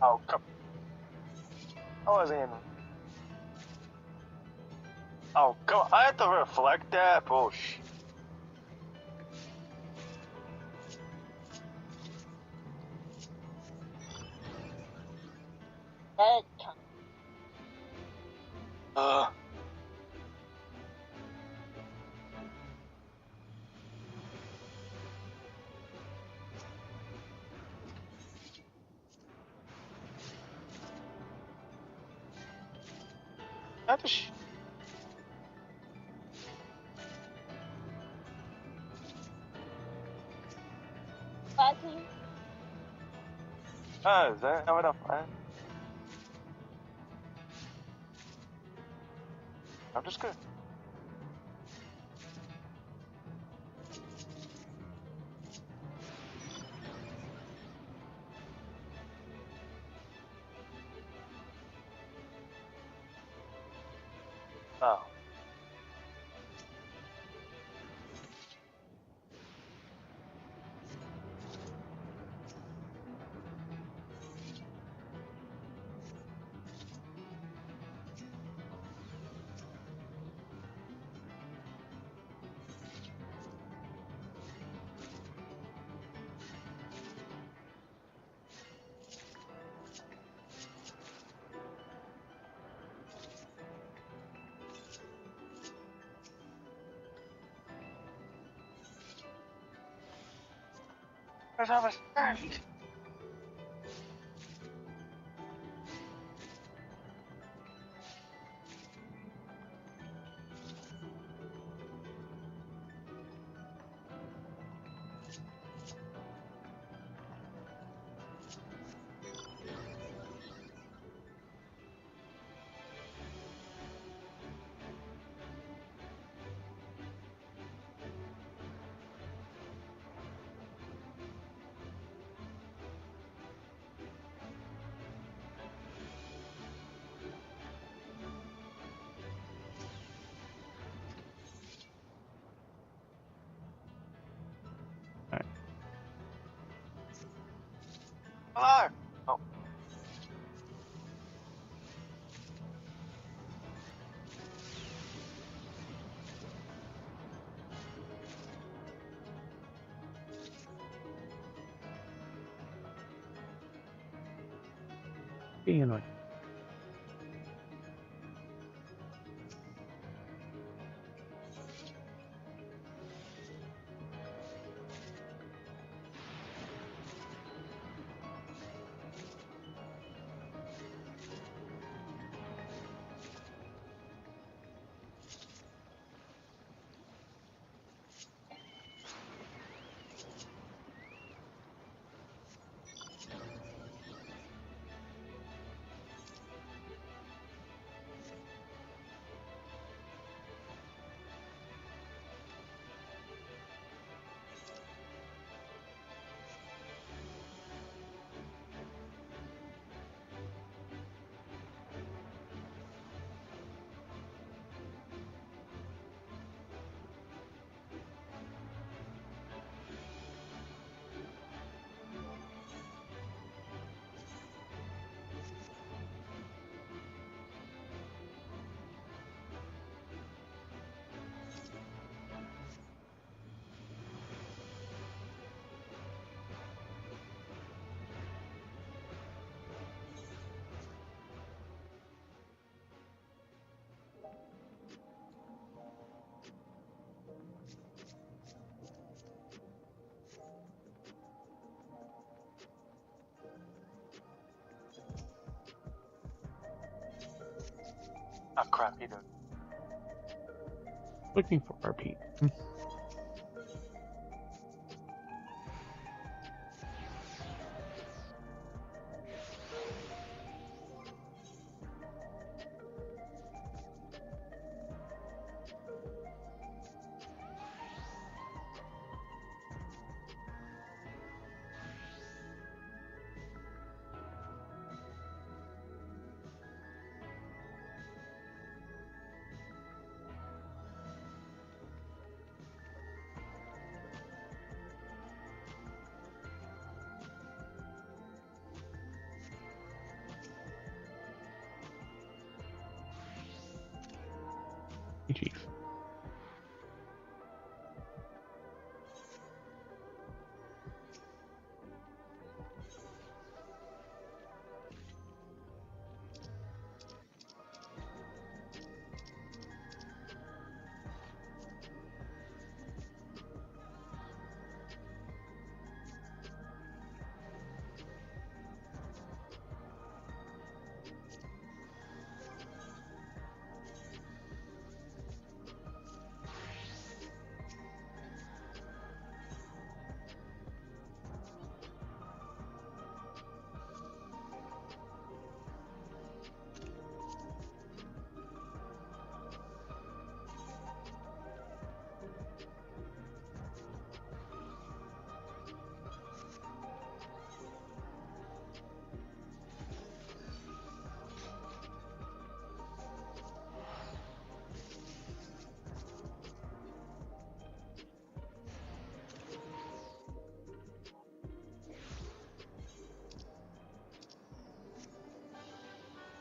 Oh, come. I wasn't even. Oh, come on. I have to reflect that? Bullshit. Uh. Not the is that how enough? I'm just good. Oh. Where's all my stuff? Hello. Oh. Being annoying. crap he does. Looking for RP. Chief.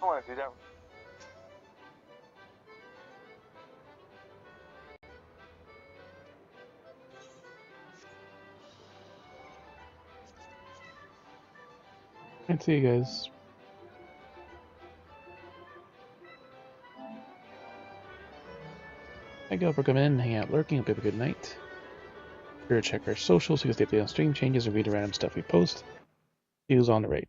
I want to do that. I'd see you guys. Thank you all for coming in, hang out, lurking. Hope you have a good night. Be sure to check our socials so you can stay updated on stream changes and read the random stuff we post. See who's on the raid.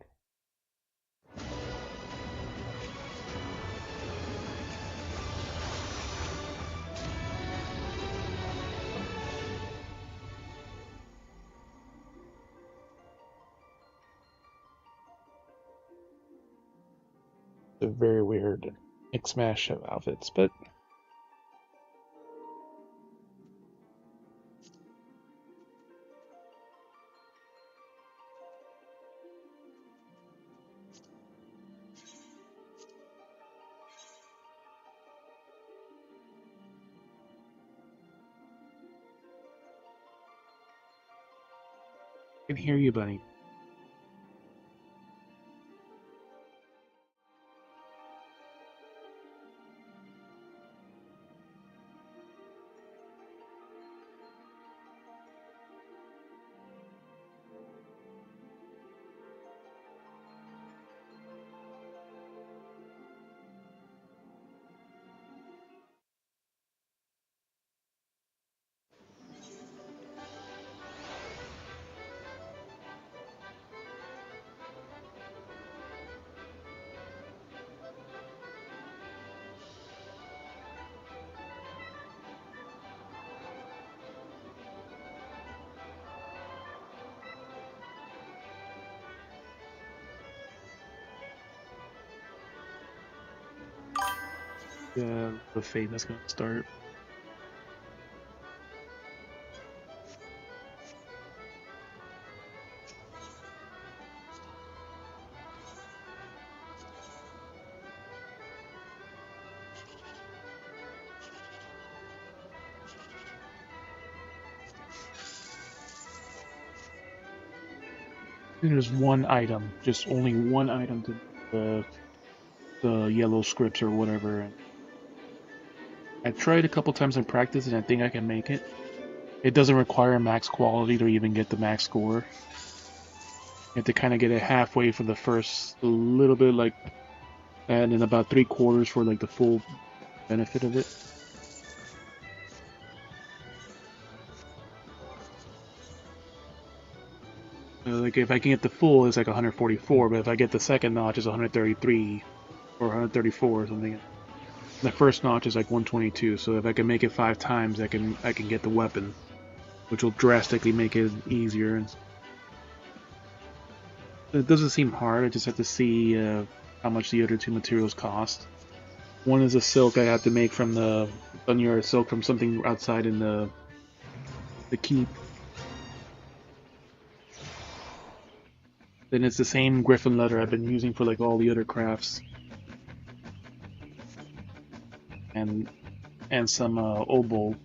A very weird mix mash of outfits, but I can hear you, buddy. Yeah, the fade that's gonna start. There's one item, just only one item to the yellow scripts or whatever. I tried a couple times in practice and I think I can make it. It doesn't require max quality to even get the max score. You have to kind of get it halfway for the first little bit, like, and then about 3/4 for like the full benefit of it. Like if I can get the full, it's like 144, but if I get the second notch, it's 133 or 134 or something. The first notch is like 122, so if I can make it 5 times, I can get the weapon, which will drastically make it easier. It doesn't seem hard. I just have to see how much the other 2 materials cost. One is a silk I have to make from the Dunyar silk from something outside in the keep. Then it's the same griffin leather I've been using for like all the other crafts. And some obol.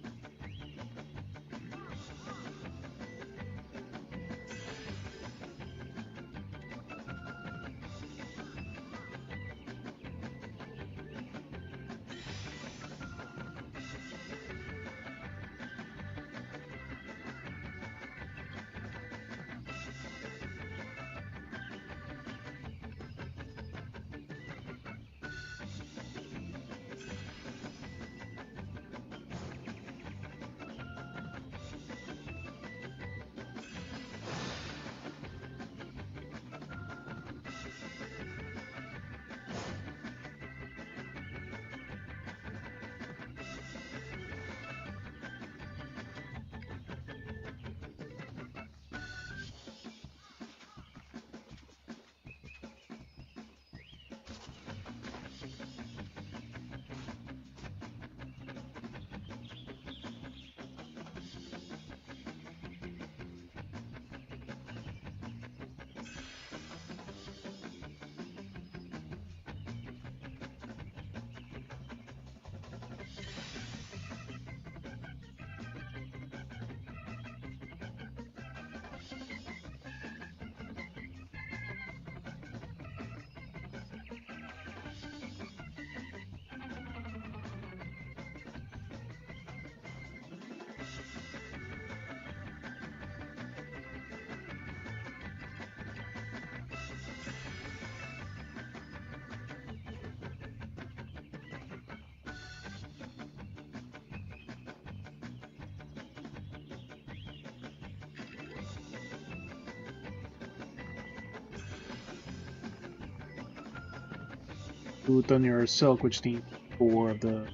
Dunyar silk, which needs 4 of the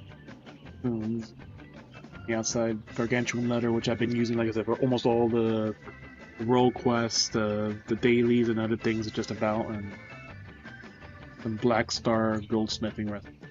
moons. The outside gargantuan leather, which I've been using, like I said, for almost all the role quests, the dailies, and other things just about, and some black star goldsmithing recipe.